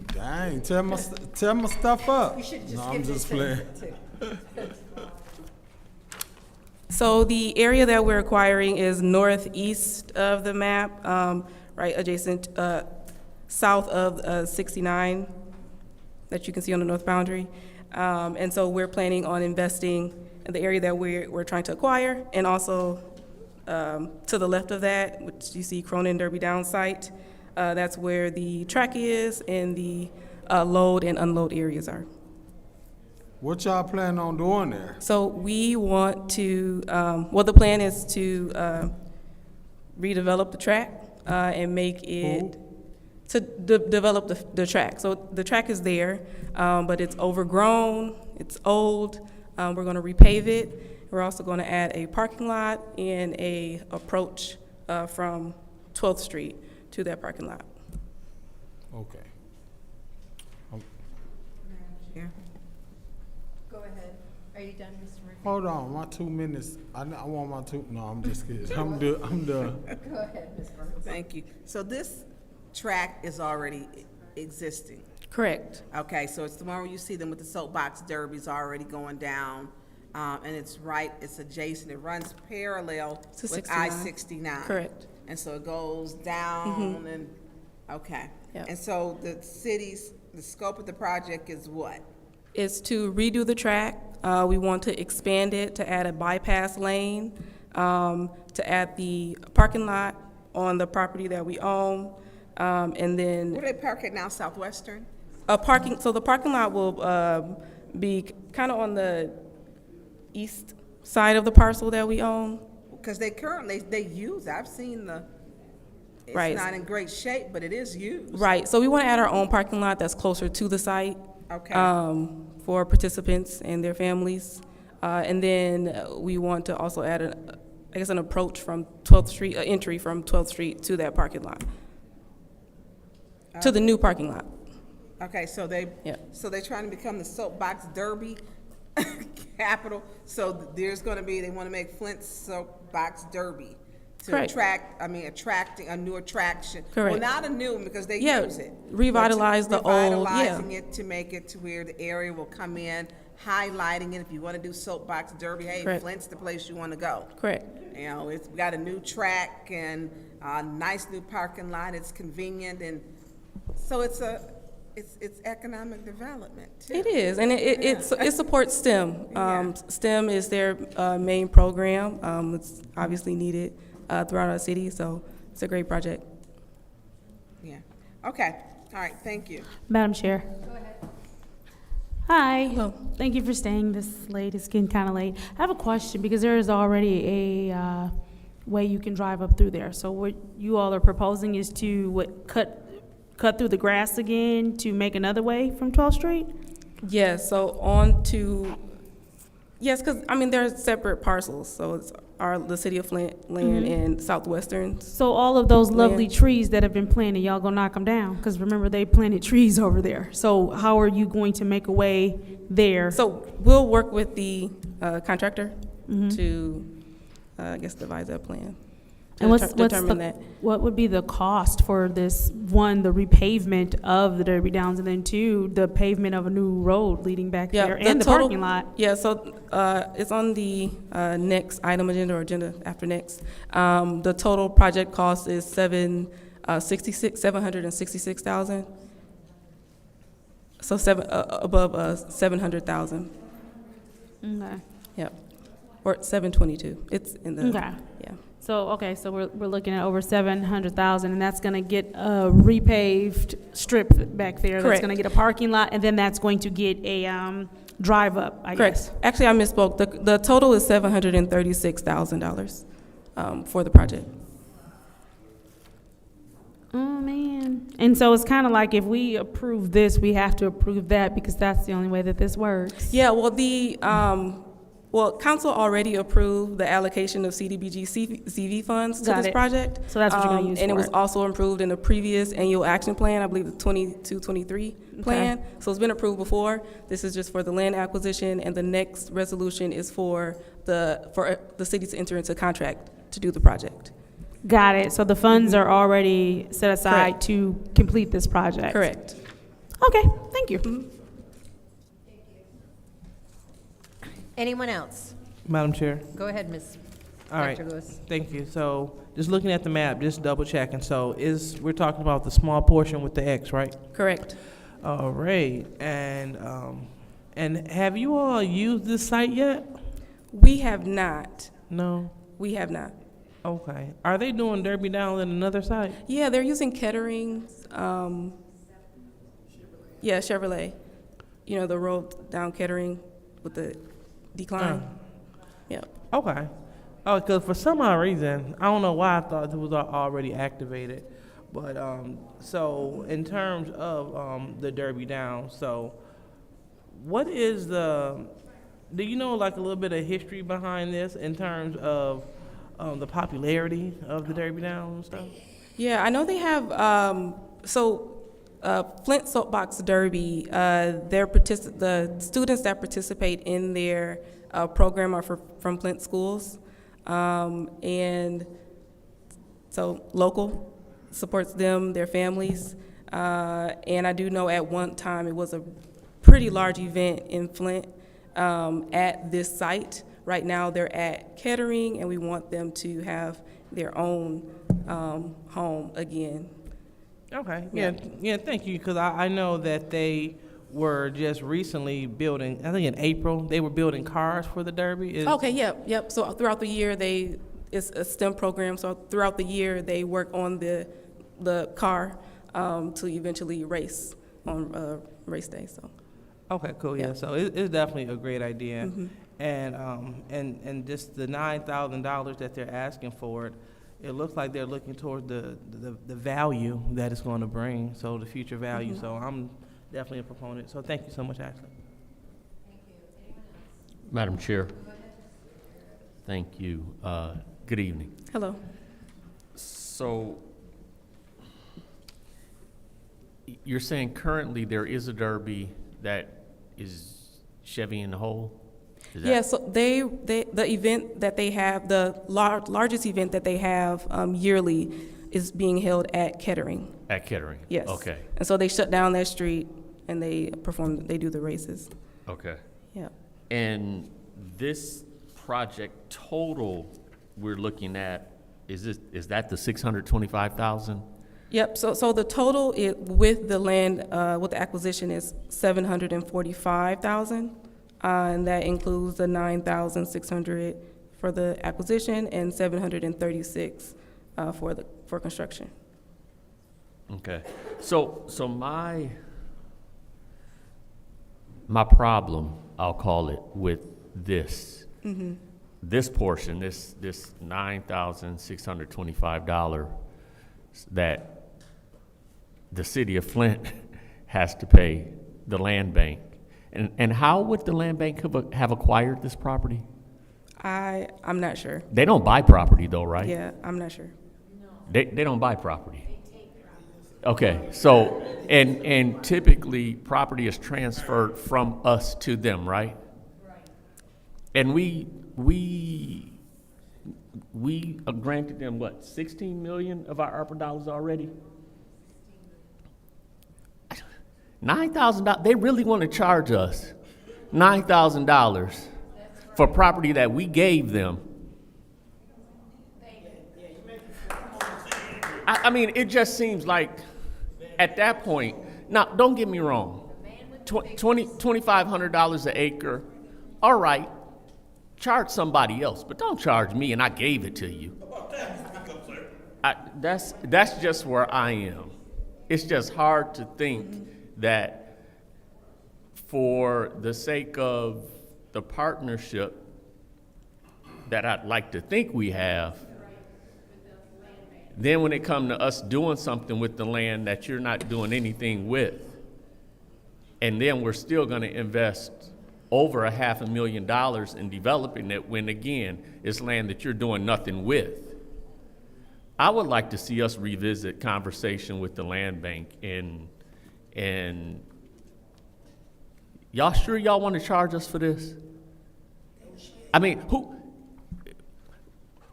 Dang, tear my stuff up. No, I'm just playing. So the area that we're acquiring is northeast of the map, right adjacent, south of 69 that you can see on the north boundary. And so we're planning on investing in the area that we're trying to acquire, and also to the left of that, which you see Cronin Derby Down site, that's where the track is and the load and unload areas are. What y'all plan on doing there? So we want to, well, the plan is to redevelop the track and make it, to develop the track. So the track is there, but it's overgrown, it's old. We're going to repave it. We're also going to add a parking lot and a approach from 12th Street to that parking lot. Okay. Go ahead. Are you done, Mr. Murphy? Hold on, my 2 minutes. I want my 2. No, I'm just kidding. I'm done. Go ahead, Ms. Burns. Thank you. So this track is already existing? Correct. Okay, so it's tomorrow you see them with the soapbox derbies already going down, and it's adjacent, it runs parallel To with 69. I-69. Correct. And so it goes down and, okay. Yep. And so the scope of the project is what? Is to redo the track. We want to expand it, to add a bypass lane, to add the parking lot on the property that we own, and then Where they park at now, Southwestern? so the parking lot will be kind of on the east side of the parcel that we own. Because they use, I've seen it's Right. not in great shape, but it is used. Right, so we want to add our own parking lot that's closer to the site. Okay. For participants and their families. And then we want to also add an approach from 12th Street, entry from 12th Street to that parking lot. To the new parking lot. Okay, so Yeah. they're trying to become the soapbox derby capital. So there's going to be, they want to make Flint soapbox derby to Correct. attracting a new attraction. Correct. Well, not a new one because they Yeah, use it. revitalize But the old, revitalizing it to make it to where the area will come in, highlighting it. If you want to do soapbox derby, hey, Correct. Flint's the place you want to go. Correct. You know, we got a new track and a nice new parking lot. It's convenient, and so it's economic development too. It is, and it supports STEM. STEM is their main program. It's obviously needed throughout our city, so it's a great project. Yeah. Okay. All right. Thank you. Madam Chair. Go ahead. Hi. Hello. Thank you for staying this late. It's getting kind of late. I have a question because there is already a way you can drive up through there. So what you all are proposing is to cut through the grass again to make another way from 12th Street? Yes, so on to, yes, because, they're separate parcels, so it's the city of Flint land and Southwestern. So all of those lovely land. trees that have been planted, y'all gonna knock them down? Because remember, they planted trees over there. So how are you going to make a way there? So we'll work with the contractor to, devise that plan. And Determine what would be the cost for this, one, the repavement of the Derby Downs, and then two, the pavement of a new road leading back there, and the parking lot? Yeah, so it's on the next item agenda or agenda after next. The total project cost is $766,000. So above 700,000. Okay. Yep. Or 722. It's in the. Okay. Yeah. So, so we're looking at over 700,000, and that's gonna get a repaved strip back there. That's Correct. gonna get a parking lot, and then that's going to get a, drive up, I Correct. guess. Actually, I misspoke. The total is $736,000 for the project. Oh, man. And so it's kind of like if we approve this, we have to approve that because that's the only way that this works. Yeah, well, council already approved the allocation of CDBG CV funds to Got this it. project. So that's what you're gonna use And it for was it. also approved in the previous annual action plan, I believe the 22-23 plan. So it's been approved before. This is just for the land acquisition, and the next resolution is for the city to enter into contract to do the project. Got it. So the funds are already set aside Correct. to complete this project. Correct. Okay, thank you. Anyone else? Madam Chair. Go ahead, Ms. All right. Dr. Lewis. Thank you. So just looking at the map, just double checking. So we're talking about the small portion with the X, right? Correct. All right. And have you all used this site yet? We have not. No. We have not. Okay. Are they doing Derby Down at another site? Yeah, they're using Kettering. Yeah, Chevrolet. You know, the road down Kettering with the decline. Yeah. Okay. Oh, because for some odd reason, I don't know why I thought it was already activated. But so in terms of the Derby Down, so what is do you know like a little bit of history behind this in terms of the popularity of the Derby Down and stuff? Yeah, I know they have, Flint Soapbox Derby, the students that participate in their program are from Flint schools. And so local supports them, their families. And I do know at one time it was a pretty large event in Flint at this site. Right now they're at Kettering, and we want them to have their own home again. Okay. Yeah. Thank you. Because I know that they were just recently building. I think in April they were building cars for the Derby. Okay. Yep. So throughout the year it's a STEM program. So throughout the year they work on the car to eventually race on race day. So. Okay. Cool. Yeah. So it's definitely a great idea. Mm-hmm. And just the $9,000 that they're asking for it looks like they're looking towards the value that it's going to bring, so the future value. Mm-hmm. So I'm definitely a proponent. So thank you so much, Ashley. Madam Chair. Thank you. Good evening. Hello. So you're saying currently there is a Derby that is Chevy in the hole? Yeah, so the event that they have, the largest event that they have yearly is being held at Kettering. At Kettering? Yes. Okay. And so they shut down that street and they do the races. Okay. Yeah. And this project total we're looking at, is that the 625,000? Yep, so the total with the land, with the acquisition is 745,000. And that includes the 9,600 for the acquisition and 736 for construction. Okay. So my problem, I'll call it, with this, this portion, this $9,625 that the city of Flint has to pay the land bank. And how would the land bank have acquired this property? I'm not sure. They don't buy property though, right? Yeah, I'm not sure. They don't buy property. Okay, so, and typically property is transferred from us to them, right? And we granted them what, 16 million of our ARPA dollars already? $9,000, they really want to charge us $9,000 for property that we gave them. I mean, it just seems like at that point, now don't get me wrong. $2,500 an acre, all right, charge somebody else, but don't charge me and I gave it to you. That's just where I am. It's just hard to think that for the sake of the partnership that I'd like to think we have, then when it comes to us doing something with the land that you're not doing anything with, and then we're still gonna invest over $500,000 in developing it when, again, it's land that you're doing nothing with. I would like to see us revisit conversation with the land bank and y'all sure y'all want to charge us for this? I mean, who,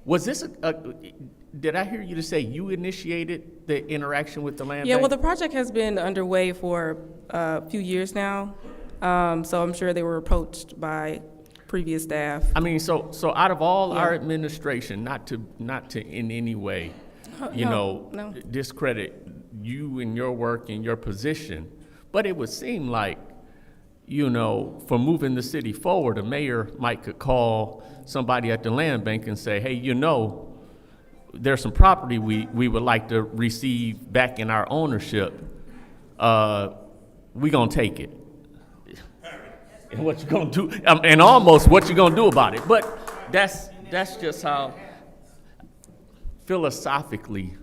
was this did I hear you to say you initiated the interaction with the land Yeah, bank? well, the project has been underway for a few years now, so I'm sure they were approached by previous staff. I mean, so out of all our administration, not to in any way, discredit you and your work and your position, but it would seem like, for moving the city forward, a mayor could call somebody at the land bank and say, hey, there's some property we would like to receive back in our ownership. We gonna take it. And what you gonna do, and almost what you gonna do about it. But that's just how philosophically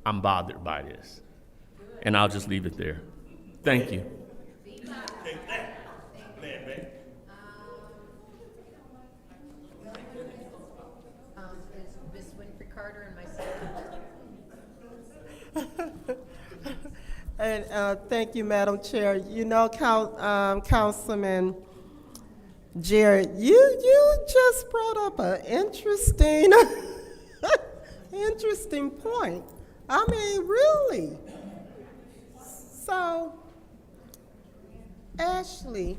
I'm bothered by this. And I'll just leave it there. Thank you. Ms. Winfrey Carter and myself. And thank you, Madam Chair. Councilman Jared, you just brought up an interesting interesting point. I mean, really. So, Ashley,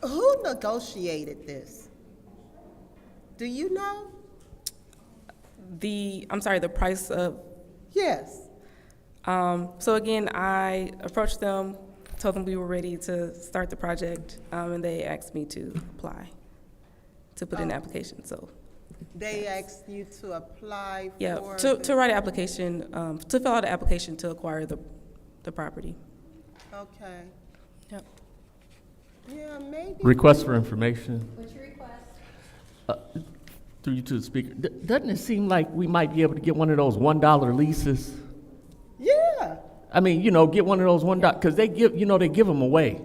who negotiated this? Do you know? I'm sorry, the price of? Yes. So again, I approached them, told them we were ready to start the project, and they asked me to apply, to put in an application, so. They asked you to apply Yeah, for? to write an application, to fill out an application to acquire the property. Okay. Yep. Yeah, maybe. Request for information. What's your request? Through you to the speaker. Doesn't it seem like we might be able to get one of those $1 leases? Yeah. I mean, get one of those $1, because they give them away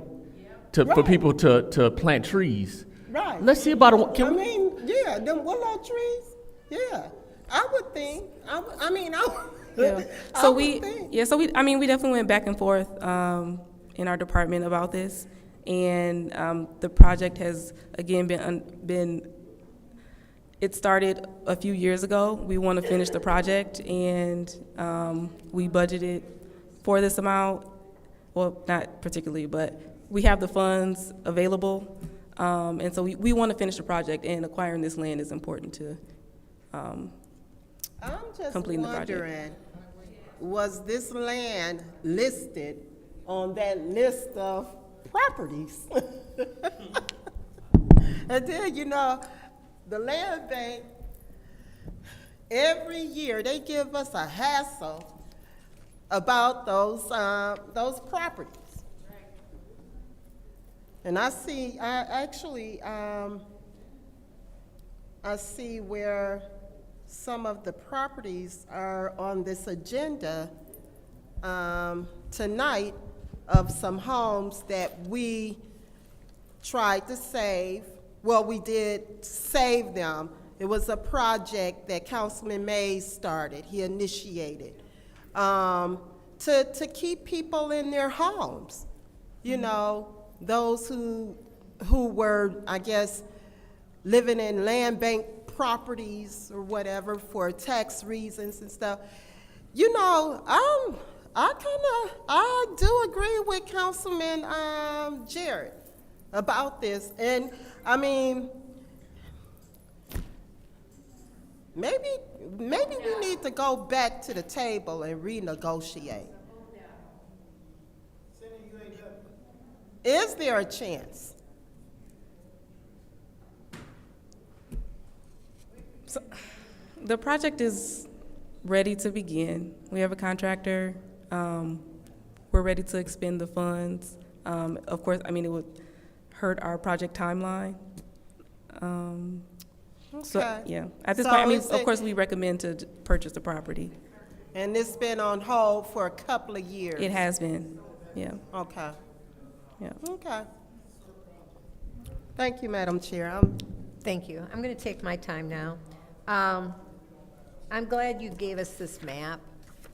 for people to plant trees. Right. Let's see about them willow trees. Yeah, I would think. Yeah. So we definitely went back and forth in our department about this, and the project has again been. It started a few years ago. We want to finish the project, and we budgeted for this amount. Well, not particularly, but we have the funds available, and so we want to finish the project. And acquiring this land is important to completing the project. I'm just wondering, was this land listed on that list of properties? And then, the land bank, every year, they give us a hassle about those properties. And I see where some of the properties are on this agenda tonight of some homes that we tried to save. Well, we did save them. It was a project that Councilman Mays started, he initiated, to keep people in their homes. Those who were, I guess, living in land bank properties or whatever for tax reasons and stuff. I do agree with Councilman Jared about this. And maybe we need to go back to the table and renegotiate. Is there a chance? So, the project is ready to begin. We have a contractor. We're ready to expend the funds. Of course, I mean, it would hurt our project timeline. So, Okay. yeah, at this So point, I mean, is of it- course, we recommend to purchase the property. And it's been on hold for a couple of years? It has been, yeah. Okay. Yeah. Okay. Thank you, Madam Chair. Thank you. I'm going to take my time now. I'm glad you gave us this map,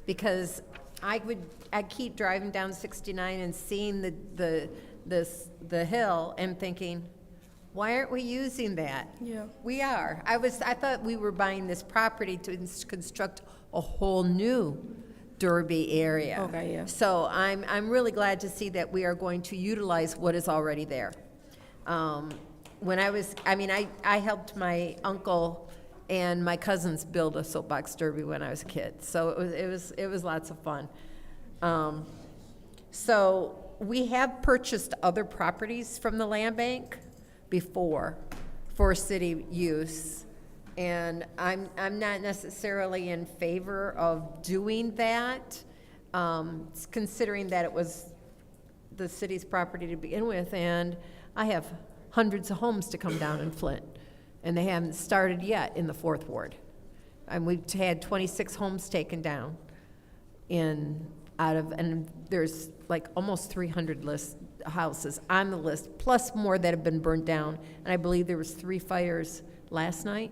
because I keep driving down 69 and seeing the hill and thinking, why aren't we using that? Yeah. We are. I thought we were buying this property to construct a whole new Derby area. Okay, yeah. So I'm really glad to see that we are going to utilize what is already there. When I helped my uncle and my cousins build a soapbox derby when I was a kid, so it was lots of fun. So we have purchased other properties from the land bank before for city use, and I'm not necessarily in favor of doing that, considering that it was the city's property to begin with, and I have hundreds of homes to come down in Flint, and they haven't started yet in the 4th Ward. And we've had 26 homes taken down and there's like almost 300 houses on the list, plus more that have been burned down. And I believe there was 3 fires last night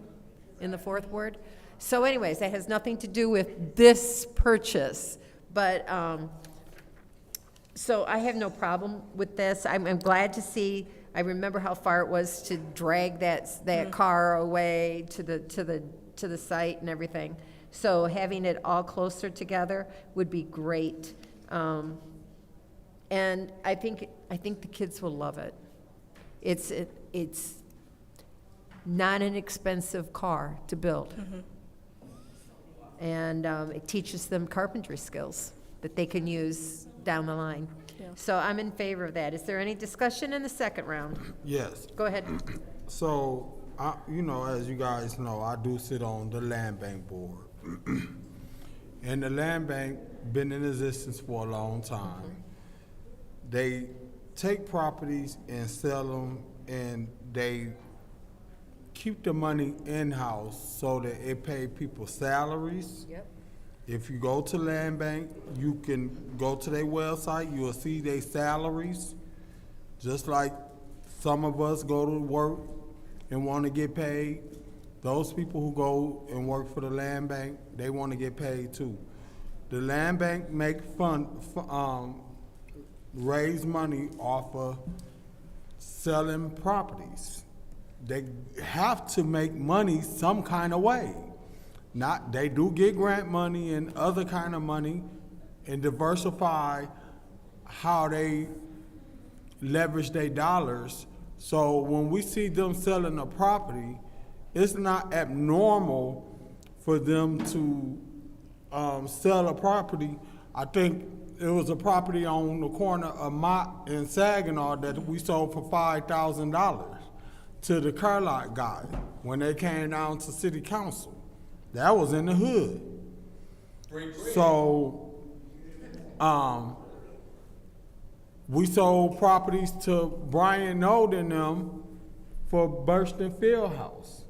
in the 4th Ward. So anyways, that has nothing to do with this purchase, but so I have no problem with this. I'm glad to see. I remember how far it was to drag that car away to the site and everything. So having it all closer together would be great. And I think the kids will love it. It's not an expensive car to build. And it teaches them carpentry skills that they can use down the line. Yeah. So I'm in favor of that. Is there any discussion in the second round? Yes. Go ahead. So, as you guys know, I do sit on the land bank board. And the land bank been in existence for a long time. They take properties and sell them, and they keep the money in-house so that it pay people salaries. Yep. If you go to land bank, you can go to their website, you will see their salaries. Just like some of us go to work and want to get paid, those people who go and work for the land bank, they want to get paid too. The land bank raise money off of selling properties. They have to make money some kind of way. They do get grant money and other kind of money and diversify how they leverage their dollars. So when we see them selling a property, it's not abnormal for them to sell a property. I think it was a property on the corner of Mott and Saginaw that we sold for $5,000 to the car lot guy when they came down to city council. That was in the hood. So, we sold properties to Brian Node and them for Burston Fieldhouse.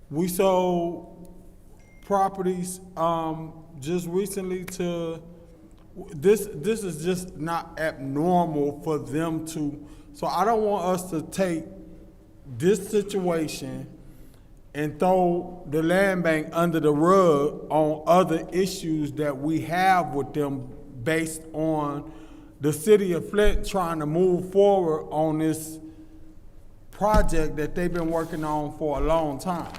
We sold properties just recently to, this is just not abnormal for them to, so I don't want us to take this situation and throw the land bank under the rug on other issues that we have with them based on the city of Flint trying to move forward on this project that they've been working on for a long time.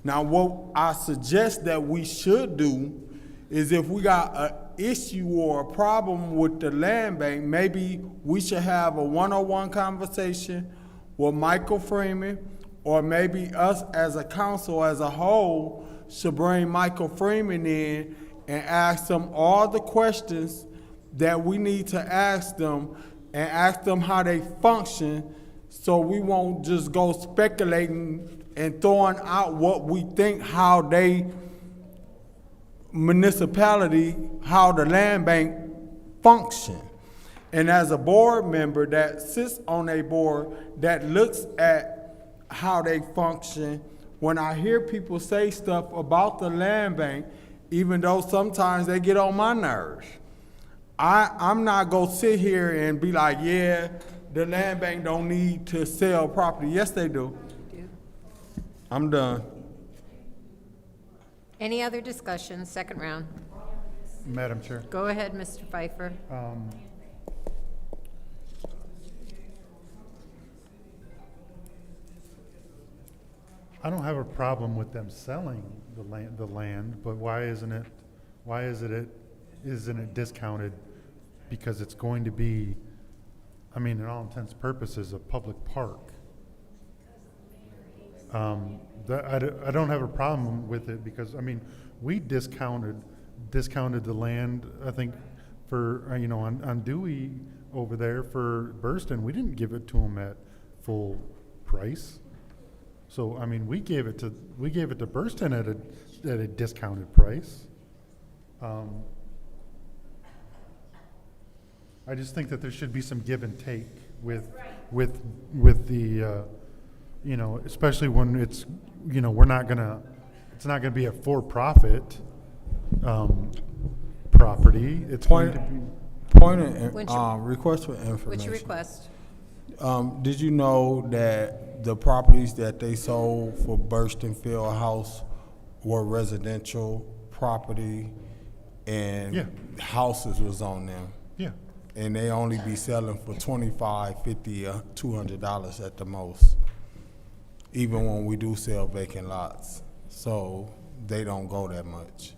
Now, what I suggest that we should do is if we got an issue or a problem with the land bank, maybe we should have a one-on-one conversation with Michael Freeman, or maybe us as a council as a whole should bring Michael Freeman in and ask him all the questions that we need to ask them and ask them how they function, so we won't just go speculating and throwing out what we think how they municipality, how the land bank function. And as a board member that sits on a board that looks at how they function, when I hear people say stuff about the land bank, even though sometimes they get on my nerves, I'm not gonna sit here and be like, yeah, the land bank don't need to sell property. Yes, they do. I'm done. Any other discussion, second round? Madam Chair. Go ahead, Mr. Pfeiffer. I don't have a problem with them selling the land, but why isn't it discounted? Because it's going to be, I mean, in all intents and purposes, a public park. I don't have a problem with it because, I mean, we discounted the land, I think, for, on Dewey over there for Burston. We didn't give it to them at full price. So, I mean, we gave it to Burston at a discounted price. I just think that there should be some give and take with the, especially when it's, it's not gonna be a for-profit, property. It's going to be. Request for information. What's your request? Did you know that the properties that they sold for Burston Field House were residential property and houses was on them? Yeah. And they only be selling for $25, $50, $200 at the most, even when we do sell vacant lots. So they don't go that much.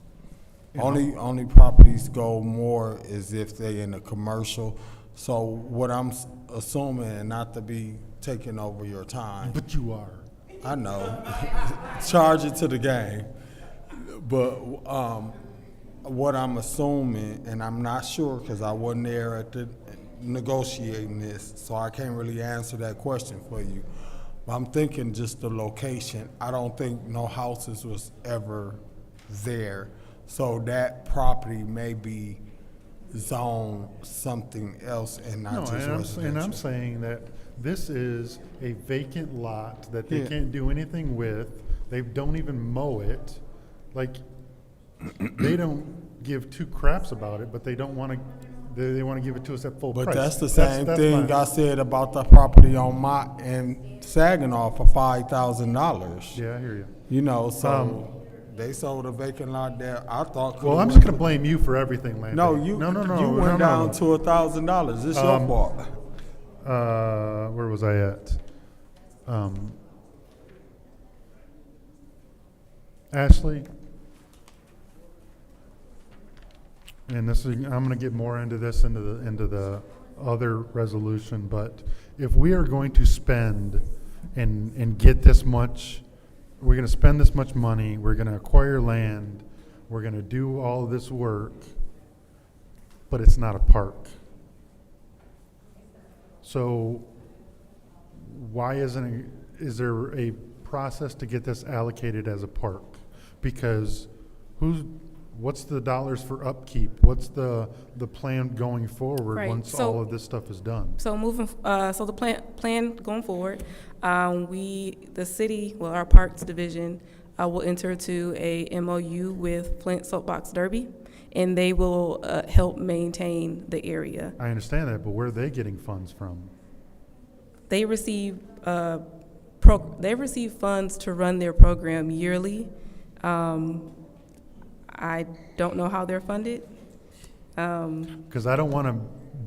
Only properties go more is if they in a commercial. So what I'm assuming, and not to be taking over your time. But you are. I know. Charge it to the game. But what I'm assuming, and I'm not sure because I wasn't there at the negotiating this, so I can't really answer that question for you. But I'm thinking just the location. I don't think no houses was ever there. So that property may be zoned something else and not just residential. And I'm saying that this is a vacant lot that they can't do anything with. They don't even mow it. Like, they don't give two craps about it, but they don't want to. They want to give it to us at full price. But that's the same thing my, I said about the property on my in Saginaw for $5,000. Yeah, I hear So you. they sold a vacant lot there. I thought. Well, I'm just going to blame you for everything, Landry. No, you went down to $1,000. It's your fault. Where was I at? Ashley. And this is, I'm going to get more into this into the other resolution, but if we are going to spend and get this much, we're going to spend this much money, we're going to acquire land, we're going to do all of this work, but it's not a park. So why is there a process to get this allocated as a park? Because what's the dollars for upkeep? What's the plan going forward once all of this stuff is done? So the plan going forward, the city, our parks division, will enter into a MOU with Flint Soapbox Derby, and they will help maintain the area. I understand that, but where are they getting funds from? They receive funds to run their program yearly. I don't know how they're funded. Because I don't want to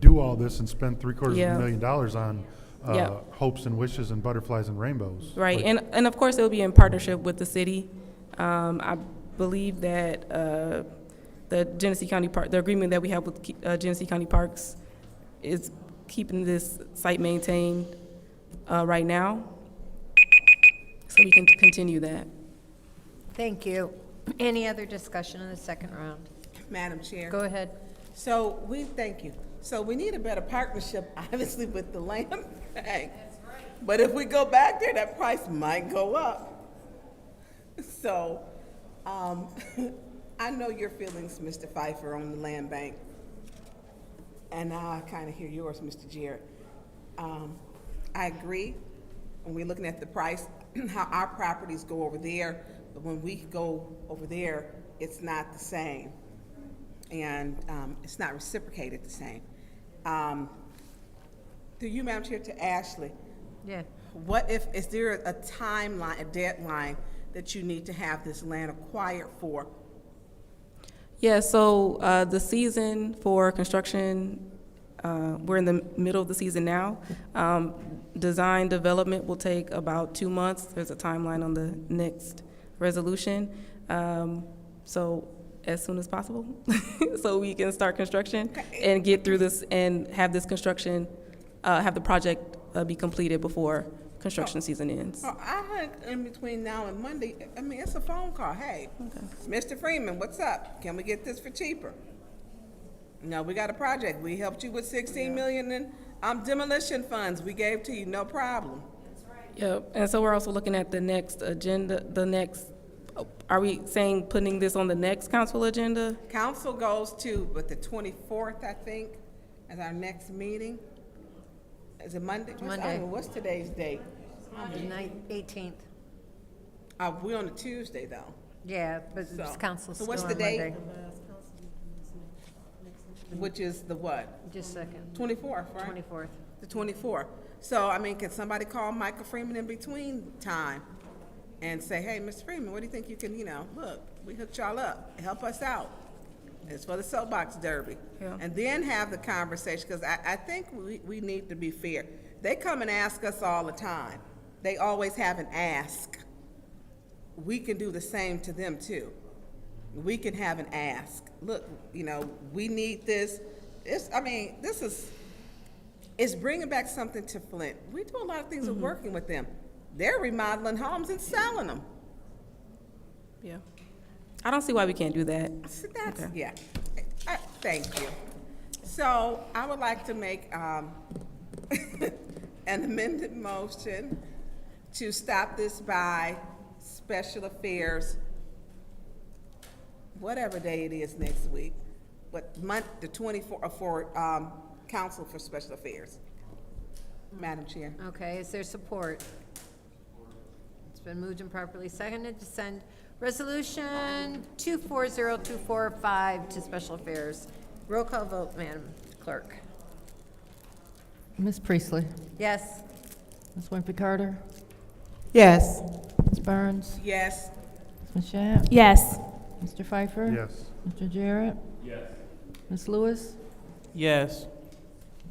do all this and spend $750,000 on hopes and wishes and butterflies and rainbows. Right, and of course it'll be in partnership with the city. I believe that the Genesee County Park, the agreement that we have with Genesee County Parks, is keeping this site maintained right now, so we can continue that. Thank you. Any other discussion in the second round? Madam Chair. Go ahead. So thank you. So we need a better partnership, obviously, with the land bank. But if we go back there, that price might go up. So, I know your feelings, Mr. Pfeiffer, on the land bank. And I kind of hear yours, Mr. Jarrett. I agree. When we're looking at the price, how our properties go over there, but when we go over there, it's not the same. And it's not reciprocated the same. Through you, Madam Chair, to Ashley. Yeah. What if, is there a timeline, a deadline that you need to have this land acquired for? Yeah, so the season for construction, we're in the middle of the season now. Design development will take about 2 months. There's a timeline on the next resolution. So as soon as possible, so we can start construction and get through this and have this construction, have the project be completed before construction season ends. I heard in between now and Monday, I mean, it's a phone call. Hey, Mr. Freeman, what's up? Can we get this for cheaper? No, we got a project. We helped you with 16 million in demolition funds. We gave to you, no problem. Yep, and so we're also looking at the next agenda, are we saying putting this on the next council agenda? Council goes to, but the 24th, I think, is our next meeting. Is it Monday? Monday. What's today's date? The 18th. We're on a Tuesday, though. Yeah, but it's council's So still what's on the date? Monday. Which is the what? Just a second. 24th, right? 24th. The 24th. So, I mean, can somebody call Michael Freeman in between time and say, hey, Mr. Freeman, what do you think you can, look, we hooked y'all up. Help us out. It's for the soapbox derby. Yeah. And then have the conversation, because I think we need to be fair. They come and ask us all the time. They always have an ask. We can do the same to them, too. We can have an ask. Look, we need this. It's bringing back something to Flint. We do a lot of things of working with them. They're remodeling homes and selling them. Yeah. I don't see why we can't do that. So yeah. Thank you. So I would like to make an amended motion to stop this by special affairs, whatever day it is next week, but the 24th for Council for Special Affairs. Madam Chair. Okay, is there support? It's been moved and properly seconded to send Resolution 240245 to Special Affairs. Roll call vote, Madam Clerk. Ms. Priestley? Yes. Ms. Winfrey Carter? Yes. Ms. Burns? Yes. Ms. Schapp? Yes. Mr. Pfeiffer? Yes. Mr. Jarrett? Yes. Ms. Lewis? Yes.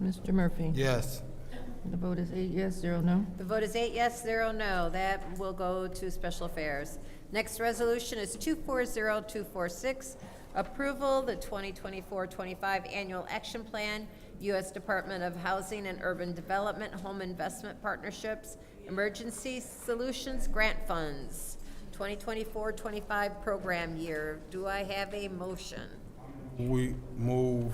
Mr. Murphy? Yes. The vote is 8 yes, 0 no. The vote is 8 yes, 0 no. That will go to Special Affairs. Next resolution is 240246, approval the 2024-25 Annual Action Plan, U.S. Department of Housing and Urban Development Home Investment Partnerships, Emergency Solutions Grant Funds, 2024-25 program year. Do I have a motion? We move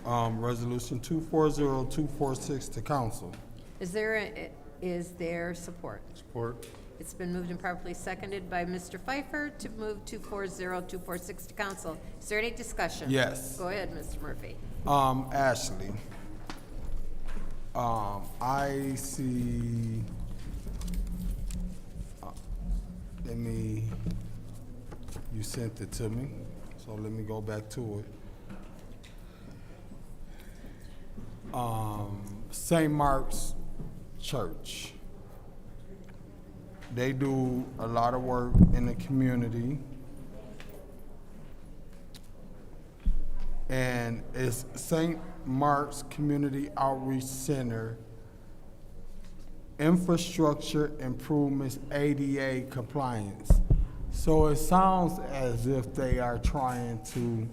resolution 240246 to council. Is there support? Support. It's been moved and properly seconded by Mr. Pfeiffer to move 240246 to council. Is there any discussion? Yes. Go ahead, Mr. Murphy. Ashley, I see, you sent it to me, so let me go back to it. St. Mark's Church. They do a lot of work in the community. And it's St. Mark's Community Outreach Center, Infrastructure Improvements, ADA Compliance. So it sounds as if they are trying to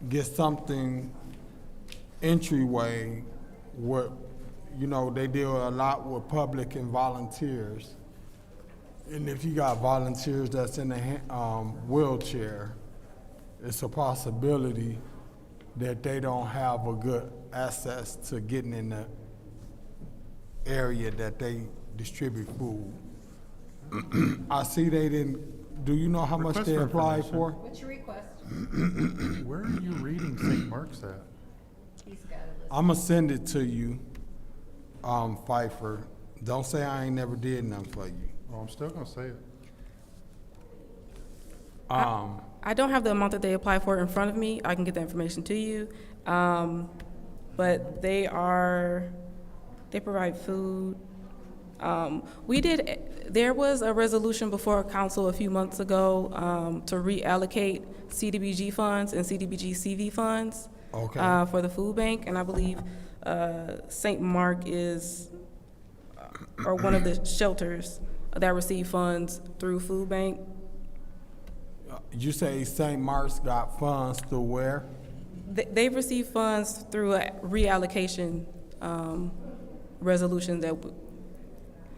get something entryway where, they deal a lot with public and volunteers. And if you got volunteers that's in a wheelchair, it's a possibility that they don't have a good access to getting in the area that they distribute food. I see they didn't, do you know how much Request they for applied information. for? What's your request? Where are you reading St. Mark's at? He's got a list. I'ma send it to you, Pfeiffer. Don't say I ain't never did nothing for you. Oh, I'm still gonna say it. I don't have the amount that they apply for in front of me. I can get the information to you. But they provide food. There was a resolution before council a few months ago to reallocate CDBG funds and CDBG CV funds for the food bank. And I believe St. Mark is, or one of the shelters that receive funds through food bank. You say St. Mark's got funds to where? They've received funds through a reallocation resolution that.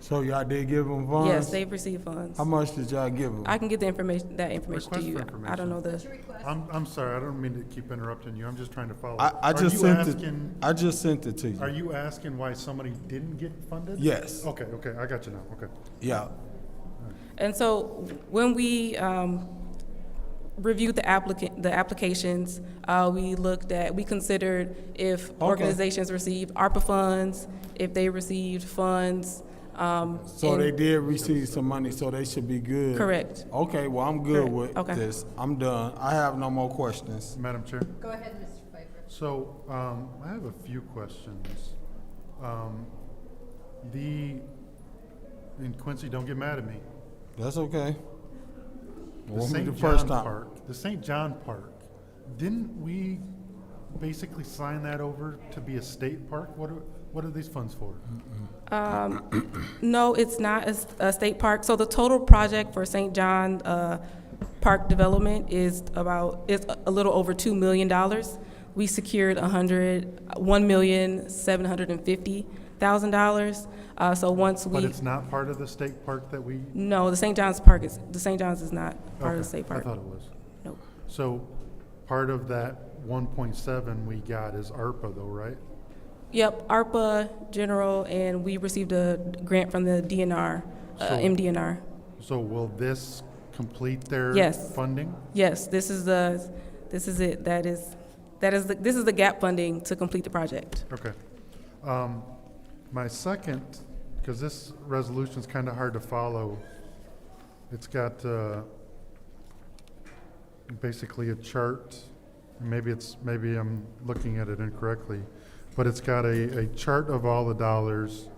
So y'all did give them funds? Yes, they've received funds. How much did y'all give them? I can get the information, that information to Request you. for information. I don't know the. I'm sorry, I don't mean to keep interrupting you, I'm just trying to follow. I Are just you sent it. asking- I just sent it to you. Are you asking why somebody didn't get funded? Yes. Okay, I got you now, okay. Yeah. And so when we reviewed the applications, we considered if organizations received ARPA funds, if they received funds. So they did receive some money, so they should be good. Correct. Okay, well, I'm good Correct. with this. I'm done. I have no more questions. Madam Chair? Go ahead, Mr. Pfeiffer. So, I have a few questions. And Quincy, don't get mad at me. That's okay. The Won't be St. the first John time. Park, the St. John Park, didn't we basically sign that over to be a state park? What are these funds for? No, it's not a state park. So the total project for St. John Park development is a little over $2 million. We secured $1,750,000. So once we. But it's not part of the state park that we? No, the St. John's is not part of the state park. I thought it was. Nope. So part of that 1.7 we got is ARPA though, right? Yep, ARPA, general, and we received a grant from the DNR, MDNR. So will this complete their Yes. funding? Yes, this is it. This is the gap funding to complete the project. Okay. My second, because this resolution is kind of hard to follow, it's got basically a chart. Maybe I'm looking at it incorrectly, but it's got a chart of all the dollars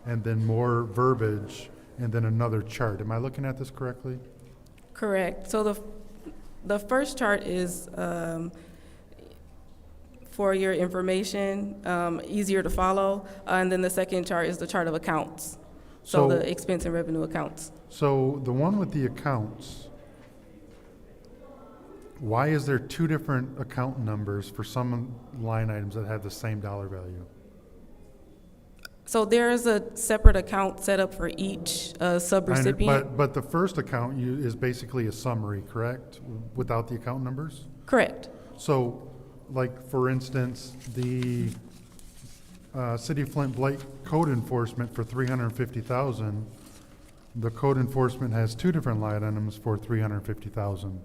and then more verbiage and then another chart. Am I looking at this correctly? Correct. So the first chart is for your information, easier to follow, and then the second chart is the chart of accounts. So the expense and revenue accounts. So the one with the accounts, why is there two different account numbers for some line items that have the same dollar value? So there is a separate account set up for each subrecipient. But the first account is basically a summary, correct? Without the account numbers? Correct. So, like, for instance, the City of Flint Blight Code Enforcement for $350,000, the code enforcement has two different line items for $350,000.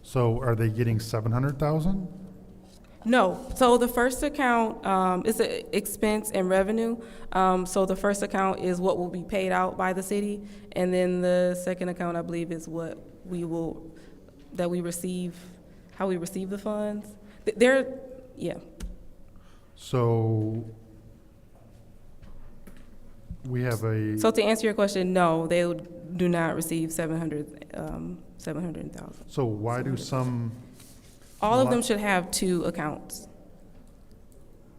So are they getting $700,000? No. So the first account is an expense and revenue. So the first account is what will be paid out by the city, and then the second account, I believe, is what we receive, how we receive the funds. Yeah. So we have a. So to answer your question, no, they do not receive 700,000. So why do some? All of them should have two accounts.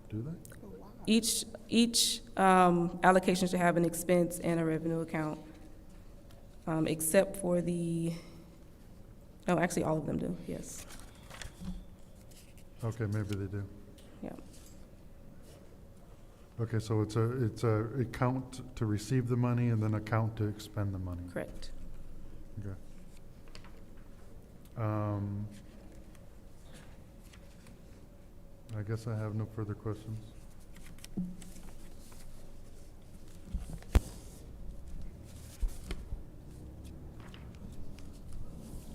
Do they? Each allocation should have an expense and a revenue account, except for no, actually all of them do, yes. Okay, maybe they do. Yeah. Okay, so it's a account to receive the money and then account to expend the money. Correct. Okay. I guess I have no further questions.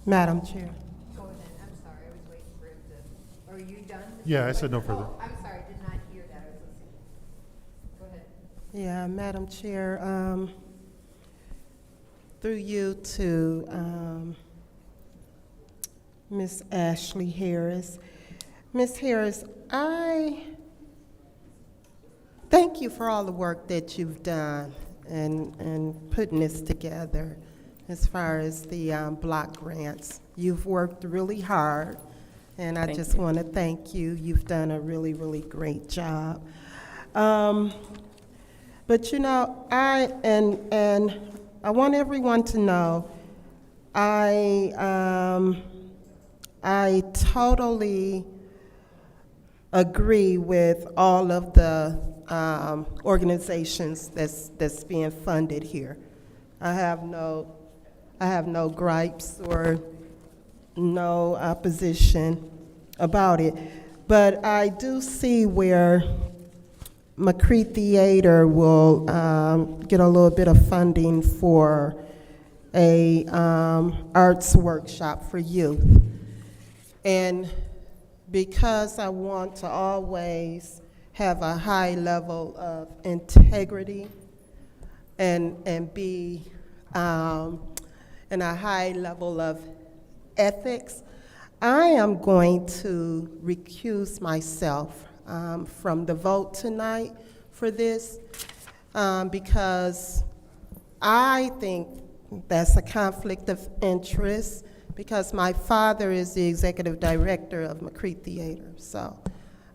Madam Chair. Go ahead, I'm sorry, I was waiting for it to, are you done? Yeah, I said no further. Oh, I'm sorry, did not hear that, I was listening. Go ahead. Yeah, Madam Chair, through you to Ms. Ashley Harris. Ms. Harris, I thank you for all the work that you've done and putting this together as far as the block grants. You've worked really hard, and I just want to thank you. You've done a really, really great job. But you know, I want everyone to know, I totally agree with all of the organizations that's being funded here. I have no gripes or no opposition about it, but I do see where McCree Theater will get a little bit of funding for a arts workshop for youth. And because I want to always have a high level of integrity and be in a high level of ethics, I am going to recuse myself from the vote tonight for this because I think that's a conflict of interest because my father is the executive director of McCree Theater, so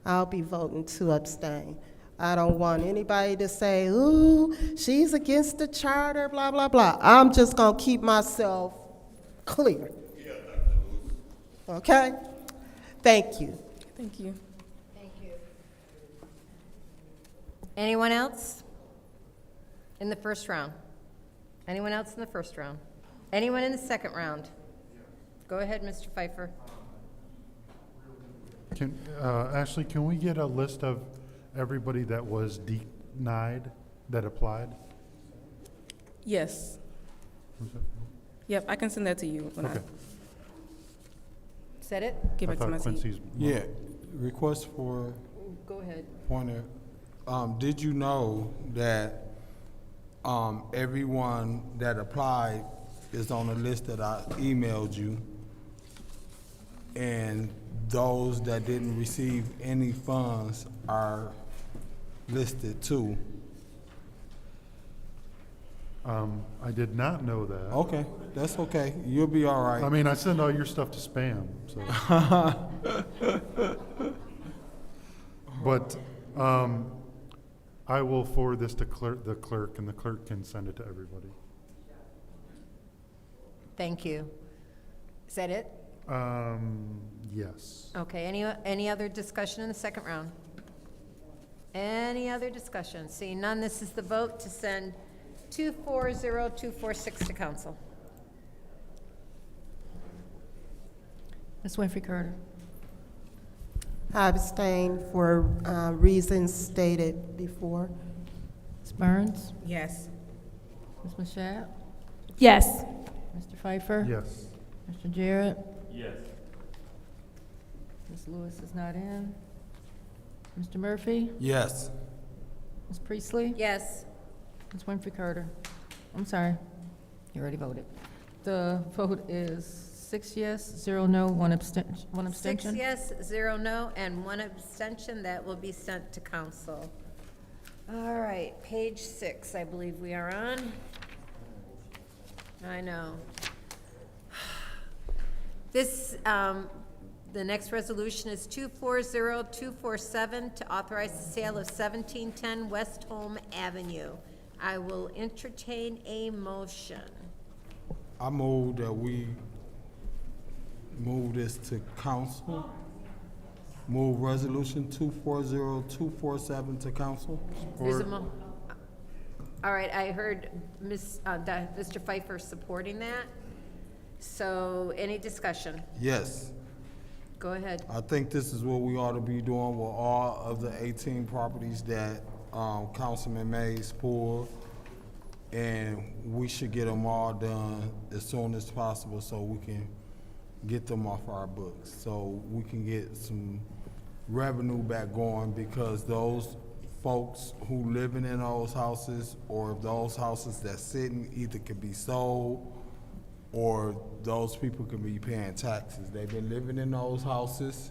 I'll be voting to abstain. I don't want anybody to say, ooh, she's against the charter, blah, blah, blah. I'm just gonna keep myself clear. Okay? Thank you. Thank you. Thank you. Anyone else in the first round? Anyone else in the first round? Anyone in the second round? Go ahead, Mr. Pfeiffer. Ashley, can we get a list of everybody that was denied that applied? Yes. Yep, I can send that to you when Okay. Is that it? Give I it to my thought seat. Quincy's. Yeah, request for Go ahead. pointer. Did you know that everyone that applied is on a list that I emailed you? And those that didn't receive any funds are listed too. I did not know that. Okay, that's okay. You'll be all right. I mean, I send all your stuff to spam, so. But I will forward this to the clerk, and the clerk can send it to everybody. Thank you. Is that it? Yes. Okay, any other discussion in the second round? Any other discussion? Seeing none, this is the vote to send 240246 to council. Ms. Winfrey Carter. I abstain for reasons stated before. Ms. Burns. Yes. Ms. Mashat. Yes. Mr. Pfeiffer. Yes. Mr. Jarrett. Yes. Ms. Lewis is not in. Mr. Murphy. Yes. Ms. Priestley. Yes. Ms. Winfrey Carter. I'm sorry. You already voted. The vote is 6 yes, 0 no, 1 abstention. 6 yes, 0 no, and 1 abstention. That will be sent to council. All right, page 6, I believe we are on. I know. This, the next resolution is 240247 to authorize the sale of 1710 West Home Avenue. I will entertain a motion. I move that we move this to council. Move resolution 240247 to council. There's a all right, I heard Mr. Pfeiffer supporting that. So, any discussion? Yes. Go ahead. I think this is what we ought to be doing with all of the 18 properties that Councilman Mays pulled. And we should get them all done as soon as possible so we can get them off our books. So we can get some revenue back going, because those folks who living in those houses, or those houses that's sitting, either could be sold or those people could be paying taxes. They've been living in those houses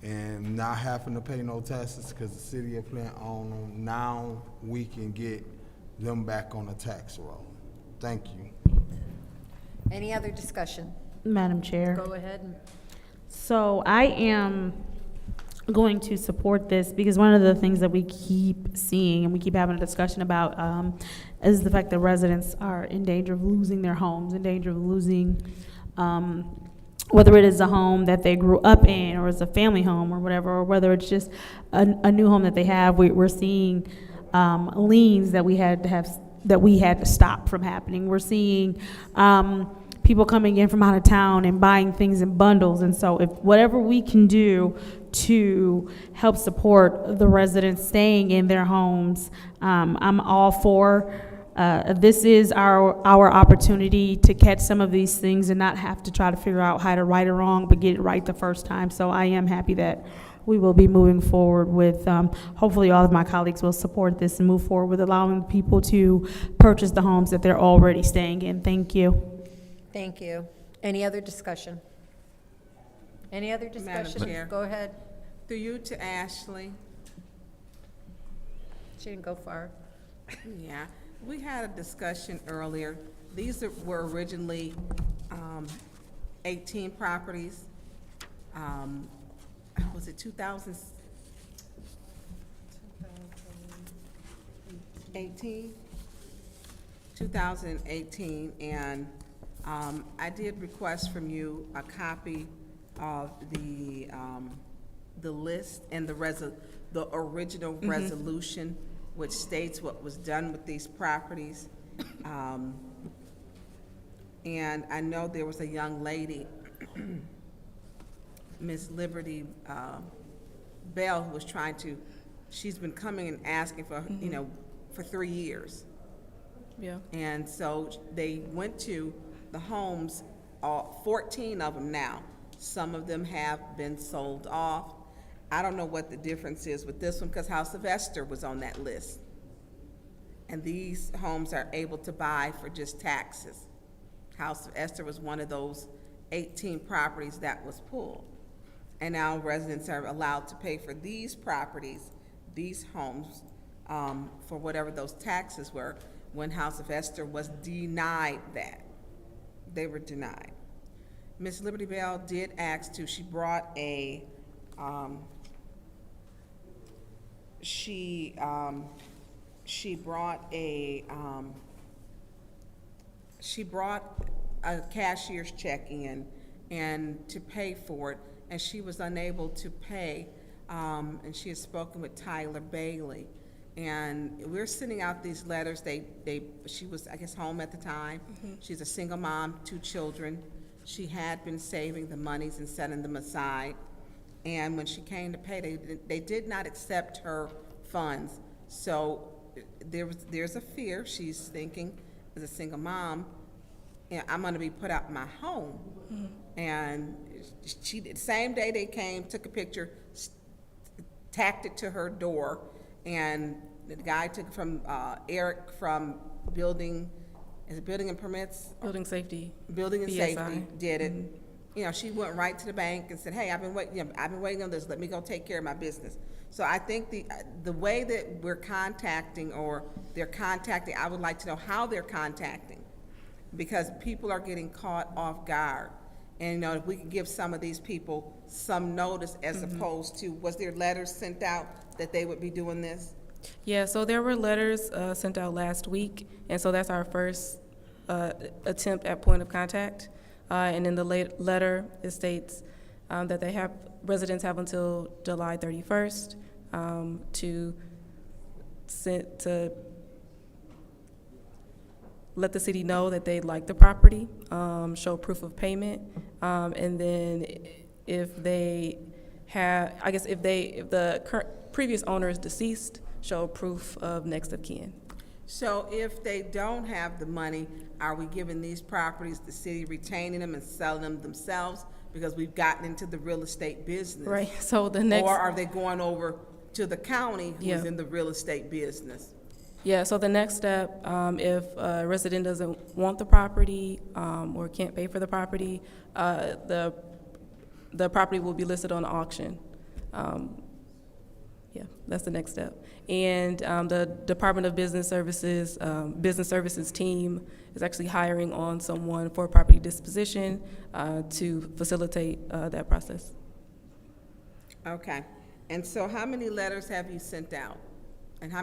and not having to pay no taxes because the city of Flint own them. Now we can get them back on the tax roll. Thank you. Any other discussion? Madam Chair. Go ahead. So I am going to support this because one of the things that we keep seeing and we keep having a discussion about is the fact that residents are in danger of losing their homes, in danger of losing whether it is a home that they grew up in or is a family home or whatever, or whether it's just a new home that they have. We're seeing liens that we had to stop from happening. We're seeing people coming in from out of town and buying things in bundles. And so if whatever we can do to help support the residents staying in their homes, I'm all for. This is our opportunity to catch some of these things and not have to try to figure out how to right or wrong, but get it right the first time. So I am happy that we will be moving forward with, hopefully all of my colleagues will support this and move forward with allowing people to purchase the homes that they're already staying in. Thank you. Thank you. Any other discussion? Any other discussion? Madam Chair. Go ahead. Through you to Ashley. She didn't go far. Yeah, we had a discussion earlier. These were originally 18 properties. Was it 2018? 2018, and I did request from you a copy of the list and the original resolution, which states what was done with these properties. And I know there was a young lady, Miss Liberty Bell, who was trying to, she's been coming and asking for, you know, for 3 years. Yeah. And so they went to the homes, 14 of them now. Some of them have been sold off. I don't know what the difference is with this one, because House of Esther was on that list. And these homes are able to buy for just taxes. House of Esther was one of those 18 properties that was pulled. And now residents are allowed to pay for these properties, these homes, for whatever those taxes were, when House of Esther was denied that. They were denied. Miss Liberty Bell did ask to, she brought a, she brought a cashier's check in and to pay for it, and she was unable to pay, and she had spoken with Tyler Bailey. And we're sending out these letters. She was, I guess, home at the time. She's a single mom, 2 children. She had been saving the monies and setting them aside. And when she came to pay, they did not accept her funds. So there's a fear. She's thinking, as a single mom, I'm going to be put out of my home. And she, the same day they came, took a picture, tacked it to her door. And the guy took from Eric from building, is it building and permits? Building safety. Building and BSI. safety did it. You know, she went right to the bank and said, "Hey, I've been waiting on this. Let me go take care of my business." So I think the way that we're contacting, or they're contacting, I would like to know how they're contacting, because people are getting caught off guard. And, you know, if we could give some of these people some notice, as opposed to, was there letters sent out that they would be doing this? Yeah, so there were letters sent out last week, and so that's our first attempt at point of contact. And in the letter, it states that residents have until July 31st let the city know that they like the property, show proof of payment, and then if they have, I guess if the previous owner is deceased, show proof of next of kin. So if they don't have the money, are we giving these properties, the city retaining them and selling them themselves? Because we've gotten into the real estate business. Right, so the next. Or are they going over to the county who's Yeah. in the real estate business? Yeah, so the next step, if a resident doesn't want the property or can't pay for the property, the property will be listed on auction. Yeah, that's the next step. And the Department of Business Services team is actually hiring on someone for property disposition to facilitate that process. Okay. And so how many letters have you sent out? And how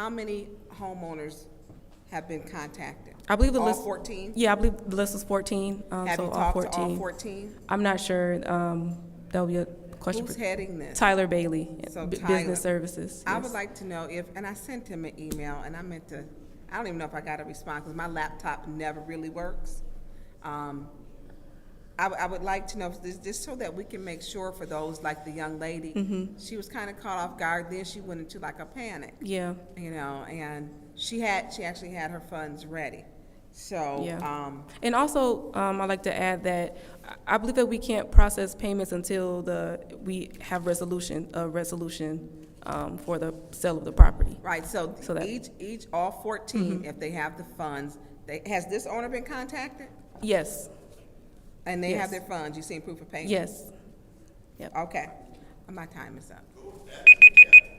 many homeowners have been contacted? I believe the all list. 14? Yeah, I believe the list was 14. Have so you all talked 14. to all 14? I'm not sure. That'll be a question. Who's for heading this? Tyler Bailey, So Business Tyler, Services. I yes. would like to know if, and I sent him an email, and I don't even know if I got a response, because my laptop never really works. I would like to know, if this, just so that we can make sure for those, like the young lady, she was kind of caught off guard, then she went into like a panic. Yeah. You know, and she actually had her funds ready. So, Yeah. And also, I'd like to add that I believe that we can't process payments until we have resolution for the sale of the property. right, so that all 14, if they have the funds, has this owner been contacted? Yes. And they have Yes. their funds, you seen proof of payment? Yes. Yep. Okay, my time is up.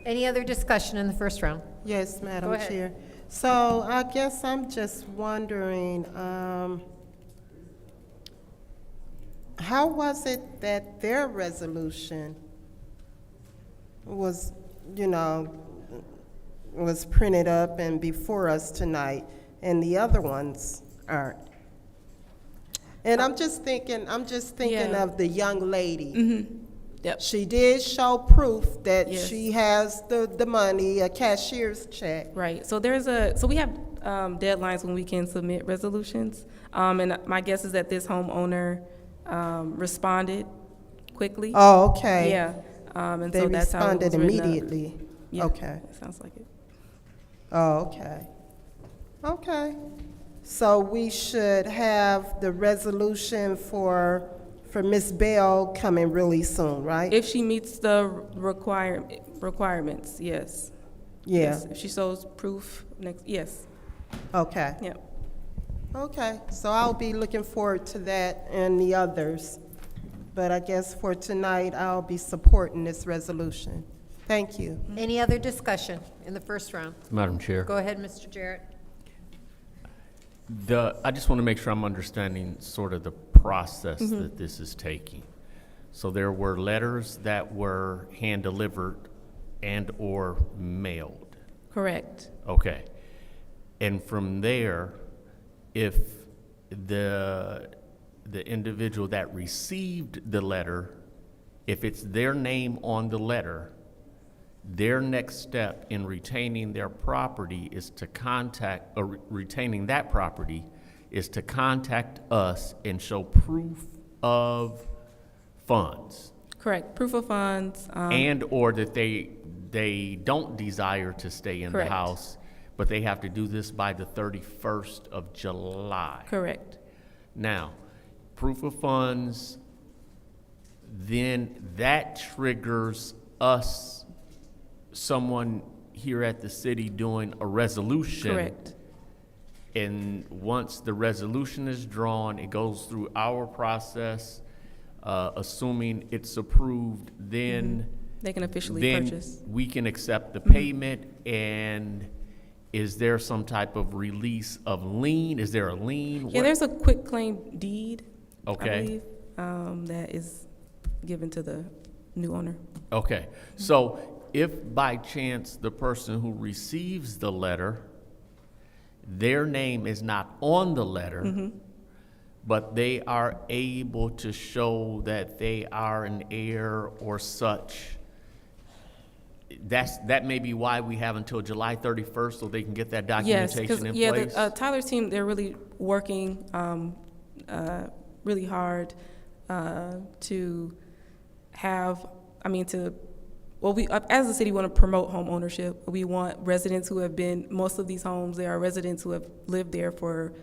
Any other discussion in the first round? Yes, Go Madam ahead. Chair. So I guess I'm just wondering, how was it that their resolution was, was printed up and before us tonight, and the other ones aren't? And I'm just thinking Yeah. of the young lady. Mm-hmm. Yep. She did show proof that Yes. she has the money, a cashier's check. Right. So we have deadlines when we can submit resolutions. And my guess is that this homeowner responded quickly. Oh, okay. Yeah. And They so that's how it was responded written up. immediately. Yeah, Okay. it sounds like it. Oh, okay. Okay. So we should have the resolution for Ms. Bell coming really soon, right? If she meets the requirements, yes. Yeah. Yes. If she shows proof yes. Okay. Yep. Okay, so I'll be looking forward to that and the others. But I guess for tonight, I'll be supporting this resolution. Thank you. Any other discussion in the first round? Madam Chair. Go ahead, Mr. Jarrett. I just want to make sure I'm understanding sort of the process that this is taking. So there were letters that were hand-delivered and/or mailed. Correct. Okay. And from there, if the individual that received the letter, if it's their name on the letter, their next step in retaining their property is to contact, or retaining that property is to contact us and show proof of funds. Correct. Proof of funds. And or that they don't desire to stay in Correct. the house, but they have to do this by the 31st of July. Correct. Now, proof of funds, then that triggers us, someone here at the city doing a resolution. Correct. And once the resolution is drawn, it goes through our process, assuming it's approved, then They can officially purchase. then we can accept the payment. And is there some type of release of lien? Is there a lien? Yeah, there's a quick claim deed. Okay. I believe, that is given to the new owner. Okay, so if by chance the person who receives the letter, their name is not on the letter, but they are able to show that they are an heir or such, that may be why we have until July 31st, so they can get that Yes, documentation in yeah, place? Tyler's team, they're really working really hard to have, we, as a city, want to promote home ownership. We want residents who have been, most of these homes, there are residents who have lived there for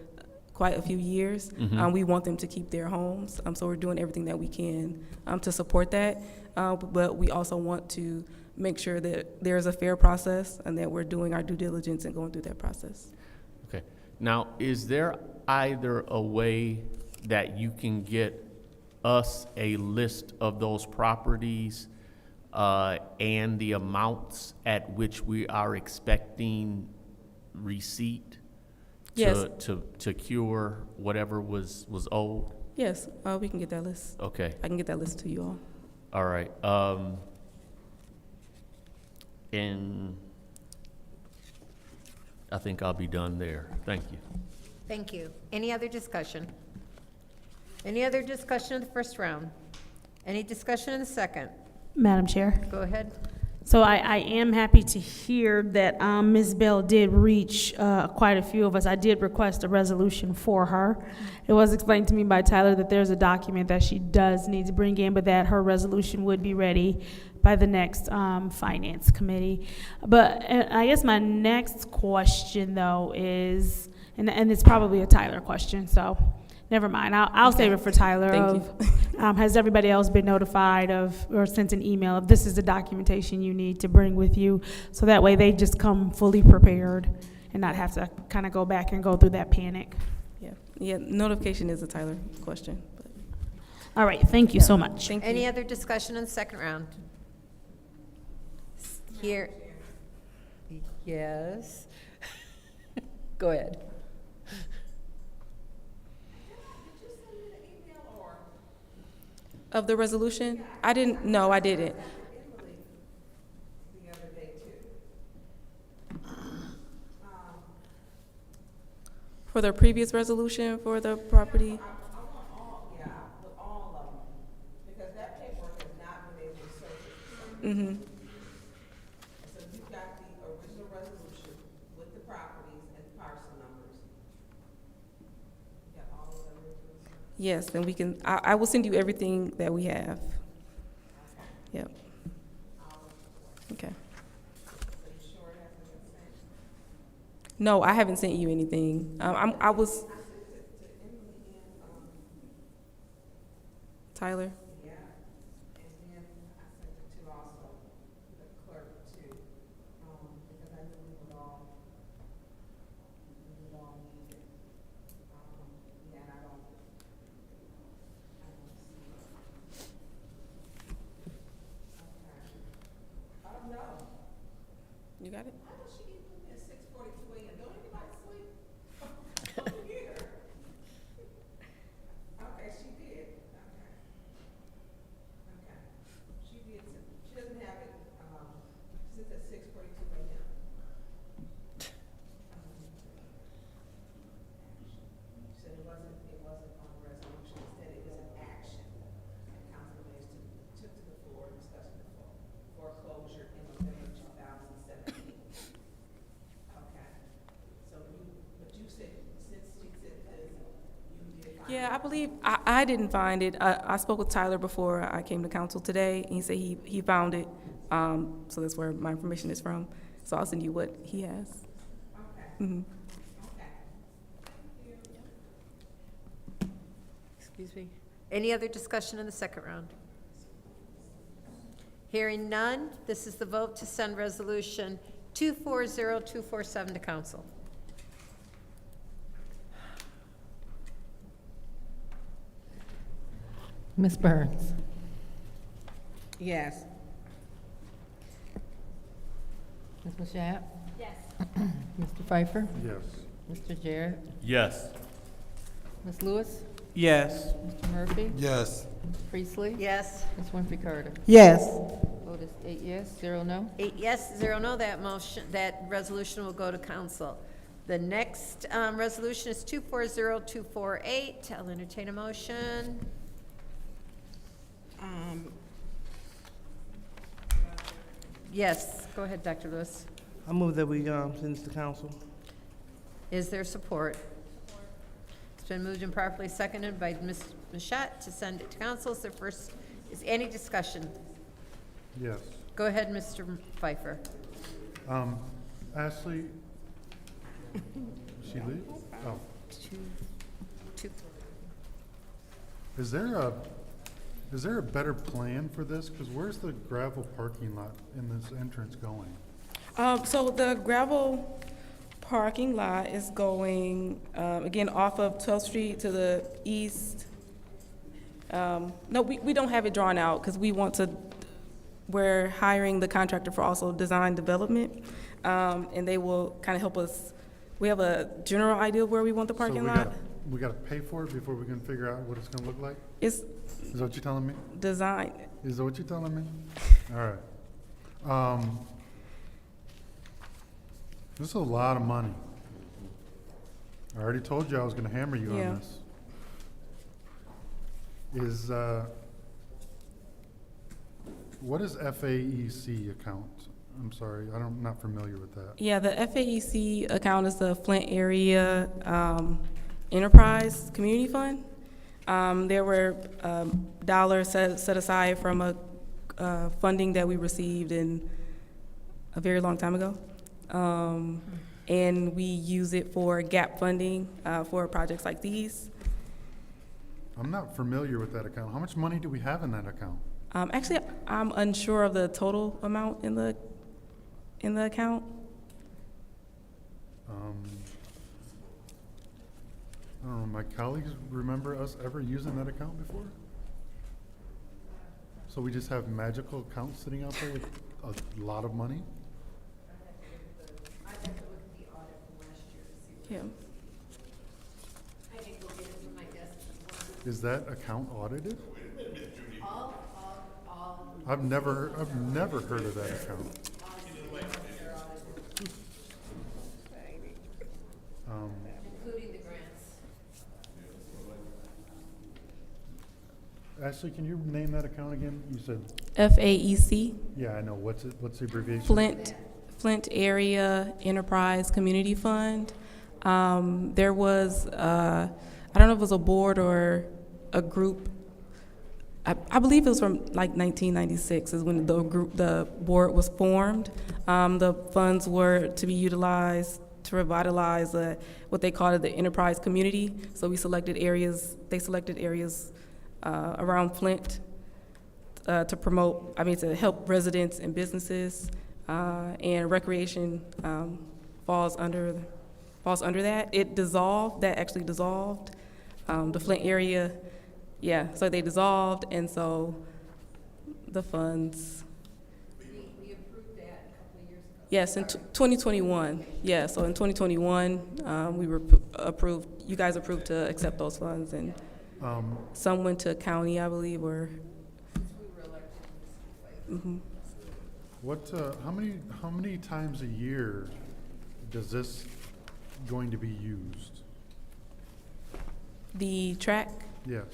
quite a few years. We want them to keep their homes, so we're doing everything that we can to support that. But we also want to make sure that there's a fair process and that we're doing our due diligence and going through that process. Okay. Now, is there either a way that you can get us a list of those properties and the amounts at which we are expecting receipt Yes. to cure whatever was owed? Yes, we can get that list. Okay. I can get that list to you all. All right. And I think I'll be done there. Thank you. Thank you. Any other discussion? Any other discussion of the first round? Any discussion in the second? Madam Chair. Go ahead. So I am happy to hear that Ms. Bell did reach quite a few of us. I did request a resolution for her. It was explained to me by Tyler that there's a document that she does need to bring in, but that her resolution would be ready by the next Finance Committee. But I guess my next question, though, is, and it's probably a Tyler question, so never mind. I'll save it for Tyler. Thank you. Has everybody else been notified of or sent an email of this is the documentation you need to bring with you? So that way they just come fully prepared and not have to kind of go back and go through that panic. Yeah, notification is a Tyler question. But. All right, thank you so much. Thank you. Any other discussion in the second round? Here. Yes. Go ahead. Of the resolution? I didn't, no, I didn't. For the previous resolution for the property? Mm-hmm. So you've got the original resolution with the properties and parcel numbers. You got all of them? Yes, and we can, I will send you everything that we have. Yep. Okay. No, I haven't sent you anything. I was. Tyler? Yeah, and then I sent it to also the clerk too, because I knew we would all need it. Yeah, and I don't see it. Okay. Oh, no. You got it? I know she even put me at 6:42 a.m. Don't anybody sleep? Over here. Okay, she did. Okay. Okay. She did. She doesn't have it. Since at 6:42 a.m. She said it wasn't on the resolution. Instead, it was an action that council took to the floor, discussing the foreclosure in November 2017. Okay. So but you said, since she said this, you did find Yeah, I believe, I didn't find it. I spoke with Tyler before I came to council today, and he said he found it. So that's where my information is from. So I'll send you what he has. Okay. Mm-hmm. Okay. Excuse me. Any other discussion in the second round? Hearing none, this is the vote to send resolution 240247 to council. Ms. Burns? Yes. Ms. Mashat? Yes. Mr. Pfeiffer? Yes. Mr. Jarrett? Yes. Ms. Lewis? Yes. Mr. Murphy? Yes. Ms. Priestley? Yes. Ms. Winfrey Carter? Yes. Vote is 8 yes, 0 no. 8 yes, 0 no. That resolution will go to council. The next resolution is 240248. I'll entertain a motion. Yes, go ahead, Dr. Lewis. I move that we send this to council. Is there support? It's been moved and properly seconded by Ms. Mashat to send it to council. Is any discussion? Yes. Go ahead, Mr. Pfeiffer. Ashley, she leave? Oh. Two. Is there a better plan for this? Because where's the gravel parking lot in this entrance going? So the gravel parking lot is going, again, off of 12th Street to the east. No, we don't have it drawn out because we're hiring the contractor for also design development, and they will kind of help us. We have a general idea of where we want the parking lot. We gotta pay for it before we can figure out what it's gonna look like? It's Is that what you're telling me? design. Is that what you're telling me? All right. This is a lot of money. I already told you I was gonna hammer you Yeah. on this. What is FAEC account? I'm sorry, I'm not familiar with that. Yeah, the FAEC account is the Flint Area Enterprise Community Fund. There were dollars set aside from a funding that we received in a very long time ago. And we use it for gap funding for projects like these. I'm not familiar with that account. How much money do we have in that account? Actually, I'm unsure of the total amount in the account. I don't know, my colleagues remember us ever using that account before? So we just have magical accounts sitting out there with a lot of money? Yeah. Is that account audited? I've never heard of that account. Including the grants. Ashley, can you name that account again? You said, FAEC, yeah, I know. What's the abbreviation? Flint Area Enterprise Community Fund. There was, I don't know if it was a board or a group. I believe it was from like 1996 is when the board was formed. The funds were to be utilized to revitalize what they called the enterprise community. So they selected areas around Flint to help residents and businesses, and recreation falls under that. That actually dissolved. The Flint area, yeah, so they dissolved, and so the funds. We approved that a couple of years ago. Yes, in 2021. Yeah, so in 2021, we were approved. You guys approved to accept those funds, and some went to county, I believe, or. Mm-hmm. How many times a year does this going to be used? The track. Yes.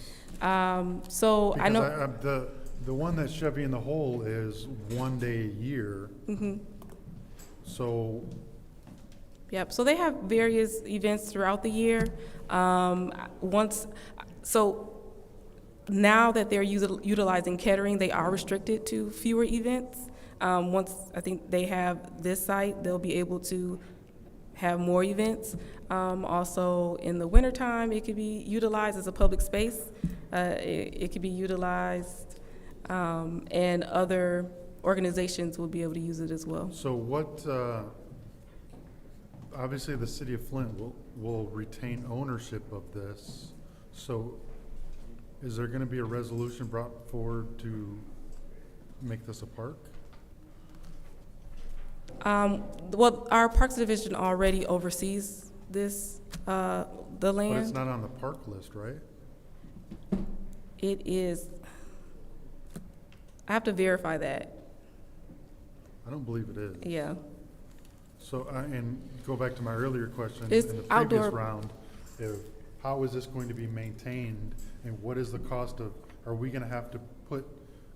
So I know. Because the one that's Chevy in the Hole is 1 day a year. Mm-hmm. So. Yep. So they have various events throughout the year. Now that they're utilizing catering, they are restricted to fewer events. Once I think they have this site, they'll be able to have more events. Also, in the wintertime, it could be utilized as a public space. It could be utilized, and other organizations will be able to use it as well. So what, obviously the city of Flint will retain ownership of this. So is there gonna be a resolution brought forward to make this a park? Well, our Parks Division already oversees this, the land. But it's not on the park list, right? It is. I have to verify that. I don't believe it is. Yeah. So, and go back to my earlier question It's in the outdoor- previous round, how is this going to be maintained, and what is the cost of, are we gonna have to put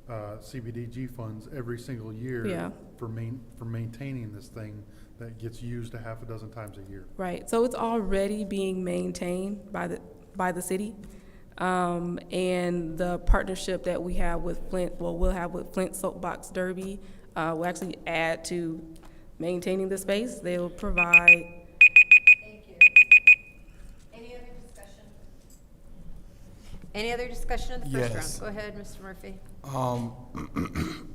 CBDG funds every single year Yeah. for maintaining this thing that gets used a half a dozen times a year. Right, so it's already being maintained by the city. And the partnership that we have with Flint, well, we'll have with Flint Soapbox Derby, will actually add to maintaining the space. They will provide. Thank you. Any other discussion? Any other discussion of the first Yes. round? Go ahead, Mr. Murphy.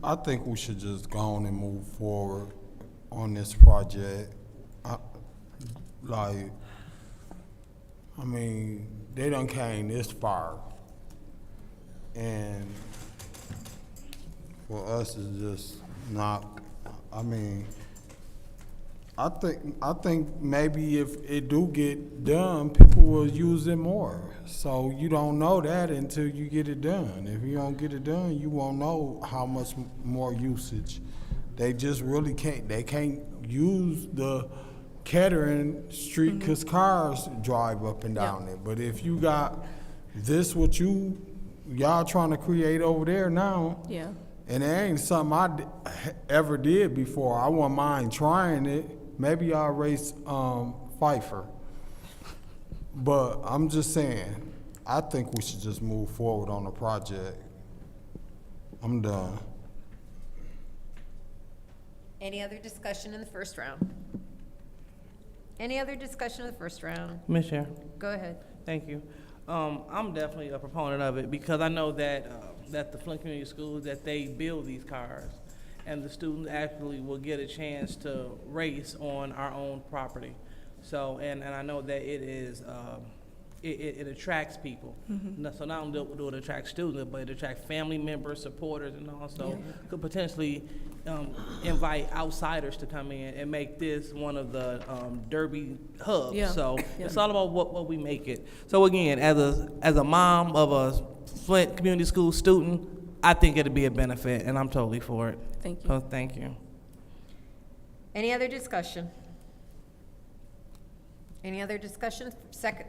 I think we should just go on and move forward on this project. I mean, they done came this far. And for us, it's just not, I mean, I think maybe if it do get done, people will use it more. So you don't know that until you get it done. If you don't get it done, you won't know how much more usage. They just really can't, they can't use the Kettering Street because cars drive up and down it. But if you got this, what y'all trying to create over there now, Yeah. and it ain't something I ever did before. I wouldn't mind trying it. Maybe I'll race Pfeiffer. But I'm just saying, I think we should just move forward on the project. I'm done. Any other discussion in the first round? Any other discussion of the first round? Ms. Chair. Go ahead. Thank you. I'm definitely a proponent of it because I know that the Flint Community Schools, that they build these cars, and the students actually will get a chance to race on our own property. So, and I know that it is, it attracts people. So not only do it attract students, but it attracts family members, supporters, and also could potentially invite outsiders to come in and make this one of the Derby hubs. Yeah. So Yeah. it's all about what we make it. So again, as a mom of a Flint Community School student, I think it'd be a benefit, and I'm totally for it. Thank you. So thank you. Any other discussion? Any other discussion? Second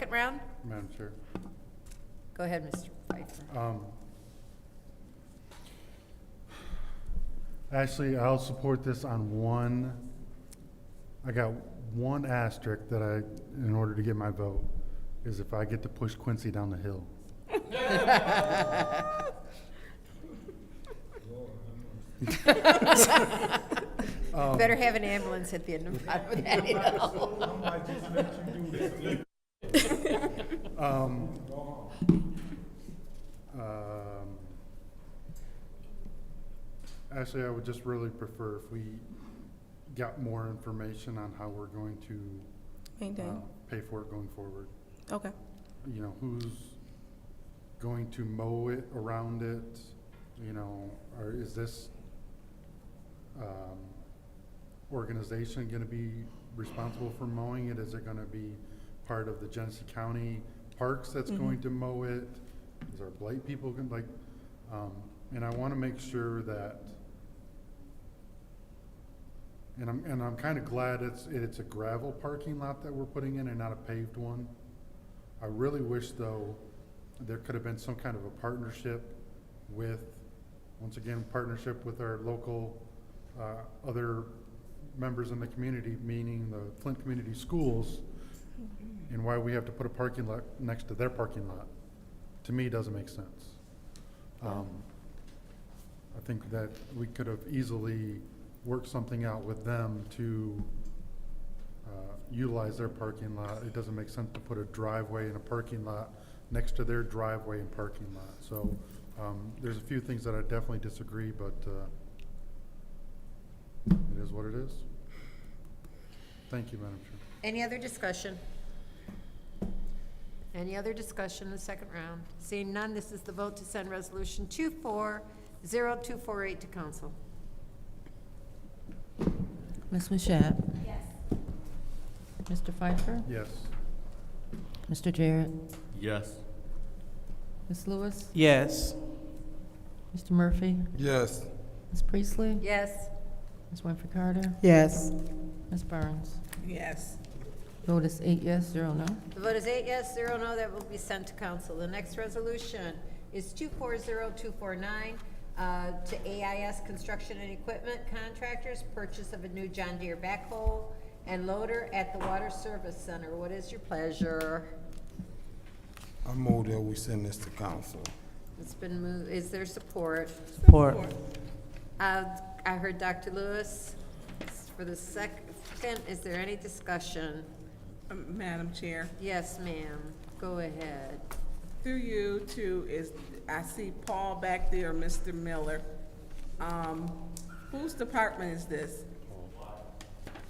round? Madam Chair. Go ahead, Mr. Pfeiffer. Actually, I'll support this on one. I got one asterisk that in order to get my vote, is if I get to push Quincy down the hill. Better have an ambulance at the end of that. Actually, I would just really prefer if we got more information on how we're going to Maintain. pay for it going forward. Okay. You know, who's going to mow it, around it, you know, or is this organization going to be responsible for mowing it? Is it going to be part of the Genesee County Parks that's going to mow it? Is our blight people going like, and I want to make sure that, and I'm kind of glad it's a gravel parking lot that we're putting in and not a paved one. I really wish though there could have been some kind of a partnership with, once again, partnership with our local other members in the community, meaning the Flint Community Schools, and why we have to put a parking lot next to their parking lot, to me, doesn't make sense. I think that we could have easily worked something out with them to utilize their parking lot. It doesn't make sense to put a driveway and a parking lot next to their driveway and parking lot. So there's a few things that I definitely disagree, but it is what it is. Thank you, Madam Chair. Any other discussion? Any other discussion in the second round? Seeing none, this is the vote to send resolution 240248 to council. Ms. Mashat? Yes. Mr. Pfeiffer? Yes. Mr. Jarrett? Yes. Ms. Lewis? Yes. Mr. Murphy? Yes. Ms. Priestley? Yes. Ms. Winfrey Carter? Yes. Ms. Burns? Yes. Vote is 8 yes, 0 no. The vote is 8 yes, 0 no. That will be sent to council. The next resolution, is 240249, to AIS Construction and Equipment Contractors, purchase of a new John Deere backhoe and loader at the Water Service Center. What is your pleasure? I move that we send this to council. It's been moved. Is there support? Support. I heard Dr. Lewis for the second. Is there any discussion? Madam Chair, Yes, ma'am. Go ahead. through you I see Paul back there, Mr. Miller. Whose department is this?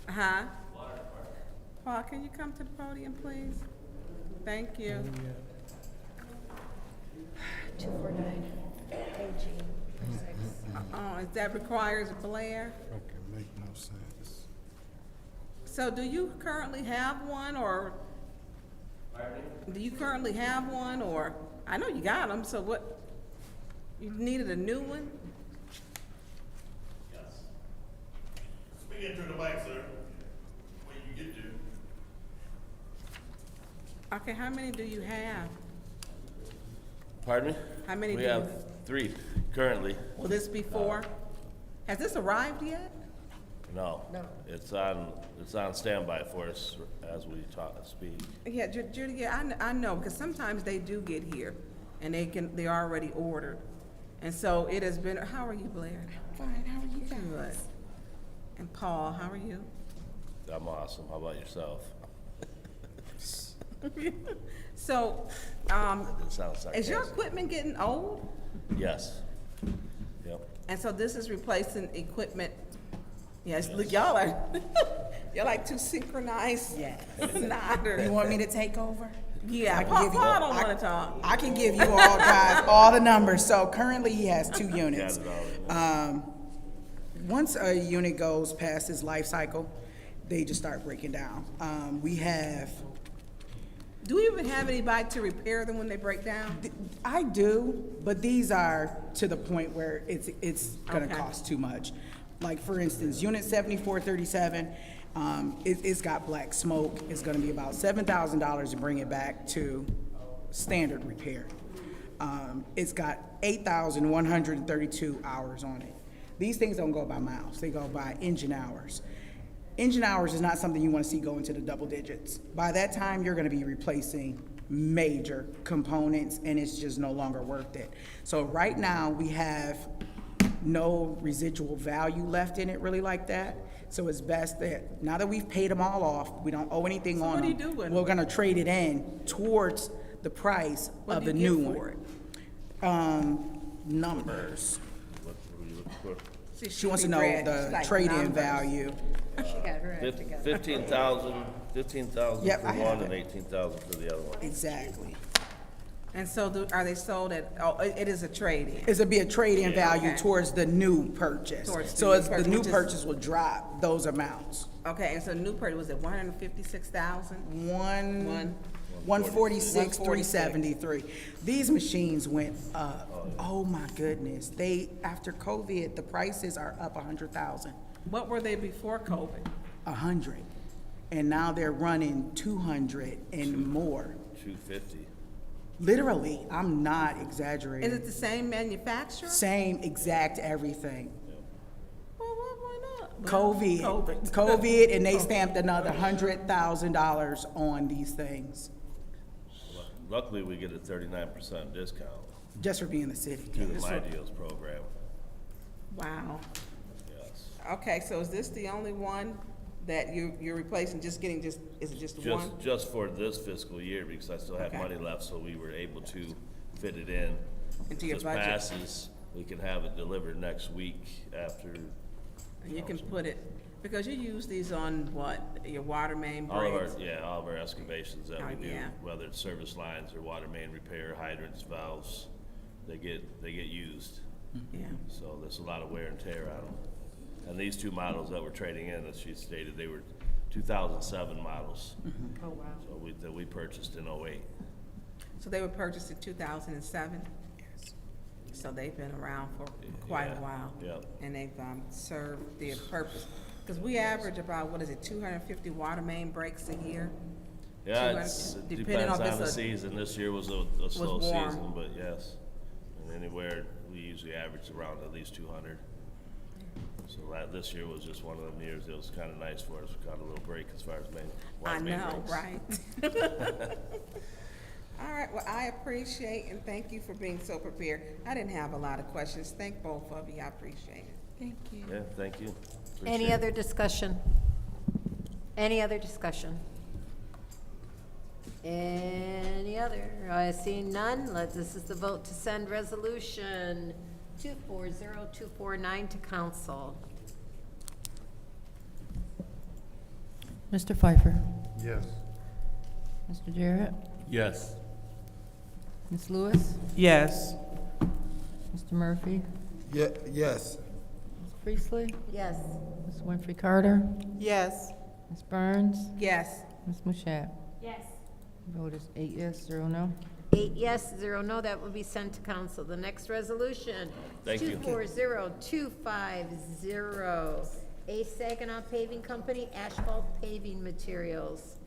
Huh? Paul, can you come to the podium, please? Thank you. 249. That requires Blair? Okay, make no sense. So do you currently have one, or? Do you currently have one, or, I know you got them, so what, you needed a new one? Yes. Speak into the mic, sir, when you get to. Okay, how many do you have? Pardon me? How many We do you have 3 currently. Will this be 4? Has this arrived yet? No. No. It's on standby for us as we speak. Yeah, Judy, yeah, I know, because sometimes they do get here, and they're already ordered. And so it has been, how are you, Blair? Fine, how are you guys? Good. And Paul, how are you? I'm awesome. How about yourself? So, That sounds is your sarcastic. equipment getting old? Yes. Yep. And so this is replacing equipment. Yes, look, y'all are, you're like two synchronized nodders. You want me to take over? Yeah, I can Paul, give you- Paul don't want to talk. I can give you all guys all the numbers. So currently he has 2 units. Once a unit goes past its life cycle, they just start breaking down. We have, Do we even have anybody to repair them when they break down? I do, but these are to the point where it's gonna Okay. cost too much. Like for instance, unit 7437, it's got black smoke. It's gonna be about $7,000 to bring it back to standard repair. It's got 8,132 hours on it. These things don't go by miles, they go by engine hours. Engine hours is not something you want to see go into the double digits. By that time, you're going to be replacing major components, and it's just no longer worth it. So right now, we have no residual value left in it really like that. So it's best that, now that we've paid them all off, we don't owe anything on what do them. you do with them? We're going to trade it in towards the price What of do the you new get one. for Numbers. What are you looking for? See, She wants to be know red, the just like trade-in numbers. value. She got her act together. 15,000 Yep, for I have one it. and 18,000 for the other one. Exactly. And so are they sold at, it is a trade-in? It's gonna be a trade-in value Okay. towards the new purchase. Towards the So new it's, the purchase, new which is- purchase will drop those amounts. Okay, and so new purchase, was it 156,000? One 146, 373. These machines went up. Oh my goodness. After COVID, the prices are up 100,000. What were they before COVID? 100. And now they're running 200 and more. 250. Literally, I'm not Is exaggerating. it the same manufacturer? Same exact everything. Well, why not? COVID, and they stamped another $100,000 on these things Luckily, we get a 39% discount just for being in the city. through the My Deals program. Wow. Yes. Okay, so is this the only one that you're replacing, is it just one? Just for this fiscal year, because I still have Okay. money left, so we were able to fit it in. Into your If this budget. passes, we can have it delivered next week after. And you can put it, because you use these on what, your water main All of breaks? all of our excavations that we do, yeah. whether it's service lines or water main repair, hydrants, valves, they get used. Yeah. So there's a lot of wear and tear on them. And these 2 models that we're trading in, as she stated, they were 2007 models. Oh, wow. So that we purchased in '08. So they were purchased in 2007? Yes. So they've been around for quite a Yeah, while? yep. And they've served their purpose? Because we average about, 250 water main breaks a year? Yeah, 200 it depending depends if on the it's season. This year was a slow warm. season, but yes. And anywhere, we usually average around at least 200. So this year was just one of them years that was kind of nice for us. We got a little break as far as I main know, breaks. right? All right, well, I appreciate and thank you for being so prepared. I didn't have a lot of questions. Thank both of you, I appreciate it. Thank you. Yeah, thank you. Any Appreciate it. other discussion? Any other discussion? Any other? I see none. This is the vote to send resolution 240249 to council. Mr. Pfeiffer? Yes. Mr. Jarrett? Yes. Ms. Lewis? Yes. Mr. Murphy? Yes. Ms. Priestley? Yes. Ms. Winfrey Carter? Yes. Ms. Burns? Yes. Ms. Mushat? Yes. Vote is 8 yes, 0 no. 8 yes, 0 no, that will be sent to council. The next resolution, Thank you. 240250, A Saginaw Paving Company, asphalt paving materials.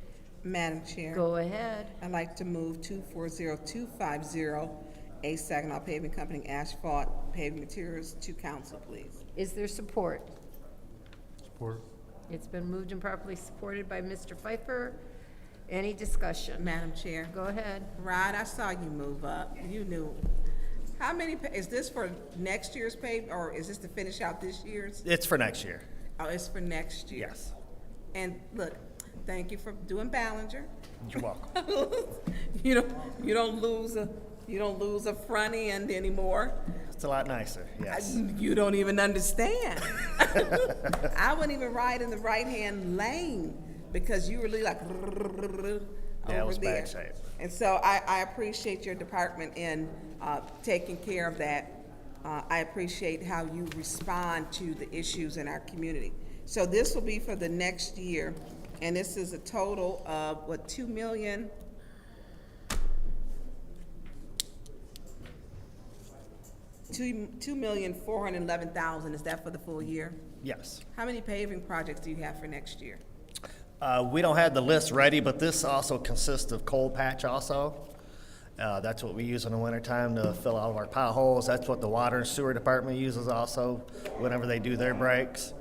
Madam Chair. Go ahead. I'd like to move 240250, A Saginaw Paving Company asphalt paving materials to council, please. Is there support? Support. It's been moved and properly supported by Mr. Pfeiffer. Any discussion? Madam Chair. Go ahead. Rod, I saw you move up. You knew. How many, is this for next year's pave, or is this to finish out this year's? It's for next year. Oh, it's for next year? Yes. And look, thank you for doing Ballinger. You're welcome. You don't lose a front end anymore. It's a lot nicer, yes. You don't even understand. I wouldn't even ride in the right-hand lane because you were really like over Yeah, it was there. bad shape. And so I appreciate your department in taking care of that. I appreciate how you respond to the issues in our community. So this will be for the next year, and this is a total of, what, $2 million? $2,411,000, is that for the full year? Yes. How many paving projects do you have for next year? We don't have the list ready, but this also consists of coal patch also. That's what we use in the wintertime to fill all of our potholes. That's what the water and sewer department uses also whenever they do their breaks.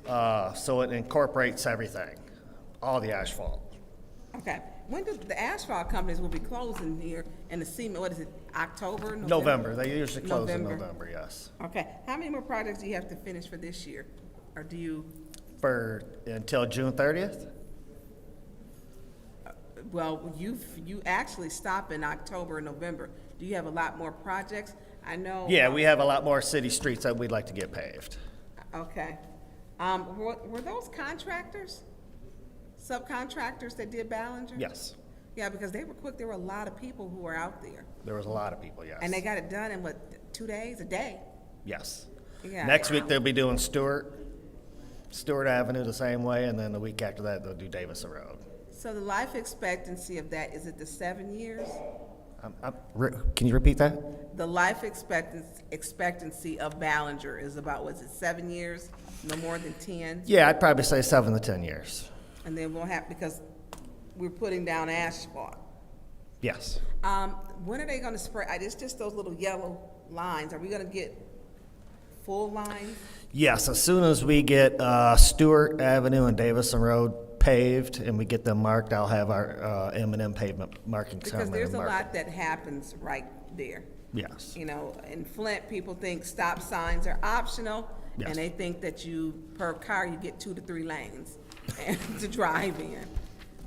So it incorporates everything, all the asphalt. Okay. When do the asphalt companies will be closing here and the cement, what is it, October, November? November. They usually close in November, yes. Okay. How many more projects do you have to finish for this year? Or do you, Until June 30th? well, you actually stop in October and November. Do you have a lot more projects? I know. Yeah, we have a lot more city streets that we'd like to get paved. Okay. Were those contractors? Subcontractors that did Ballinger? Yes. Yeah, because they were quick. There were a lot of people who were out there. There was a lot of people, yes. And they got it done in, what, 2 days, a day? Yes. Yeah. Next week, they'll be doing Stewart Avenue the same way, and then the week after that, they'll do Davison Road. So the life expectancy of that, is it the 7 years? Can you repeat that? The life expectancy of Ballinger is about, was it 7 years? No more than 10? Yeah, I'd probably say 7 to 10 years. And then we'll have, because we're putting down asphalt. Yes. When are they gonna spray? It's just those little yellow lines. Are we gonna get full lines? Yes, as soon as we get Stewart Avenue and Davison Road paved and we get them marked, I'll have our M&M pavement markings. Because there's a lot that happens right there. Yes. You know, in Flint, people think stop signs are optional, Yes. and they think that per car, you get 2 to 3 lanes to drive in.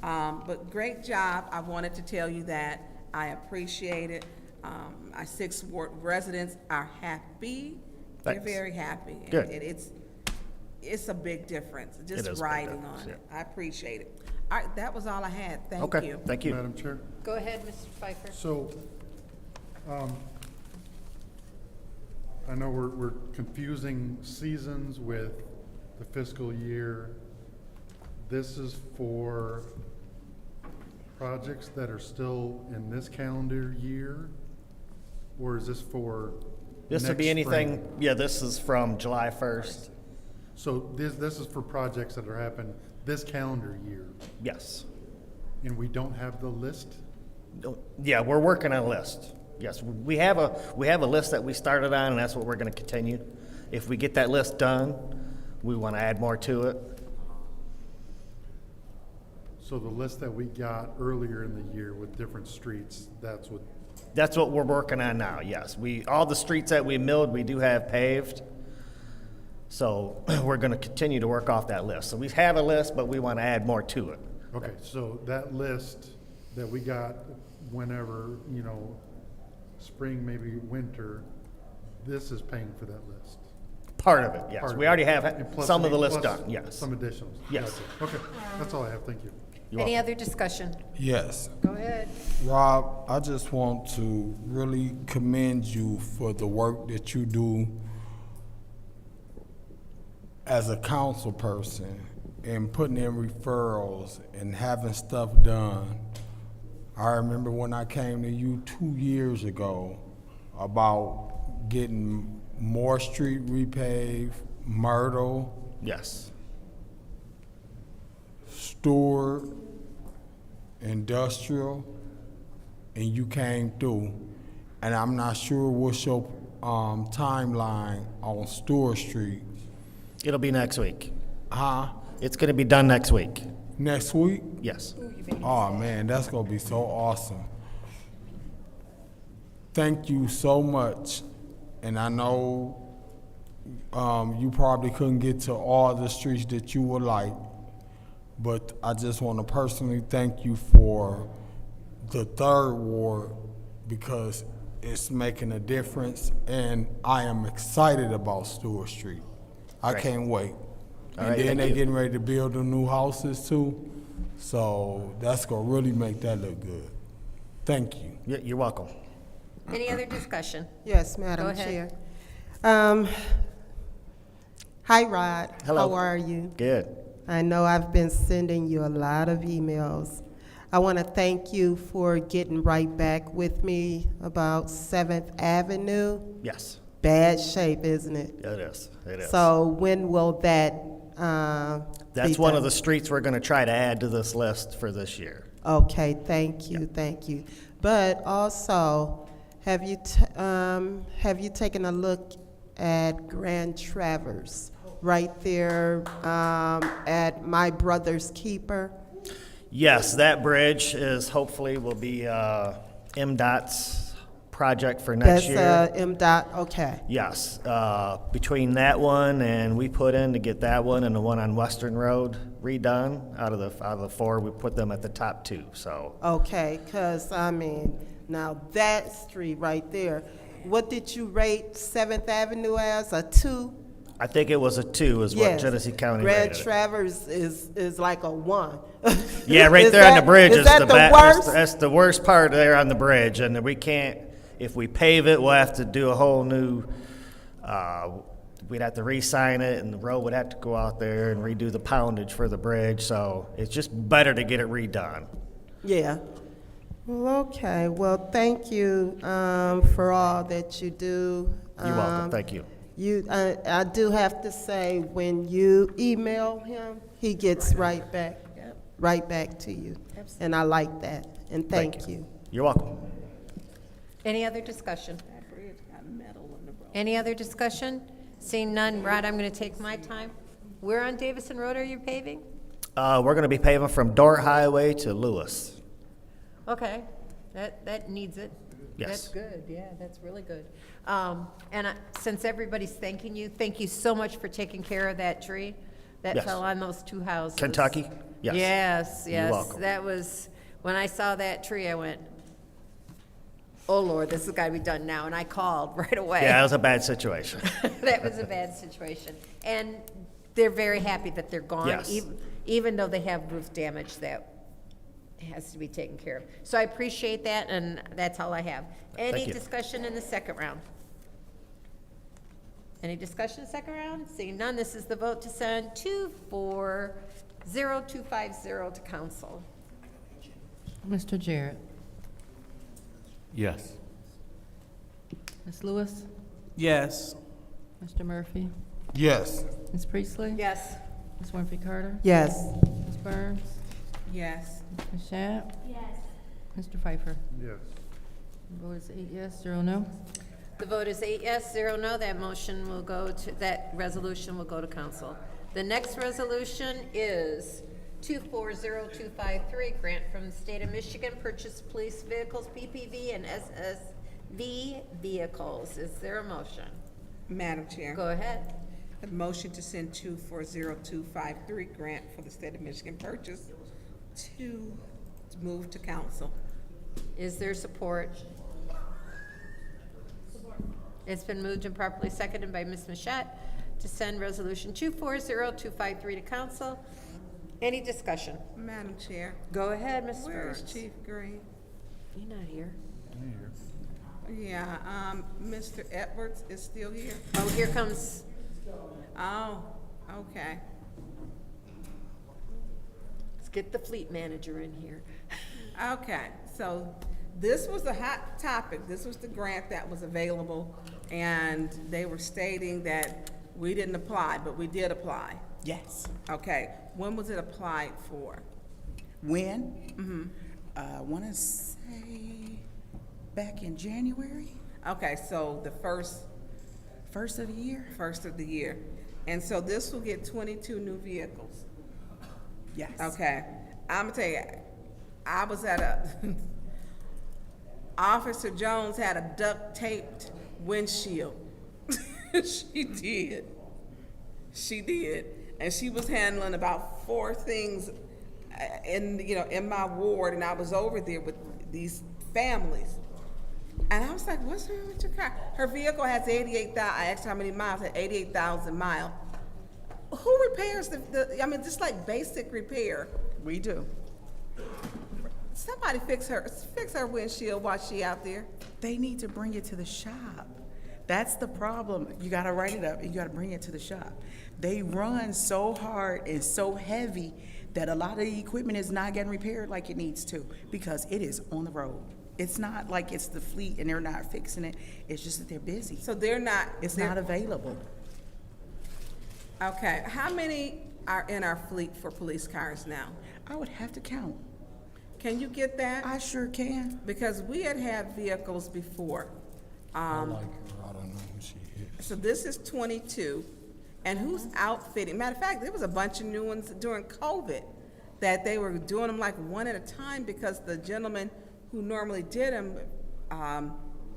But great job. I wanted to tell you that. I appreciate it. Our 6th Ward residents are happy. They're Thanks. very happy. Good. It's a big difference, It just is a big riding difference, on it. yeah. I appreciate it. All right, that was all I had. Thank Okay, you. thank you. Madam Chair? Go ahead, Mr. Pfeiffer. So, I know we're confusing seasons with the fiscal year. This is for projects that are still in this calendar year? Or is this for This would next be anything, spring? yeah, this is from July 1st. So this is for projects that are happening this calendar year? Yes. And we don't have the list? Yeah, we're working on a list. Yes, we have a list that we started on, and that's what we're gonna continue. If we get that list done, we wanna add more to it. So the list that we got earlier in the year with different streets, that's what, That's what we're working on now, yes. All the streets that we milled, we do have paved. So we're gonna continue to work off that list. So we have a list, but we wanna add more to it. okay, so that list that we got whenever, spring, maybe winter, this is paying for that list. Part of it, yes. Part We of already it. have And plus some of the any- list plus done, yes. Some additionals. Yes. Gotcha. Okay, that's all I have, thank you. Any other discussion? Yes. Go ahead. Rob, I just want to really commend you for the work that you do as a council person and putting in referrals and having stuff done. I remember when I came to you 2 years ago about getting Moore Street repaved, Myrtle, Yes. Stewart, Industrial, and you came through. And I'm not sure what's your timeline on Stewart Street. It'll be next week. Huh? It's gonna be done next week. Next week? Yes. Oh man, that's gonna be so awesome. Thank you so much. And I know you probably couldn't get to all the streets that you would like, but I just want to personally thank you for the 3rd Ward because it's making a difference, and I am excited about Stewart Street. I Great. can't wait. All And right, then thank they you. getting ready to build the new houses too, so that's gonna really make that look good. Thank you. You're welcome. Any other discussion? Yes, Go Madam ahead. Chair. Hi, Rod. Hello. How are you? Good. I know I've been sending you a lot of emails. I want to thank you for getting right back with me about 7th Avenue. Yes. Bad shape, isn't it? It is. It is. So when will that That's be one done? of the streets we're gonna try to add to this list for this year. Okay, thank you, thank you. But also, have you taken a look at Grand Traverse, right there at My Brother's Keeper? Yes, that bridge is hopefully will be MDOT's project for next year. That's MDOT, okay. Yes, between that one and we put in to get that one and the one on Western Road redone, out of the 4, we put them at the top 2, so. Okay, because, I mean, now that street right there, what did you rate 7th Avenue as, a 2? I think it was a 2 is what Yes. Genesee County Grand rated it. Traverse is like a 1. Yeah, right Is there on the that- bridge is is that the the bad, worst? that's the worst part there on the bridge, and we can't, if we pave it, we'll have to do a whole new, we'd have to re-sign it, and the road would have to go out there and redo the poundage for the bridge, so it's just better to get it redone. Yeah. Well, okay. Well, thank you for all that you do. You're welcome, thank you. I do have to say, when you email him, he gets right back to you. And I like that, and thank you. You're welcome. Any other discussion? Any other discussion? Seeing none, Rod, I'm going to take my time. Where on Davison Road are you paving? We're gonna be paving from Dort Highway to Lewis. Okay, that needs it. Yes. That's good, yeah, that's really good. Since everybody's thanking you, thank you so much for taking care of that tree that Yes. fell on those 2 houses. Kentucky? Yes. Yes, You're yes. welcome. That was, when I saw that tree, I went, oh Lord, this has got to be done now, and I called right away. Yeah, it was a bad situation. That was a bad situation. And they're very happy that they're gone. Yes. Even though they have roof damage that has to be taken care of. So I appreciate that, and that's all I have. Any you. discussion in the second round? Any discussion second round? Seeing none, this is the vote to send 240250 to council. Mr. Jarrett? Yes. Ms. Lewis? Yes. Mr. Murphy? Yes. Ms. Priestley? Yes. Ms. Winfrey Carter? Yes. Ms. Burns? Yes. Ms. Shap? Yes. Mr. Pfeiffer? Yes. Vote is 8 yes, 0 no. The vote is 8 yes, 0 no. That motion will go to, that resolution will go to council. The next resolution is 240253, grant from the state of Michigan, purchase police vehicles, PPV and SSV vehicles. Is there a motion? Madam Chair. Go ahead. A motion to send 240253 grant for the state of Michigan purchase to move to council. Is there support? It's been moved and properly seconded by Ms. Mashat to send resolution 240253 to council. Any discussion? Madam Chair. Go ahead, Ms. Where's Burns. Chief Green? You're not here. Yeah, Mr. Edwards is still here. Oh, here comes, Oh, okay. let's get the fleet manager in here. Okay, so this was a hot topic. This was the grant that was available, and they were stating that we didn't apply, but we did apply. Yes. Okay, when was it applied for? When? I want to say back in January, Okay, so the first first of the year. first of the year. And so this will get 22 new vehicles. Yes. Okay, I'm gonna tell you, I was at a, Officer Jones had a duct taped windshield. She did. She did. And she was handling about 4 things in my ward, and I was over there with these families. And I was like, what's wrong with your car? Her vehicle has 88,000, I asked her how many miles, it had 88,000 miles. Who repairs just like basic repair? We do. Somebody fix her windshield while she out there. They need to bring it to the shop. That's the problem. You got to write it up and you got to bring it to the shop. They run so hard and so heavy that a lot of the equipment is not getting repaired like it needs to because it is on the road. It's not like it's the fleet and they're not fixing it. It's just that they're busy. So they're not. It's not available. Okay, how many are in our fleet for police cars now? I would have to count. Can you get that? I sure can. Because we had vehicles before. I like her. I don't know who she is. So this is 22. And who's outfitting? Matter of fact, there was a bunch of new ones during COVID that they were doing them like one at a time because the gentleman who normally did them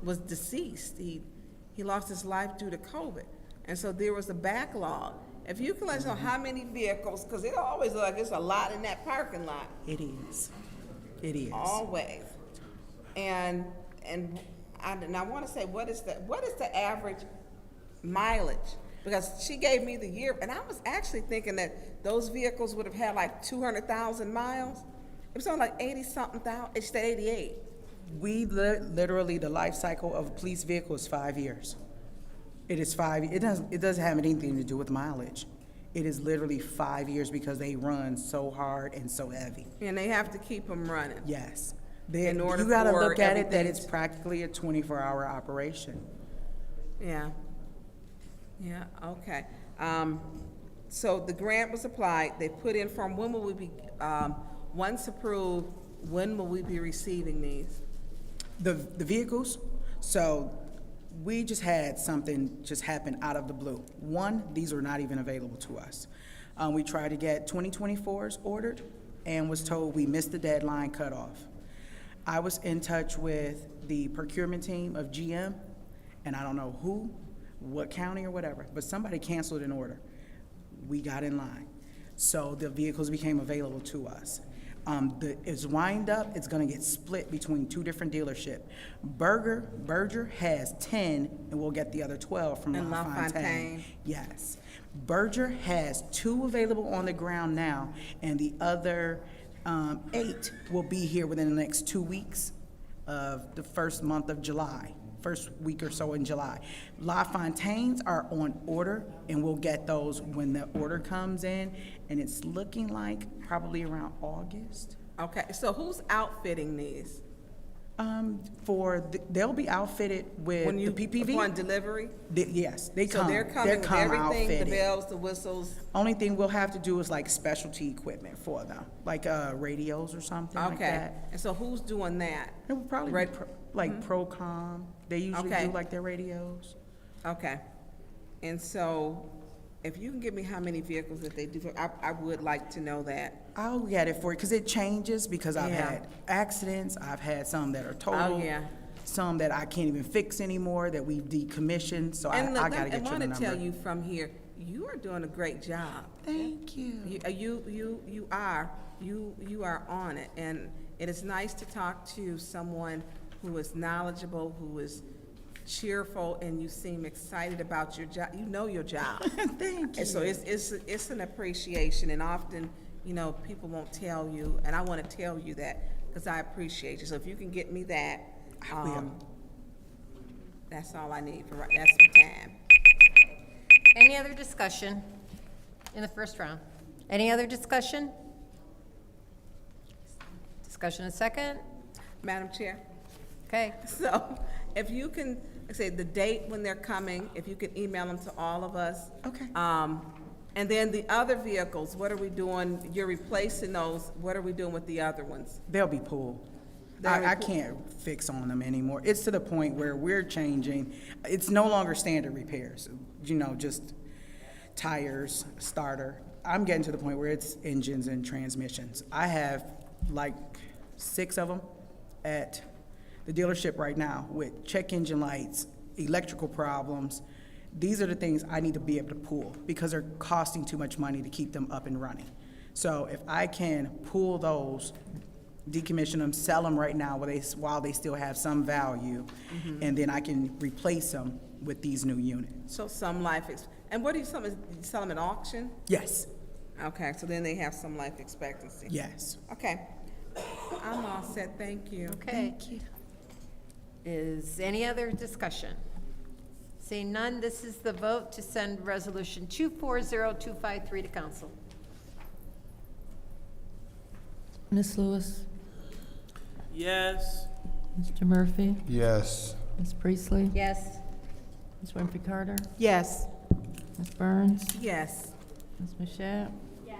was deceased. He lost his life due to COVID. And so there was a backlog. If you can let us know how many vehicles, because it always look like there's a lot in that parking lot. It is. It is. Always. And I want to say, what is the average mileage? Because she gave me the year, and I was actually thinking that those vehicles would have had like 200,000 miles. It was only like 80-something thousand. It said 88. We literally, the life cycle of a police vehicle is 5 years. It is 5. It doesn't have anything to do with mileage. It is literally 5 years because they run so hard and so heavy. And they have to keep them running. Yes. In order you got to for look at it that everything it's practically a 24-hour operation. Yeah. Yeah, okay. So the grant was applied, they put in form, when will we be, once approved, when will we be receiving these? The vehicles, so we just had something just happen out of the blue. One, these are not even available to us. We tried to get 2024s ordered and was told we missed the deadline cutoff. I was in touch with the procurement team of GM, and I don't know who, what county or whatever, but somebody canceled an order. We got in line. So the vehicles became available to us. It's wind up, it's gonna get split between 2 different dealerships. Berger has 10 and we'll get the other 12 from And LaFontaine. Yes. Berger has 2 available on the ground now and the other 8 will be here within the next 2 weeks of the first month of July. First week or so in July. LaFontaines are on order, and we'll get those when the order comes in, and it's looking like probably around August. Okay, so who's outfitting these? They'll be outfitted with When you, the PPV. upon delivery? Yes, they come. So they're coming with everything, outfitted. the bells, the whistles? Only thing we'll have to do is like specialty equipment for them, like radios or something like Okay, that. and so who's doing that? It would probably Right. be like Procom. They usually Okay. do like their radios. Okay. And so, if you can give me how many vehicles that they do, I would like to know that. I'll get it for you because it changes because I've Yeah. had accidents. I've had some that are total. Oh, yeah. Some that I can't even fix anymore that we've decommissioned. So I gotta get you the want to number. tell you from here, you are doing a great job. Thank you. You are on it, and it is nice to talk to someone who is knowledgeable, who is cheerful, and you seem excited about your job. You know your job. Thank you. And so it's an appreciation, and often, you know, people won't tell you, and I want to tell you that because I appreciate you. So if you can get me that, that's all I need for right. That's some time. Any other discussion in the first round? Any other discussion? Discussion in second? Madam Chair? Okay. So if you can, say the date when they're coming, if you can email them to all of us. Okay. And then the other vehicles, what are we doing? You're replacing those. What are we doing with the other ones? They'll be pulled. I can't fix on them anymore. It's to the point where we're changing. It's no longer standard repairs, you know, just tires, starter. I'm getting to the point where it's engines and transmissions. I have like 6 of them at the dealership right now with check engine lights, electrical problems. These are the things I need to be able to pull because they're costing too much money to keep them up and running. So if I can pull those, decommission them, sell them right now while they still have some value, and then I can replace them with these new units. So some life, and what do you sell them at auction? Yes. Okay, so then they have some life expectancy. Yes. Okay. I'm all set, thank you. Okay. Thank you. Is any other discussion? Seeing none, this is the vote to send resolution 240253 to council. Ms. Lewis, Yes. Mr. Murphy, Yes. Ms. Priestley, Yes. Ms. Winfrey Carter, Yes. Ms. Burns, Yes. Ms. Mashat. Yes.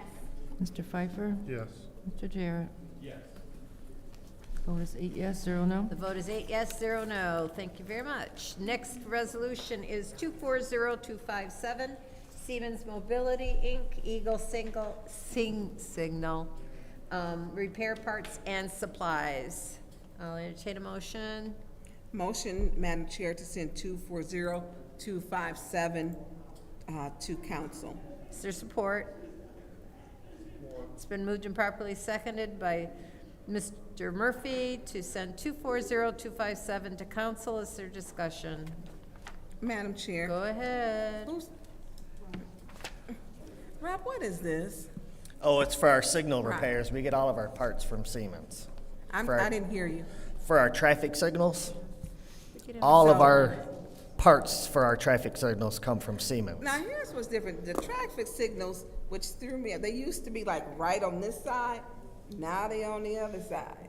Mr. Pfeiffer, Yes. Mr. Jarrett. Yes. Vote is 8 yes, 0 no. The vote is 8 yes, 0 no. Thank you very much. Next resolution is 240257, Siemens Mobility, Inc., Eagle Signal, repair parts and supplies. I'll entertain a motion. Motion, Madam Chair, to send 240257 to council. Is there support? It's been moved and properly seconded by Mr. Murphy to send 240257 to council. Is there discussion? Madam Chair. Go ahead. Rob, what is this? Oh, it's for our signal Right. repairs. We get all of our parts from Siemens. I didn't hear you. For our traffic signals, all of our parts for our traffic signals come from Siemens. Now, here's what's different. The traffic signals, which threw me, they used to be like right on this side. Now they on the other side.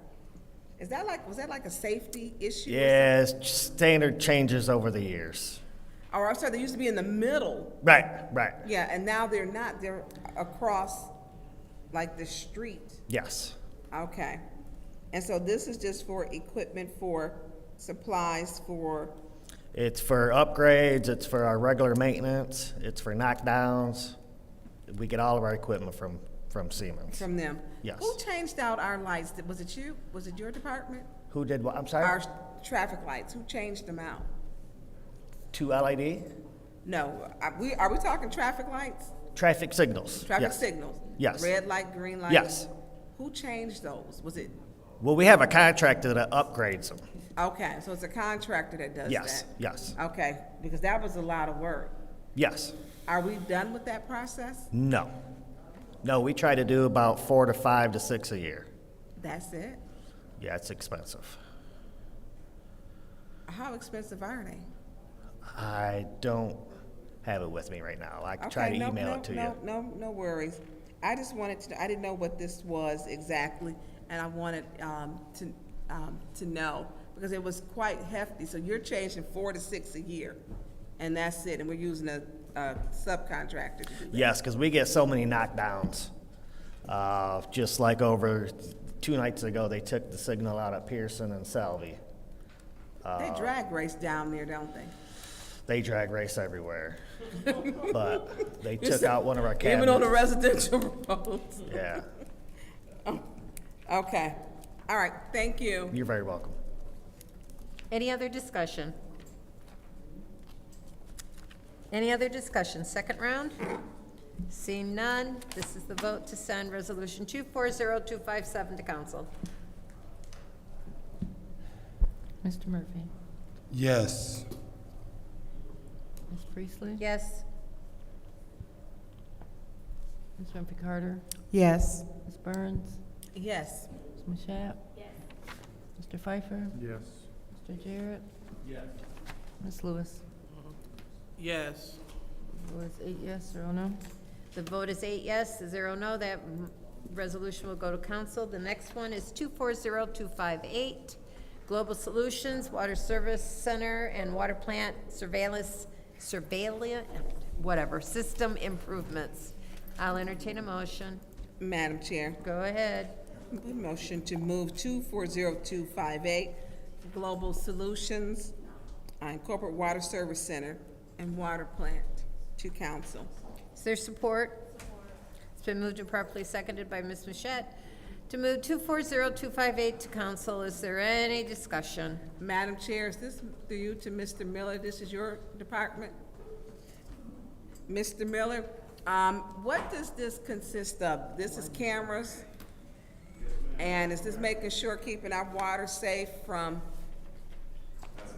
Was that like a safety issue? Yes, standard changes over the years. Or I'm sorry, they used to be in the middle. Right. Yeah, and now they're not. They're across like the street. Yes. Okay. And so this is just for equipment, for supplies, for, It's for upgrades, it's for our regular maintenance, it's for knockdowns. We get all of our equipment from Siemens. from them. Yes. Who changed out our lights? Was it you? Was it your department? Who did what? I'm sorry? Our traffic lights, who changed them out? 2 LED? No, are we talking traffic lights? Traffic signals. Traffic Yes. signals? Yes. Red light, green light? Yes. Who changed those? Was it, Well, we have a contractor that upgrades them. okay, so it's a contractor that does Yes, that? yes, Okay, because that was a lot of work. yes. Are we done with that process? No. No, we try to do about 4 to 5 to 6 a year. That's it? Yeah, it's expensive. How expensive are they? I don't have it with me right now. I can try to email it to you. No worries. I just wanted to, I didn't know what this was exactly, and I wanted to know, because it was quite hefty. So you're changing 4 to 6 a year, and that's it, and we're using a subcontractor to do that? Yes, because we get so many knockdowns. Just like over 2 nights ago, they took the signal out at Pearson and Salvey. They drag race down there, don't they? They drag race everywhere. But they took out one of our cabinets. Even on the residential roads. Yeah. Okay. All right, thank you. You're very welcome. Any other discussion? Any other discussion? Second round? Seeing none, this is the vote to send Resolution 240257 to council. Mr. Murphy? Yes. Ms. Priestley? Yes. Ms. Rumpy Carter? Yes. Ms. Burns? Yes. Ms. Mashat? Yes. Mr. Pfeiffer? Yes. Mr. Jarrett? Yes. Ms. Lewis? Yes. Vote is 8 yes, 0 no. The vote is 8 yes, 0 no. That resolution will go to council. The next one is 240258, Global Solutions, Water Service Center and Water Plant Surveillance, whatever, System Improvements. I'll entertain a motion. Madam Chair, Go ahead. motion to move 240258, Global Solutions, Corporate Water Service Center and Water Plant to council. Is there support? It's been moved and properly seconded by Ms. Mashat to move 240258 to council. Is there any discussion? Madam Chair, is this through you to Mr. Miller? This is your department? Mr. Miller, what does this consist of? This is cameras? And is this making sure keeping our water safe from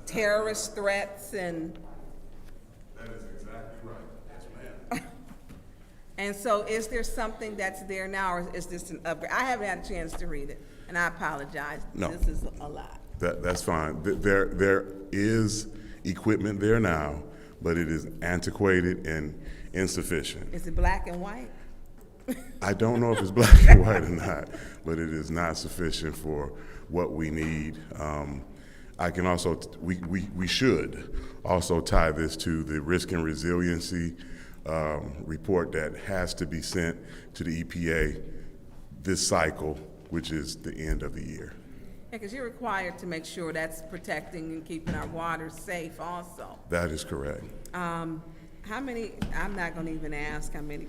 terrorist threats and? That is exactly right. Yes, ma'am. And so is there something that's there now, or is this an upgrade? I haven't had a chance to read it, and I apologize. No. This is a lot. That's fine. There is equipment there now, but it is antiquated and insufficient. Is it black and white? I don't know if it's black and white or not, but it is not sufficient for what we need. I can also, we should also tie this to the risk and resiliency report that has to be sent to the EPA this cycle, which is the end of the year. Yeah, because you're required to make sure that's protecting and keeping our water safe also. That is correct. How many, I'm not gonna even ask how many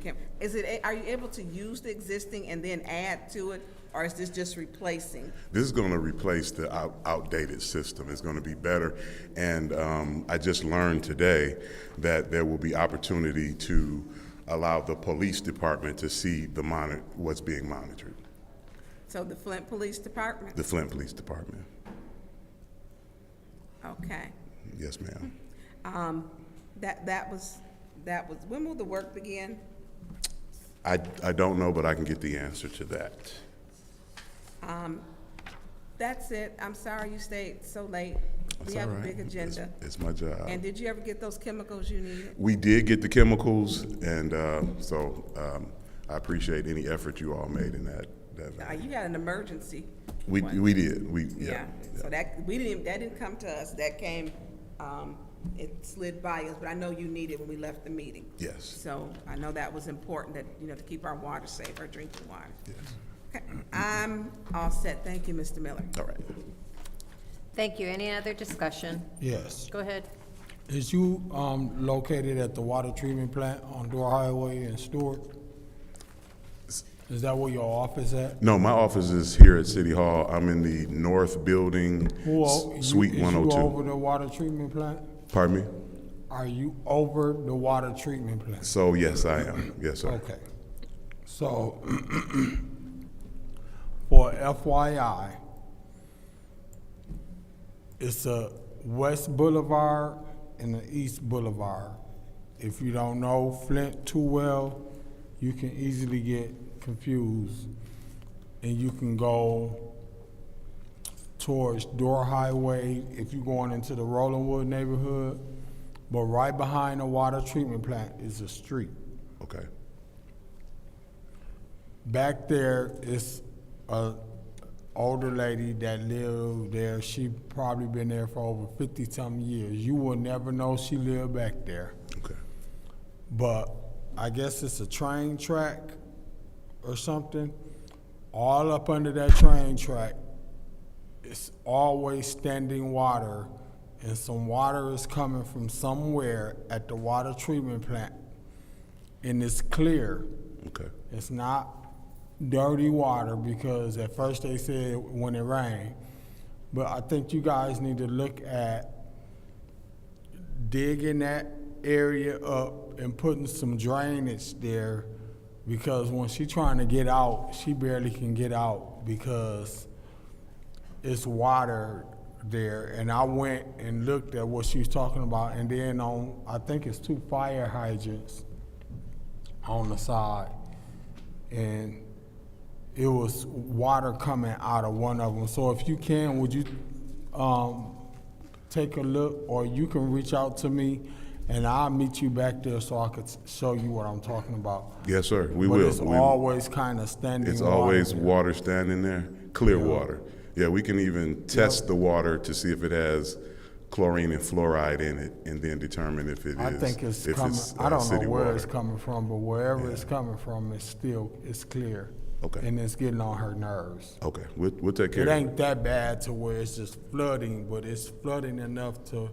are you able to use the existing and then add to it, or is this just replacing? This is going to replace the outdated system. It's going to be better. And I just learned today that there will be opportunity to allow the police department to see what's being monitored. So the Flint Police Department? The Flint Police Department. Okay. Yes, ma'am. That was, when will the work begin? I don't know, but I can get the answer to that. That's it. I'm sorry you stayed so late. That's We have all a right. big agenda. It's my job. And did you ever get those chemicals you needed? We did get the chemicals, and so I appreciate any effort you all made in that. You had an emergency. We did. Yeah. So that didn't come to us. That came, it slid by us, but I know you needed when we left the meeting. Yes. So I know that was important, that, to keep our water safe, our drinking water. Yes. Okay. I'm all set. Thank you, Mr. Miller. All right. Thank you. Any other discussion? Yes. Go ahead. Is you located at the water treatment plant on Door Highway in Stewart? Is that where your office at? No, my office is here at City Hall. I'm in the north building, Suite 102. Is you over the water treatment plant? Pardon me? Are you over the water treatment plant? So, yes, I am. Yes, sir. Okay. So, for FYI, it's a West Boulevard and the East Boulevard. If you don't know Flint too well, you can easily get confused, and you can go towards Door Highway if you're going into the Rollingwood neighborhood, but right behind the water treatment plant is a street. Okay. Back there is a older lady that lived there. She probably been there for over 50-something years. You will never know she lived back there. Okay. But I guess it's a train track or something. All up under that train track, it's always standing water and some water is coming from somewhere at the water treatment plant, and it's clear. Okay. It's not dirty water, because at first they said when it rained. But I think you guys need to look at digging that area up and putting some drainage there, because when she's trying to get out, she barely can get out because it's water there. And I went and looked at what she was talking about, and then I think it's 2 fire hydrants on the side, and it was water coming out of one of them. So if you can, would you take a look, or you can reach out to me, and I'll meet you back there so I could show you what I'm talking about. Yes, sir. We But will. it's always kind of standing It's water always there. water standing there, clear water. Yeah, we can even test the water to see if it has chlorine and fluoride in it, and then determine if it is. I think it's if coming, it's, I don't know city where water. it's coming from, but wherever it's coming from, it's clear. Okay. And it's getting on her nerves. Okay, we'll take care It of ain't that bad to where it's just flooding, but it's flooding enough to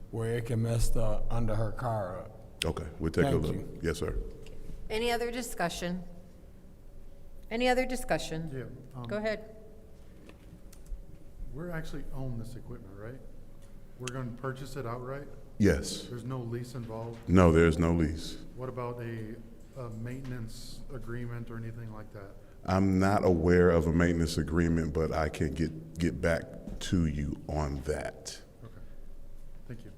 where it can mess under her car up. Okay, we'll take a Thank look. you. Yes, sir. Any other discussion? Any other discussion? Yeah. Go ahead. We're actually own this equipment, right? We're gonna purchase it outright? Yes. There's no lease involved? No, there's no lease. What about a maintenance agreement or anything like that? I'm not aware of a maintenance agreement, but I can get back to you on that. Okay, thank you.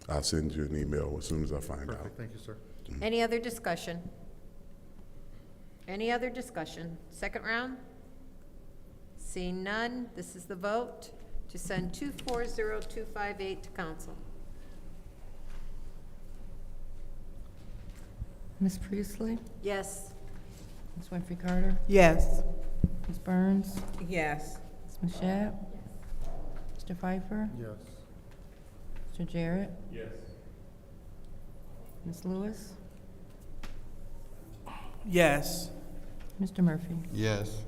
I'll send you an email as soon as I find out. Perfect, thank you, sir. Any other discussion? Any other discussion? Second round? Seeing none, this is the vote to send 240258 to council. Ms. Priestley? Yes. Ms. Winfrey Carter? Yes. Ms. Burns? Yes. Ms. Mashat? Mr. Pfeiffer? Yes. Mr. Jarrett? Yes. Ms. Lewis? Yes. Mr. Murphy? Yes.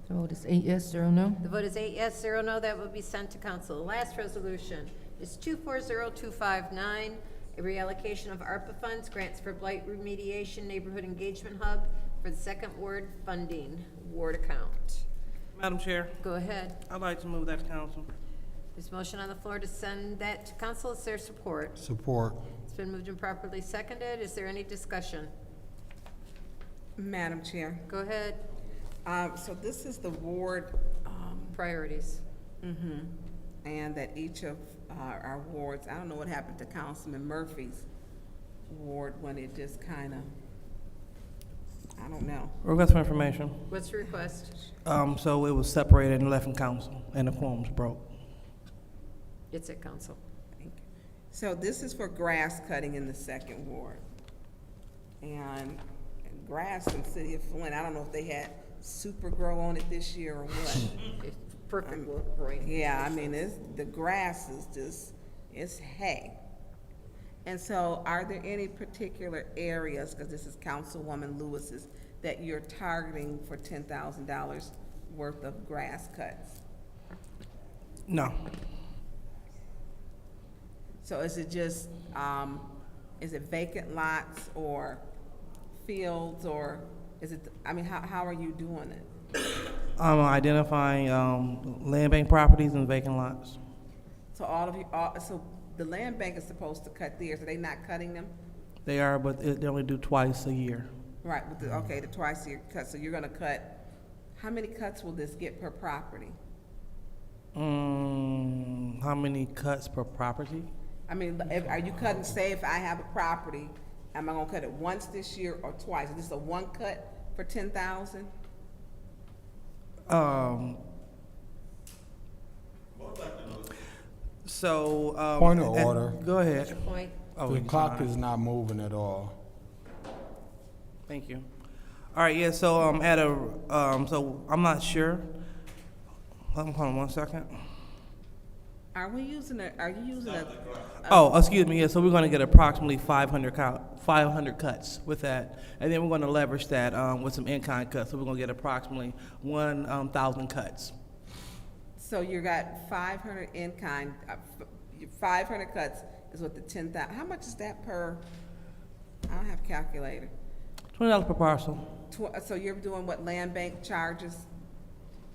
The vote is 8 yes, 0 no. The vote is 8 yes, 0 no. That will be sent to council. The last resolution is 240259, a reallocation of ARPA funds, grants for blight remediation, neighborhood engagement hub for the second ward funding ward account. Madam Chair, Go ahead. I'd like to move that to council. There's a motion on the floor to send that to council. Is there support? Support. It's been moved and properly seconded. Is there any discussion? Madam Chair. Go ahead. So this is the ward, Priorities. and that each of our wards, I don't know what happened to Councilman Murphy's ward when it just kind of, I don't know. Request for information. What's the request? So it was separated and left in council, and the quorum's broke. It's at council. So this is for grass cutting in the second ward. And grass in the city of Flint, I don't know if they had super grow on it this year or what. It's perfect work, right? Yeah, I mean, the grass is just, it's hay. And so are there any particular areas, because this is Councilwoman Lewis's, that you're targeting for $10,000 worth of grass cuts? No. So is it just, is it vacant lots or fields, or is it, I mean, how are you doing it? Identifying land bank properties and vacant lots. So so the land bank is supposed to cut theirs, are they not cutting them? They are, but they only do twice a year. Right, okay, the twice a year cut, so you're gonna cut, how many cuts will this get per property? How many cuts per property? I mean, are you cutting, say if I have a property, am I gonna cut it once this year or twice? Is this a one cut for 10,000? Point of order. Go ahead. Point. The clock is not moving at all. Thank you. All right, yeah, so so I'm not sure. Hold on 1 second. Are you using a? Oh, excuse me, yeah, so we're gonna get approximately 500 cuts with that. And then we're gonna leverage that, with some in-kind cuts, so we're gonna get approximately 1,000 cuts. So you got 500 in-kind, 500 cuts is what the 10,000, how much is that per, I don't have a calculator. $20 per parcel. So you're doing what land bank charges?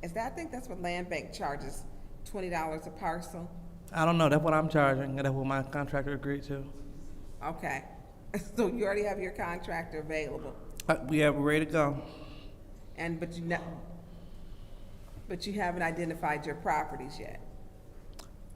Is that, I think that's what land bank charges, $20 a parcel? I don't know, that's what I'm charging, and that's what my contractor agreed to. Okay, so you already have your contractor available, We're ready to go. but you haven't identified your properties yet?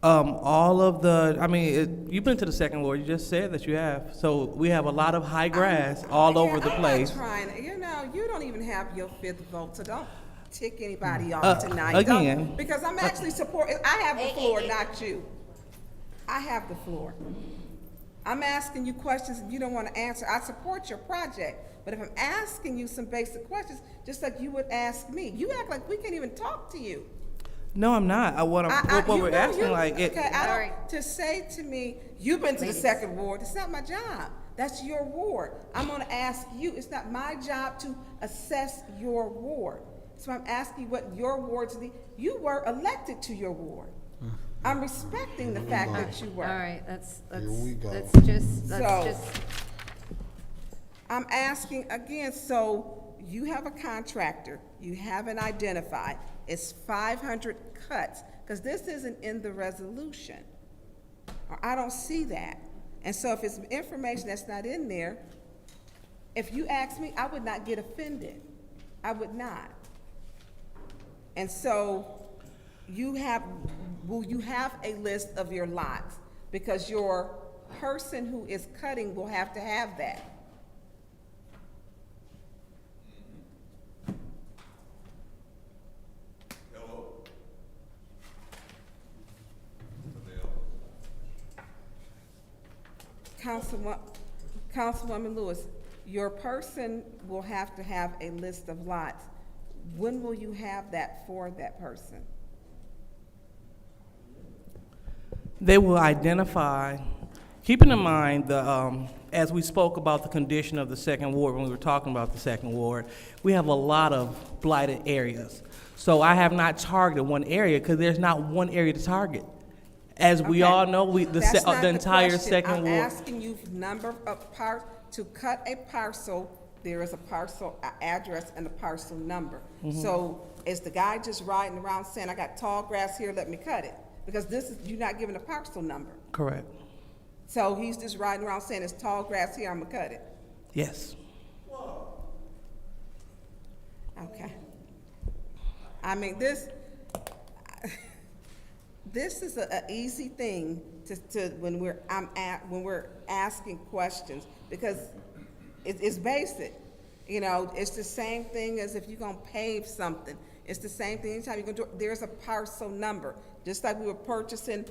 All of the, I mean, you've been to the second ward, you just said that you have. So we have a lot of high grass all over the place. I'm not trying, you don't even have your fifth vote, so don't tick anybody off tonight. Again. Because I'm actually I have the floor, not you. I have the floor. I'm asking you questions and you don't want to answer. I support your project, but if I'm asking you some basic questions, just like you would ask me, you act like we can't even talk to you. No, I'm not. What we're asking, to say to me, you've been to the second ward, it's not my job. That's your ward. I'm gonna ask you, it's not my job to assess your ward. So I'm asking you what your ward's need. You were elected to your ward. I'm respecting the fact that you were. All right, let's just. I'm asking again, so you have a contractor, you haven't identified, it's 500 cuts, because this isn't in the resolution. Or I don't see that. And so if it's information that's not in there, if you ask me, I would not get offended. I would not. And so will you have a list of your lots? Because your person who is cutting will have to have that. Councilwoman Lewis, your person will have to have a list of lots. When will you have that for that person? They will identify, keeping in mind as we spoke about the condition of the second ward, when we were talking about the second ward, we have a lot of blighted areas. So I have not targeted one area because there's not one area to target. As we all know, the entire second ward. I'm asking you number of parts to cut a parcel. There is a parcel address and a parcel number. So is the guy just riding around saying, I got tall grass here, let me cut it? Because you're not giving a parcel number. Correct. So he's just riding around saying, it's tall grass here, I'm gonna cut it? Yes. Okay. I mean, this is an easy thing when we're asking questions, because it's basic. You know, it's the same thing as if you're gonna pave something. It's the same thing anytime you're gonna do. There's a parcel number, just like we were purchasing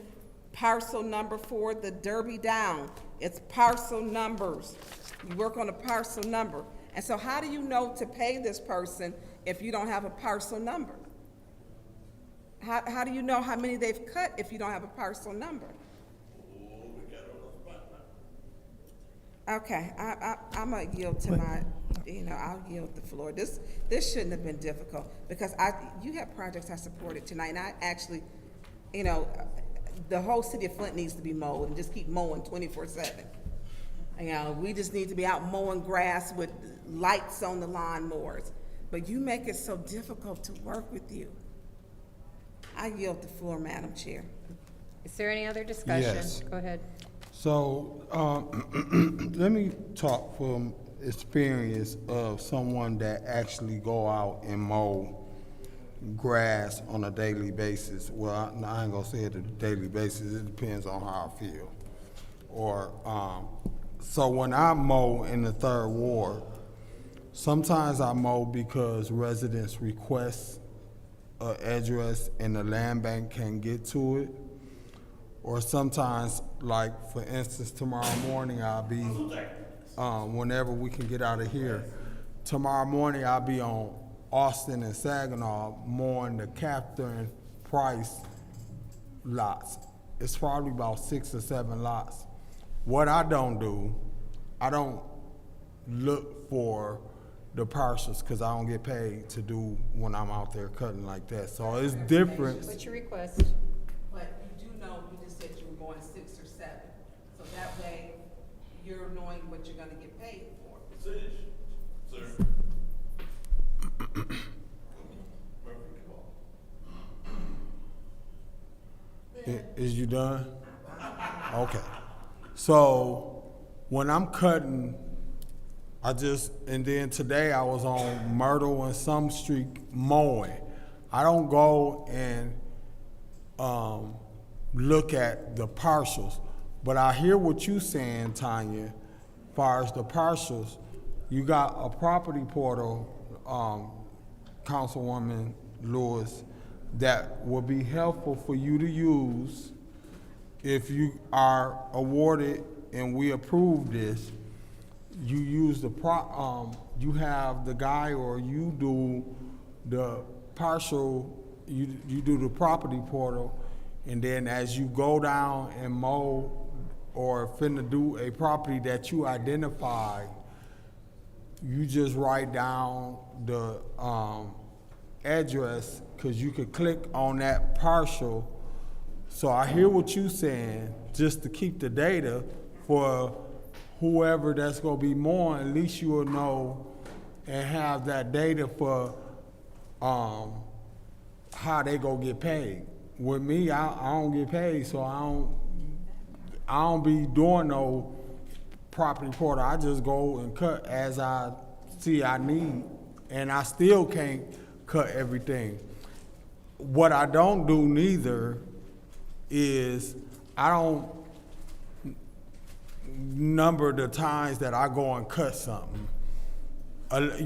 parcel number for the Derby Down. It's parcel numbers. You work on a parcel number, and so how do you know to pay this person if you don't have a parcel number? How do you know how many they've cut if you don't have a parcel number? Okay, I'm gonna yield to I'll yield the floor. This shouldn't have been difficult, because you have projects I supported tonight, and I actually, the whole city of Flint needs to be mowed, and just keep mowing 24/7. We just need to be out mowing grass with lights on the lawnmowers, but you make it so difficult to work with you. I yield the floor, Madam Chair. Is there any other discussion? Yes. Go ahead. So, let me talk from experience of someone that actually go out and mow grass on a daily basis. Well, I ain't gonna say it on a daily basis, it depends on how I feel. So when I mow in the 3rd ward, sometimes I mow because residents request an address and the land bank can get to it. Or sometimes, like for instance, tomorrow morning I'll be, whenever we can get out of here, tomorrow morning I'll be on Austin and Saginaw mowing the Captain Price lots. It's probably about 6 or 7 lots. What I don't do, I don't look for the parcels, because I don't get paid to do when I'm out there cutting like that. So it's different. What's your request? But you do know, you just said you were going what you're gonna get paid for. Is you done? Okay. So when I'm cutting, and then today I was on Myrtle and some street mowing. I don't go and look at the partials, but I hear what you saying, Tanya. As far as the partials, you got a property portal, Councilwoman Lewis, that will be helpful for you to use if you are awarded and we approve this. You use you have the guy, or you do the partial, you do the property portal, and then as you go down and mow or finna do a property that you identify, you just write down the address, because you could click on that partial. So I hear what you saying, just to keep the data for whoever that's gonna be more, at least you will know and have that data for how they gonna get paid. With me, I don't get paid, so I don't be doing no property portal. I just go and cut as I see I need, and I still can't cut everything. What I don't do neither is I don't number the times that I go and cut something. But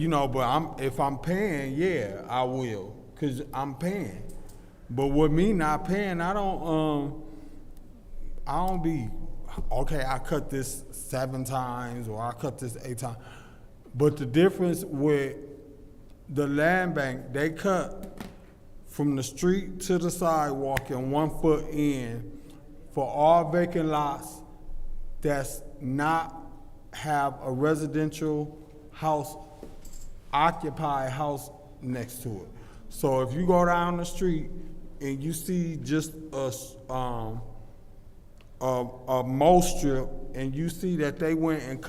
if I'm paying, yeah, I will, because I'm paying. But with me not paying, I don't be, okay, I cut this 7 times or I cut this 8 times. But the difference with the land bank, they cut from the street to the sidewalk and 1 foot in for all vacant lots that's not have a residential house, occupied house next to it. So if you go down the street and you see just a mow strip, and you see that they went and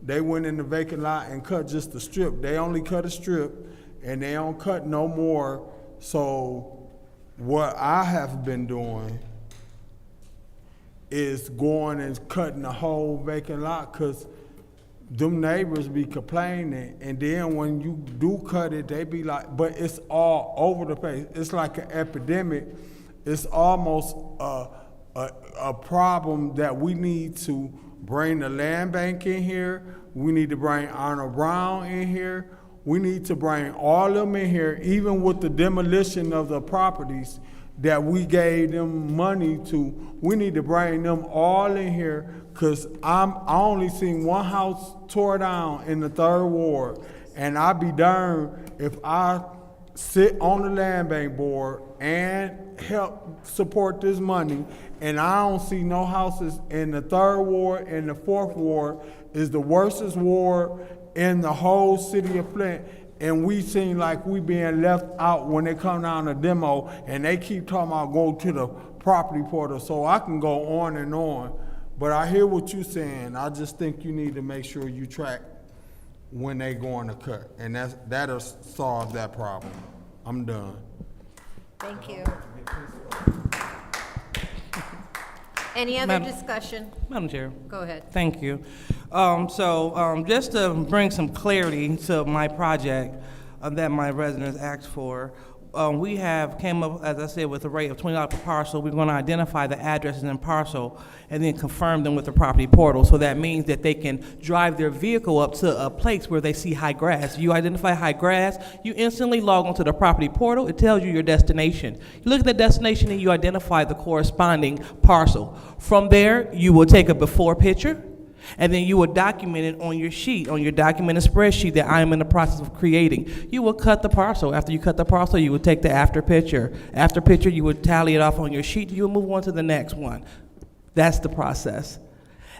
they went in the vacant lot and cut just the strip. They only cut a strip and they don't cut no more. So what I have been doing is going and cutting the whole vacant lot, because them neighbors be complaining, and then when you do cut it, they be like, but it's all over the place. It's like an epidemic. It's almost a problem that we need to bring the land bank in here. We need to bring Arnold Brown in here. We need to bring all of them in here, even with the demolition of the properties that we gave them money to. We need to bring them all in here, because I only seen 1 house tore down in the 3rd Ward, and I'd be darned if I sit on the land bank board and help support this money, and I don't see no houses in the 3rd Ward, and the 4th Ward is the worstest ward in the whole city of Flint. And we seem like we being left out when they come down to demo, and they keep talking about go to the property portal. So I can go on and on, but I hear what you're saying. I just think you need to make sure you track when they going to cut, and that'll solve that problem. I'm done. Thank you. Any other discussion? Madam Chair. Go ahead. Thank you. Just to bring some clarity to my project that my residents asked for, we have came up, as I said, with a rate of $20 per parcel. We're going to identify the addresses in parcel and then confirm them with the property portal. So that means that they can drive their vehicle up to a place where they see high grass. You identify high grass, you instantly log onto the property portal. It tells you your destination. You look at the destination and you identify the corresponding parcel. From there, you will take a before picture, and then you will document it on your sheet, on your documented spreadsheet that I am in the process of creating. You will cut the parcel. After you cut the parcel, you will take the after picture. After picture, you would tally it off on your sheet. You will move on to the next one. That's the process.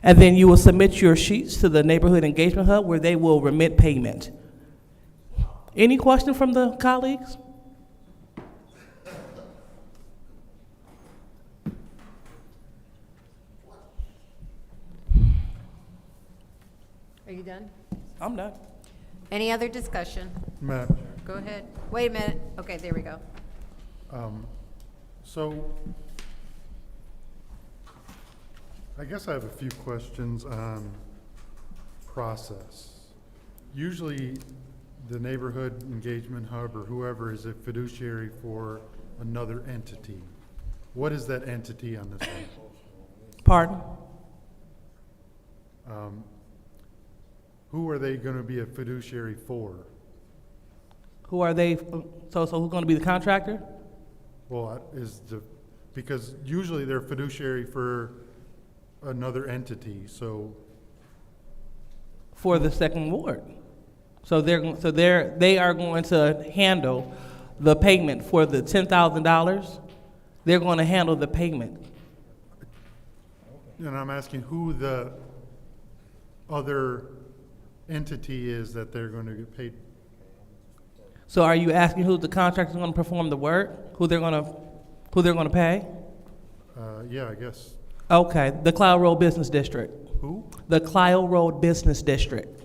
And then you will submit your sheets to the Neighborhood Engagement Hub, where they will remit payment. Any question from the colleagues? Are you done? I'm done. Any other discussion? Madam Go ahead. Wait a minute. Okay, there we go. So, I guess I have a few questions on process. Usually, the neighborhood engagement hub or whoever is a fiduciary for another entity. What is that entity on this one? Pardon? Who are they going to be a fiduciary for? Who are they? So who's going to be the contractor? Well, because usually they're fiduciary for another entity, so. For the second ward. So they are going to handle the payment for the $10,000. They're going to handle the payment. And I'm asking who the other entity is that they're going to get paid. So are you asking who the contractor is going to perform the work? Who they're going to pay? Yeah, I guess. Okay, the Clio Road Business District. Who? The Clio Road Business District.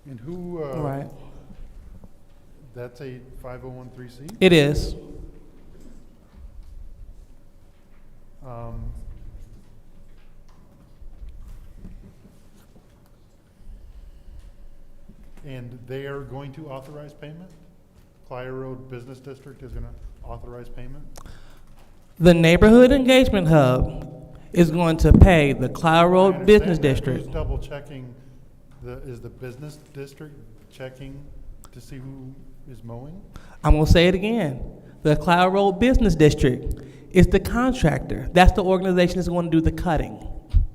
And who? Right. That's a 501(c)(3). It is. And they are going to authorize payment? Clio Road Business District is going to authorize payment? The Neighborhood Engagement Hub is going to pay the Clio Road Business District. Who's double checking? Is the business district checking to see who is mowing? I'm going to say it again. The Clio Road Business District is the contractor. That's the organization that's going to do the cutting.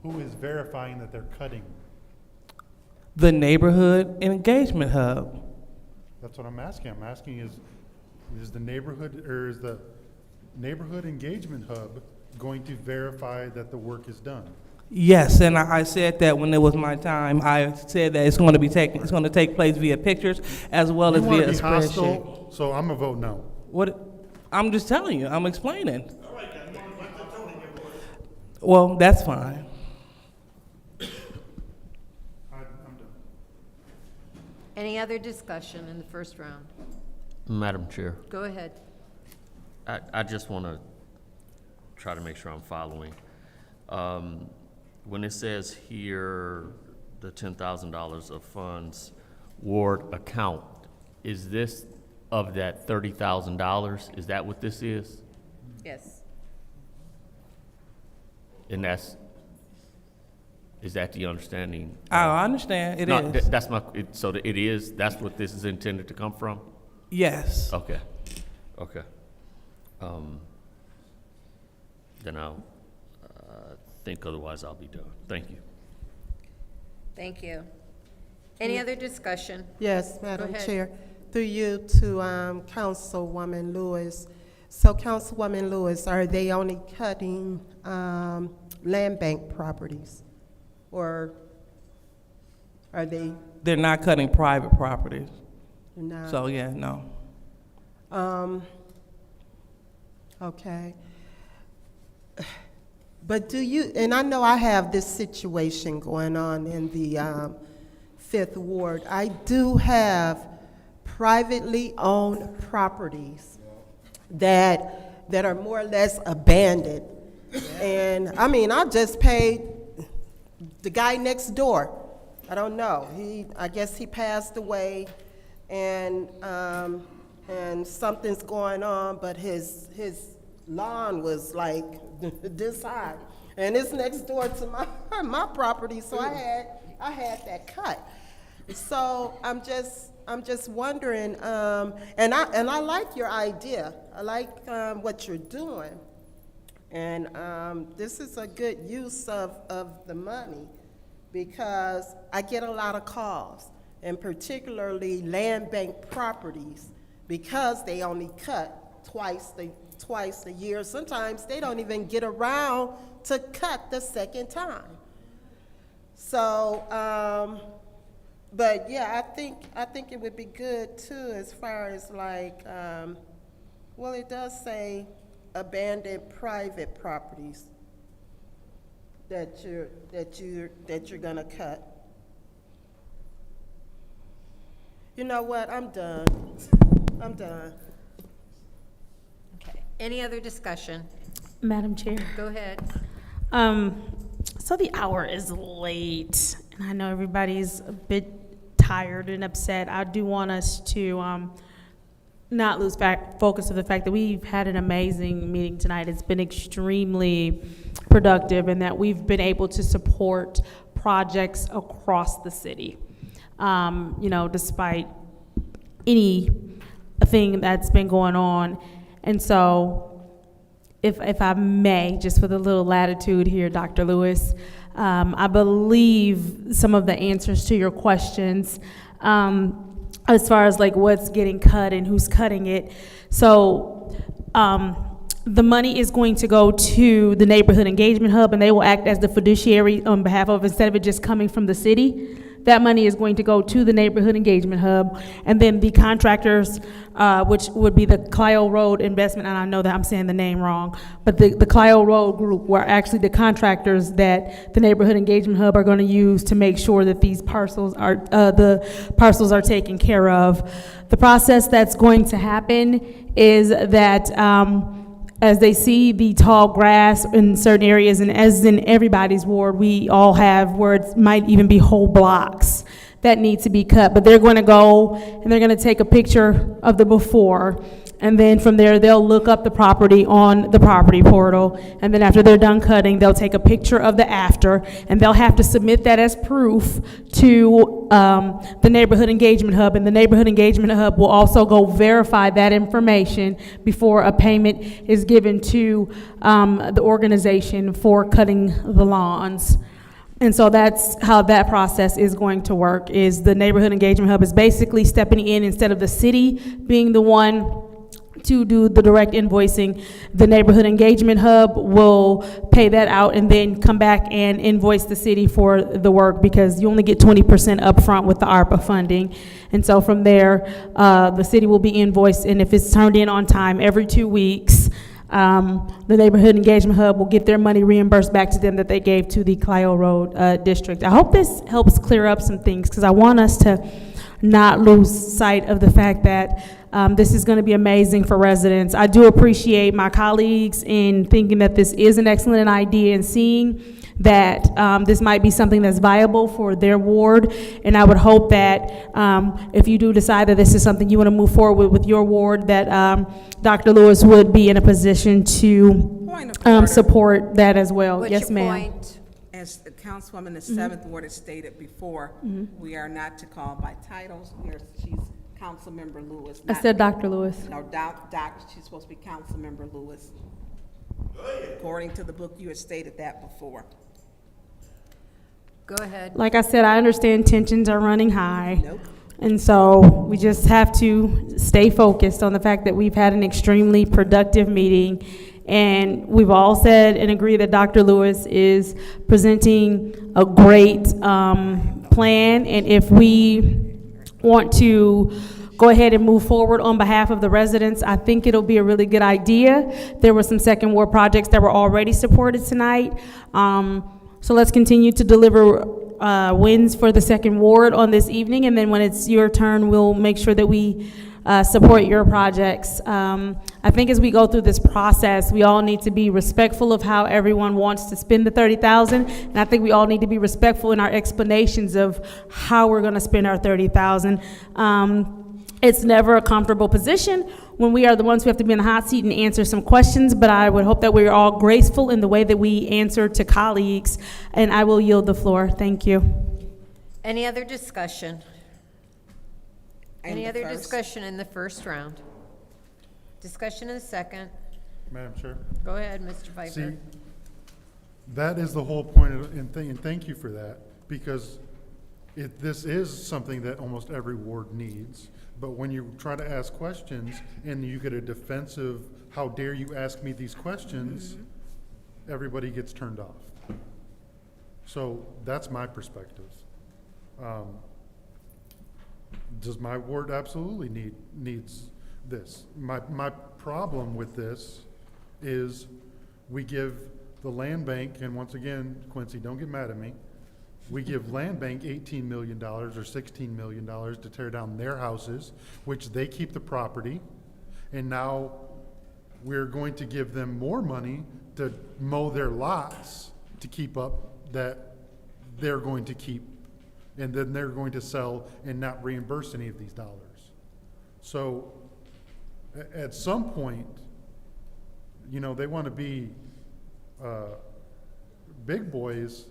Who is verifying that they're cutting? The Neighborhood Engagement Hub. That's what I'm asking. I'm asking is the neighborhood, or is the Neighborhood Engagement Hub going to verify that the work is done? Yes, and I said that when it was my time. I said that it's going to take place via pictures as well as You wanna via a be hostile, spreadsheet. so I'm gonna vote no. What? I'm just telling you. I'm explaining. Well, that's fine. Any other discussion in the first round? Madam Chair, Go ahead. I just want to try to make sure I'm following. When it says here, the $10,000 of funds ward account, is this of that $30,000? Is that what this is? Yes. And is that the understanding? I understand. It No, is. That's it is, that's what this is intended to come from? Yes. Okay. Then I'll think, otherwise I'll be done. Thank you. Thank you. Any other discussion? Yes, Madam ahead. Chair. Through you to Councilwoman Lewis. So Councilwoman Lewis, are they only cutting land bank properties? Or are they They're not cutting private properties. not? So, yeah, no. Okay. But do you, and I know I have this situation going on in the Fifth Ward. I do have privately owned properties that are more or less abandoned. And I mean, I just paid the guy next door. I don't know. I guess he passed away, and something's going on. But his lawn was like this high, and it's next door to my property. So I had that cut. So I'm just wondering, and I like your idea. I like what you're doing, and this is a good use of the money, because I get a lot of calls, and particularly land bank properties, because they only cut twice a year. Sometimes they don't even get around to cut the second time. So, but yeah, I think it would be good too, as far as like, well, it does say abandoned private properties. that you're gonna cut? You know what, I'm done. I'm done. Okay. Any other discussion? Madam Chair. Go ahead. So the hour is late, and I know everybody's a bit tired and upset. I do want us to not lose focus of the fact that we've had an amazing meeting tonight. It's been extremely productive, and that we've been able to support projects across the city. You know, despite anything that's been going on. And so, if I may, just with a little latitude here, Dr. Lewis, I believe some of the answers to your questions, as far as like what's getting cut and who's cutting it. So, the money is going to go to the Neighborhood Engagement Hub, and they will act as the fiduciary on behalf of, instead of it just coming from the city. That money is going to go to the Neighborhood Engagement Hub, and then the contractors, which would be the Clio Road Investment, and I know that I'm saying the name wrong, but the Clio Road Group were actually the contractors that the Neighborhood Engagement Hub are going to use to make sure that these parcels are, the parcels are taken care of. The process that's going to happen is that, as they see the tall grass in certain areas, and as in everybody's ward, we all have where it might even be whole blocks that need to be cut. But they're going to go and they're going to take a picture of the before, and then from there they'll look up the property on the property portal, and then after they're done cutting, they'll take a picture of the after, and they'll have to submit that as proof to the Neighborhood Engagement Hub, and the Neighborhood Engagement Hub will also go verify that information before a payment is given to the organization for cutting the lawns. And so that's how that process is going to work, is the Neighborhood Engagement Hub is basically stepping in instead of the city being the one to do the direct invoicing. The Neighborhood Engagement Hub will pay that out and then come back and invoice the city for the work, because you only get 20% upfront with the ARPA funding. And so from there, the city will be invoiced, and if it's turned in on time every 2 weeks, the Neighborhood Engagement Hub will get their money reimbursed back to them that they gave to the Clio Road District. I hope this helps clear up some things, because I want us to not lose sight of the fact that this is going to be amazing for residents. I do appreciate my colleagues in thinking that this is an excellent idea and seeing that this might be something that's viable for their ward. And I would hope that if you do decide that this is something you want to move forward with your ward, that Dr. Lewis would be in a position to support that as well. What's Yes, your ma'am. point? As the Councilwoman, the 7th Ward has stated before, we are not to call by titles. She's Councilmember Lewis. I said Dr. Lewis. No, doctor, she's supposed to be Councilmember Lewis. According to the book, you had stated that before. Go ahead. Like I said, I understand tensions are running high. Nope. And so we just have to stay focused on the fact that we've had an extremely productive meeting. And we've all said and agree that Dr. Lewis is presenting a great plan. And if we want to go ahead and move forward on behalf of the residents, I think it'll be a really good idea. There were some second ward projects that were already supported tonight. So let's continue to deliver wins for the second ward on this evening, and then when it's your turn, we'll make sure that we support your projects. I think as we go through this process, we all need to be respectful of how everyone wants to spend the $30,000, and I think we all need to be respectful in our explanations of how we're gonna spend our $30,000. It's never a comfortable position when we are the ones who have to be in the hot seat and answer some questions, but I would hope that we're all graceful in the way that we answer to colleagues, and I will yield the floor. Thank you. Any other discussion? Any the other first. discussion in the first round? Discussion in the second? Madam Chair. Go ahead, Mr. Pfeiffer. See, that is the whole point of, and thank you for that, because this is something that almost every ward needs. But when you try to ask questions and you get a defensive, how dare you ask me these questions, everybody gets turned off. So that's my perspective. Does my ward absolutely needs this? My problem with this is we give the land bank, and once again, Quincy, don't get mad at me, we give land bank $18 million or $16 million to tear down their houses, which they keep the property, and now we're going to give them more money to mow their lots to keep up that they're going to keep, and then they're going to sell and not reimburse any of these dollars. So at some point, you know, they want to be big boys,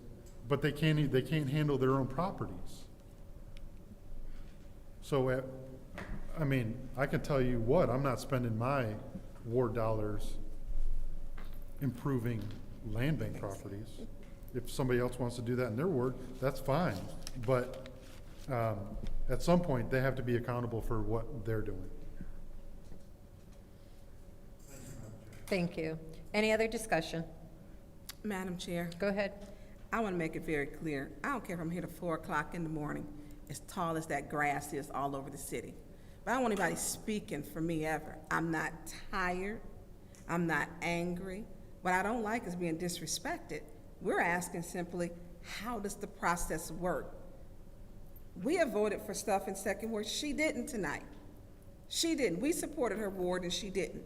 but they can't handle their own properties. So I mean, I can tell you what, I'm not spending my ward dollars improving land bank properties. If somebody else wants to do that in their ward, that's fine. But at some point, they have to be accountable for what they're doing. Thank you. Any other discussion? Madam Chair. Go ahead. I want to make it very clear. I don't care if I'm here at 4 o'clock in the morning, as tall as that grass is all over the city. But I don't want anybody speaking for me ever. I'm not tired. I'm not angry. What I don't like is being disrespected. We're asking simply, how does the process work? We have voted for stuff in second ward. She didn't tonight. She didn't. We supported her ward and she didn't.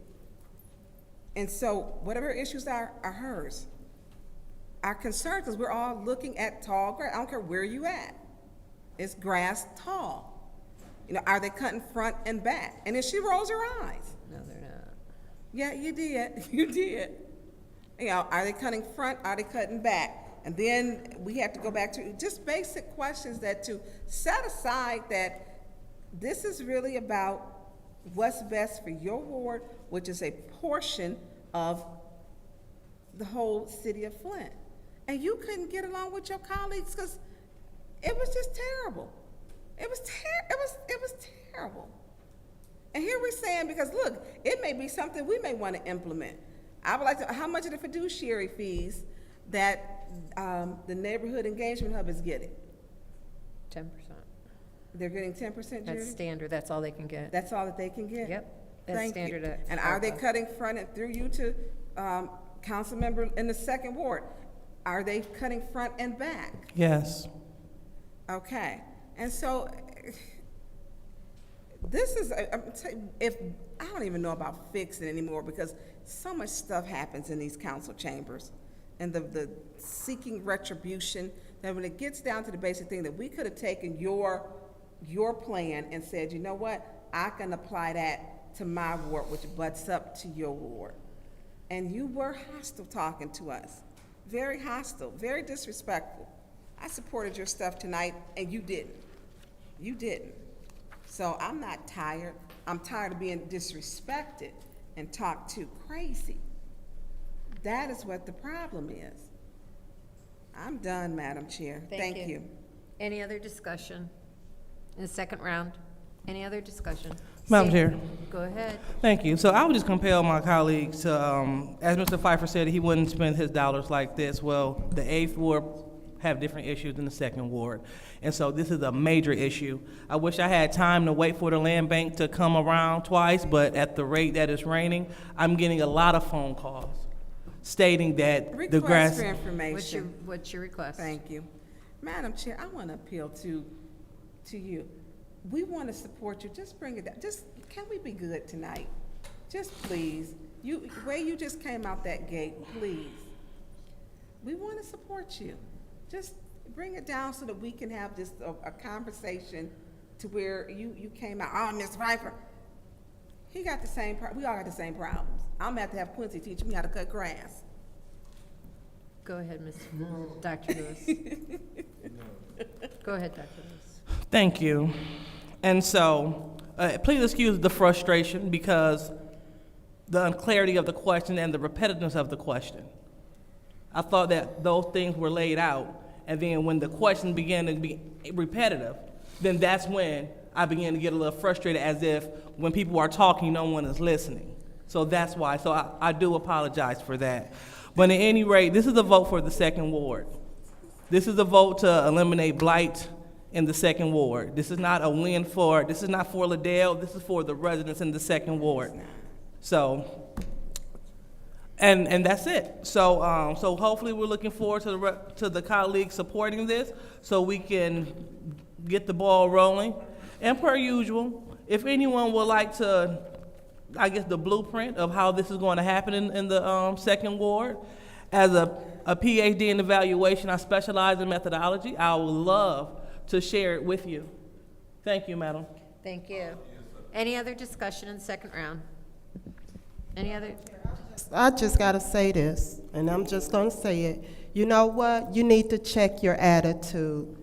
And so whatever her issues are hers. Our concern is we're all looking at tall grass. I don't care where you at. It's grass tall. You know, are they cutting front and back? And then she rolls her eyes. No, they're not. Yeah, you did. You did. You know, are they cutting front? Are they cutting back? And then we have to go back to just basic questions that to set aside that this is really about what's best for your ward, which is a portion of the whole city of Flint. And you couldn't get along with your colleagues because it was just terrible. It was terrible. And here we're saying, because look, it may be something we may want to implement. I would like to, how much of the fiduciary fees that the neighborhood engagement hub is getting? 10%. They're getting 10%, Judy? That's standard. That's all they can get. That's all that they can get? Yep. That's Thank standard. you. At And are they ARPA. cutting front and through you to council member in the second ward? Are they cutting front and back? Yes. Okay. And so this is, if I don't even know about fixing anymore because so much stuff happens in these council chambers and the seeking retribution, that when it gets down to the basic thing that we could have taken your plan and said, you know what, I can apply that to my ward, which butts up to your ward. And you were hostile talking to us, very hostile, very disrespectful. I supported your stuff tonight and you didn't. You didn't. So I'm not tired. I'm tired of being disrespected and talked to crazy. That is what the problem is. I'm done, Madam Chair. Thank you. Any other discussion? In the second round, any other discussion? Madam Chair. Go ahead. Thank you. So I would just compel my colleagues to, as Mr. Pfeiffer said, he wouldn't spend his dollars like this. Well, the 8th Ward have different issues than the 2nd Ward. And so this is a major issue. I wish I had time to wait for the land bank to come around twice, but at the rate that it's raining, I'm getting a lot of phone calls stating that the grass. Request for information. What's your request? Thank you. Madam Chair, I want to appeal to you. We want to support you. Just bring it down. Just, can we be good tonight? Just please. Way you just came out that gate, please. We want to support you. Just bring it down so that we can have just a conversation to where you came out. Oh, Mr. Pfeiffer, he got the same, we all got the same problems. I'm gonna have Quincy teach me how to cut grass. Go ahead, Dr. Lewis. Go ahead, Dr. Lewis. Thank you. And so, please excuse the frustration because the unclarity of the question and the repetitiveness of the question. I thought that those things were laid out, and then when the question began to be repetitive, then that's when I began to get a little frustrated, as if when people are talking, no one is listening. So that's why. So I do apologize for that. But at any rate, this is a vote for the 2nd Ward. This is a vote to eliminate blight in the 2nd Ward. This is not a win for, this is not for Liddell, this is for the residents in the 2nd Ward. So And that's it. So so hopefully we're looking forward to the colleagues supporting this, so we can get the ball rolling. And per usual, if anyone would like to, I guess, the blueprint of how this is going to happen in the second ward, as a PhD in evaluation, I specialize in methodology. I would love to share it with you. Thank you, madam. Thank you. Any other discussion in the second round? Any other? I just got to say this, and I'm just going to say it. You know what? You need to check your attitude.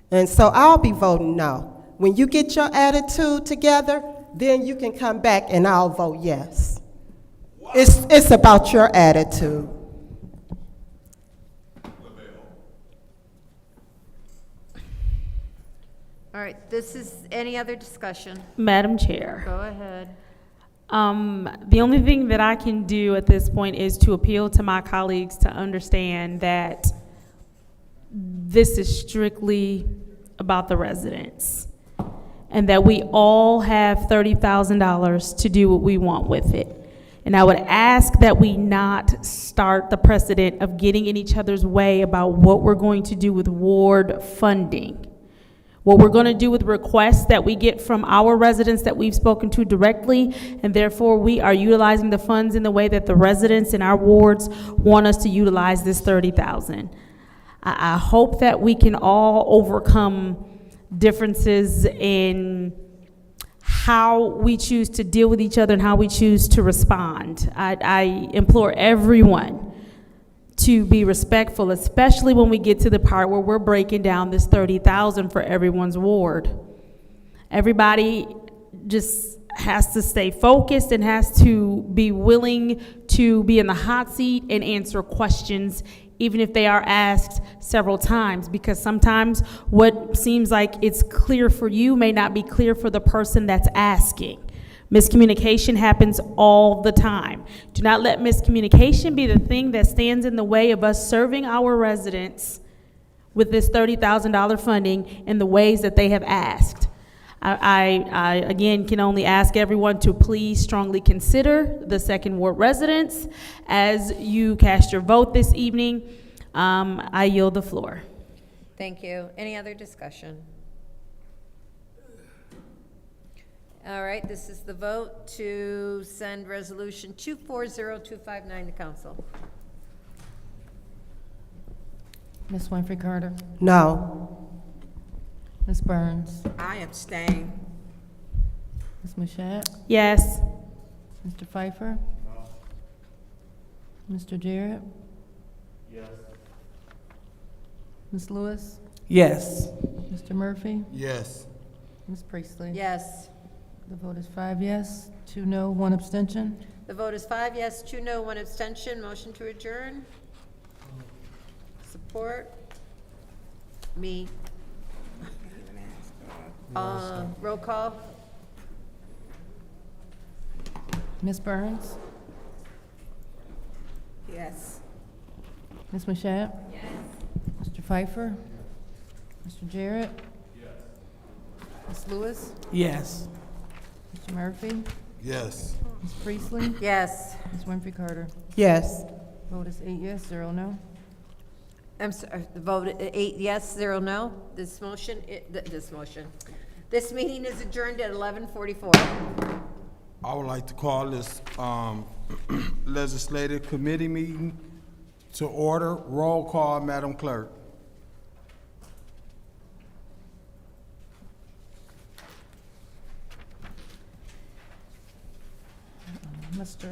And so I'll be voting no. When you get your attitude together, then you can come back and I'll vote yes. It's about your attitude. All right, this is, any other discussion? Madam Chair. Go ahead. The only thing that I can do at this point is to appeal to my colleagues to understand that this is strictly about the residents, and that we all have $30,000 to do what we want with it. And I would ask that we not start the precedent of getting in each other's way about what we're going to do with ward funding. What we're going to do with requests that we get from our residents that we've spoken to directly, and therefore we are utilizing the funds in the way that the residents in our wards want us to utilize this $30,000. I hope that we can all overcome differences in how we choose to deal with each other and how we choose to respond. I implore everyone to be respectful, especially when we get to the part where we're breaking down this $30,000 for everyone's ward. Everybody just has to stay focused and has to be willing to be in the hot seat and answer questions, even if they are asked several times, because sometimes what seems like it's clear for you may not be clear for the person that's asking. Miscommunication happens all the time. Do not let miscommunication be the thing that stands in the way of us serving our residents with this $30,000 funding in the ways that they have asked. I again can only ask everyone to please strongly consider the second ward residents as you cast your vote this evening. I yield the floor. Thank you. Any other discussion? All right, this is the vote to send resolution 240259 to council. Ms. Winfrey Carter? No. Ms. Burns? I abstain. Ms. Mashat? Yes. Mr. Pfeiffer? No. Mr. Jarrett? Yes. Ms. Lewis? Yes. Mr. Murphy? Yes. Ms. Priestley? Yes. The vote is 5 yes, 2 no, 1 abstention. The vote is 5 yes, 2 no, 1 abstention. Motion to adjourn. Support. Me. Roll call. Ms. Burns? Yes. Ms. Mashat? Yes. Mr. Pfeiffer? Mr. Jarrett? Yes. Ms. Lewis? Yes. Mr. Murphy? Yes. Ms. Priestley? Yes. Ms. Winfrey Carter? Yes. Vote is 8 yes, 0 no. I'm sorry, the vote 8 yes, 0 no. This meeting is adjourned at 11:44. I would like to call this legislative committee meeting to order. Roll call, Madam Clerk. Mr.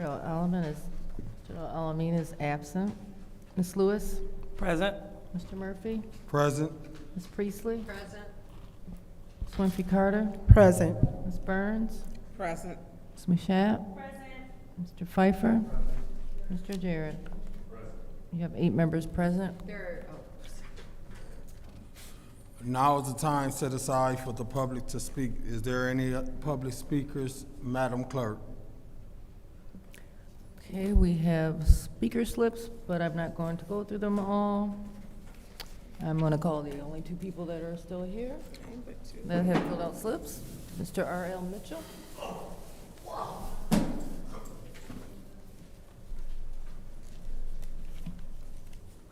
Alameen is absent. Ms. Lewis? Present. Mr. Murphy? Present. Ms. Priestley? Present. Ms. Winfrey Carter? Present. Ms. Burns? Present. Ms. Mashat? Present. Mr. Pfeiffer? Mr. Jarrett? You have 8 members present. Now is the time set aside for the public to speak. Is there any public speakers, Madam Clerk? Okay, we have speaker slips, but I'm not going to go through them all. I'm going to call the only 2 people that are still here that have filled out slips. Mr. R.L. Mitchell.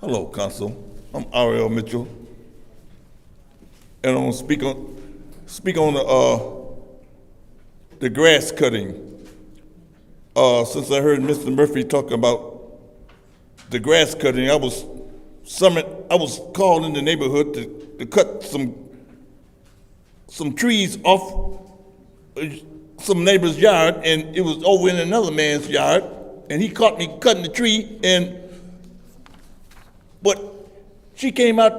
Hello, Council. I'm R.L. Mitchell, and I'm gonna speak on the grass cutting. Since I heard Mr. Murphy talk about the grass cutting, I was called in the neighborhood to cut some trees off some neighbor's yard, and it was over in another man's yard, and he caught me cutting the tree, but she came out,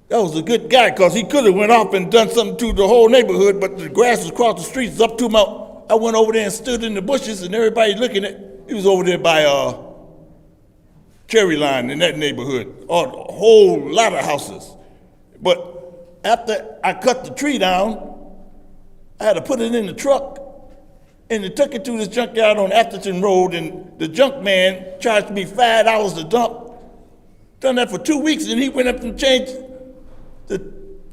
that was a good guy, because he could have went off and done something to the whole neighborhood, but the grass was across the streets up to I went over there and stood in the bushes, and everybody looking at, he was over there by Cherry Line in that neighborhood, a whole lot of houses. But after I cut the tree down, I had to put it in the truck, and they took it to this junkyard on Atherton Road, and the junk man charged me $5 to dump. Done that for 2 weeks, and he went up and changed to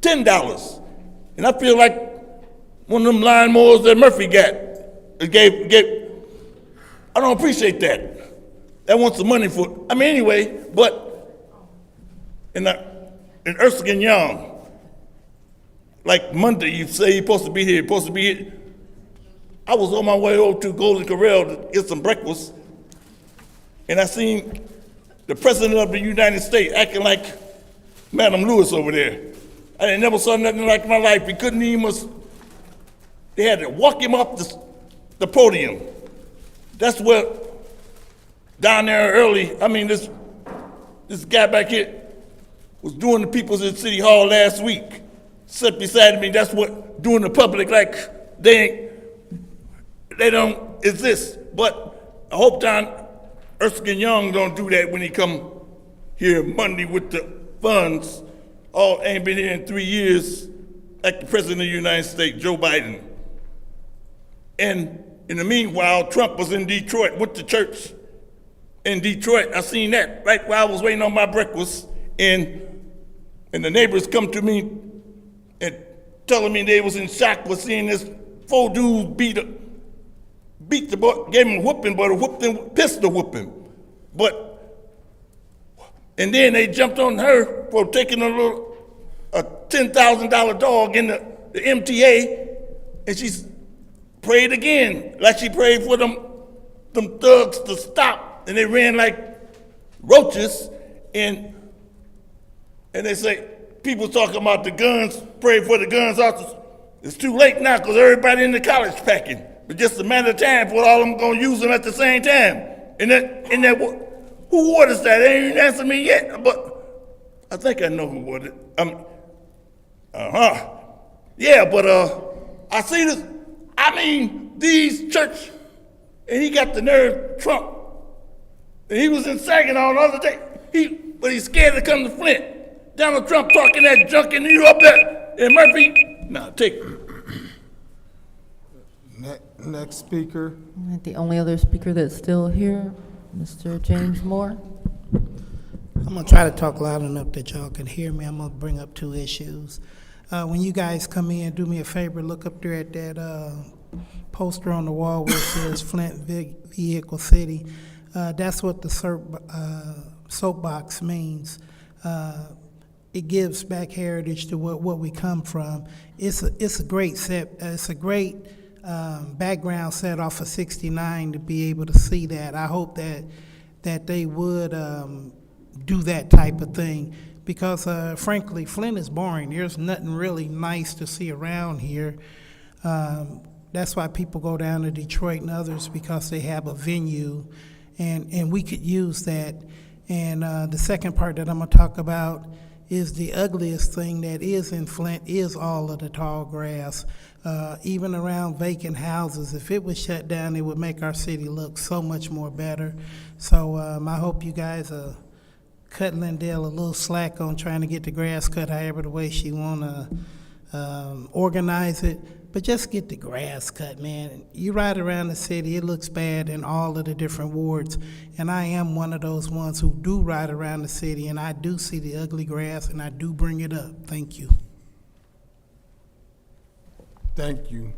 $10. And I feel like one of them lawnmowers that Murphy got. I don't appreciate that. That wants the money for, anyway, but in Erskine Young, like Monday, you say you're supposed to be here, I was on my way over to Golden Corral to get some breakfast, and I seen the President of the United States acting like Madam Lewis over there. I never saw nothing like in my life. He couldn't even, they had to walk him up the podium. That's what, down there early, this guy back here was doing the People's at City Hall last week. Sat beside me, that's what, doing the public like they don't exist. But I hope Erskine Young don't do that when he come here Monday with the funds. Ain't been here in 3 years, like the President of the United States, Joe Biden. And in the meanwhile, Trump was in Detroit, went to church in Detroit. I seen that right while I was waiting on my breakfast, and the neighbors come to me and telling me they was in shock for seeing this 4 dudes beat the boy, gave him a whooping, but pistol whooping. And then they jumped on her for taking a $10,000 dog in the MTA, and she prayed again, like she prayed for them thugs to stop, and they ran like roaches, and they say, people talking about the guns, pray for the guns officers. It's too late now because everybody in the college packing. But just a matter of time for all of them gonna use them at the same time. Who ordered that? They ain't even answered me yet, but I think I know who ordered it. Yeah, but I see this, these church, and he got the nerve, Trump. And he was in Saginaw the other day, but he's scared to come to Flint. Donald Trump talking that junk, and you up there, and Murphy, take it. Next speaker. The only other speaker that's still here, Mr. James Moore. I'm gonna try to talk loud enough that y'all can hear me. I'm gonna bring up 2 issues. When you guys come in, do me a favor, look up there at that poster on the wall where it says Flint Vehicle City. That's what the soapbox means. It gives back heritage to what we come from. It's a great background set off of 69 to be able to see that. I hope that they would do that type of thing, because frankly, Flint is boring. There's nothing really nice to see around here. That's why people go down to Detroit and others, because they have a venue, and we could use that. And the second part that I'm gonna talk about is the ugliest thing that is in Flint is all of the tall grass. Even around vacant houses, if it was shut down, it would make our city look so much more better. So I hope you guys are cutting Lindell a little slack on trying to get the grass cut however the way she wanna organize it. But just get the grass cut, man. You ride around the city, it looks bad in all of the different wards. And I am one of those ones who do ride around the city, and I do see the ugly grass, and I do bring it up. Thank you. Thank you.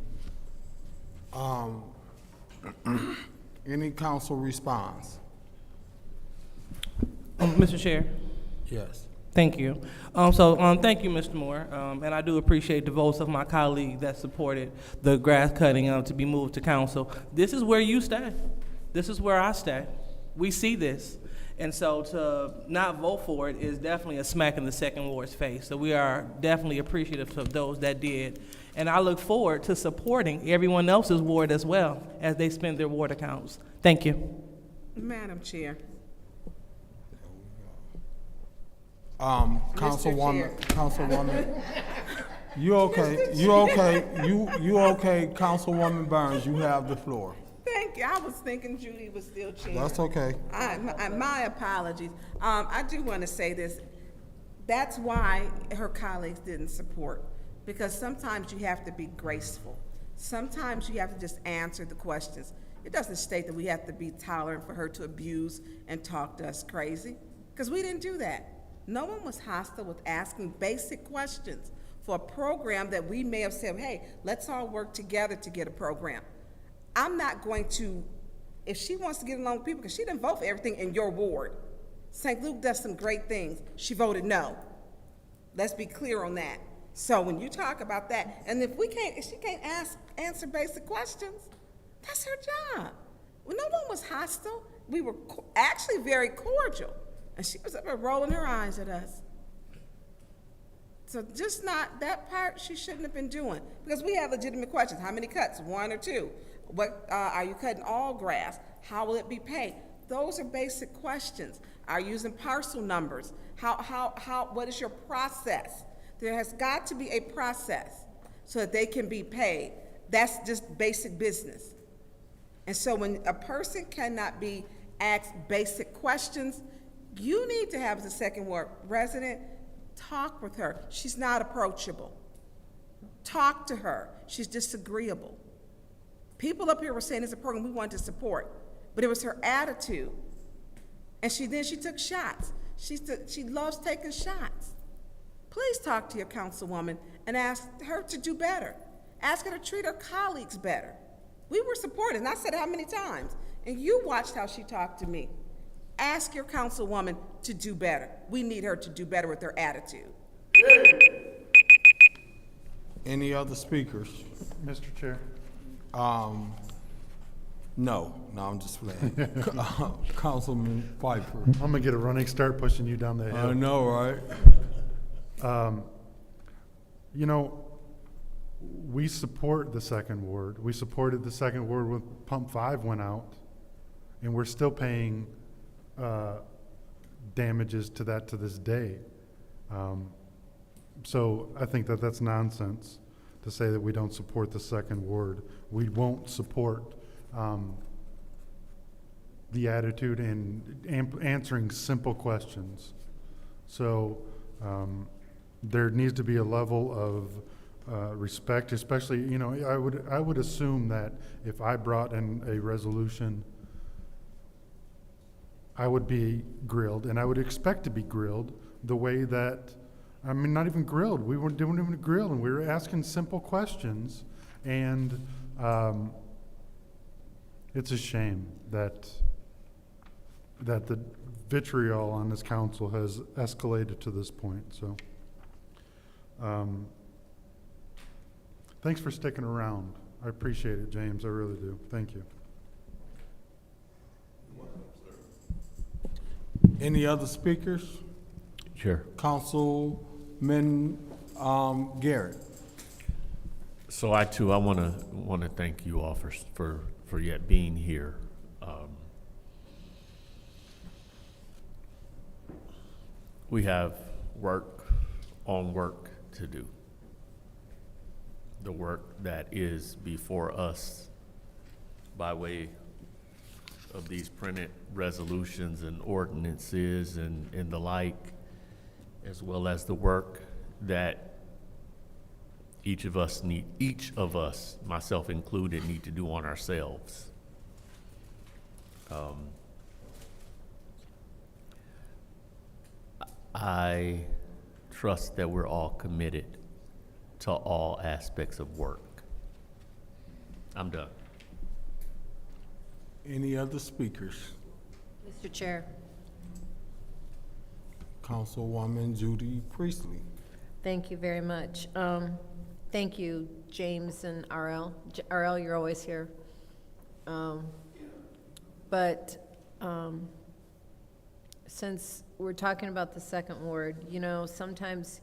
Any council response? Mr. Chair. Yes. Thank you. Thank you, Mr. Moore, and I do appreciate the votes of my colleague that supported the grass cutting to be moved to council. This is where you stay. This is where I stay. We see this, and so to not vote for it is definitely a smack in the second ward's face. So we are definitely appreciative of those that did, and I look forward to supporting everyone else's ward as well as they spend their ward accounts. Thank you. Madam Chair. Councilwoman, you okay, you okay, you okay, Councilwoman Burns, you have the floor. Thank you. I was thinking Judy was still chair. That's okay. My apologies. I do want to say this. That's why her colleagues didn't support, because sometimes you have to be graceful. Sometimes you have to just answer the questions. It doesn't state that we have to be tolerant for her to abuse and talk to us crazy, because we didn't do that. No one was hostile with asking basic questions for a program that we may have said, hey, let's all work together to get a program. I'm not going to, if she wants to get along with people, because she didn't vote for everything in your ward. St. Luke does some great things. She voted no. Let's be clear on that. So when you talk about that, and if she can't answer basic questions, that's her job. Well, no one was hostile. We were actually very cordial. And she was up there rolling her eyes at us. So just not, that part she shouldn't have been doing. Because we have legitimate questions. How many cuts? 1 or 2? What, are you cutting all grass? How will it be paid? Those are basic questions. Are you using parcel numbers? What is your process? There has got to be a process so that they can be paid. That's just basic business. And so when a person cannot be asked basic questions, you need to have, as a second ward resident, talk with her. She's not approachable. Talk to her. She's disagreeable. People up here were saying it's a program we wanted to support, but it was her attitude. And she took shots. She loves taking shots. Please talk to your councilwoman and ask her to do better. Ask her to treat her colleagues better. We were supported, and I said how many times, and you watched how she talked to me. Ask your councilwoman to do better. We need her to do better with her attitude. Any other speakers? Mr. Chair. No, I'm just playing. Councilman Piper. I'm gonna get a running start pushing you down the hill. I know, right? You know, we support the second ward. We supported the second ward when Pump 5 went out, and we're still paying damages to that to this day. So I think that that's nonsense to say that we don't support the second ward. We won't support the attitude and answering simple questions. So there needs to be a level of respect, especially, you know, I would assume that if I brought in a resolution, I would be grilled, and I would expect to be grilled the way that, I mean, not even grilled. We weren't doing even grilled, and we were asking simple questions, and it's a shame that the vitriol on this council has escalated to this point. So, thanks for sticking around. I appreciate it, James. I really do. Thank you. Any other speakers? Sure. Councilman Garrett. So I too, I want to thank you all for yet being here. We have work to do. The work that is before us by way of these printed resolutions and ordinances and the like, as well as the work that each of us, myself included, need to do on ourselves. I trust that we're all committed to all aspects of work. I'm done. Any other speakers? Mr. Chair. Councilwoman Judy Priestley. Thank you very much. Thank you, James and RL. RL, you're always here. Since we're talking about the second ward, you know, sometimes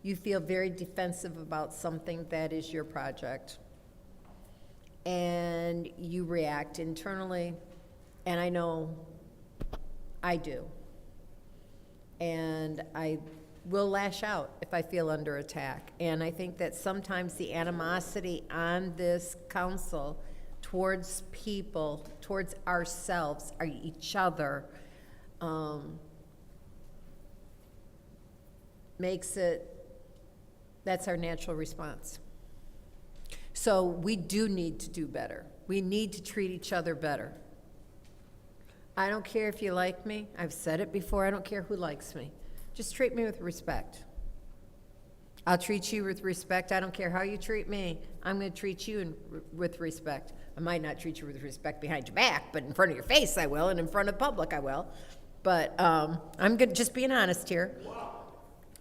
you feel very defensive about something that is your project. And you react internally, and I know I do. And I will lash out if I feel under attack. And I think that sometimes the animosity on this council towards people, towards ourselves, each other, that's our natural response. So we do need to do better. We need to treat each other better. I don't care if you like me. I've said it before. I don't care who likes me. Just treat me with respect. I'll treat you with respect. I don't care how you treat me. I'm going to treat you with respect. I might not treat you with respect behind your back, but in front of your face I will, and in front of public I will. But I'm good, just being honest here.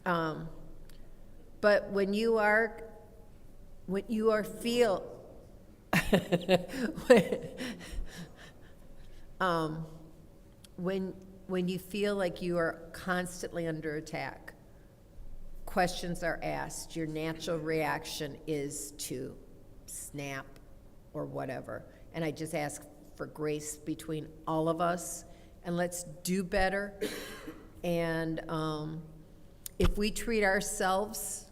But when you feel when you feel like you are constantly under attack, questions are asked, your natural reaction is to snap or whatever. And I just ask for grace between all of us, and let's do better. And if we treat ourselves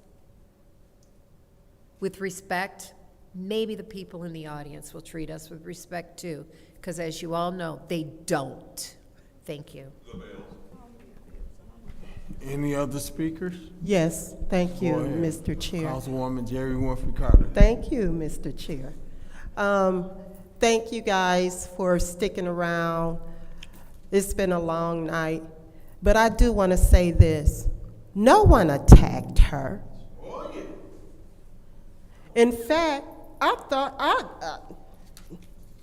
with respect, maybe the people in the audience will treat us with respect too, because as you all know, they don't. Thank you. Any other speakers? Yes, thank you, Go ahead. Mr. Chair. Councilwoman Jerry Winfrey Carter. Thank you, Mr. Chair. Thank you guys for sticking around. It's been a long night, but I do want to say this. No one attacked her. In fact, I thought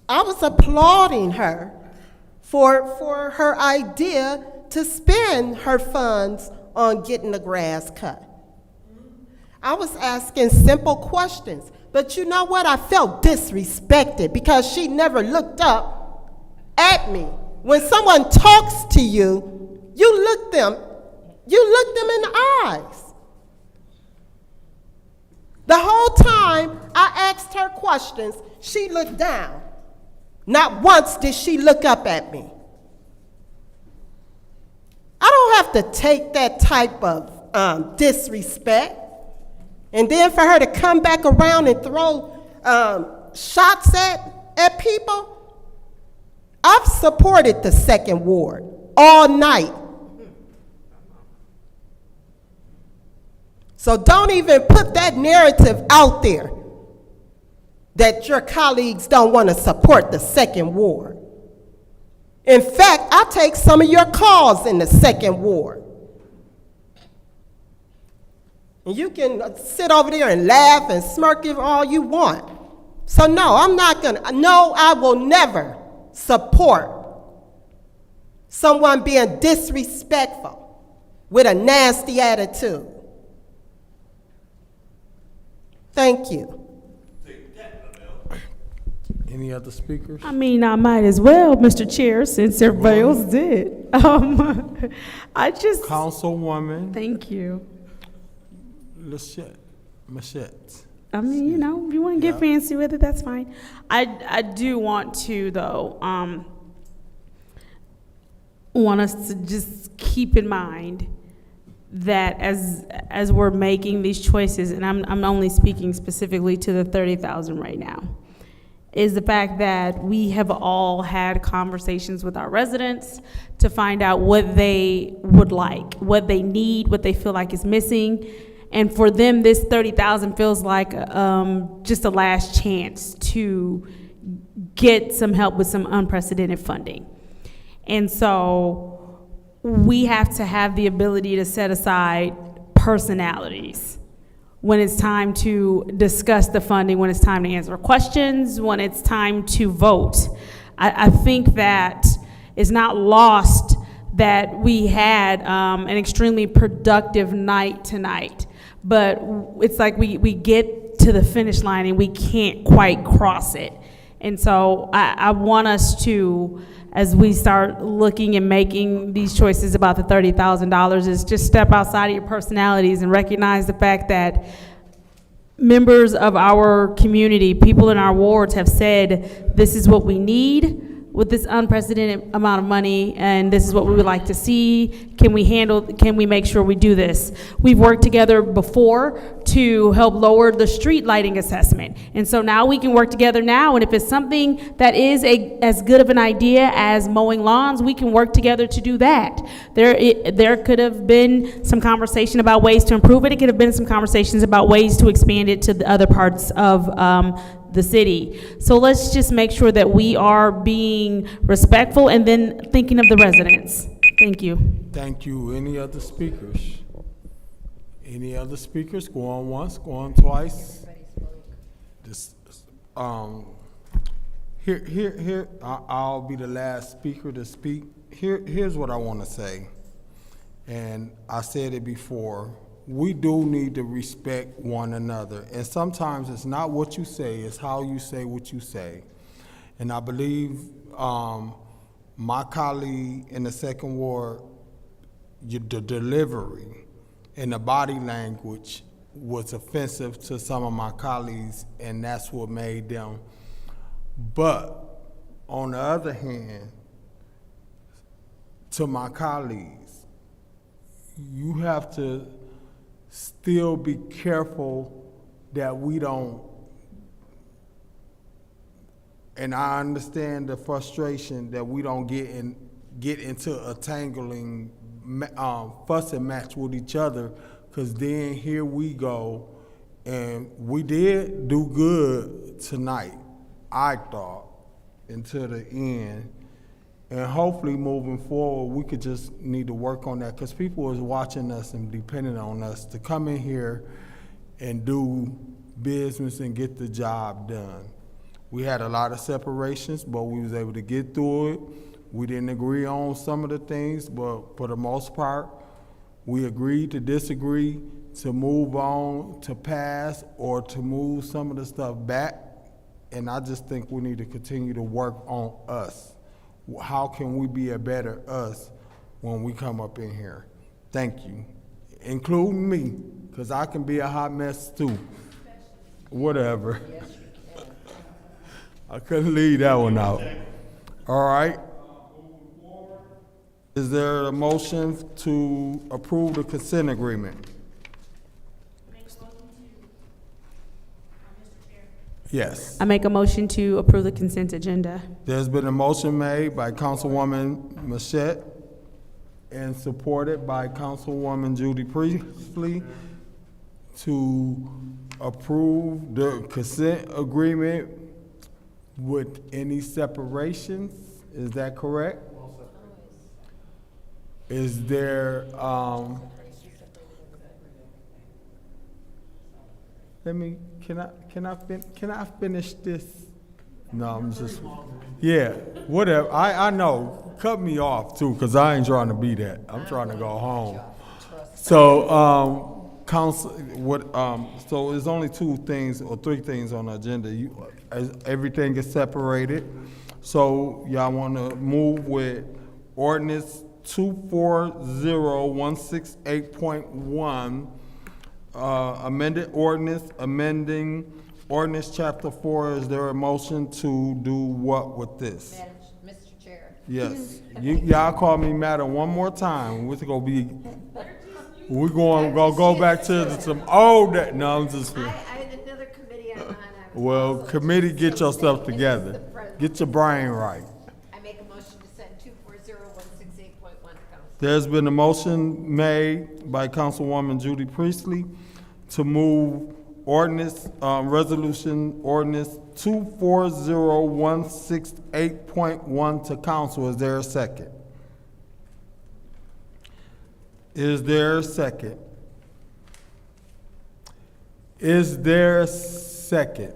I was applauding her for her idea to spend her funds on getting the grass cut. I was asking simple questions, but you know what? I felt disrespected because she never looked up at me. When someone talks to you, you look them in the eyes. The whole time I asked her questions, she looked down. Not once did she look up at me. I don't have to take that type of disrespect. And then for her to come back around and throw shots at people. I've supported the second ward all night. So don't even put that narrative out there that your colleagues don't want to support the second ward. In fact, I take some of your calls in the second ward. And you can sit over there and laugh and smirk if all you want. So no, I will never support someone being disrespectful with a nasty attitude. Thank you. Any other speakers? I mean, I might as well, Mr. Chair, since everybody else did. I just. Councilwoman. Thank you. Machette. I mean, you know, if you want to get fancy with it, that's fine. I do want to, though, want us to just keep in mind that as we're making these choices, and I'm only speaking specifically to the 30,000 right now, is the fact that we have all had conversations with our residents to find out what they would like, what they need, what they feel like is missing. And for them, this 30,000 feels like just a last chance to get some help with some unprecedented funding. And so we have to have the ability to set aside personalities when it's time to discuss the funding, when it's time to answer questions, when it's time to vote. I think that it's not lost that we had an extremely productive night tonight. But it's like we get to the finish line and we can't quite cross it. And so I want us to, as we start looking and making these choices about the $30,000, is just step outside of your personalities and recognize the fact that members of our community, people in our wards have said, this is what we need with this unprecedented amount of money, and this is what we would like to see. Can we make sure we do this? We've worked together before to help lower the street lighting assessment. And so now we can work together now, and if it's something that is as good of an idea as mowing lawns, we can work together to do that. There could have been some conversation about ways to improve it. It could have been some conversations about ways to expand it to the other parts of the city. So let's just make sure that we are being respectful and then thinking of the residents. Thank you. Thank you. Any other speakers? Any other speakers? Go on once, go on twice. This, I'll be the last speaker to speak. Here's what I want to say, and I said it before. We do need to respect one another. And sometimes it's not what you say, it's how you say what you say. And I believe my colleague in the second ward, the delivery and the body language was offensive to some of my colleagues, and that's what made them. But on the other hand, to my colleagues, you have to still be careful that we don't, and I understand the frustration that we don't get into a tangling fuss and match with each other, because then here we go, and we did do good tonight, I thought, until the end. And hopefully moving forward, we could just need to work on that, because people is watching us and depending on us to come in here and do business and get the job done. We had a lot of separations, but we was able to get through it. We didn't agree on some of the things, but for the most part, we agreed to disagree, to move on, to pass, or to move some of the stuff back. And I just think we need to continue to work on us. How can we be a better us when we come up in here? Thank you. Including me, because I can be a hot mess too. Whatever. I couldn't leave that one out. All right. Is there a motion to approve the consent agreement? Yes. I make a motion to approve the consent agenda. There's been a motion made by Councilwoman Machette and supported by Councilwoman Judy Priestley to approve the consent agreement with any separations. Is that correct? Is there, can I finish this? No, I'm just, yeah, whatever. I know. Cut me off too, because I ain't trying to be that. I'm trying to go home. So, so there's only 2 things or 3 things on the agenda. Everything is separated. So y'all want to move with ordinance 240168.1, amended ordinance, amending ordinance chapter 4. Is there a motion to do what with this? Mr. Chair. Yes. Y'all call me madam one more time. We're going to go back to some old, no, I'm just. I had another committee on mine. Well, committee, get yourself together. Get your brain right. I make a motion to send 240168.1 to council. There's been a motion made by Councilwoman Judy Priestley to move resolution ordinance 240168.1 to council. Is there a second? Is there a second? Is there a second?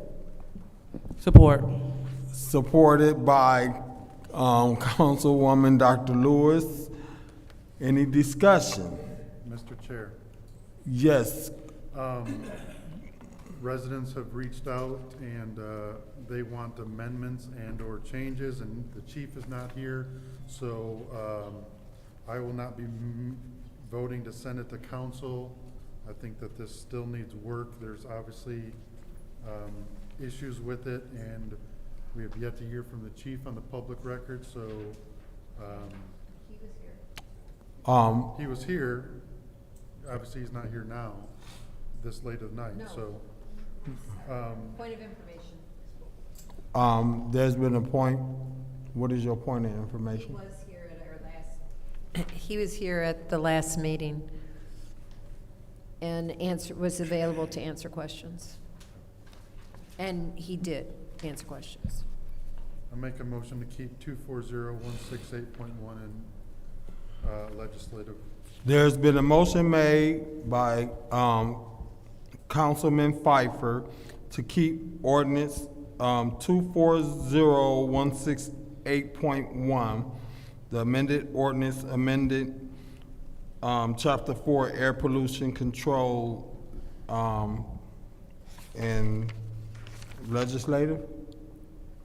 Support. Supported by Councilwoman Dr. Lewis. Any discussion? Mr. Chair, Yes. residents have reached out and they want amendments and/or changes, and the chief is not here, so I will not be voting to send it to council. I think that this still needs work. There's obviously issues with it, and we have yet to hear from the chief on the public record, so he was here. Obviously, he's not here now, this late at night, so. Point of information. There's been a point, what is your point of information? He was here at the last meeting and was available to answer questions. And he did answer questions. I make a motion to keep 240168.1 in legislative. There's been a motion made by Councilman Pfeiffer to keep ordinance 240168.1, the amended ordinance amended Chapter 4 Air Pollution Control in legislative?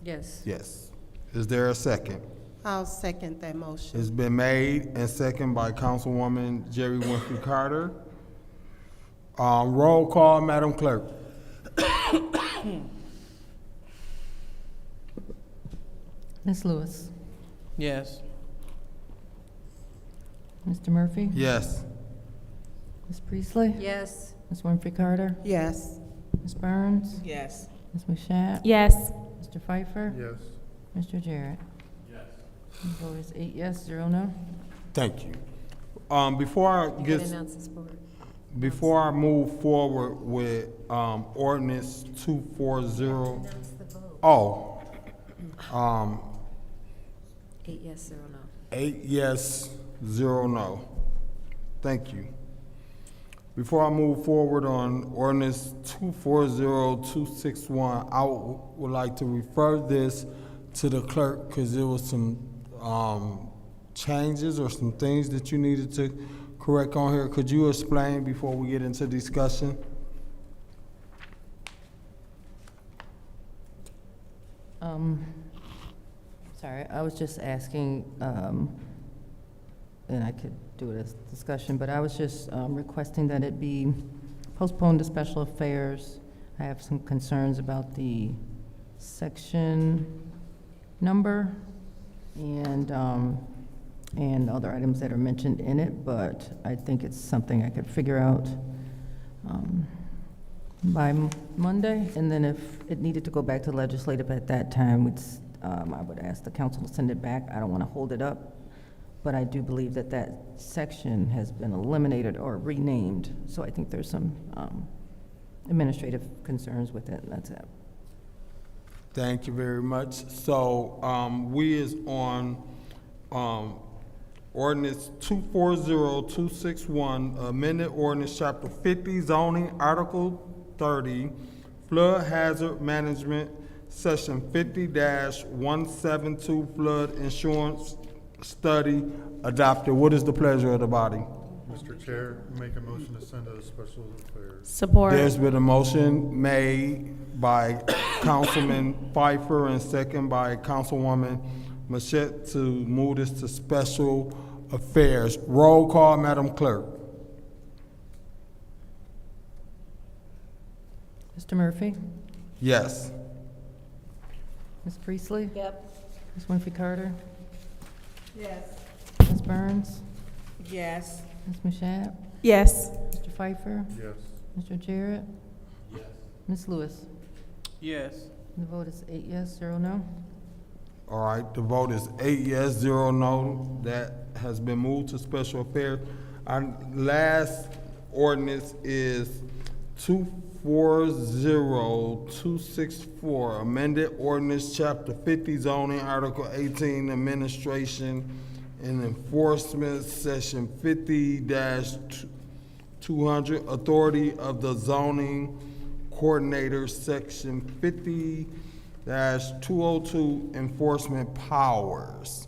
Yes. Yes. Is there a second? I'll second that motion. It's been made and seconded by Councilwoman Jerry Winfrey Carter. Roll call, Madam Clerk. Ms. Lewis? Yes. Mr. Murphy? Yes. Ms. Priestley? Yes. Ms. Winfrey Carter? Yes. Ms. Burns? Yes. Ms. Mashat? Yes. Mr. Pfeiffer? Yes. Mr. Jarrett? The vote is 8 yes, 0 no. Thank you. Before I You can get, announce this board. before I move forward with ordinance 240. Announce the vote. Oh. 8 yes, 0 no. 8 yes, 0 no. Thank you. Before I move forward on ordinance 240261, I would like to refer this to the clerk because there was some changes or some things that you needed to correct on here. Could you explain before we get into discussion? Sorry, I was just asking, and I could do it as discussion, but I was just requesting that it be postponed to special affairs. I have some concerns about the section number and other items that are mentioned in it, but I think it's something I could figure out by Monday, and then if it needed to go back to legislative at that time, I would ask the council to send it back. I don't want to hold it up, but I do believe that that section has been eliminated or renamed, so I think there's some administrative concerns with it, and that's it. Thank you very much. So we is on ordinance 240261, amended ordinance chapter 50, zoning, article 30, flood hazard management, section 50-172, flood insurance study adopted. What is the pleasure of the body? Mr. Chair, make a motion to send to special affairs. Support. There's been a motion made by Councilman Pfeiffer and second by Councilwoman Mashat to move this to special affairs. Roll call, Madam Clerk. Mr. Murphy? Yes. Ms. Priestley? Yep. Ms. Winfrey Carter? Yes. Ms. Burns? Yes. Ms. Mashat? Yes. Mr. Pfeiffer? Yes. Mr. Jarrett? Yes. Ms. Lewis? Yes. The vote is 8 yes, 0 no. All right, the vote is 8 yes, 0 no. That has been moved to special affairs. Our last ordinance is 240264, amended ordinance chapter 50, zoning, article 18, administration and enforcement, section 50-200, authority of the zoning coordinator, section 50-202, enforcement powers.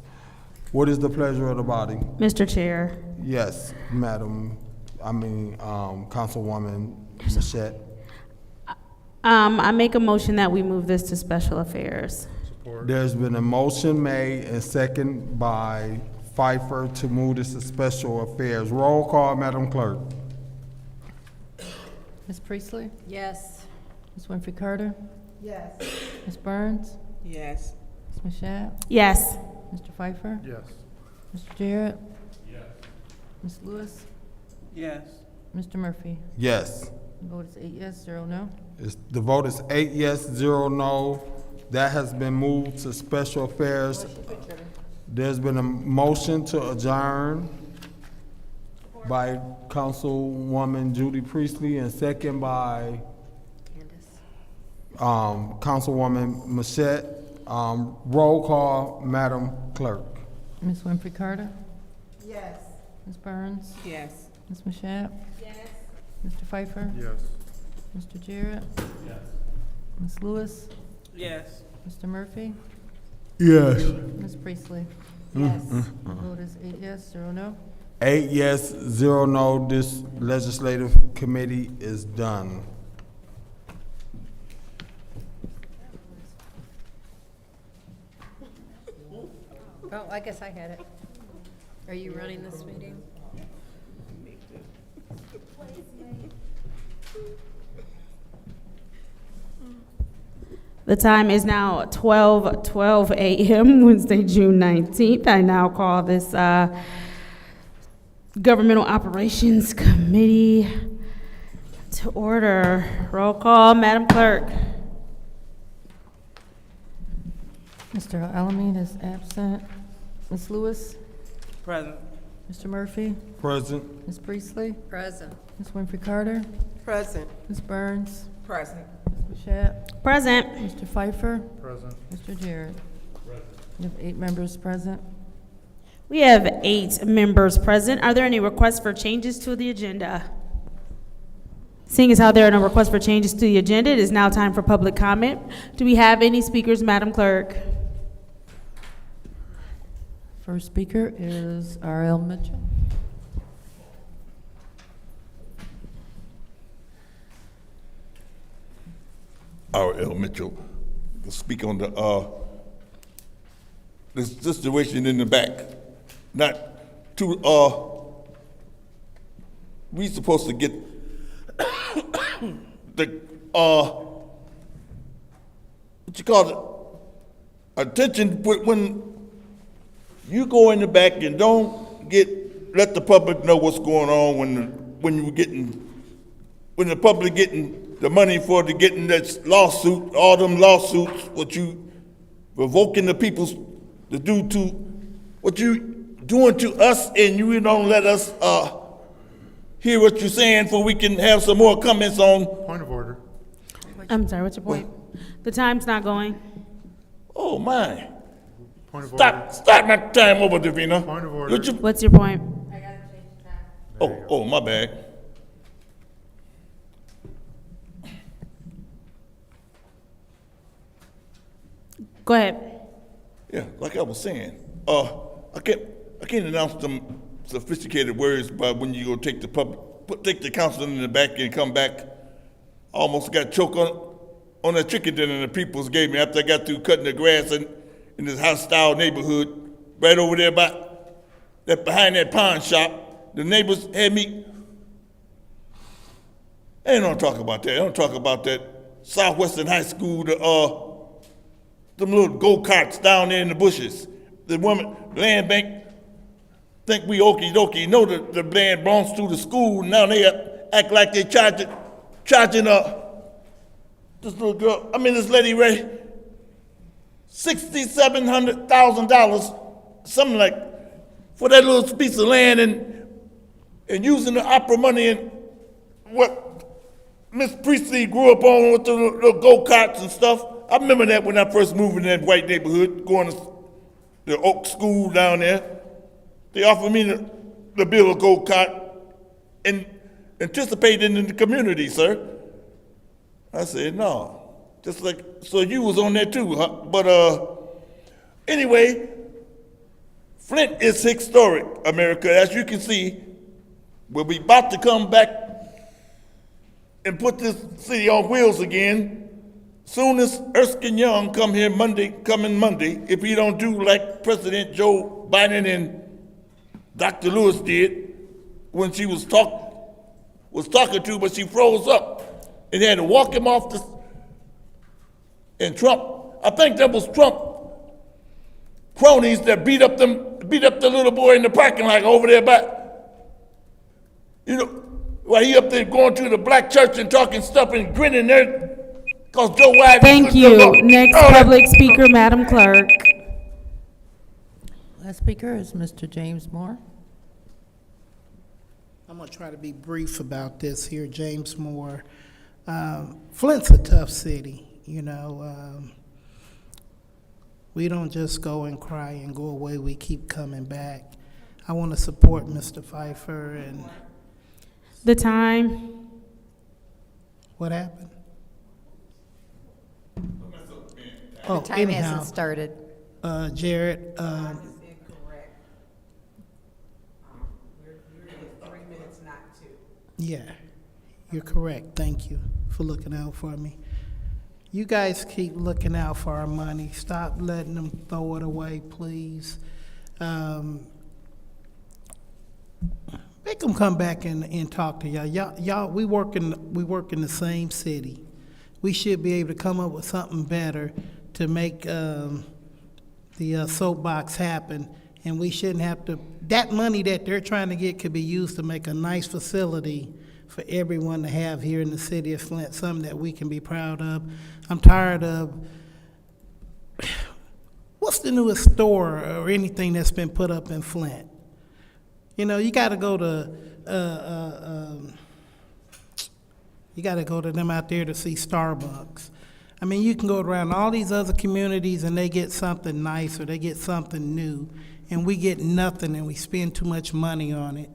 What is the pleasure of the body? Mr. Chair. Yes, Madam, Councilwoman Mashat. I make a motion that we move this to special affairs. There's been a motion made and second by Pfeiffer to move this to special affairs. Roll call, Madam Clerk. Ms. Priestley? Yes. Ms. Winfrey Carter? Yes. Ms. Burns? Yes. Ms. Mashat? Yes. Mr. Pfeiffer? Yes. Mr. Jarrett? Ms. Lewis? Yes. Mr. Murphy? Yes. The vote is 8 yes, 0 no. The vote is 8 yes, 0 no. That has been moved to special affairs. There's been a motion to adjourn by Councilwoman Judy Priestley and second by Councilwoman Mashat. Roll call, Madam Clerk. Ms. Winfrey Carter? Yes. Ms. Burns? Yes. Ms. Mashat? Yes. Mr. Pfeiffer? Yes. Mr. Jarrett? Yes. Ms. Lewis? Yes. Mr. Murphy? Yes. Ms. Priestley? Yes. The vote is 8 yes, 0 no. 8 yes, 0 no. This legislative committee is done. Oh, I guess I had it. Are you running this meeting? The time is now 12:12 a.m., Wednesday, June 19th. I now call this Governmental Operations Committee to order. Roll call, Madam Clerk. Mr. Alamin is absent. Ms. Lewis? Present. Mr. Murphy? Present. Ms. Priestley? Present. Ms. Winfrey Carter? Present. Ms. Burns? Present. Ms. Mashat? Present. Mr. Pfeiffer? Present. Mr. Jarrett? We have 8 members present. We have 8 members present. Are there any requests for changes to the agenda? Seeing as how there are no requests for changes to the agenda, it is now time for public comment. Do we have any speakers, Madam Clerk? First speaker is R.L. Mitchell. R.L. Mitchell, to speak on the this situation in the back. Not to we supposed to get the what you call it, attention when you go in the back and don't let the public know what's going on when the public getting the money for getting that lawsuit, all them lawsuits, what you revoking the people to do to what you doing to us, and you don't let us hear what you're saying, so we can have some more comments on. Point of order. I'm sorry, what's your point? The time's not going. Oh my! Point of order. Start my time over, Davina. Point of order. What's your point? Oh, my bad. Go ahead. Yeah, like I was saying, I can't announce some sophisticated words, but when you go take the council in the back and come back, I almost got choked on that chicken dinner the peoples gave me after I got through cutting the grass in this hostile neighborhood right over there behind that pawn shop. The neighbors had me. I don't talk about that. I don't talk about that Southwestern High School, them little go-karts down there in the bushes. The woman, land bank, think we okie dokie. Know that the land belongs to the school. Now they act like they charging this little girl, this lady, Ray, $6,700,000, something like, for that little piece of land and using the opera money and what Miss Priestley grew up on with the little go-karts and stuff. I remember that when I first moved in that white neighborhood, going to the Oak School down there. They offered me to build a go-kart and anticipating in the community, sir. I said, no. Just like, so you was on there too, huh? But anyway, Flint is historic, America. As you can see, we'll be about to come back and put this city on wheels again. Soon as Erskine Young coming Monday, if he don't do like President Joe Biden and Dr. Lewis did when she was talking to, but she froze up and they had to walk him off and Trump, I think that was Trump cronies that beat up the little boy in the parking lot over there back. You know, while he up there going to the black church and talking stuff and grinning there. Cause Joe Biden. Thank you. Next public speaker, Madam Clerk. Last speaker is Mr. James Moore. I'm gonna try to be brief about this here, James Moore. Flint's a tough city, you know. We don't just go and cry and go away, we keep coming back. I wanna support Mr. Pfeiffer and. The time. What happened? The time hasn't started. Jared, yeah, you're correct. Thank you for looking out for me. You guys keep looking out for our money. Stop letting them throw it away, please. Make them come back and talk to y'all. Y'all, we work in the same city. We should be able to come up with something better to make the soapbox happen, and we shouldn't have to. That money that they're trying to get could be used to make a nice facility for everyone to have here in the city of Flint, something that we can be proud of. I'm tired of, what's the newest store or anything that's been put up in Flint? You know, you got to go to them out there to see Starbucks. I mean, you can go around all these other communities and they get something nice or they get something new, and we get nothing and we spend too much money on it.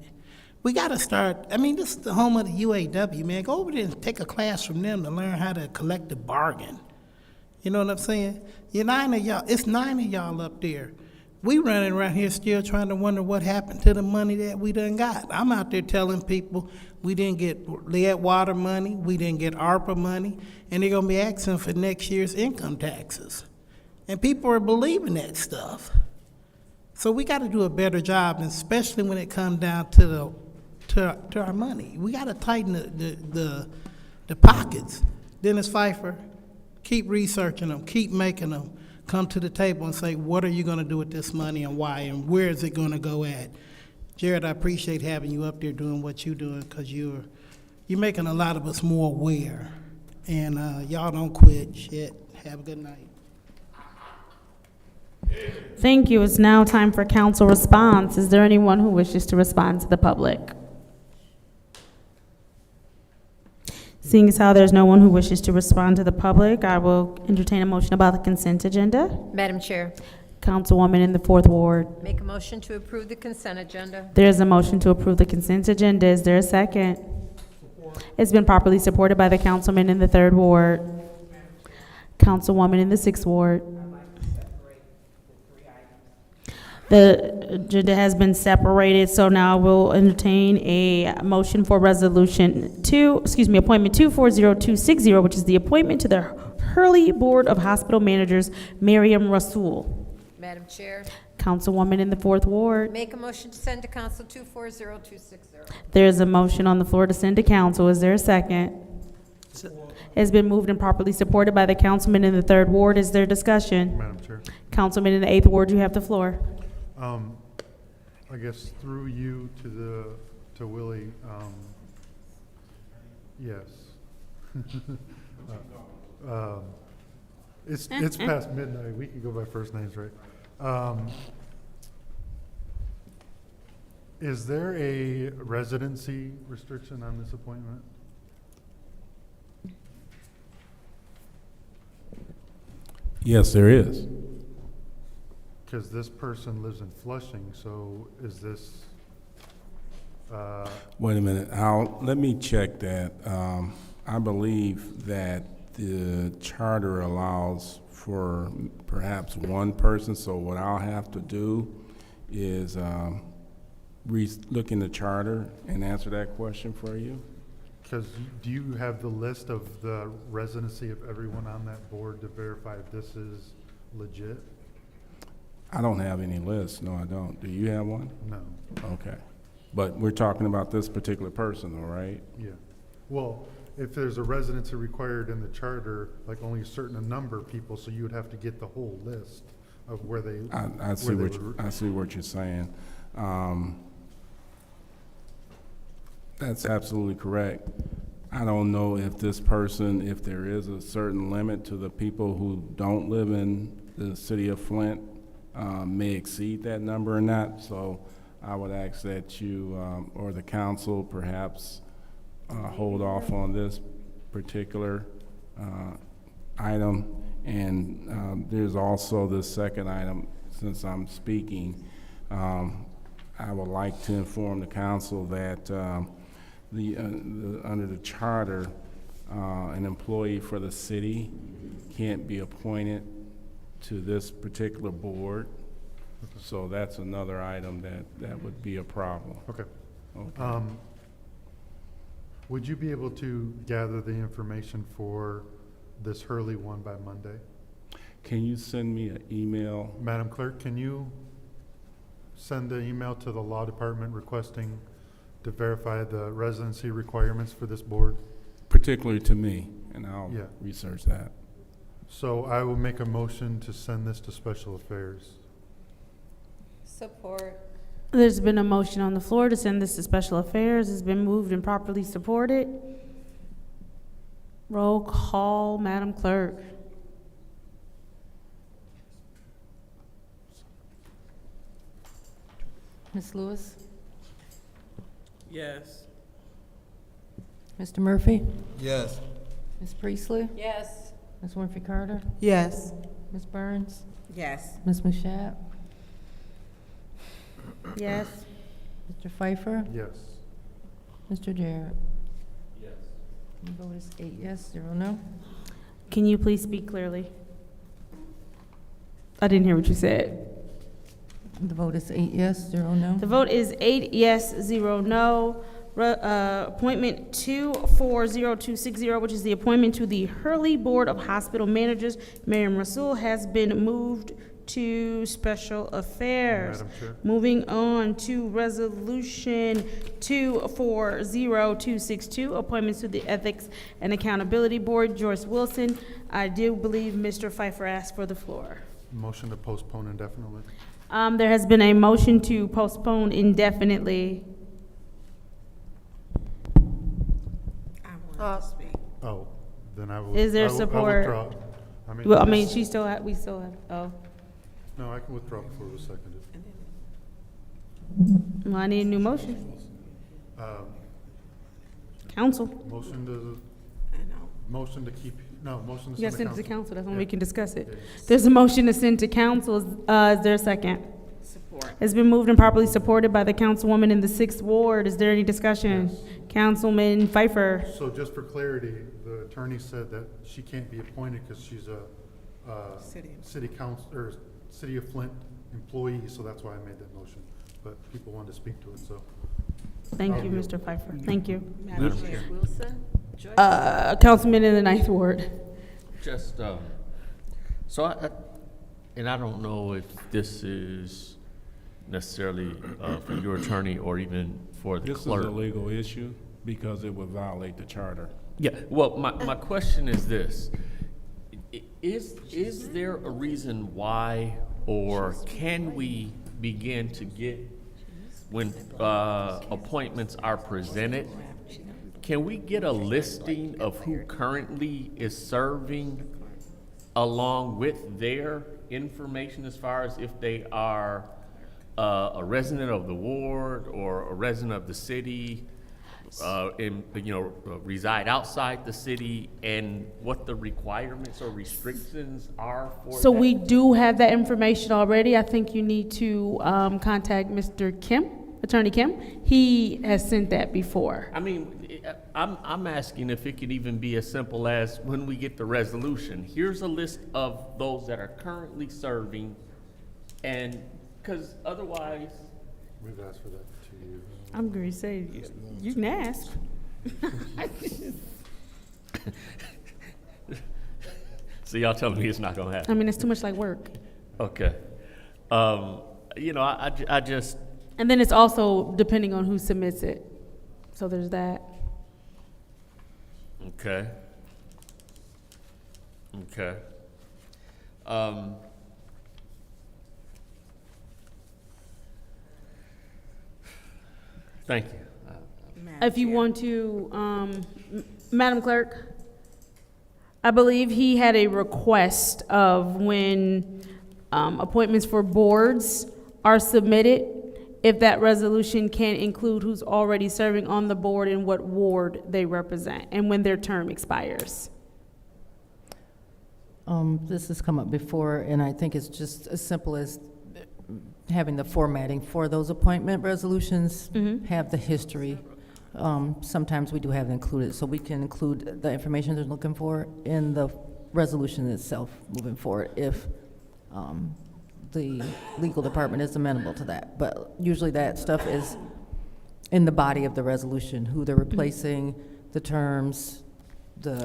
We got to start, I mean, this is the home of the UAW, man. Go over there and take a class from them to learn how to collect a bargain. You know what I'm saying? It's 9 of y'all up there. We running around here still trying to wonder what happened to the money that we done got. I'm out there telling people we didn't get lead water money, we didn't get ARPA money, and they're gonna be asking for next year's income taxes. And people are believing that stuff. So we gotta do a better job, and especially when it comes down to our money. We gotta tighten the pockets. Dennis Pfeiffer, keep researching them, keep making them. Come to the table and say, what are you going to do with this money and why, and where is it going to go at? Jared, I appreciate having you up there doing what you're doing, because you're making a lot of us more aware. And y'all don't quit. Shit. Have a good night. Thank you. It's now time for council response. Is there anyone who wishes to respond to the public? Seeing as how there's no one who wishes to respond to the public, I will entertain a motion about the consent agenda. Madam Chair, Councilwoman in the 4th Ward. make a motion to approve the consent agenda. There is a motion to approve the consent agenda. Is there a second? It's been properly supported by the councilman in the 3rd Ward. Councilwoman in the 6th Ward. The agenda has been separated, so now we'll entertain a motion for appointment 240260, which is the appointment to the Hurley Board of Hospital Managers, Miriam Rasul. Madam Chair, Councilwoman in the 4th Ward. make a motion to send to council 240260. There is a motion on the floor to send to council. Is there a second? It's been moved and properly supported by the councilman in the 3rd Ward. Is there discussion? Madam Chair. Councilman in the 8th Ward, you have the floor. I guess through you to Willie, yes. It's past midnight. We can go by first names, right? Is there a residency restriction on this appointment? Yes, there is. Because this person lives in Flushing, so is this? Wait a minute. Let me check that. I believe that the charter allows for perhaps one person. So what I'll have to do is look in the charter and answer that question for you. Because do you have the list of the residency of everyone on that board to verify if this is legit? I don't have any list. No, I don't. Do you have one? No. Okay. But we're talking about this particular person, all right? Yeah. Well, if there's a residency required in the charter, like only a certain number of people, so you would have to get the whole list of where they. I see what you're saying. That's absolutely correct. I don't know if this person, if there is a certain limit to the people who don't live in the city of Flint, may exceed that number or not. So I would ask that you, or the council perhaps, hold off on this particular item. And there's also the second item, since I'm speaking, I would like to inform the council that under the charter, an employee for the city can't be appointed to this particular board. So that's another item that would be a problem. Okay. Okay. Would you be able to gather the information for this Hurley one by Monday? Can you send me an email? Madam Clerk, can you send an email to the law department requesting to verify the residency requirements for this board? Particularly to me, and I'll Yeah. research that. So I will make a motion to send this to Special Affairs. Support. There's been a motion on the floor to send this to Special Affairs. It's been moved and properly supported. Roll call, Madam Clerk. Ms. Lewis? Yes. Mr. Murphy? Yes. Ms. Priestley? Yes. Ms. Winfrey Carter? Yes. Ms. Burns? Yes. Ms. Mushat? Yes. Mr. Pfeiffer? Yes. Mr. Jarrett? Yes. The vote is 8 yes, 0 no. Can you please speak clearly? I didn't hear what you said. The vote is 8 yes, 0 no. The vote is 8 yes, 0 no. Appointment 240260, which is the appointment to the Hurley Board of Hospital Managers, Miriam Rasul, has been moved to Special Affairs. Madam Chair. Moving on to Resolution 240262, appointments to the Ethics and Accountability Board, Joyce Wilson. I do believe Mr. Pfeiffer asked for the floor. Motion to postpone indefinitely. There has been a motion to postpone indefinitely. I want to speak. Oh, then I will. Is there I will support? withdraw. Well, I mean, this- we still have, oh. No, I can withdraw before it was seconded. Well, I need a new motion. Council. Motion to, motion to keep, no, motion to You send gotta send it to to council, that's when Yeah. we can discuss it. Yeah. There's a motion to send to council, is there a second? Support. It's been moved and properly supported by the councilwoman in the 6th Ward, is there any discussion? Yes. Councilman Pfeiffer. So just for clarity, the attorney said that she can't be appointed because she's a city council, or City of Flint employee, so that's why I made that motion. But people wanted to speak to it, so. Thank I'll you, yield. Mr. Pfeiffer, thank you. Madam Chair. Wilson? Joyce? Councilman in the 9th Ward. Just, so and I don't know if this is necessarily for your attorney or even for the This is clerk. a legal issue because it would violate the charter. Yeah, well, my question is this. Is there a reason why, or can we begin to get, when appointments are presented, can we get a listing of who currently is serving along with their information as far as if they are a resident of the ward or a resident of the city, reside outside the city, and what the requirements or restrictions are for So that? we do have that information already. I think you need to contact Mr. Kim, Attorney Kim. He has sent that before. I mean, I'm asking if it could even be as simple as when we get the resolution, here's a list of those that are currently serving, and because otherwise, We've asked for that for 2 years. I'm going to say, you can ask. so y'all telling me it's not gonna I happen. mean, it's too much like work. Okay. You know, I just, And then it's also depending on who submits it. So there's that. okay. Okay. Thank you. If you want to, Madam Clerk, I believe he had a request of when appointments for boards are submitted, if that resolution can include who's already serving on the board and what ward they represent, and when their term expires. This has come up before, and I think it's just as simple as having the formatting for those appointment resolutions, have the history. Sometimes we do have it included, so we can include the information they're looking for in the resolution itself moving forward if the legal department is amenable to that. But usually that stuff is in the body of the resolution, who they're replacing, the terms,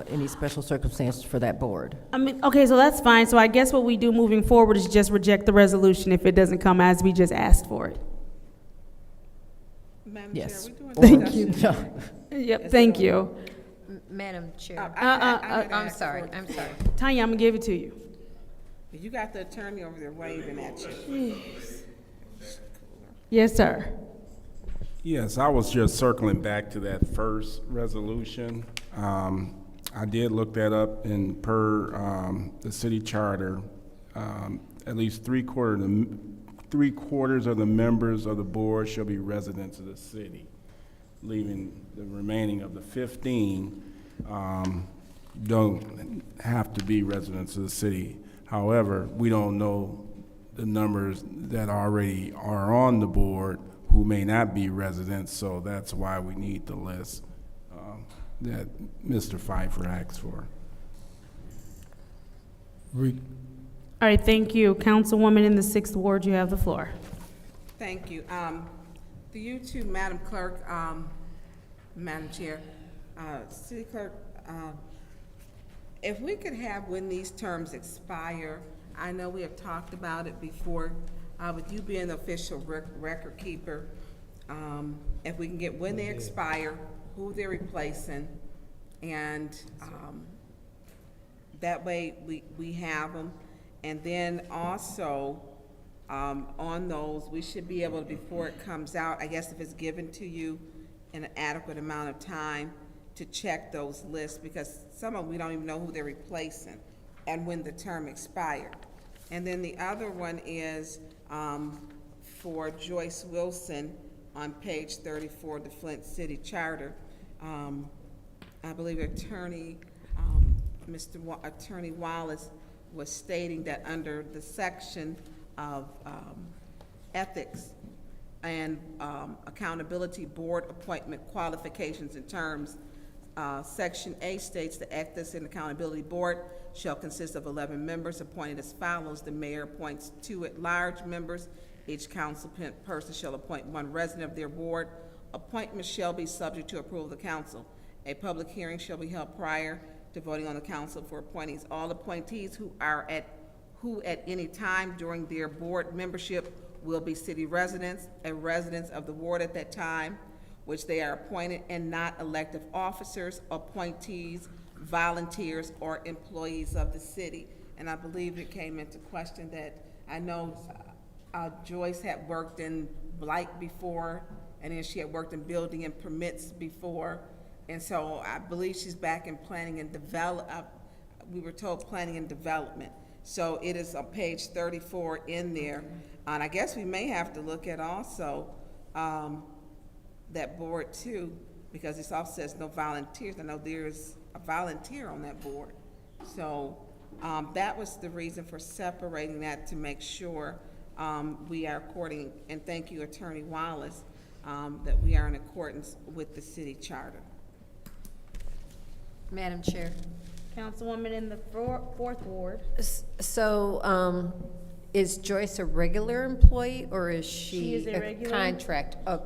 any special circumstances for that board. I mean, okay, so that's fine. So I guess what we do moving forward is just reject the resolution if it doesn't come as we just asked for it. Madam Yes. Chair, we doing Thank you. discussion? Yep, thank you. Madam Chair. I I'm sorry. Tanya, I'm gonna give it to you. You got the attorney over there waving at you. Yes, sir. Yes, I was just circling back to that first resolution. I did look that up, and per the city charter, at least three quarters of the members of the board shall be residents of the city, leaving the remaining of the 15 don't have to be residents of the city. However, we don't know the numbers that already are on the board who may not be residents, so that's why we need the list that Mr. Pfeiffer asked for. All right, thank you. Councilwoman in the 6th Ward, you have the floor. Thank you. To you too, Madam Clerk, Madam Chair, City Clerk, if we could have when these terms expire, I know we have talked about it before, with you being the official record keeper, if we can get when they expire, who they're replacing, and that way we have them. And then also, on those, we should be able to, before it comes out, I guess if it's given to you in an adequate amount of time, to check those lists, because some of them, we don't even know who they're replacing and when the term expired. And then the other one is for Joyce Wilson on page 34 of the Flint City Charter. I believe Attorney Wallace was stating that under the section of ethics and accountability board appointment qualifications and terms, Section A states the Ethics and Accountability Board shall consist of 11 members appointed as follows. The mayor appoints 2 at-large members. Each council person shall appoint 1 resident of their board. Appointments shall be subject to approval of the council. A public hearing shall be held prior to voting on the council for appointees. All appointees who at any time during their board membership will be city residents and residents of the ward at that time, which they are appointed, and not elective officers, appointees, volunteers, or employees of the city. And I believe it came into question that I know Joyce had worked in Blight before, and then she had worked in building and permits before. And so I believe she's back in planning and we were told planning and development. So it is on page 34 in there. And I guess we may have to look at also that board too, because this also says no volunteers. I know there's a volunteer on that board. So that was the reason for separating that, to make sure we are according, and thank you, Attorney Wallace, that we are in accordance with the city charter. Madam Chair. Councilwoman in the 4th Ward. So, Is Joyce a regular employee, or is She she is a regular-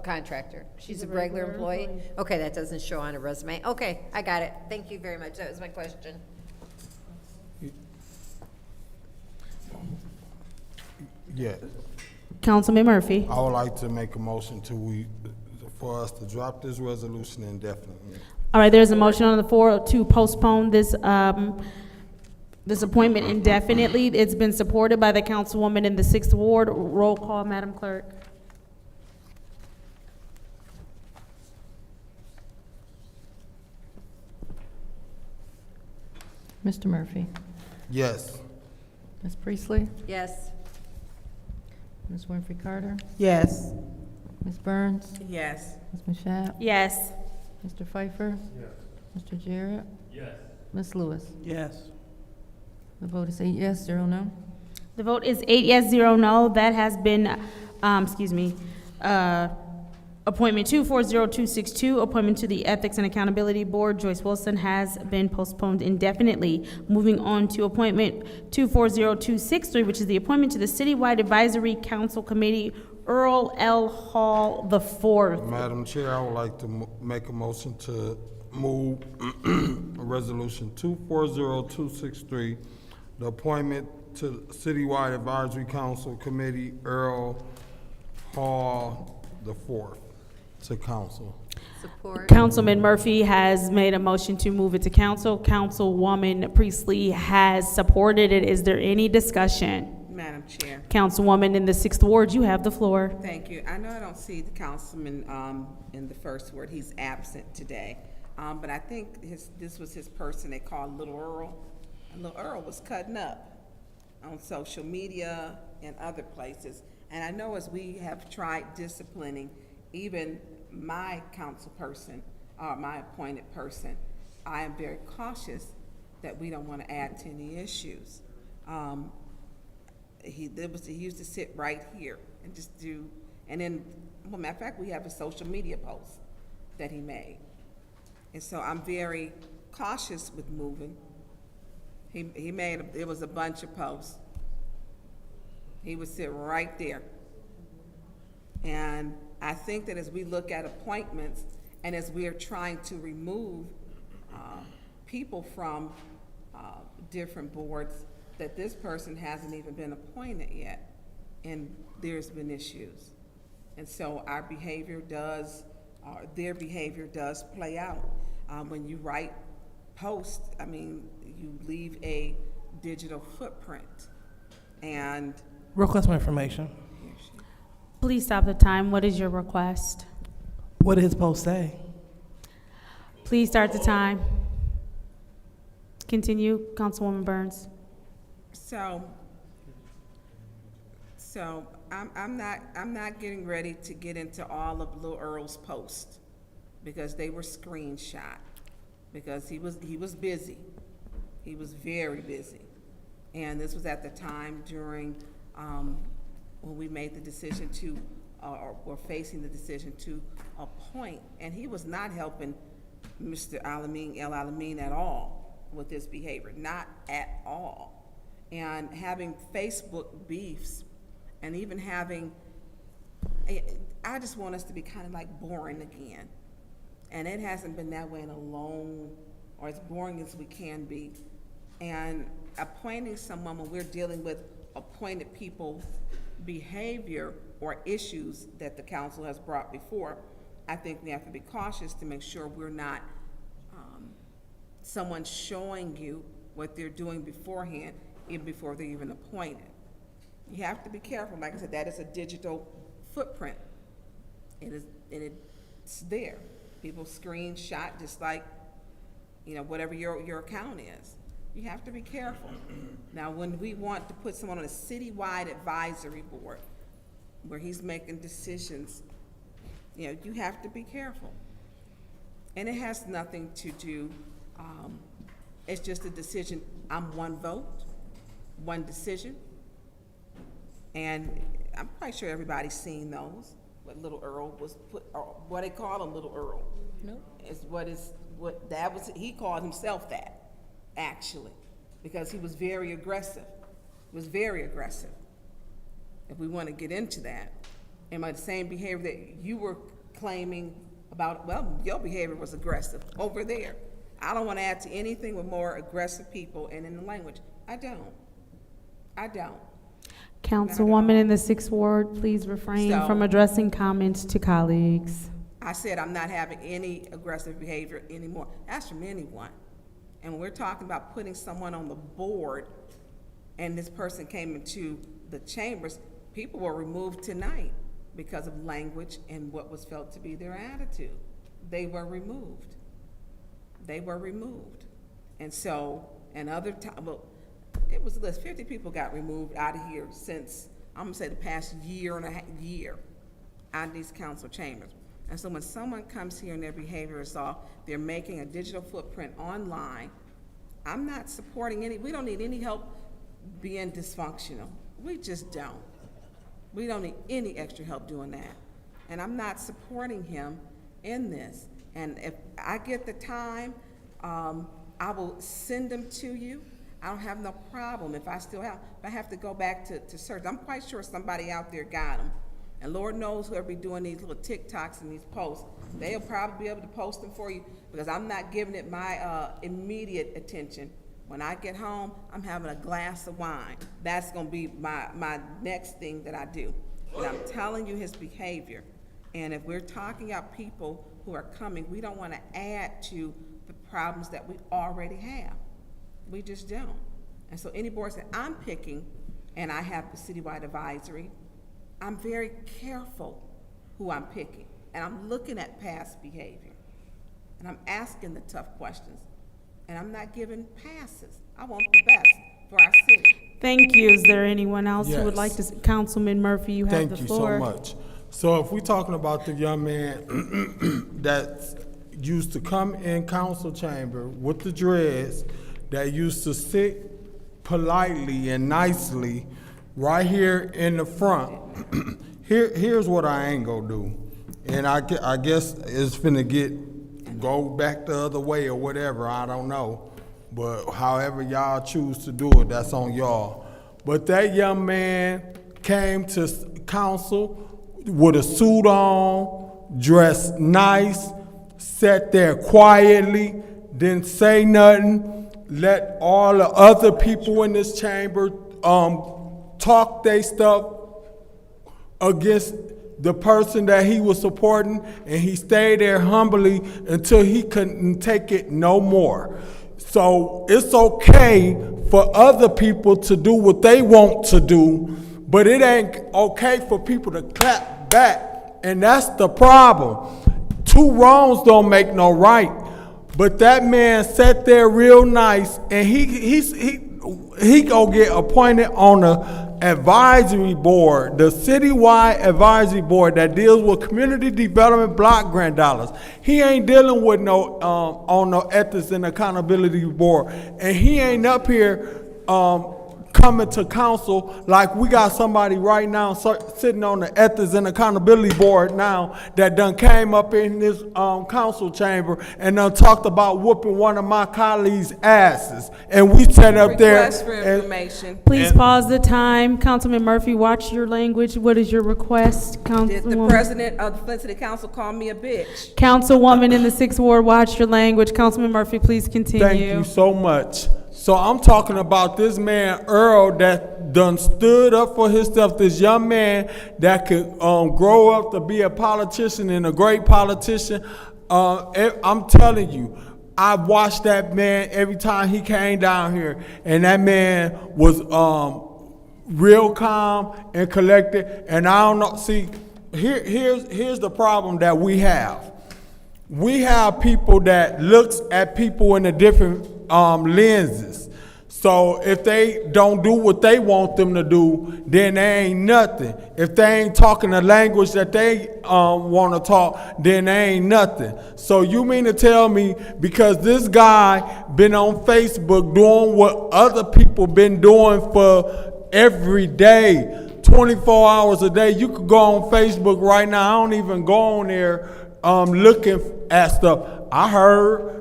contractor? She's a regular employee? Okay, that doesn't show on a resume. Okay, I got it. Thank you very much. That was my question. Yeah, Councilman Murphy. I would like to make a motion for us to drop this resolution indefinitely. All right, there's a motion on the floor to postpone this, this appointment indefinitely. It's been supported by the councilwoman in the 6th Ward. Roll call, Madam Clerk. Mr. Murphy? Yes. Ms. Priestley? Yes. Ms. Winfrey Carter? Yes. Ms. Burns? Yes. Ms. Mashat? Yes. Mr. Pfeiffer? Yes. Mr. Jarrett? Yes. Ms. Lewis? Yes. The vote is 8 yes, 0 no. The vote is 8 yes, 0 no. That has been, appointment 240262, appointment to the Ethics and Accountability Board, Joyce Wilson, has been postponed indefinitely. Moving on to appointment 240263, which is the appointment to the Citywide Advisory Council Committee, Earl L. Hall IV. Madam Chair, I would like to make a motion to move Resolution 240263, the appointment to Citywide Advisory Council Committee, Earl Hall IV, to council. Support. Councilman Murphy has made a motion to move it to council. Councilwoman Priestley has supported it. Is there any discussion? Madam Chair. Councilwoman in the 6th Ward, you have the floor. Thank you. I know I don't see the councilman in the 1st Ward. He's absent today. But I think this was his person they called Little Earl. And Little Earl was cutting up on social media and other places. And I know as we have tried disciplining even my council person, my appointed person, I am very cautious that we don't want to add to any issues. He used to sit right here and just do, and then, well, matter of fact, we have a social media post that he made. And so I'm very cautious with moving. He made, it was a bunch of posts. He would sit right there. And I think that as we look at appointments and as we are trying to remove people from different boards, that this person hasn't even been appointed yet, and there's been issues. And so our behavior does, their behavior does play out. When you write posts, I mean, you leave a digital footprint. And Request more information. Please stop the time. What is your request? What did his post say? Please start the time. Continue, Councilwoman Burns. So I'm not getting ready to get into all of Lil Earl's posts because they were screenshot, because he was busy. He was very busy. And this was at the time during when we made the decision to, or were facing the decision to appoint, and he was not helping Mr. El Alamin at all with his behavior, not at all. And having Facebook beefs, and even having, I just want us to be kind of like boring again. And it hasn't been that way in a long, or as boring as we can be. And appointing someone when we're dealing with appointed people's behavior or issues that the council has brought before, I think we have to be cautious to make sure we're not someone showing you what they're doing beforehand, even before they're even appointed. You have to be careful. Like I said, that is a digital footprint. It is, and it's there. People screenshot just like, whatever your account is. You have to be careful. Now, when we want to put someone on a citywide advisory board where he's making decisions, you have to be careful. And it has nothing to do, it's just a decision. I'm one vote, one decision. And I'm quite sure everybody's seen those. What Little Earl was put, or what they call him, Little Earl. No. He called himself that, actually, because he was very aggressive. if we want to get into that. And my same behavior that you were claiming about, well, your behavior was aggressive over there. I don't want to add to anything with more aggressive people and in the language. I don't. Councilwoman in the 6th Ward, please refrain So- from addressing comments to colleagues. I said I'm not having any aggressive behavior anymore. That's from anyone. And when we're talking about putting someone on the board, and this person came into the chambers, people were removed tonight because of language and what was felt to be their attitude. They were removed. And so, and other time, well, it was less, 50 people got removed out of here since, I'm gonna say the past year out of these council chambers. And so when someone comes here and their behavior is off, they're making a digital footprint online, I'm not supporting we don't need any help being dysfunctional. We just don't. We don't need any extra help doing that. And I'm not supporting him in this. And if I get the time, I will send them to you. I don't have no problem if I have to go back to search. I'm quite sure somebody out there got them. And Lord knows whoever be doing these little TikToks and these posts, they'll probably be able to post them for you because I'm not giving it my immediate attention. When I get home, I'm having a glass of wine. That's gonna be my next thing that I do. But I'm telling you his behavior. And if we're talking about people who are coming, we don't wanna add to the problems that we already have. We just don't. And so any boards that I'm picking, and I have the citywide advisory, I'm very careful who I'm picking. And I'm looking at past behavior. And I'm asking the tough questions. And I'm not giving passes. I want the best for our city. Thank you. Is there anyone else who would Yes. like to, Councilman Murphy, you have the Thank you floor. so much. So if we're talking about the young man that used to come in council chamber with the dreads, that used to sit politely and nicely right here in the front, here's what I ain't gonna do. And I guess it's finna go back the other way or whatever, I don't know. But however y'all choose to do it, that's on y'all. But that young man came to council with a suit on, dressed nice, sat there quietly, didn't say nothing, let all the other people in this chamber talk their stuff against the person that he was supporting, and he stayed there humbly until he couldn't take it no more. So it's okay for other people to do what they want to do, but it ain't okay for people to clap back, and that's the problem. Two wrongs don't make no right. But that man sat there real nice, and he gonna get appointed on the advisory board, the citywide advisory board that deals with community development block grant dollars. He ain't dealing with no on no ethics and accountability board, and he ain't up here coming to council like we got somebody right now sitting on the ethics and accountability board now that done came up in this council chamber and done talked about whooping one of my colleagues' asses, and we sat up there. Request for information. Please pause the time. Councilman Murphy, watch your language. What is your request, Did the Councilwoman? president of the Flint City Council call me a bitch? Councilwoman in the 6th Ward, watch your language. Councilman Murphy, please continue. Thank you so much. So I'm talking about this man, Earl, that done stood up for himself, this young man that could grow up to be a politician and a great politician. I'm telling you, I watched that man every time he came down here, and that man was real calm and collected. And I don't know, see, here's the problem that we have. We have people that looks at people in a different lenses. So if they don't do what they want them to do, then they ain't nothing. If they ain't talking the language that they want to talk, then they ain't nothing. So you mean to tell me because this guy been on Facebook doing what other people been doing for every day, 24 hours a day, you could go on Facebook right now. I don't even go on there looking at stuff. I heard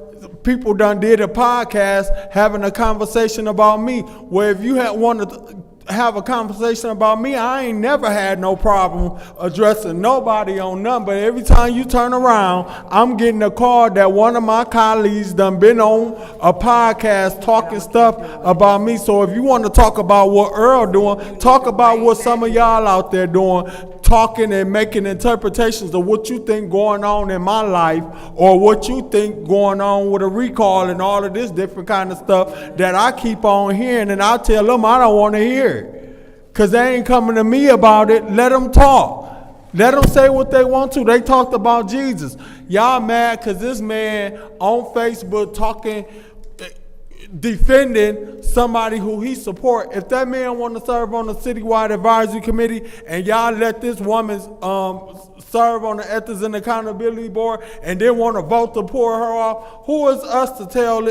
people done did a podcast having a conversation about me, where if you had want to have a conversation about me, I ain't never had no problem addressing nobody on nothing. But every time you turn around, I'm getting a call that one of my colleagues done been on a podcast talking stuff about me. So if you want to talk about what Earl doing, talk about what some of y'all out there doing, talking and making interpretations of what you think going on in my life, or what you think going on with a recall and all of this different kind of stuff that I keep on hearing, and I tell them I don't want to hear it. Because they ain't coming to me about it. Let them talk. Let them say what they want to. They talked about Jesus. Y'all mad because this man on Facebook talking, defending somebody who he support. If that man want to serve on the citywide advisory committee and y'all let this woman serve on the ethics and accountability board and then want to vote to pour her off, who is us to tell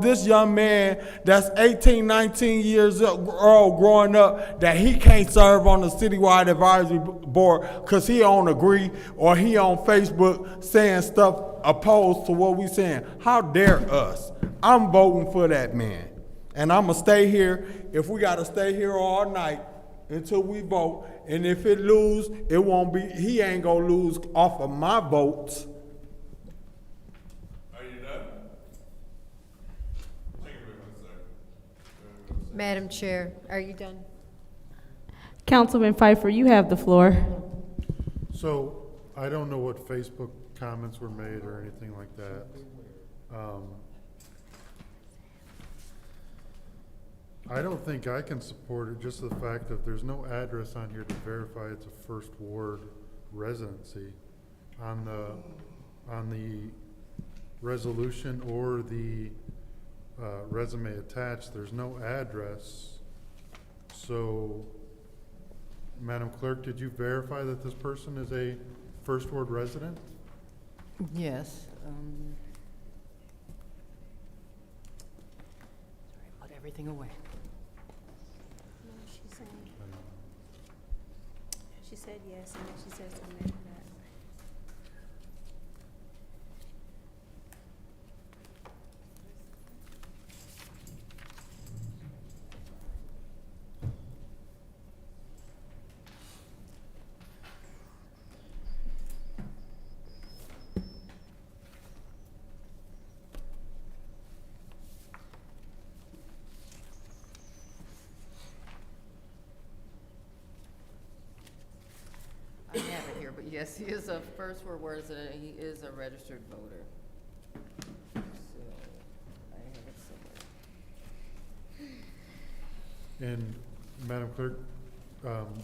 this young man that's 18, 19 years old growing up that he can't serve on the citywide advisory board because he don't agree or he on Facebook saying stuff opposed to what we saying? How dare us? I'm voting for that man. And I'm going to stay here. If we got to stay here all night until we vote, and if it lose, it won't be, he ain't going to lose off of my votes. Are you done? Madam Chair, are you done? Councilman Pfeiffer, you have the floor. So I don't know what Facebook comments were made or anything like that. I don't think I can support it, just the fact that there's no address on here to verify it's a first ward residency on the resolution or the resume attached. There's no address. So, Madam Clerk, did you verify that this person is a first ward resident? Yes. Sorry, put everything away. She said yes, and then she says to amend that. I have it here, but yes, he is a first ward resident, he is a registered voter. So, I have it somewhere. And Madam Clerk,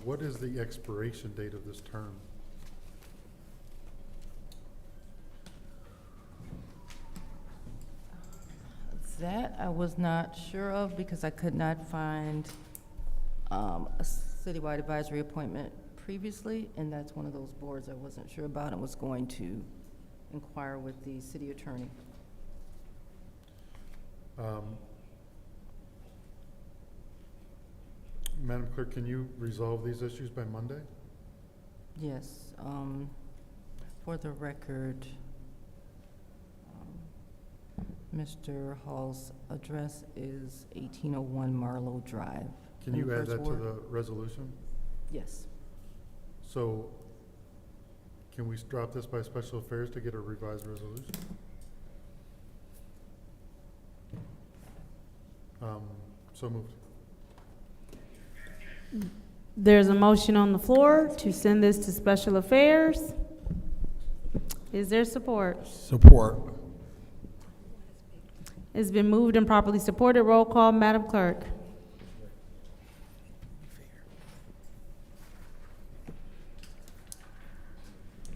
what is the expiration date of this term? That I was not sure of because I could not find a citywide advisory appointment previously, and that's one of those boards I wasn't sure about and was going to inquire with the city attorney. Madam Clerk, can you resolve these issues by Monday? Yes, for the record, Mr. Hall's address is 1801 Marlowe Drive. Can you add that to the resolution? Yes. So, can we drop this by special affairs to get a revised resolution? So moved. There's a motion on the floor to send this to special affairs. Is there support? Support. It's been moved and properly supported. Roll call, Madam Clerk.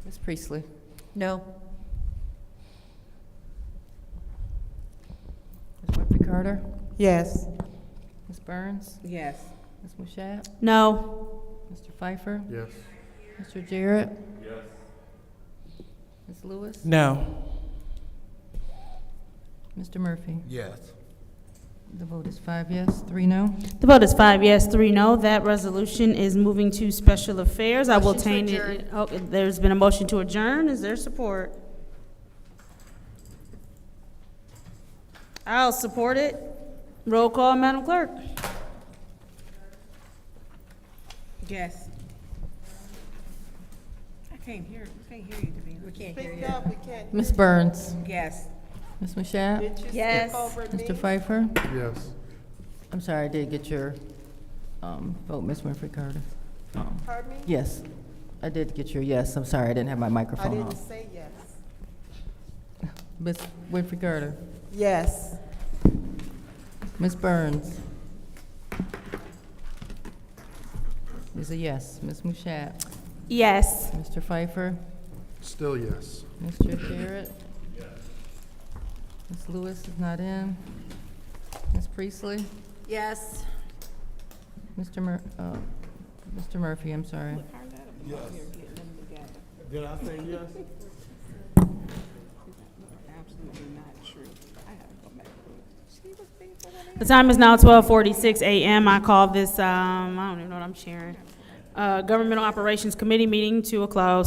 Ms. Priestley? No. Ms. Winfrey Carter? Yes. Ms. Burns? Yes. Ms. Mushat? No. Mr. Pfeiffer? Yes. Mr. Jarrett? Yes. Ms. Lewis? No. Mr. Murphy? Yes. The vote is 5 yes, 3 no. The vote is 5 yes, 3 no. That resolution is moving to special affairs. I will Motion to obtain it. Oh, there's been a motion to adjourn. Is there support? I'll support it. Roll call, Madam Clerk. Yes. I can't hear you, Davina. We can't hear Speak you. up, we can't. Ms. Burns? Yes. Ms. Mashat? Did you Yes. skip over me? Mr. Pfeiffer? Yes. I'm sorry, I did get your vote, Ms. Winfrey Carter. Pardon me? Yes, I did get your yes. I'm sorry, I didn't have my I microphone didn't on. say yes. Ms. Winfrey Carter? Yes. Ms. Burns? Is a yes. Ms. Mushat? Yes. Mr. Pfeiffer? Still yes. Mr. Garrett? Ms. Lewis is not in. Ms. Priestley? Yes. Mr. Murphy, I'm sorry. Yes. Did I say yes? Absolutely not true. I have to go back. She was being for that. The time is now 12:46 a.m. I call this, I don't even know what I'm sharing, Governmental Operations Committee meeting to a close.